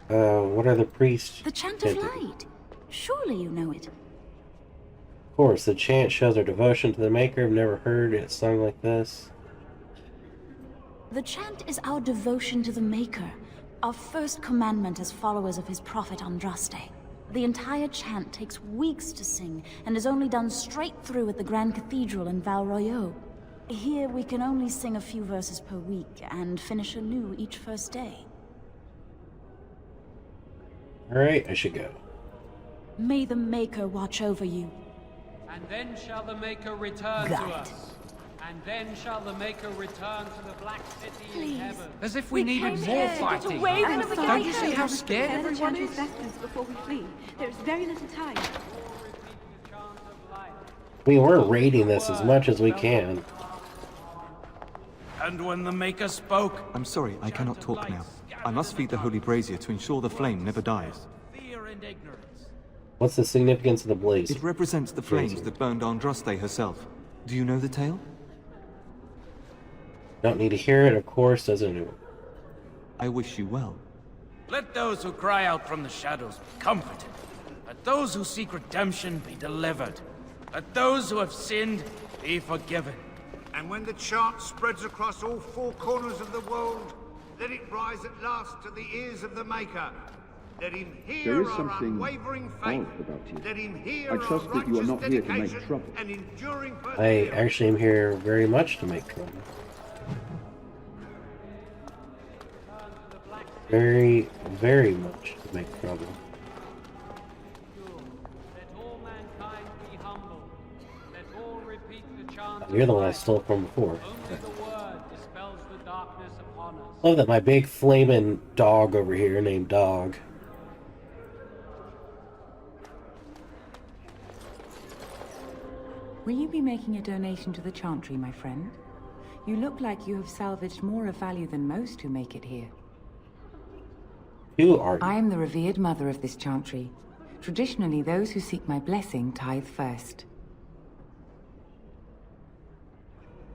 What are the priests? The Chant of chanting? Light. Surely you know it. Of course, the chant shows our devotion to the Maker. I've never heard it sung like this. The chant is our devotion to the Maker, our first commandment as followers of his prophet Andraste. The entire chant takes weeks to sing, and is only done straight through at the Grand Cathedral in Val Royeaux. Here we can only sing a few verses per week, and finish anew each first day. Alright, I should go. May the Maker watch over you. And then shall the Maker return Got to it. us. And then shall the Maker return to the Black City in Please. heaven. As if we We needed came more here to get fighting. away from the Don't you fighting. see how scared everyone is? Before we flee, there is very little time. we're raiding this as much as we can. And when the Maker spoke... I'm sorry, I cannot talk now. I must feed the holy brazier to ensure the flame never dies. What's the significance of the blaze? It represents the flames that burned Andraste herself. Do you know the tale? Don't need to hear it, of course, does anyone? I wish you well. Let those who cry out from the shadows be comforted. Let those who seek redemption be delivered. Let those who have sinned be forgiven. And when the chant spreads across all four corners of the world, let it rise at last to the ears of the Maker. Let him hear There is our something unwavering faith. odd about you. Let him hear I trust our that you are not righteous here to make dedication trouble. and enduring I perseverance. actually am here very much to make trouble. Very, very much to make trouble. You're the one I stole from before. Love that my big flaming dog over here named Dog. Will you be making a donation to the Chantry, my friend? You look like you have salvaged more of value than most who make it here. Who are you? I am the revered mother of this Chantry. Traditionally, those who seek my blessing tithe first.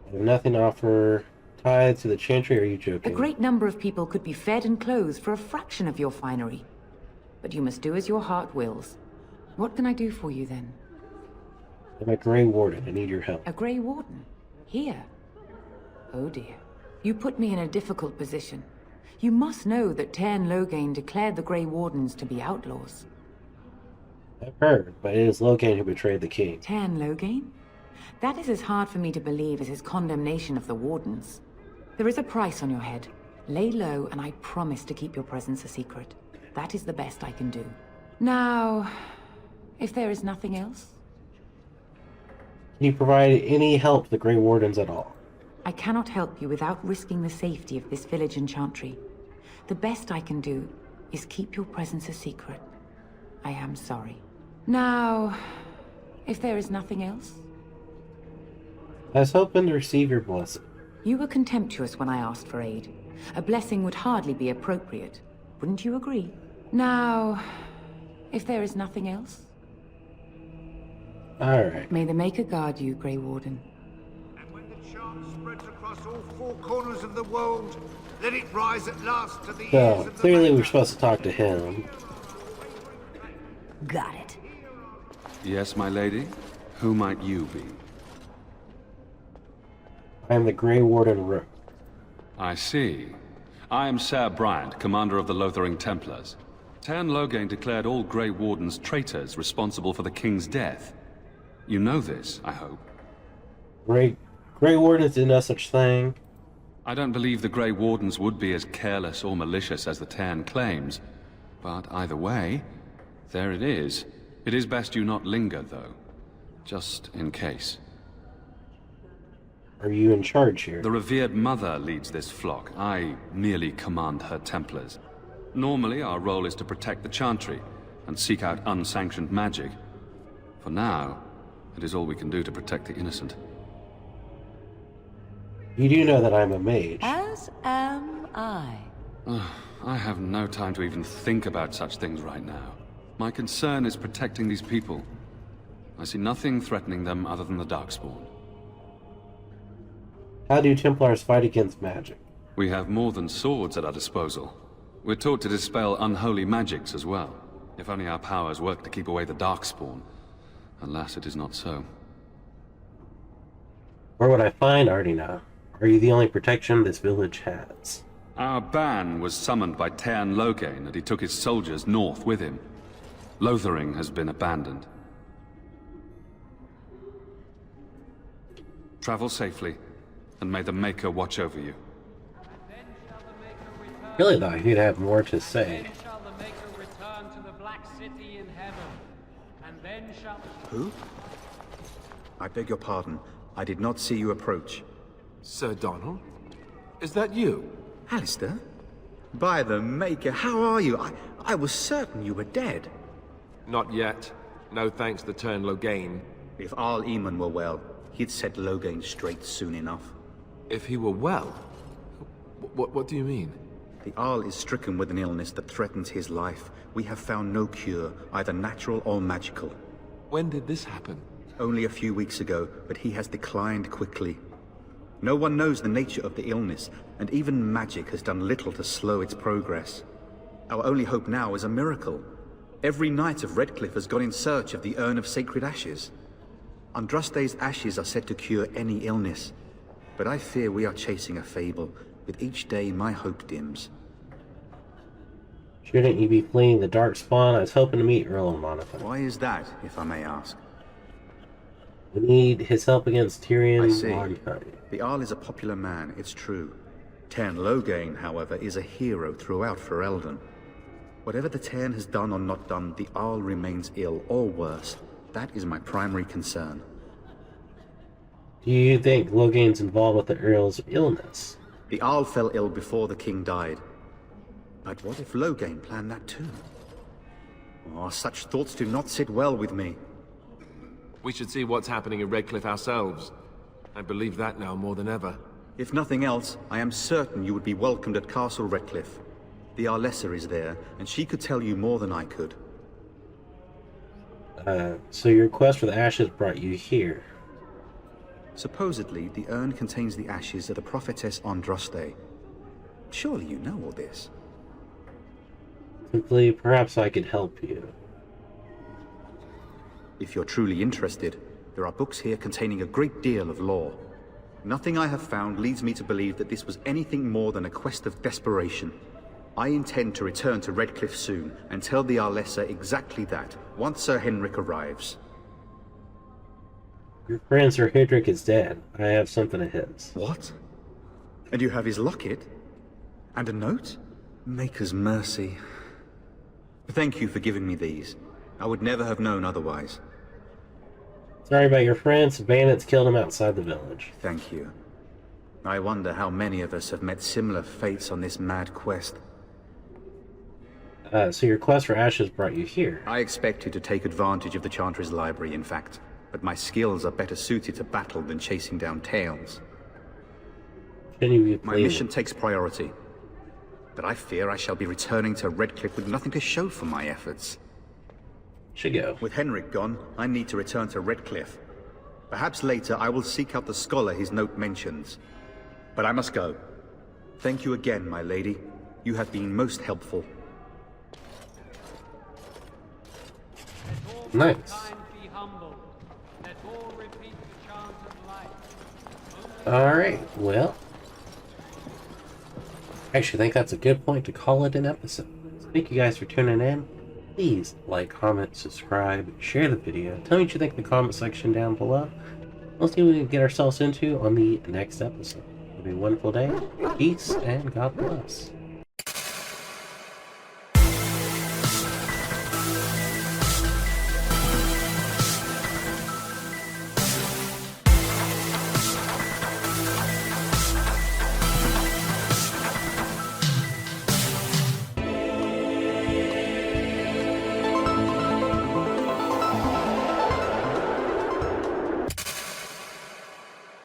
I have nothing to offer tithes to the Chantry, or are you A joking? great number of people could be fed and clothed for a fraction of your finery. But you must do as your heart wills. What can I do for you then? I'm a Grey Warden. I need your help. A Grey Warden? Here? Oh dear. You put me in a difficult position. You must know that Tairn Loghain declared the Grey Wardens to be outlaws. I've heard, but it is Loghain who betrayed the king. Tairn Loghain? That is as hard for me to believe as his condemnation of the Wardens. There is a price on your head. Lay low, and I promise to keep your presence a secret. That is the best I can do. Now, if there is nothing else? Can you provide any help to the Grey Wardens at all? I cannot help you without risking the safety of this village and Chantry. The best I can do is keep your presence a secret. I am sorry. Now, if there is nothing else? I was hoping to receive your blessing. You were contemptuous when I asked for aid. A blessing would hardly be appropriate. Wouldn't you agree? Now, if there is nothing else? Alright. May the Maker guard you, Grey Warden. And when the chant spreads across all four corners of the world, let it rise at last to the ears So, of the clearly Maker. we're supposed to talk to him. Got it. Yes, my lady? Who might you be? I am the Grey Warden Rook. I see. I am Ser Bryant, commander of the Lothering Templars. Tairn Loghain declared all Grey Wardens traitors responsible for the king's death. You know this, I hope. Grey Wardens did no such thing. I don't believe the Grey Wardens would be as careless or malicious as the Tairn claims. But either way, there it is. It is best you not linger, though. Just in case. Are you in charge here? The revered mother leads this flock. I merely command her Templars. Normally, our role is to protect the Chantry and seek out unsanctioned magic. For now, it is all we can do to protect the innocent. You do know that I'm a mage. As am I. I have no time to even think about such things right now. My concern is protecting these people. I see nothing threatening them other than the Darkspawn. How do Templars fight against magic? We have more than swords at our disposal. We're taught to dispel unholy magics as well. If only our powers work to keep away the Darkspawn. Alas, it is not so. Where would I find Ardina? Are you the only protection this village has? Our ban was summoned by Tairn Loghain, and he took his soldiers north with him. Lothering has been abandoned. Travel safely, and may the Maker watch over you. Really thought he'd have more to say. Shall the Maker return to the Black City in heaven, and then shall... Who? I beg your pardon. I did not see you approach. Sir Donald? Is that you? Alistair? By the Maker, how are you? I was certain you were dead. Not yet. No thanks to Tairn Loghain. If Arl Eamon were well, he'd set Loghain straight soon enough. If he were well? What do you mean? The Arl is stricken with an illness that threatens his life. We have found no cure, either natural or magical. When did this happen? Only a few weeks ago, but he has declined quickly. No one knows the nature of the illness, and even magic has done little to slow its progress. Our only hope now is a miracle. Every knight of Redcliffe has gone in search of the Urn of Sacred Ashes. Andraste's ashes are said to cure any illness, but I fear we are chasing a fable. With each day, my hope dims. Shouldn't you be fleeing the Darkspawn? I was hoping to meet Earl and Monica. Why is that, if I may ask? We need his help against Tyrion. I see. The Arl is a popular man, it's true. Tairn Loghain, however, is a hero throughout Ferelden. Whatever the Tairn has done or not done, the Arl remains ill, or worse. That is my primary concern. Do you think Loghain's involved with the Earl's illness? The Arl fell ill before the king died. But what if Loghain planned that too? Oh, such thoughts do not sit well with me. We should see what's happening in Redcliffe ourselves. I believe that now more than ever. If nothing else, I am certain you would be welcomed at Castle Redcliffe. The Arlessa is there, and she could tell you more than I could. So your quest for the ashes brought you here. Supposedly, the urn contains the ashes of the prophetess Andraste. Surely you know all this. Simply, perhaps I could help you. If you're truly interested, there are books here containing a great deal of lore. Nothing I have found leads me to believe that this was anything more than a quest of desperation. I intend to return to Redcliffe soon and tell the Arlessa exactly that, once Sir Henrik arrives. Your friend Sir Henrik is dead. I have something of his. What? And you have his locket? And a note? Maker's mercy. Thank you for giving me these. I would never have known otherwise. Sorry about your friends. Bandits killed him outside the village. Thank you. I wonder how many of us have met similar fates on this mad quest. So your quest for ashes brought you here. I expected to take advantage of the Chantry's library, in fact. But my skills are better suited to battle than chasing down tales. My mission takes priority. But I fear I shall be returning to Redcliffe with nothing to show for my efforts. Should go. With Henrik gone, I need to return to Redcliffe. Perhaps later I will seek out the scholar his note mentions. But I must go. Thank you again, my lady. You have been most helpful. Nice. Alright, well. I actually think that's a good point to call it an episode. So thank you guys for tuning in. Please like, comment, subscribe, share the video. Tell me what you think in the comment section down below. Let's see what we can get ourselves into on the next episode. Have a wonderful day. Peace and God bless.